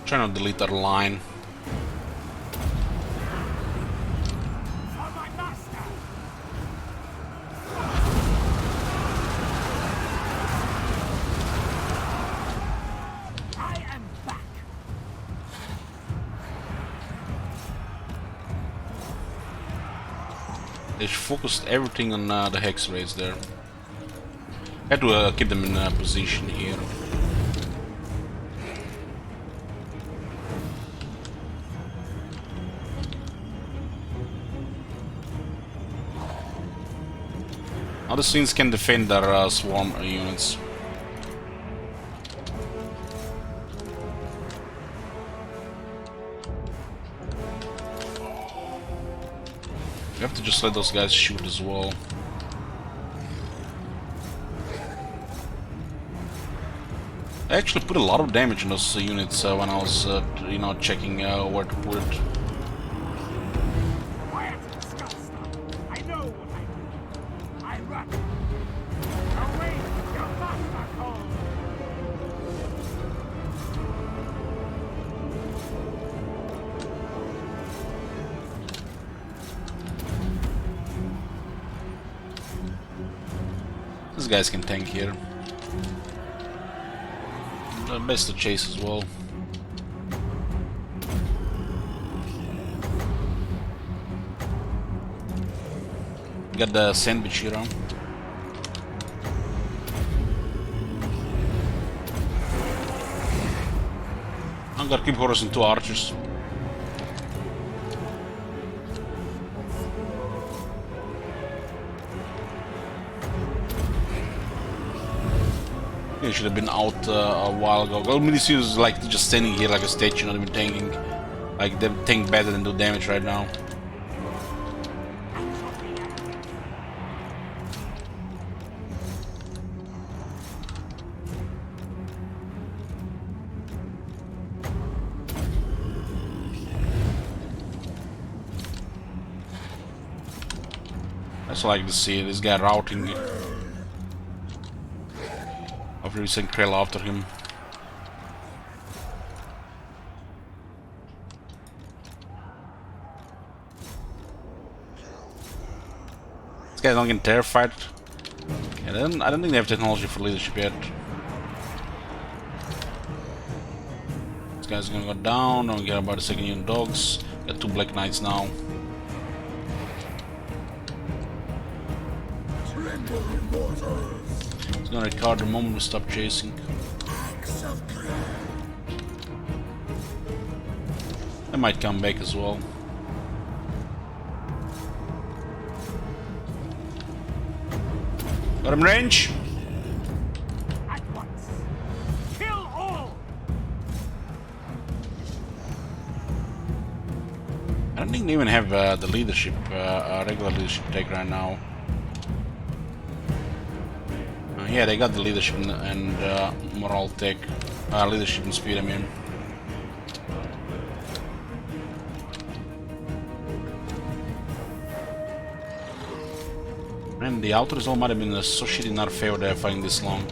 Trying to delete our line. For my master. I am back. They focused everything on the hex rays there. Had to keep them in position here. Other scenes can defend their swarm units. You have to just let those guys shoot as well. I actually put a lot of damage in those units when I was, you know, checking where to put it. Quiet, Skullstar. I know what I do. I run. Away, your master calls. These guys can tank here. Best to chase as well. Got the sandwich here. I'm gonna keep horse and 2 archers. He should have been out a while ago. Well, Militia is like just standing here like a statue, not even tanking. Like they tank better than do damage right now. That's what I like to see, this guy routing. After we send Krell after him. This guy's not getting terrified. Okay, then I don't think they have technology for leadership yet. This guy's gonna go down, and we get about a second unit dogs. Got 2 Black Knights now. He's gonna recover the moment we stop chasing. They might come back as well. Got him range. At once. Kill all. I don't think they even have the leadership, regular leadership tag right now. Yeah, they got the leadership and morale tech, leadership and speed, I mean. Man, the outer zone might have been so shitty in our favor they're fighting this long.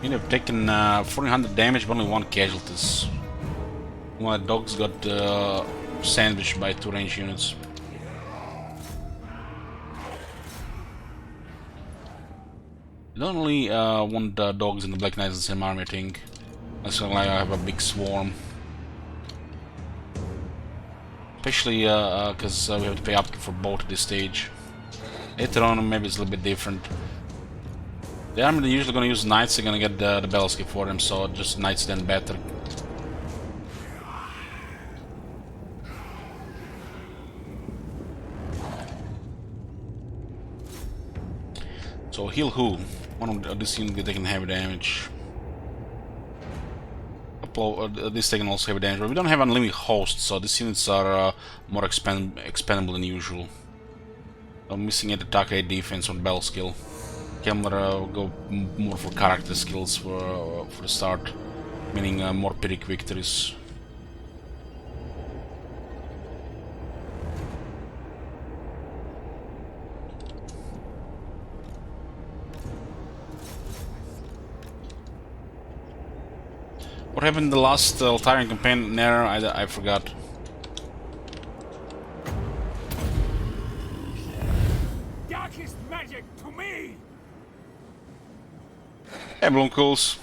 You know, they've taken 1400 damage but only 1 casualties. My dogs got sandwiched by 2 range units. You don't only want dogs in the Black Knights in the same army, I think. That's why I have a big swarm. Especially because we have to pay up for both at this stage. Later on, maybe it's a little bit different. The army they're usually going to use knights, they're going to get the battle skip for them, so just knights then better. So heal who? One of this unit taking heavy damage. This taking also heavy damage, but we don't have unlimited hosts, so these units are more expendable than usual. I'm missing 8 attack, 8 defense on battle skill. Kemmler go more for character skills for the start, meaning more Pyrrhic victories. What happened in the last Altarian campaign? There, I forgot. Darkest magic to me. Hey, Bloomcools.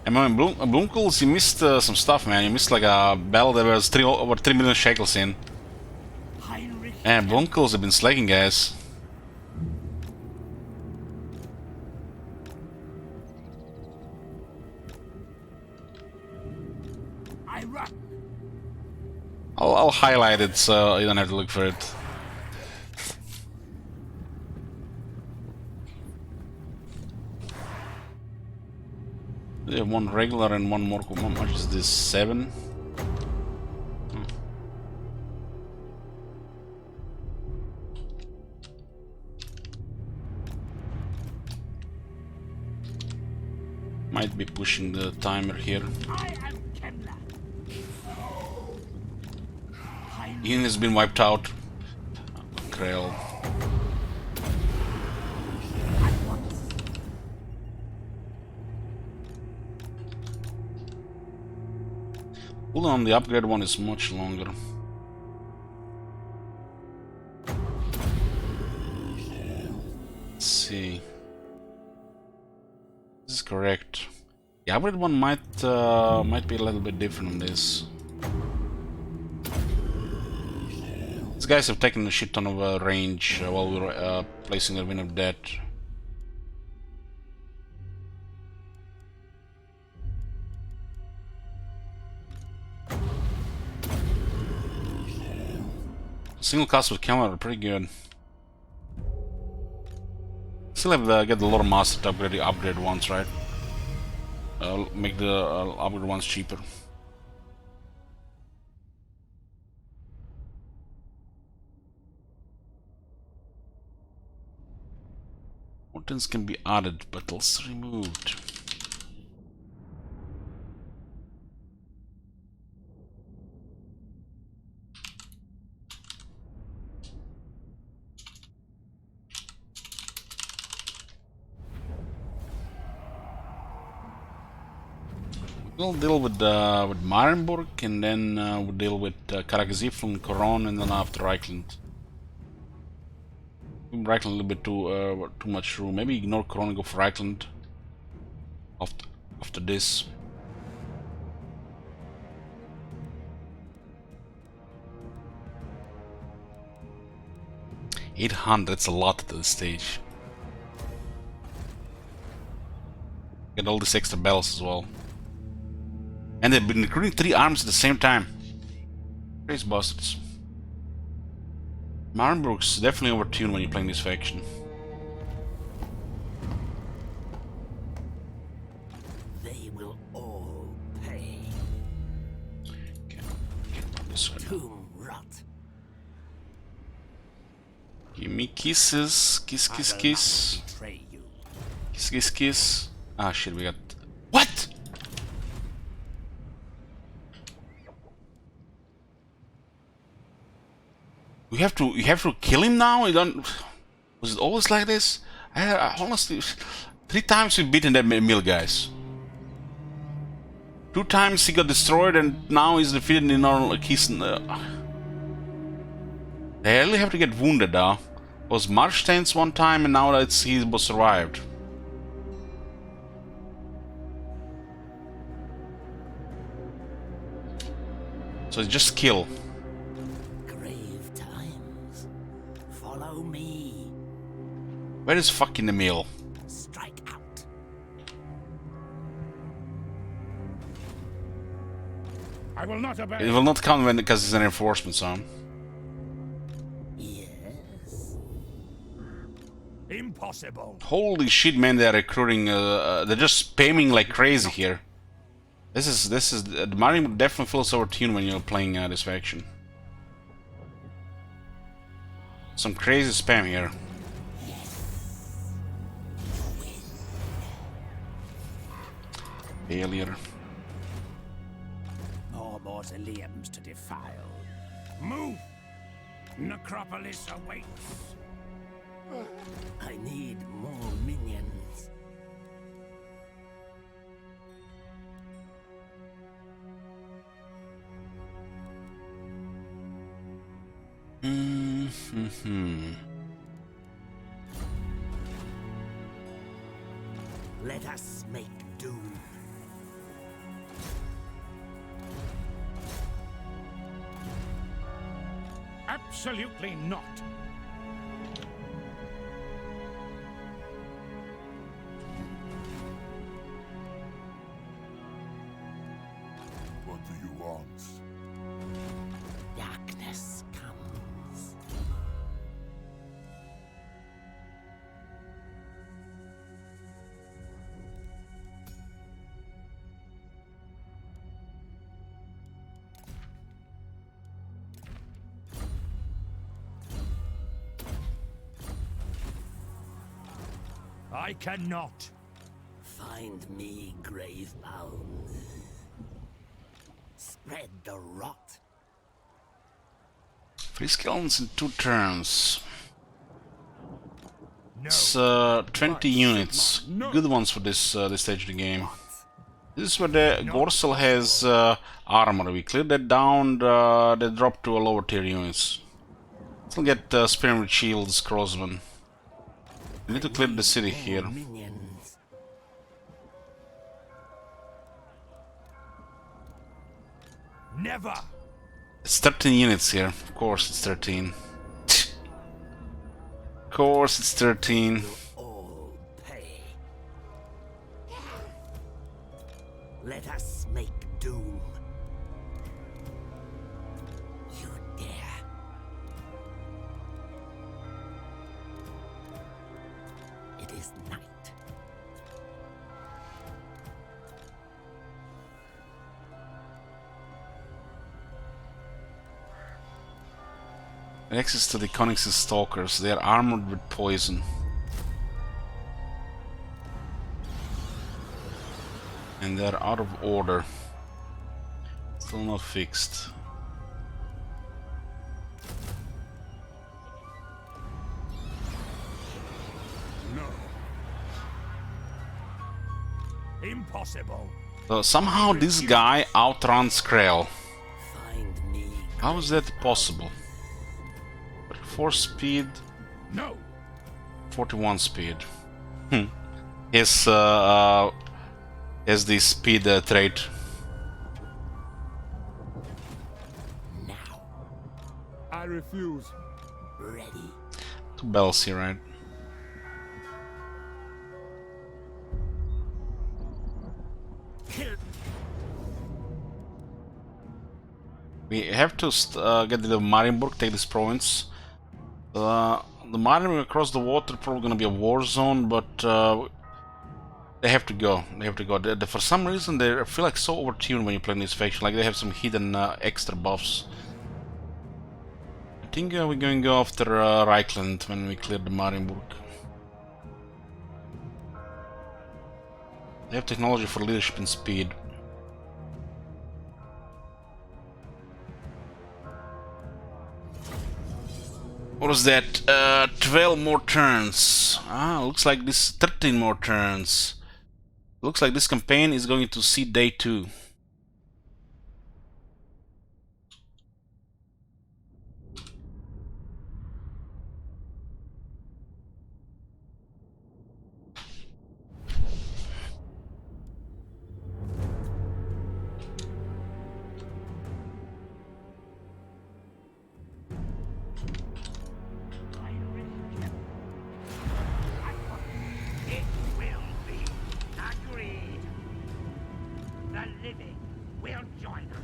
Hey, man, Bloomcools, you missed some stuff, man. You missed like a battle that was over 3 million shekels in. And Bloomcools have been slacking, guys. I run. I'll highlight it so you don't have to look for it. We have one regular and one more. How much is this? 7? Might be pushing the timer here. I am Kemla. Ian has been wiped out. Krell. Cooldown on the upgrade one is much longer. Let's see. This is correct. The upgrade one might be a little bit different on this. These guys have taken a shit ton of range while we were placing their Wind of Death. Single cast with camera are pretty good. Still have get a lot of master to upgrade the upgrade ones, right? Make the upgrade ones cheaper. Buttons can be added, but also removed. We'll deal with Marienburg, and then we'll deal with Karakazifl, Koron, and then after Reichland. Reichland a little bit too much room. Maybe ignore Koron and go for Reichland after this. $800, that's a lot at this stage. Get all these extra bells as well. And they've been recruiting 3 arms at the same time. Crazy bastards. Marienburg's definitely overtuned when you're playing this faction. They will all pay. Okay, get this one. Tomb rot. Give me kisses. Kiss, kiss, kiss. Betray you. Kiss, kiss, kiss. Ah shit, we got... What?! You have to kill him now? You don't... Was it always like this? I honestly... 3 times we've beaten that mill, guys. 2 times he got destroyed and now he's defeated in our... He's... They really have to get wounded now. It was Marshtains one time and now he was survived. So it's just kill. Follow me. Where is fucking the mill? Strike out. I will not obey. It will not come when because it's an enforcement zone. Yes. Impossible. Holy shit, man! They're recruiting. They're just spamming like crazy here. This is the Marienburg definitely feels overtuned when you're playing this faction. Some crazy spam here. Failure. More mausoleums to defile. Move. Necropolis awaits. I need more minions. Let us make do. Absolutely not. What do you wants. Darkness comes. I cannot. Find me, grave-bound. Spread the rot. 3 skeletons in 2 turns. No. It's 20 units. Good ones for this stage of the game. This is where the Gorsel has armor. We cleared that down, they drop to a lower tier units. Still get spearmen with shields, crossmen. We need to clear the city here. Minions. Never. It's 13 units here. Of course it's 13. Of course it's 13. All pay. Let us make doom. You dare. It is night. Access to the Conyx's stalkers. They are armored with poison. And they are out of order. Still not fixed. Impossible. So somehow this guy outruns Krell. Find me. How is that possible? 4 speed, No. 41 speed. Has the speed trait. Now. I refuse. Ready. 2 bells here, right? Kill. We have to get to the Marienburg, take this province. The Marienburg across the water probably gonna be a war zone, but they have to go. They have to go. For some reason, they feel like so overtuned when you play in this faction. Like they have some hidden extra buffs. I think we're going to go after Reichland when we clear the Marienburg. They have technology for leadership and speed. What was that? 12 more turns. Ah, looks like this 13 more turns. Looks like this campaign is going to see day 2. It will be agreed. The living will join us.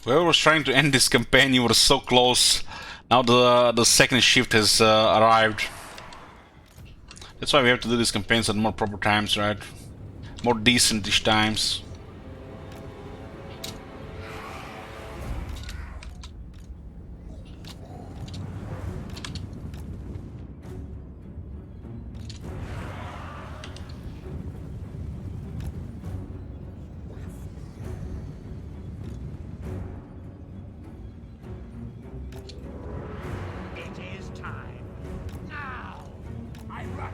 Whoever was trying to end this campaign, you were so close. Now the second shift has arrived. That's why we have to do these campaigns at more proper times, right? More decentish times. It is time. Now. I run.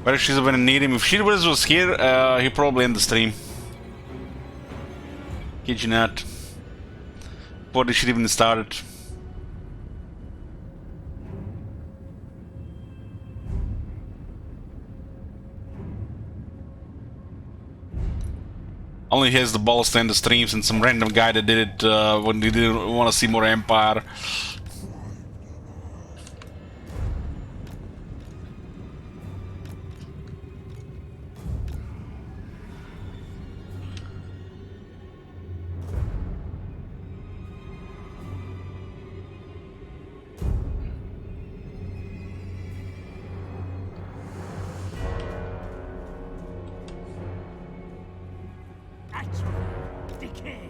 But she's gonna need him. If Shirvers was here, he probably end the stream. Kid you not. before the shit even started. Only he has the balls to end the streams, and some random guy that did it when he didn't want to see more Empire. Decay.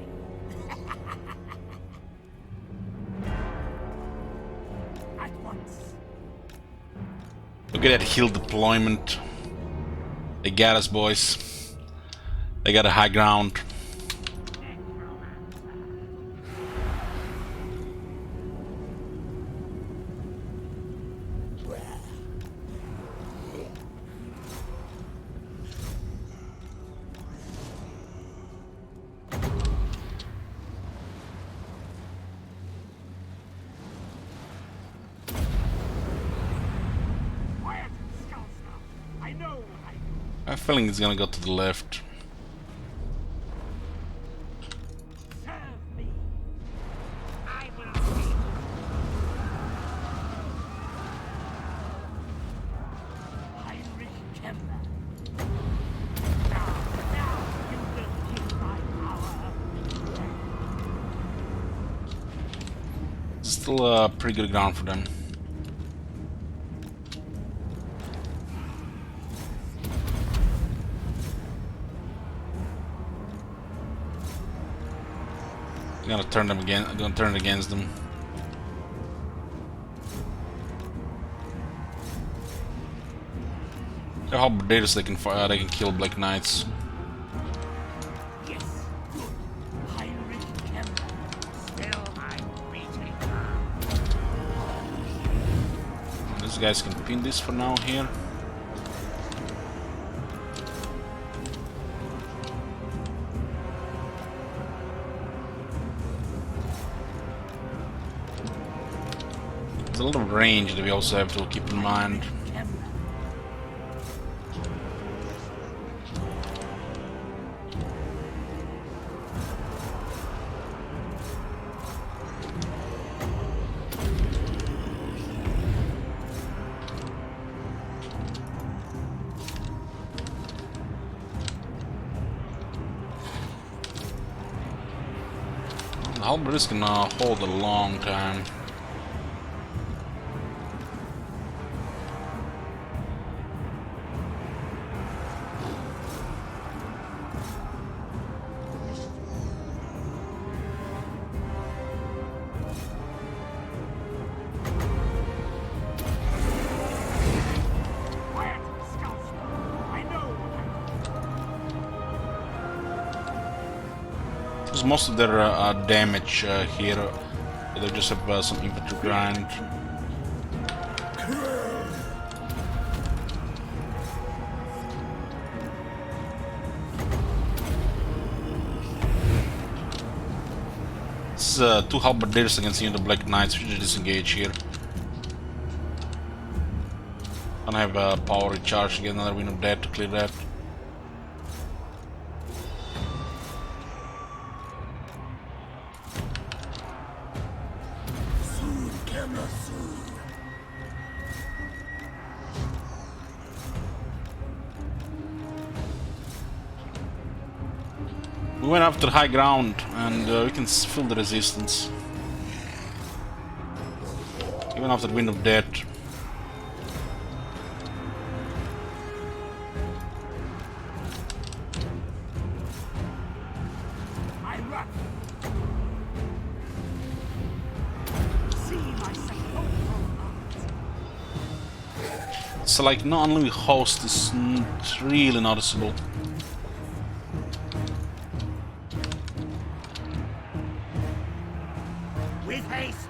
At once. Look at that heal deployment. They got us, boys. They got a high ground. I have a feeling it's gonna go to the left. Serve me. I will see. Heinrich Kemper. Now you will kill my power. It's still pretty good ground for them. I'm gonna turn them again. I'm gonna turn it against them. They're halberdiers. They can kill Black Knights. Yes, good. Heinrich Kemper. Still I'm beating. These guys can pin this for now here. There's a lot of range that we also have to keep in mind. The halberdiers can hold a long time. Most of their damage here, they just have some infantry grind. It's 2 halberdiers against the Black Knights. We should disengage here. Gonna have a power recharge to get another Wind of Death to clear that. We went after high ground and we can feel the resistance. Even after Wind of Death. I run. See my So like not only host is really noticeable. with haste.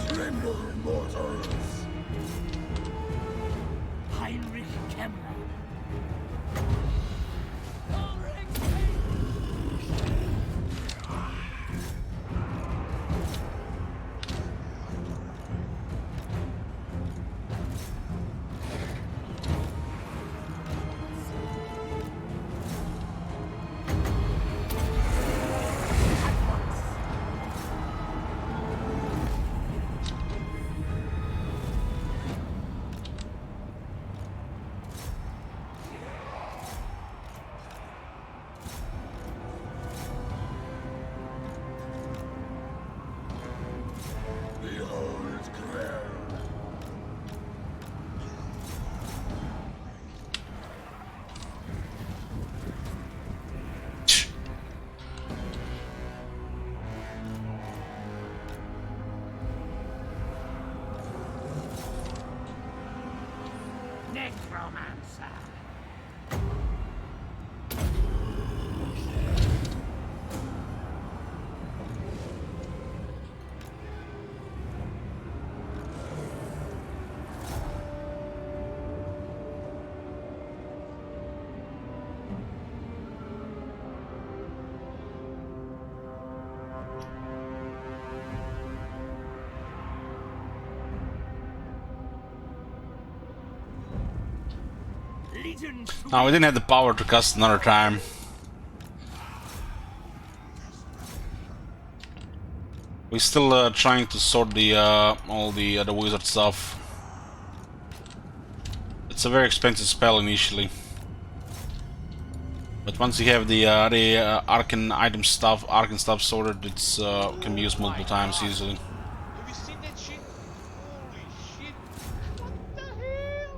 Tremble, mortals! Heinrich Kemper. necromancer. No, we didn't have the power to cast another time. We're still trying to sort the all the wizard stuff. It's a very expensive spell initially, but once you have the arcane item stuff, arcane stuff sorted, it's can be used multiple times easily. Have you seen that shit? Holy shit! What the hell?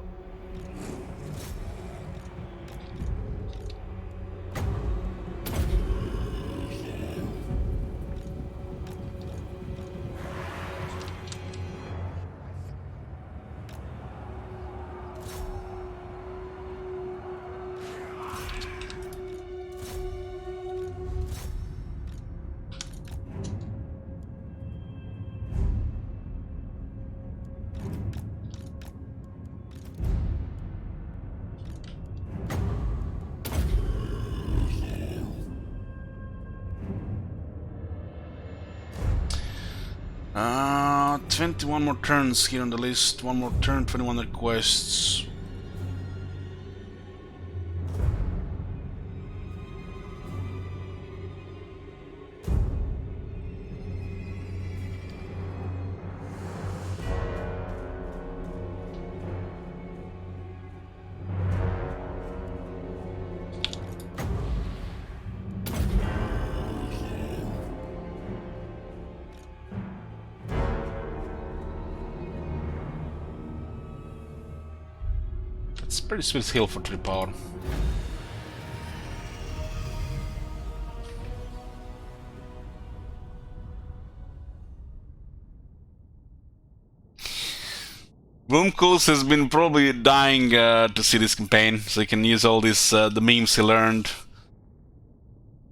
Uh, 21 more turns here on the list. One more turn, 21 requests. It's pretty sweet skill for 3 power. Boomcools has been probably dying to see this campaign, so he can use all this the memes he learned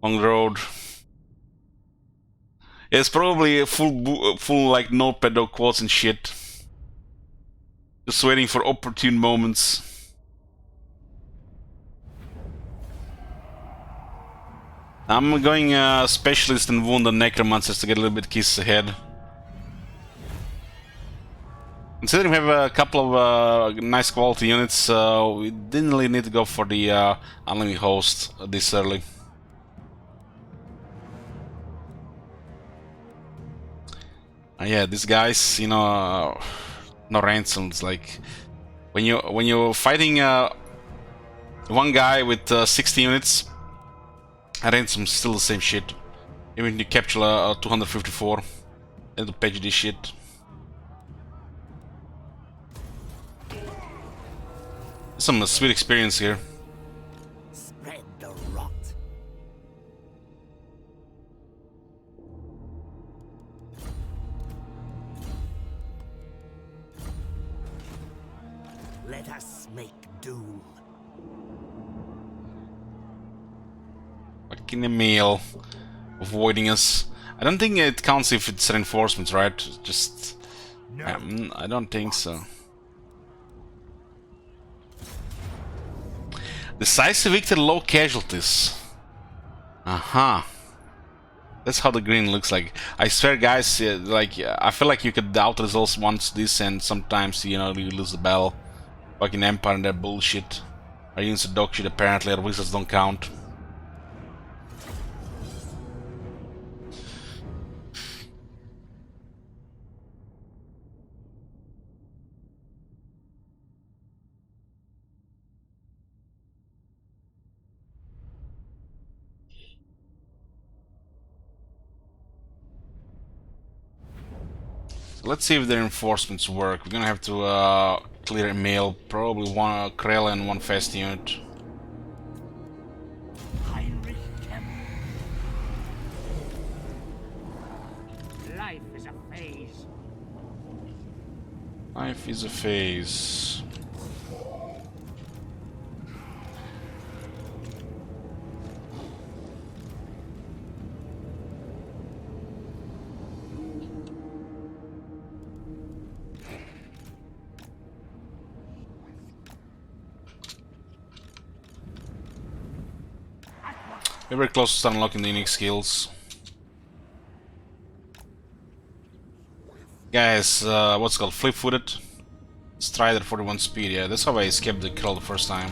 on the road. It's probably a full like notepad of quotes and shit, just waiting for opportune moments. I'm going specialist and wound and necromancers to get a little bit kiss ahead. Considering we have a couple of nice quality units, we didn't really need to go for the unlimited host this early. Yeah, these guys, you know, no ransoms. Like when you're fighting one guy with 60 units, ransom's still the same shit. Even if you capture 254, you have to patch this shit. Some sweet experience here. Spread the rot. Let us make doom. Fucking a meal, avoiding us. I don't think it counts if it's reinforcements, right? Just no. I don't think so. Decisive victory, low casualties. Aha. That's how the green looks like. I swear, guys, like I feel like you could out results once this, and sometimes you know you lose the battle. Fucking Empire and that bullshit. Our units are dog shit apparently. Our wizards don't count. Let's see if the reinforcements work. We're gonna have to clear a mail, probably one Krell and one fast unit. Life is a phase. Life is a phase. We're very close to start unlocking the unique skills. Guys, what's it called? Flip-footed? Strider 41 speed, yeah, that's how I escaped the kill the first time.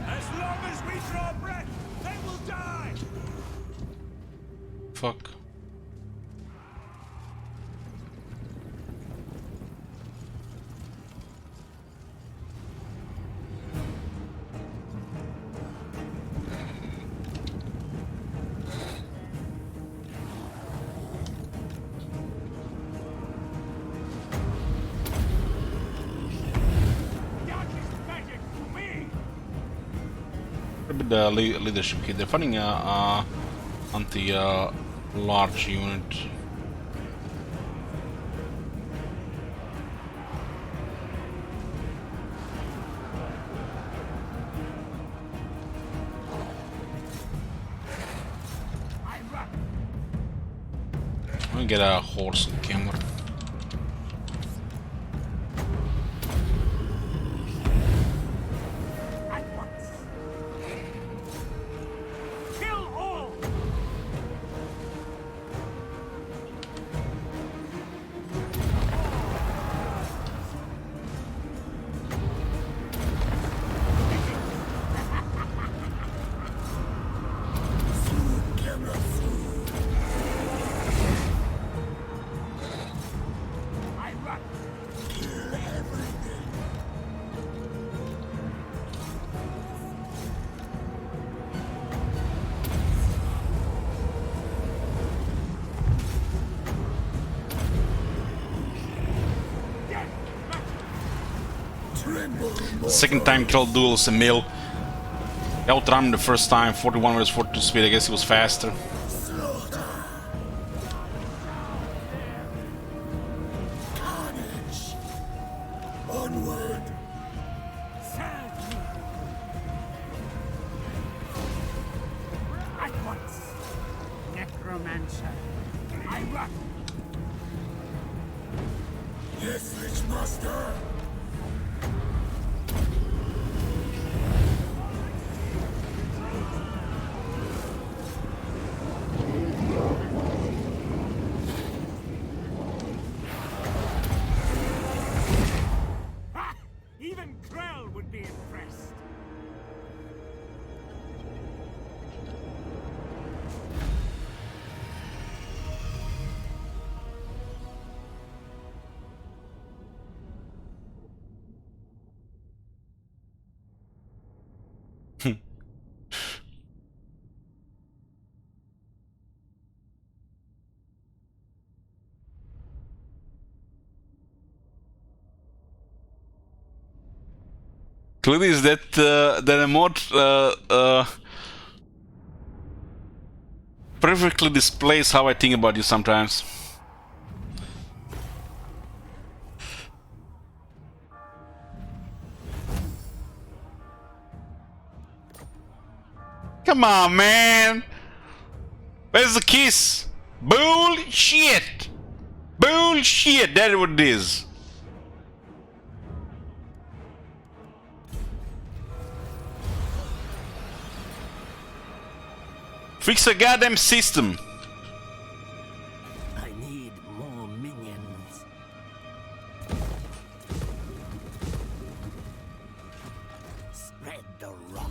As long as we draw breath, they will die! Fuck. A bit leadership here. They're fighting anti-large unit. Let me get a horse on camera. Second time killed duels Emil. Outran him the first time, 41 versus 42 speed, I guess he was faster. Onward! At once! Necromancer! I run! Yes, Lich Master! Even Krell would be impressed. Clearly, is that emote perfectly displays how I think about you sometimes. Come on, man! Where's the kiss? Bullshit! Bullshit! That's what it is. Fix the goddamn system. I need more minions. Spread the rot.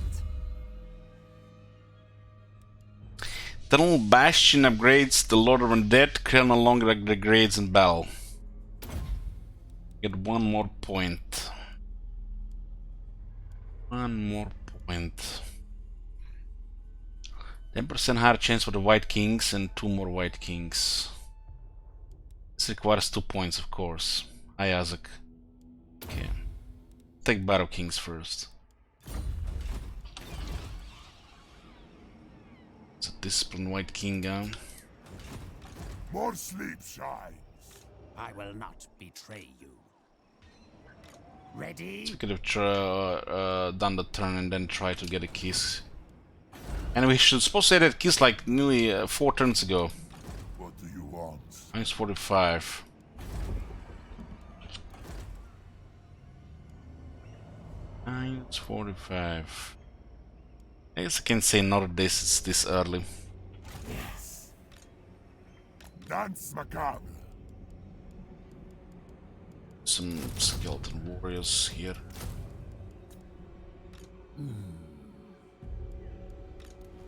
Eternal Bastion upgrades the Lord of Undead, Krell no longer degrades in battle. Get one more point. One more point. 10% higher chance for the White Kings and 2 more White Kings. This requires 2 points, of course. Hi, Isaac. Okay. Take Barrow Kings first. It's a disciplined White King. More sleep shines. I will not betray you. Ready? We could have done the turn and then try to get a kiss. And we should supposed to say that kiss like nearly 4 turns ago. What do you want? Minus 45. Minus 45. I guess I can say not this this early. Yes. Dance macabre. Some skeleton warriors here.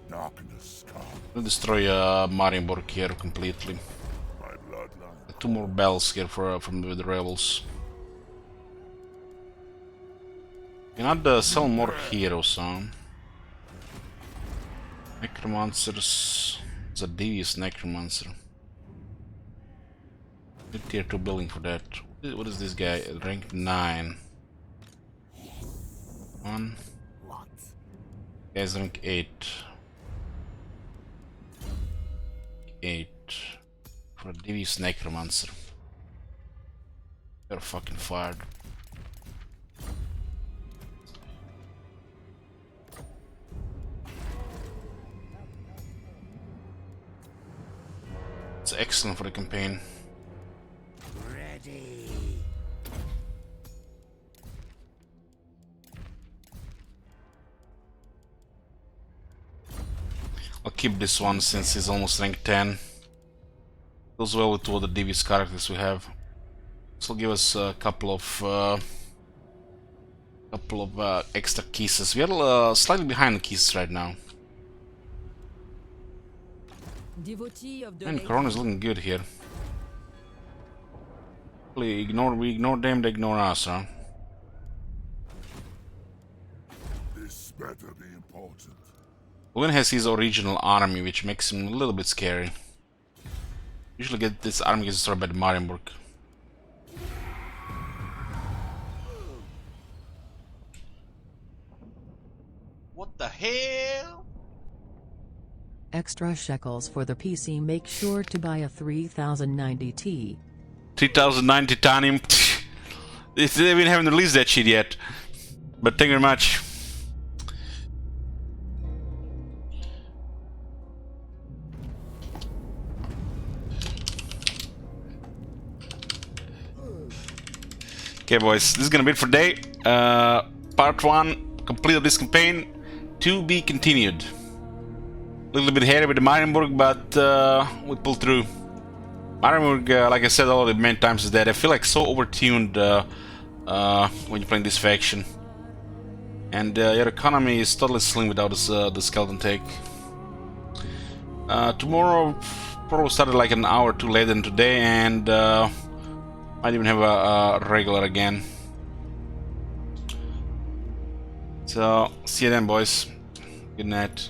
Darkness come. We'll destroy Marienburg here completely. My bloodline. 2 more bells here for from the rebels. You can sell more heroes, huh? Necromancers. It's a devious necromancer. Good tier 2 building for that. What is this guy? Rank 9. 1. What? Guy's rank 8. 8. For a devious necromancer. They're fucking fired. It's excellent for the campaign. Ready. I'll keep this one since he's almost rank 10. Goes well with 2 other devious characters we have. This will give us a couple of extra kisses. We are slightly behind the kisses right now. Devotee of the And lake. Corona's looking good here. We ignore them, they ignore us, huh? This better be important. Lewin has his original army, which makes him a little bit scary. Usually get this army gets destroyed by the Marienburg. What the hell? Extra shekels for the PC. Make sure to buy a 3090 T. 3009 titanium. They even haven't released that shit yet. But thank you very much. Okay, boys, this is gonna be it for today. Part 1, complete of this campaign, to be continued. A little bit hairy with the Marienburg, but we pulled through. Marienburg, like I said already many times, is that I feel like so overtuned when you're playing this faction. And your economy is totally slim without this, the skeleton take. Tomorrow, probably started like an hour or 2 later than today, and might even have a regular again. So, see you then, boys. Good night.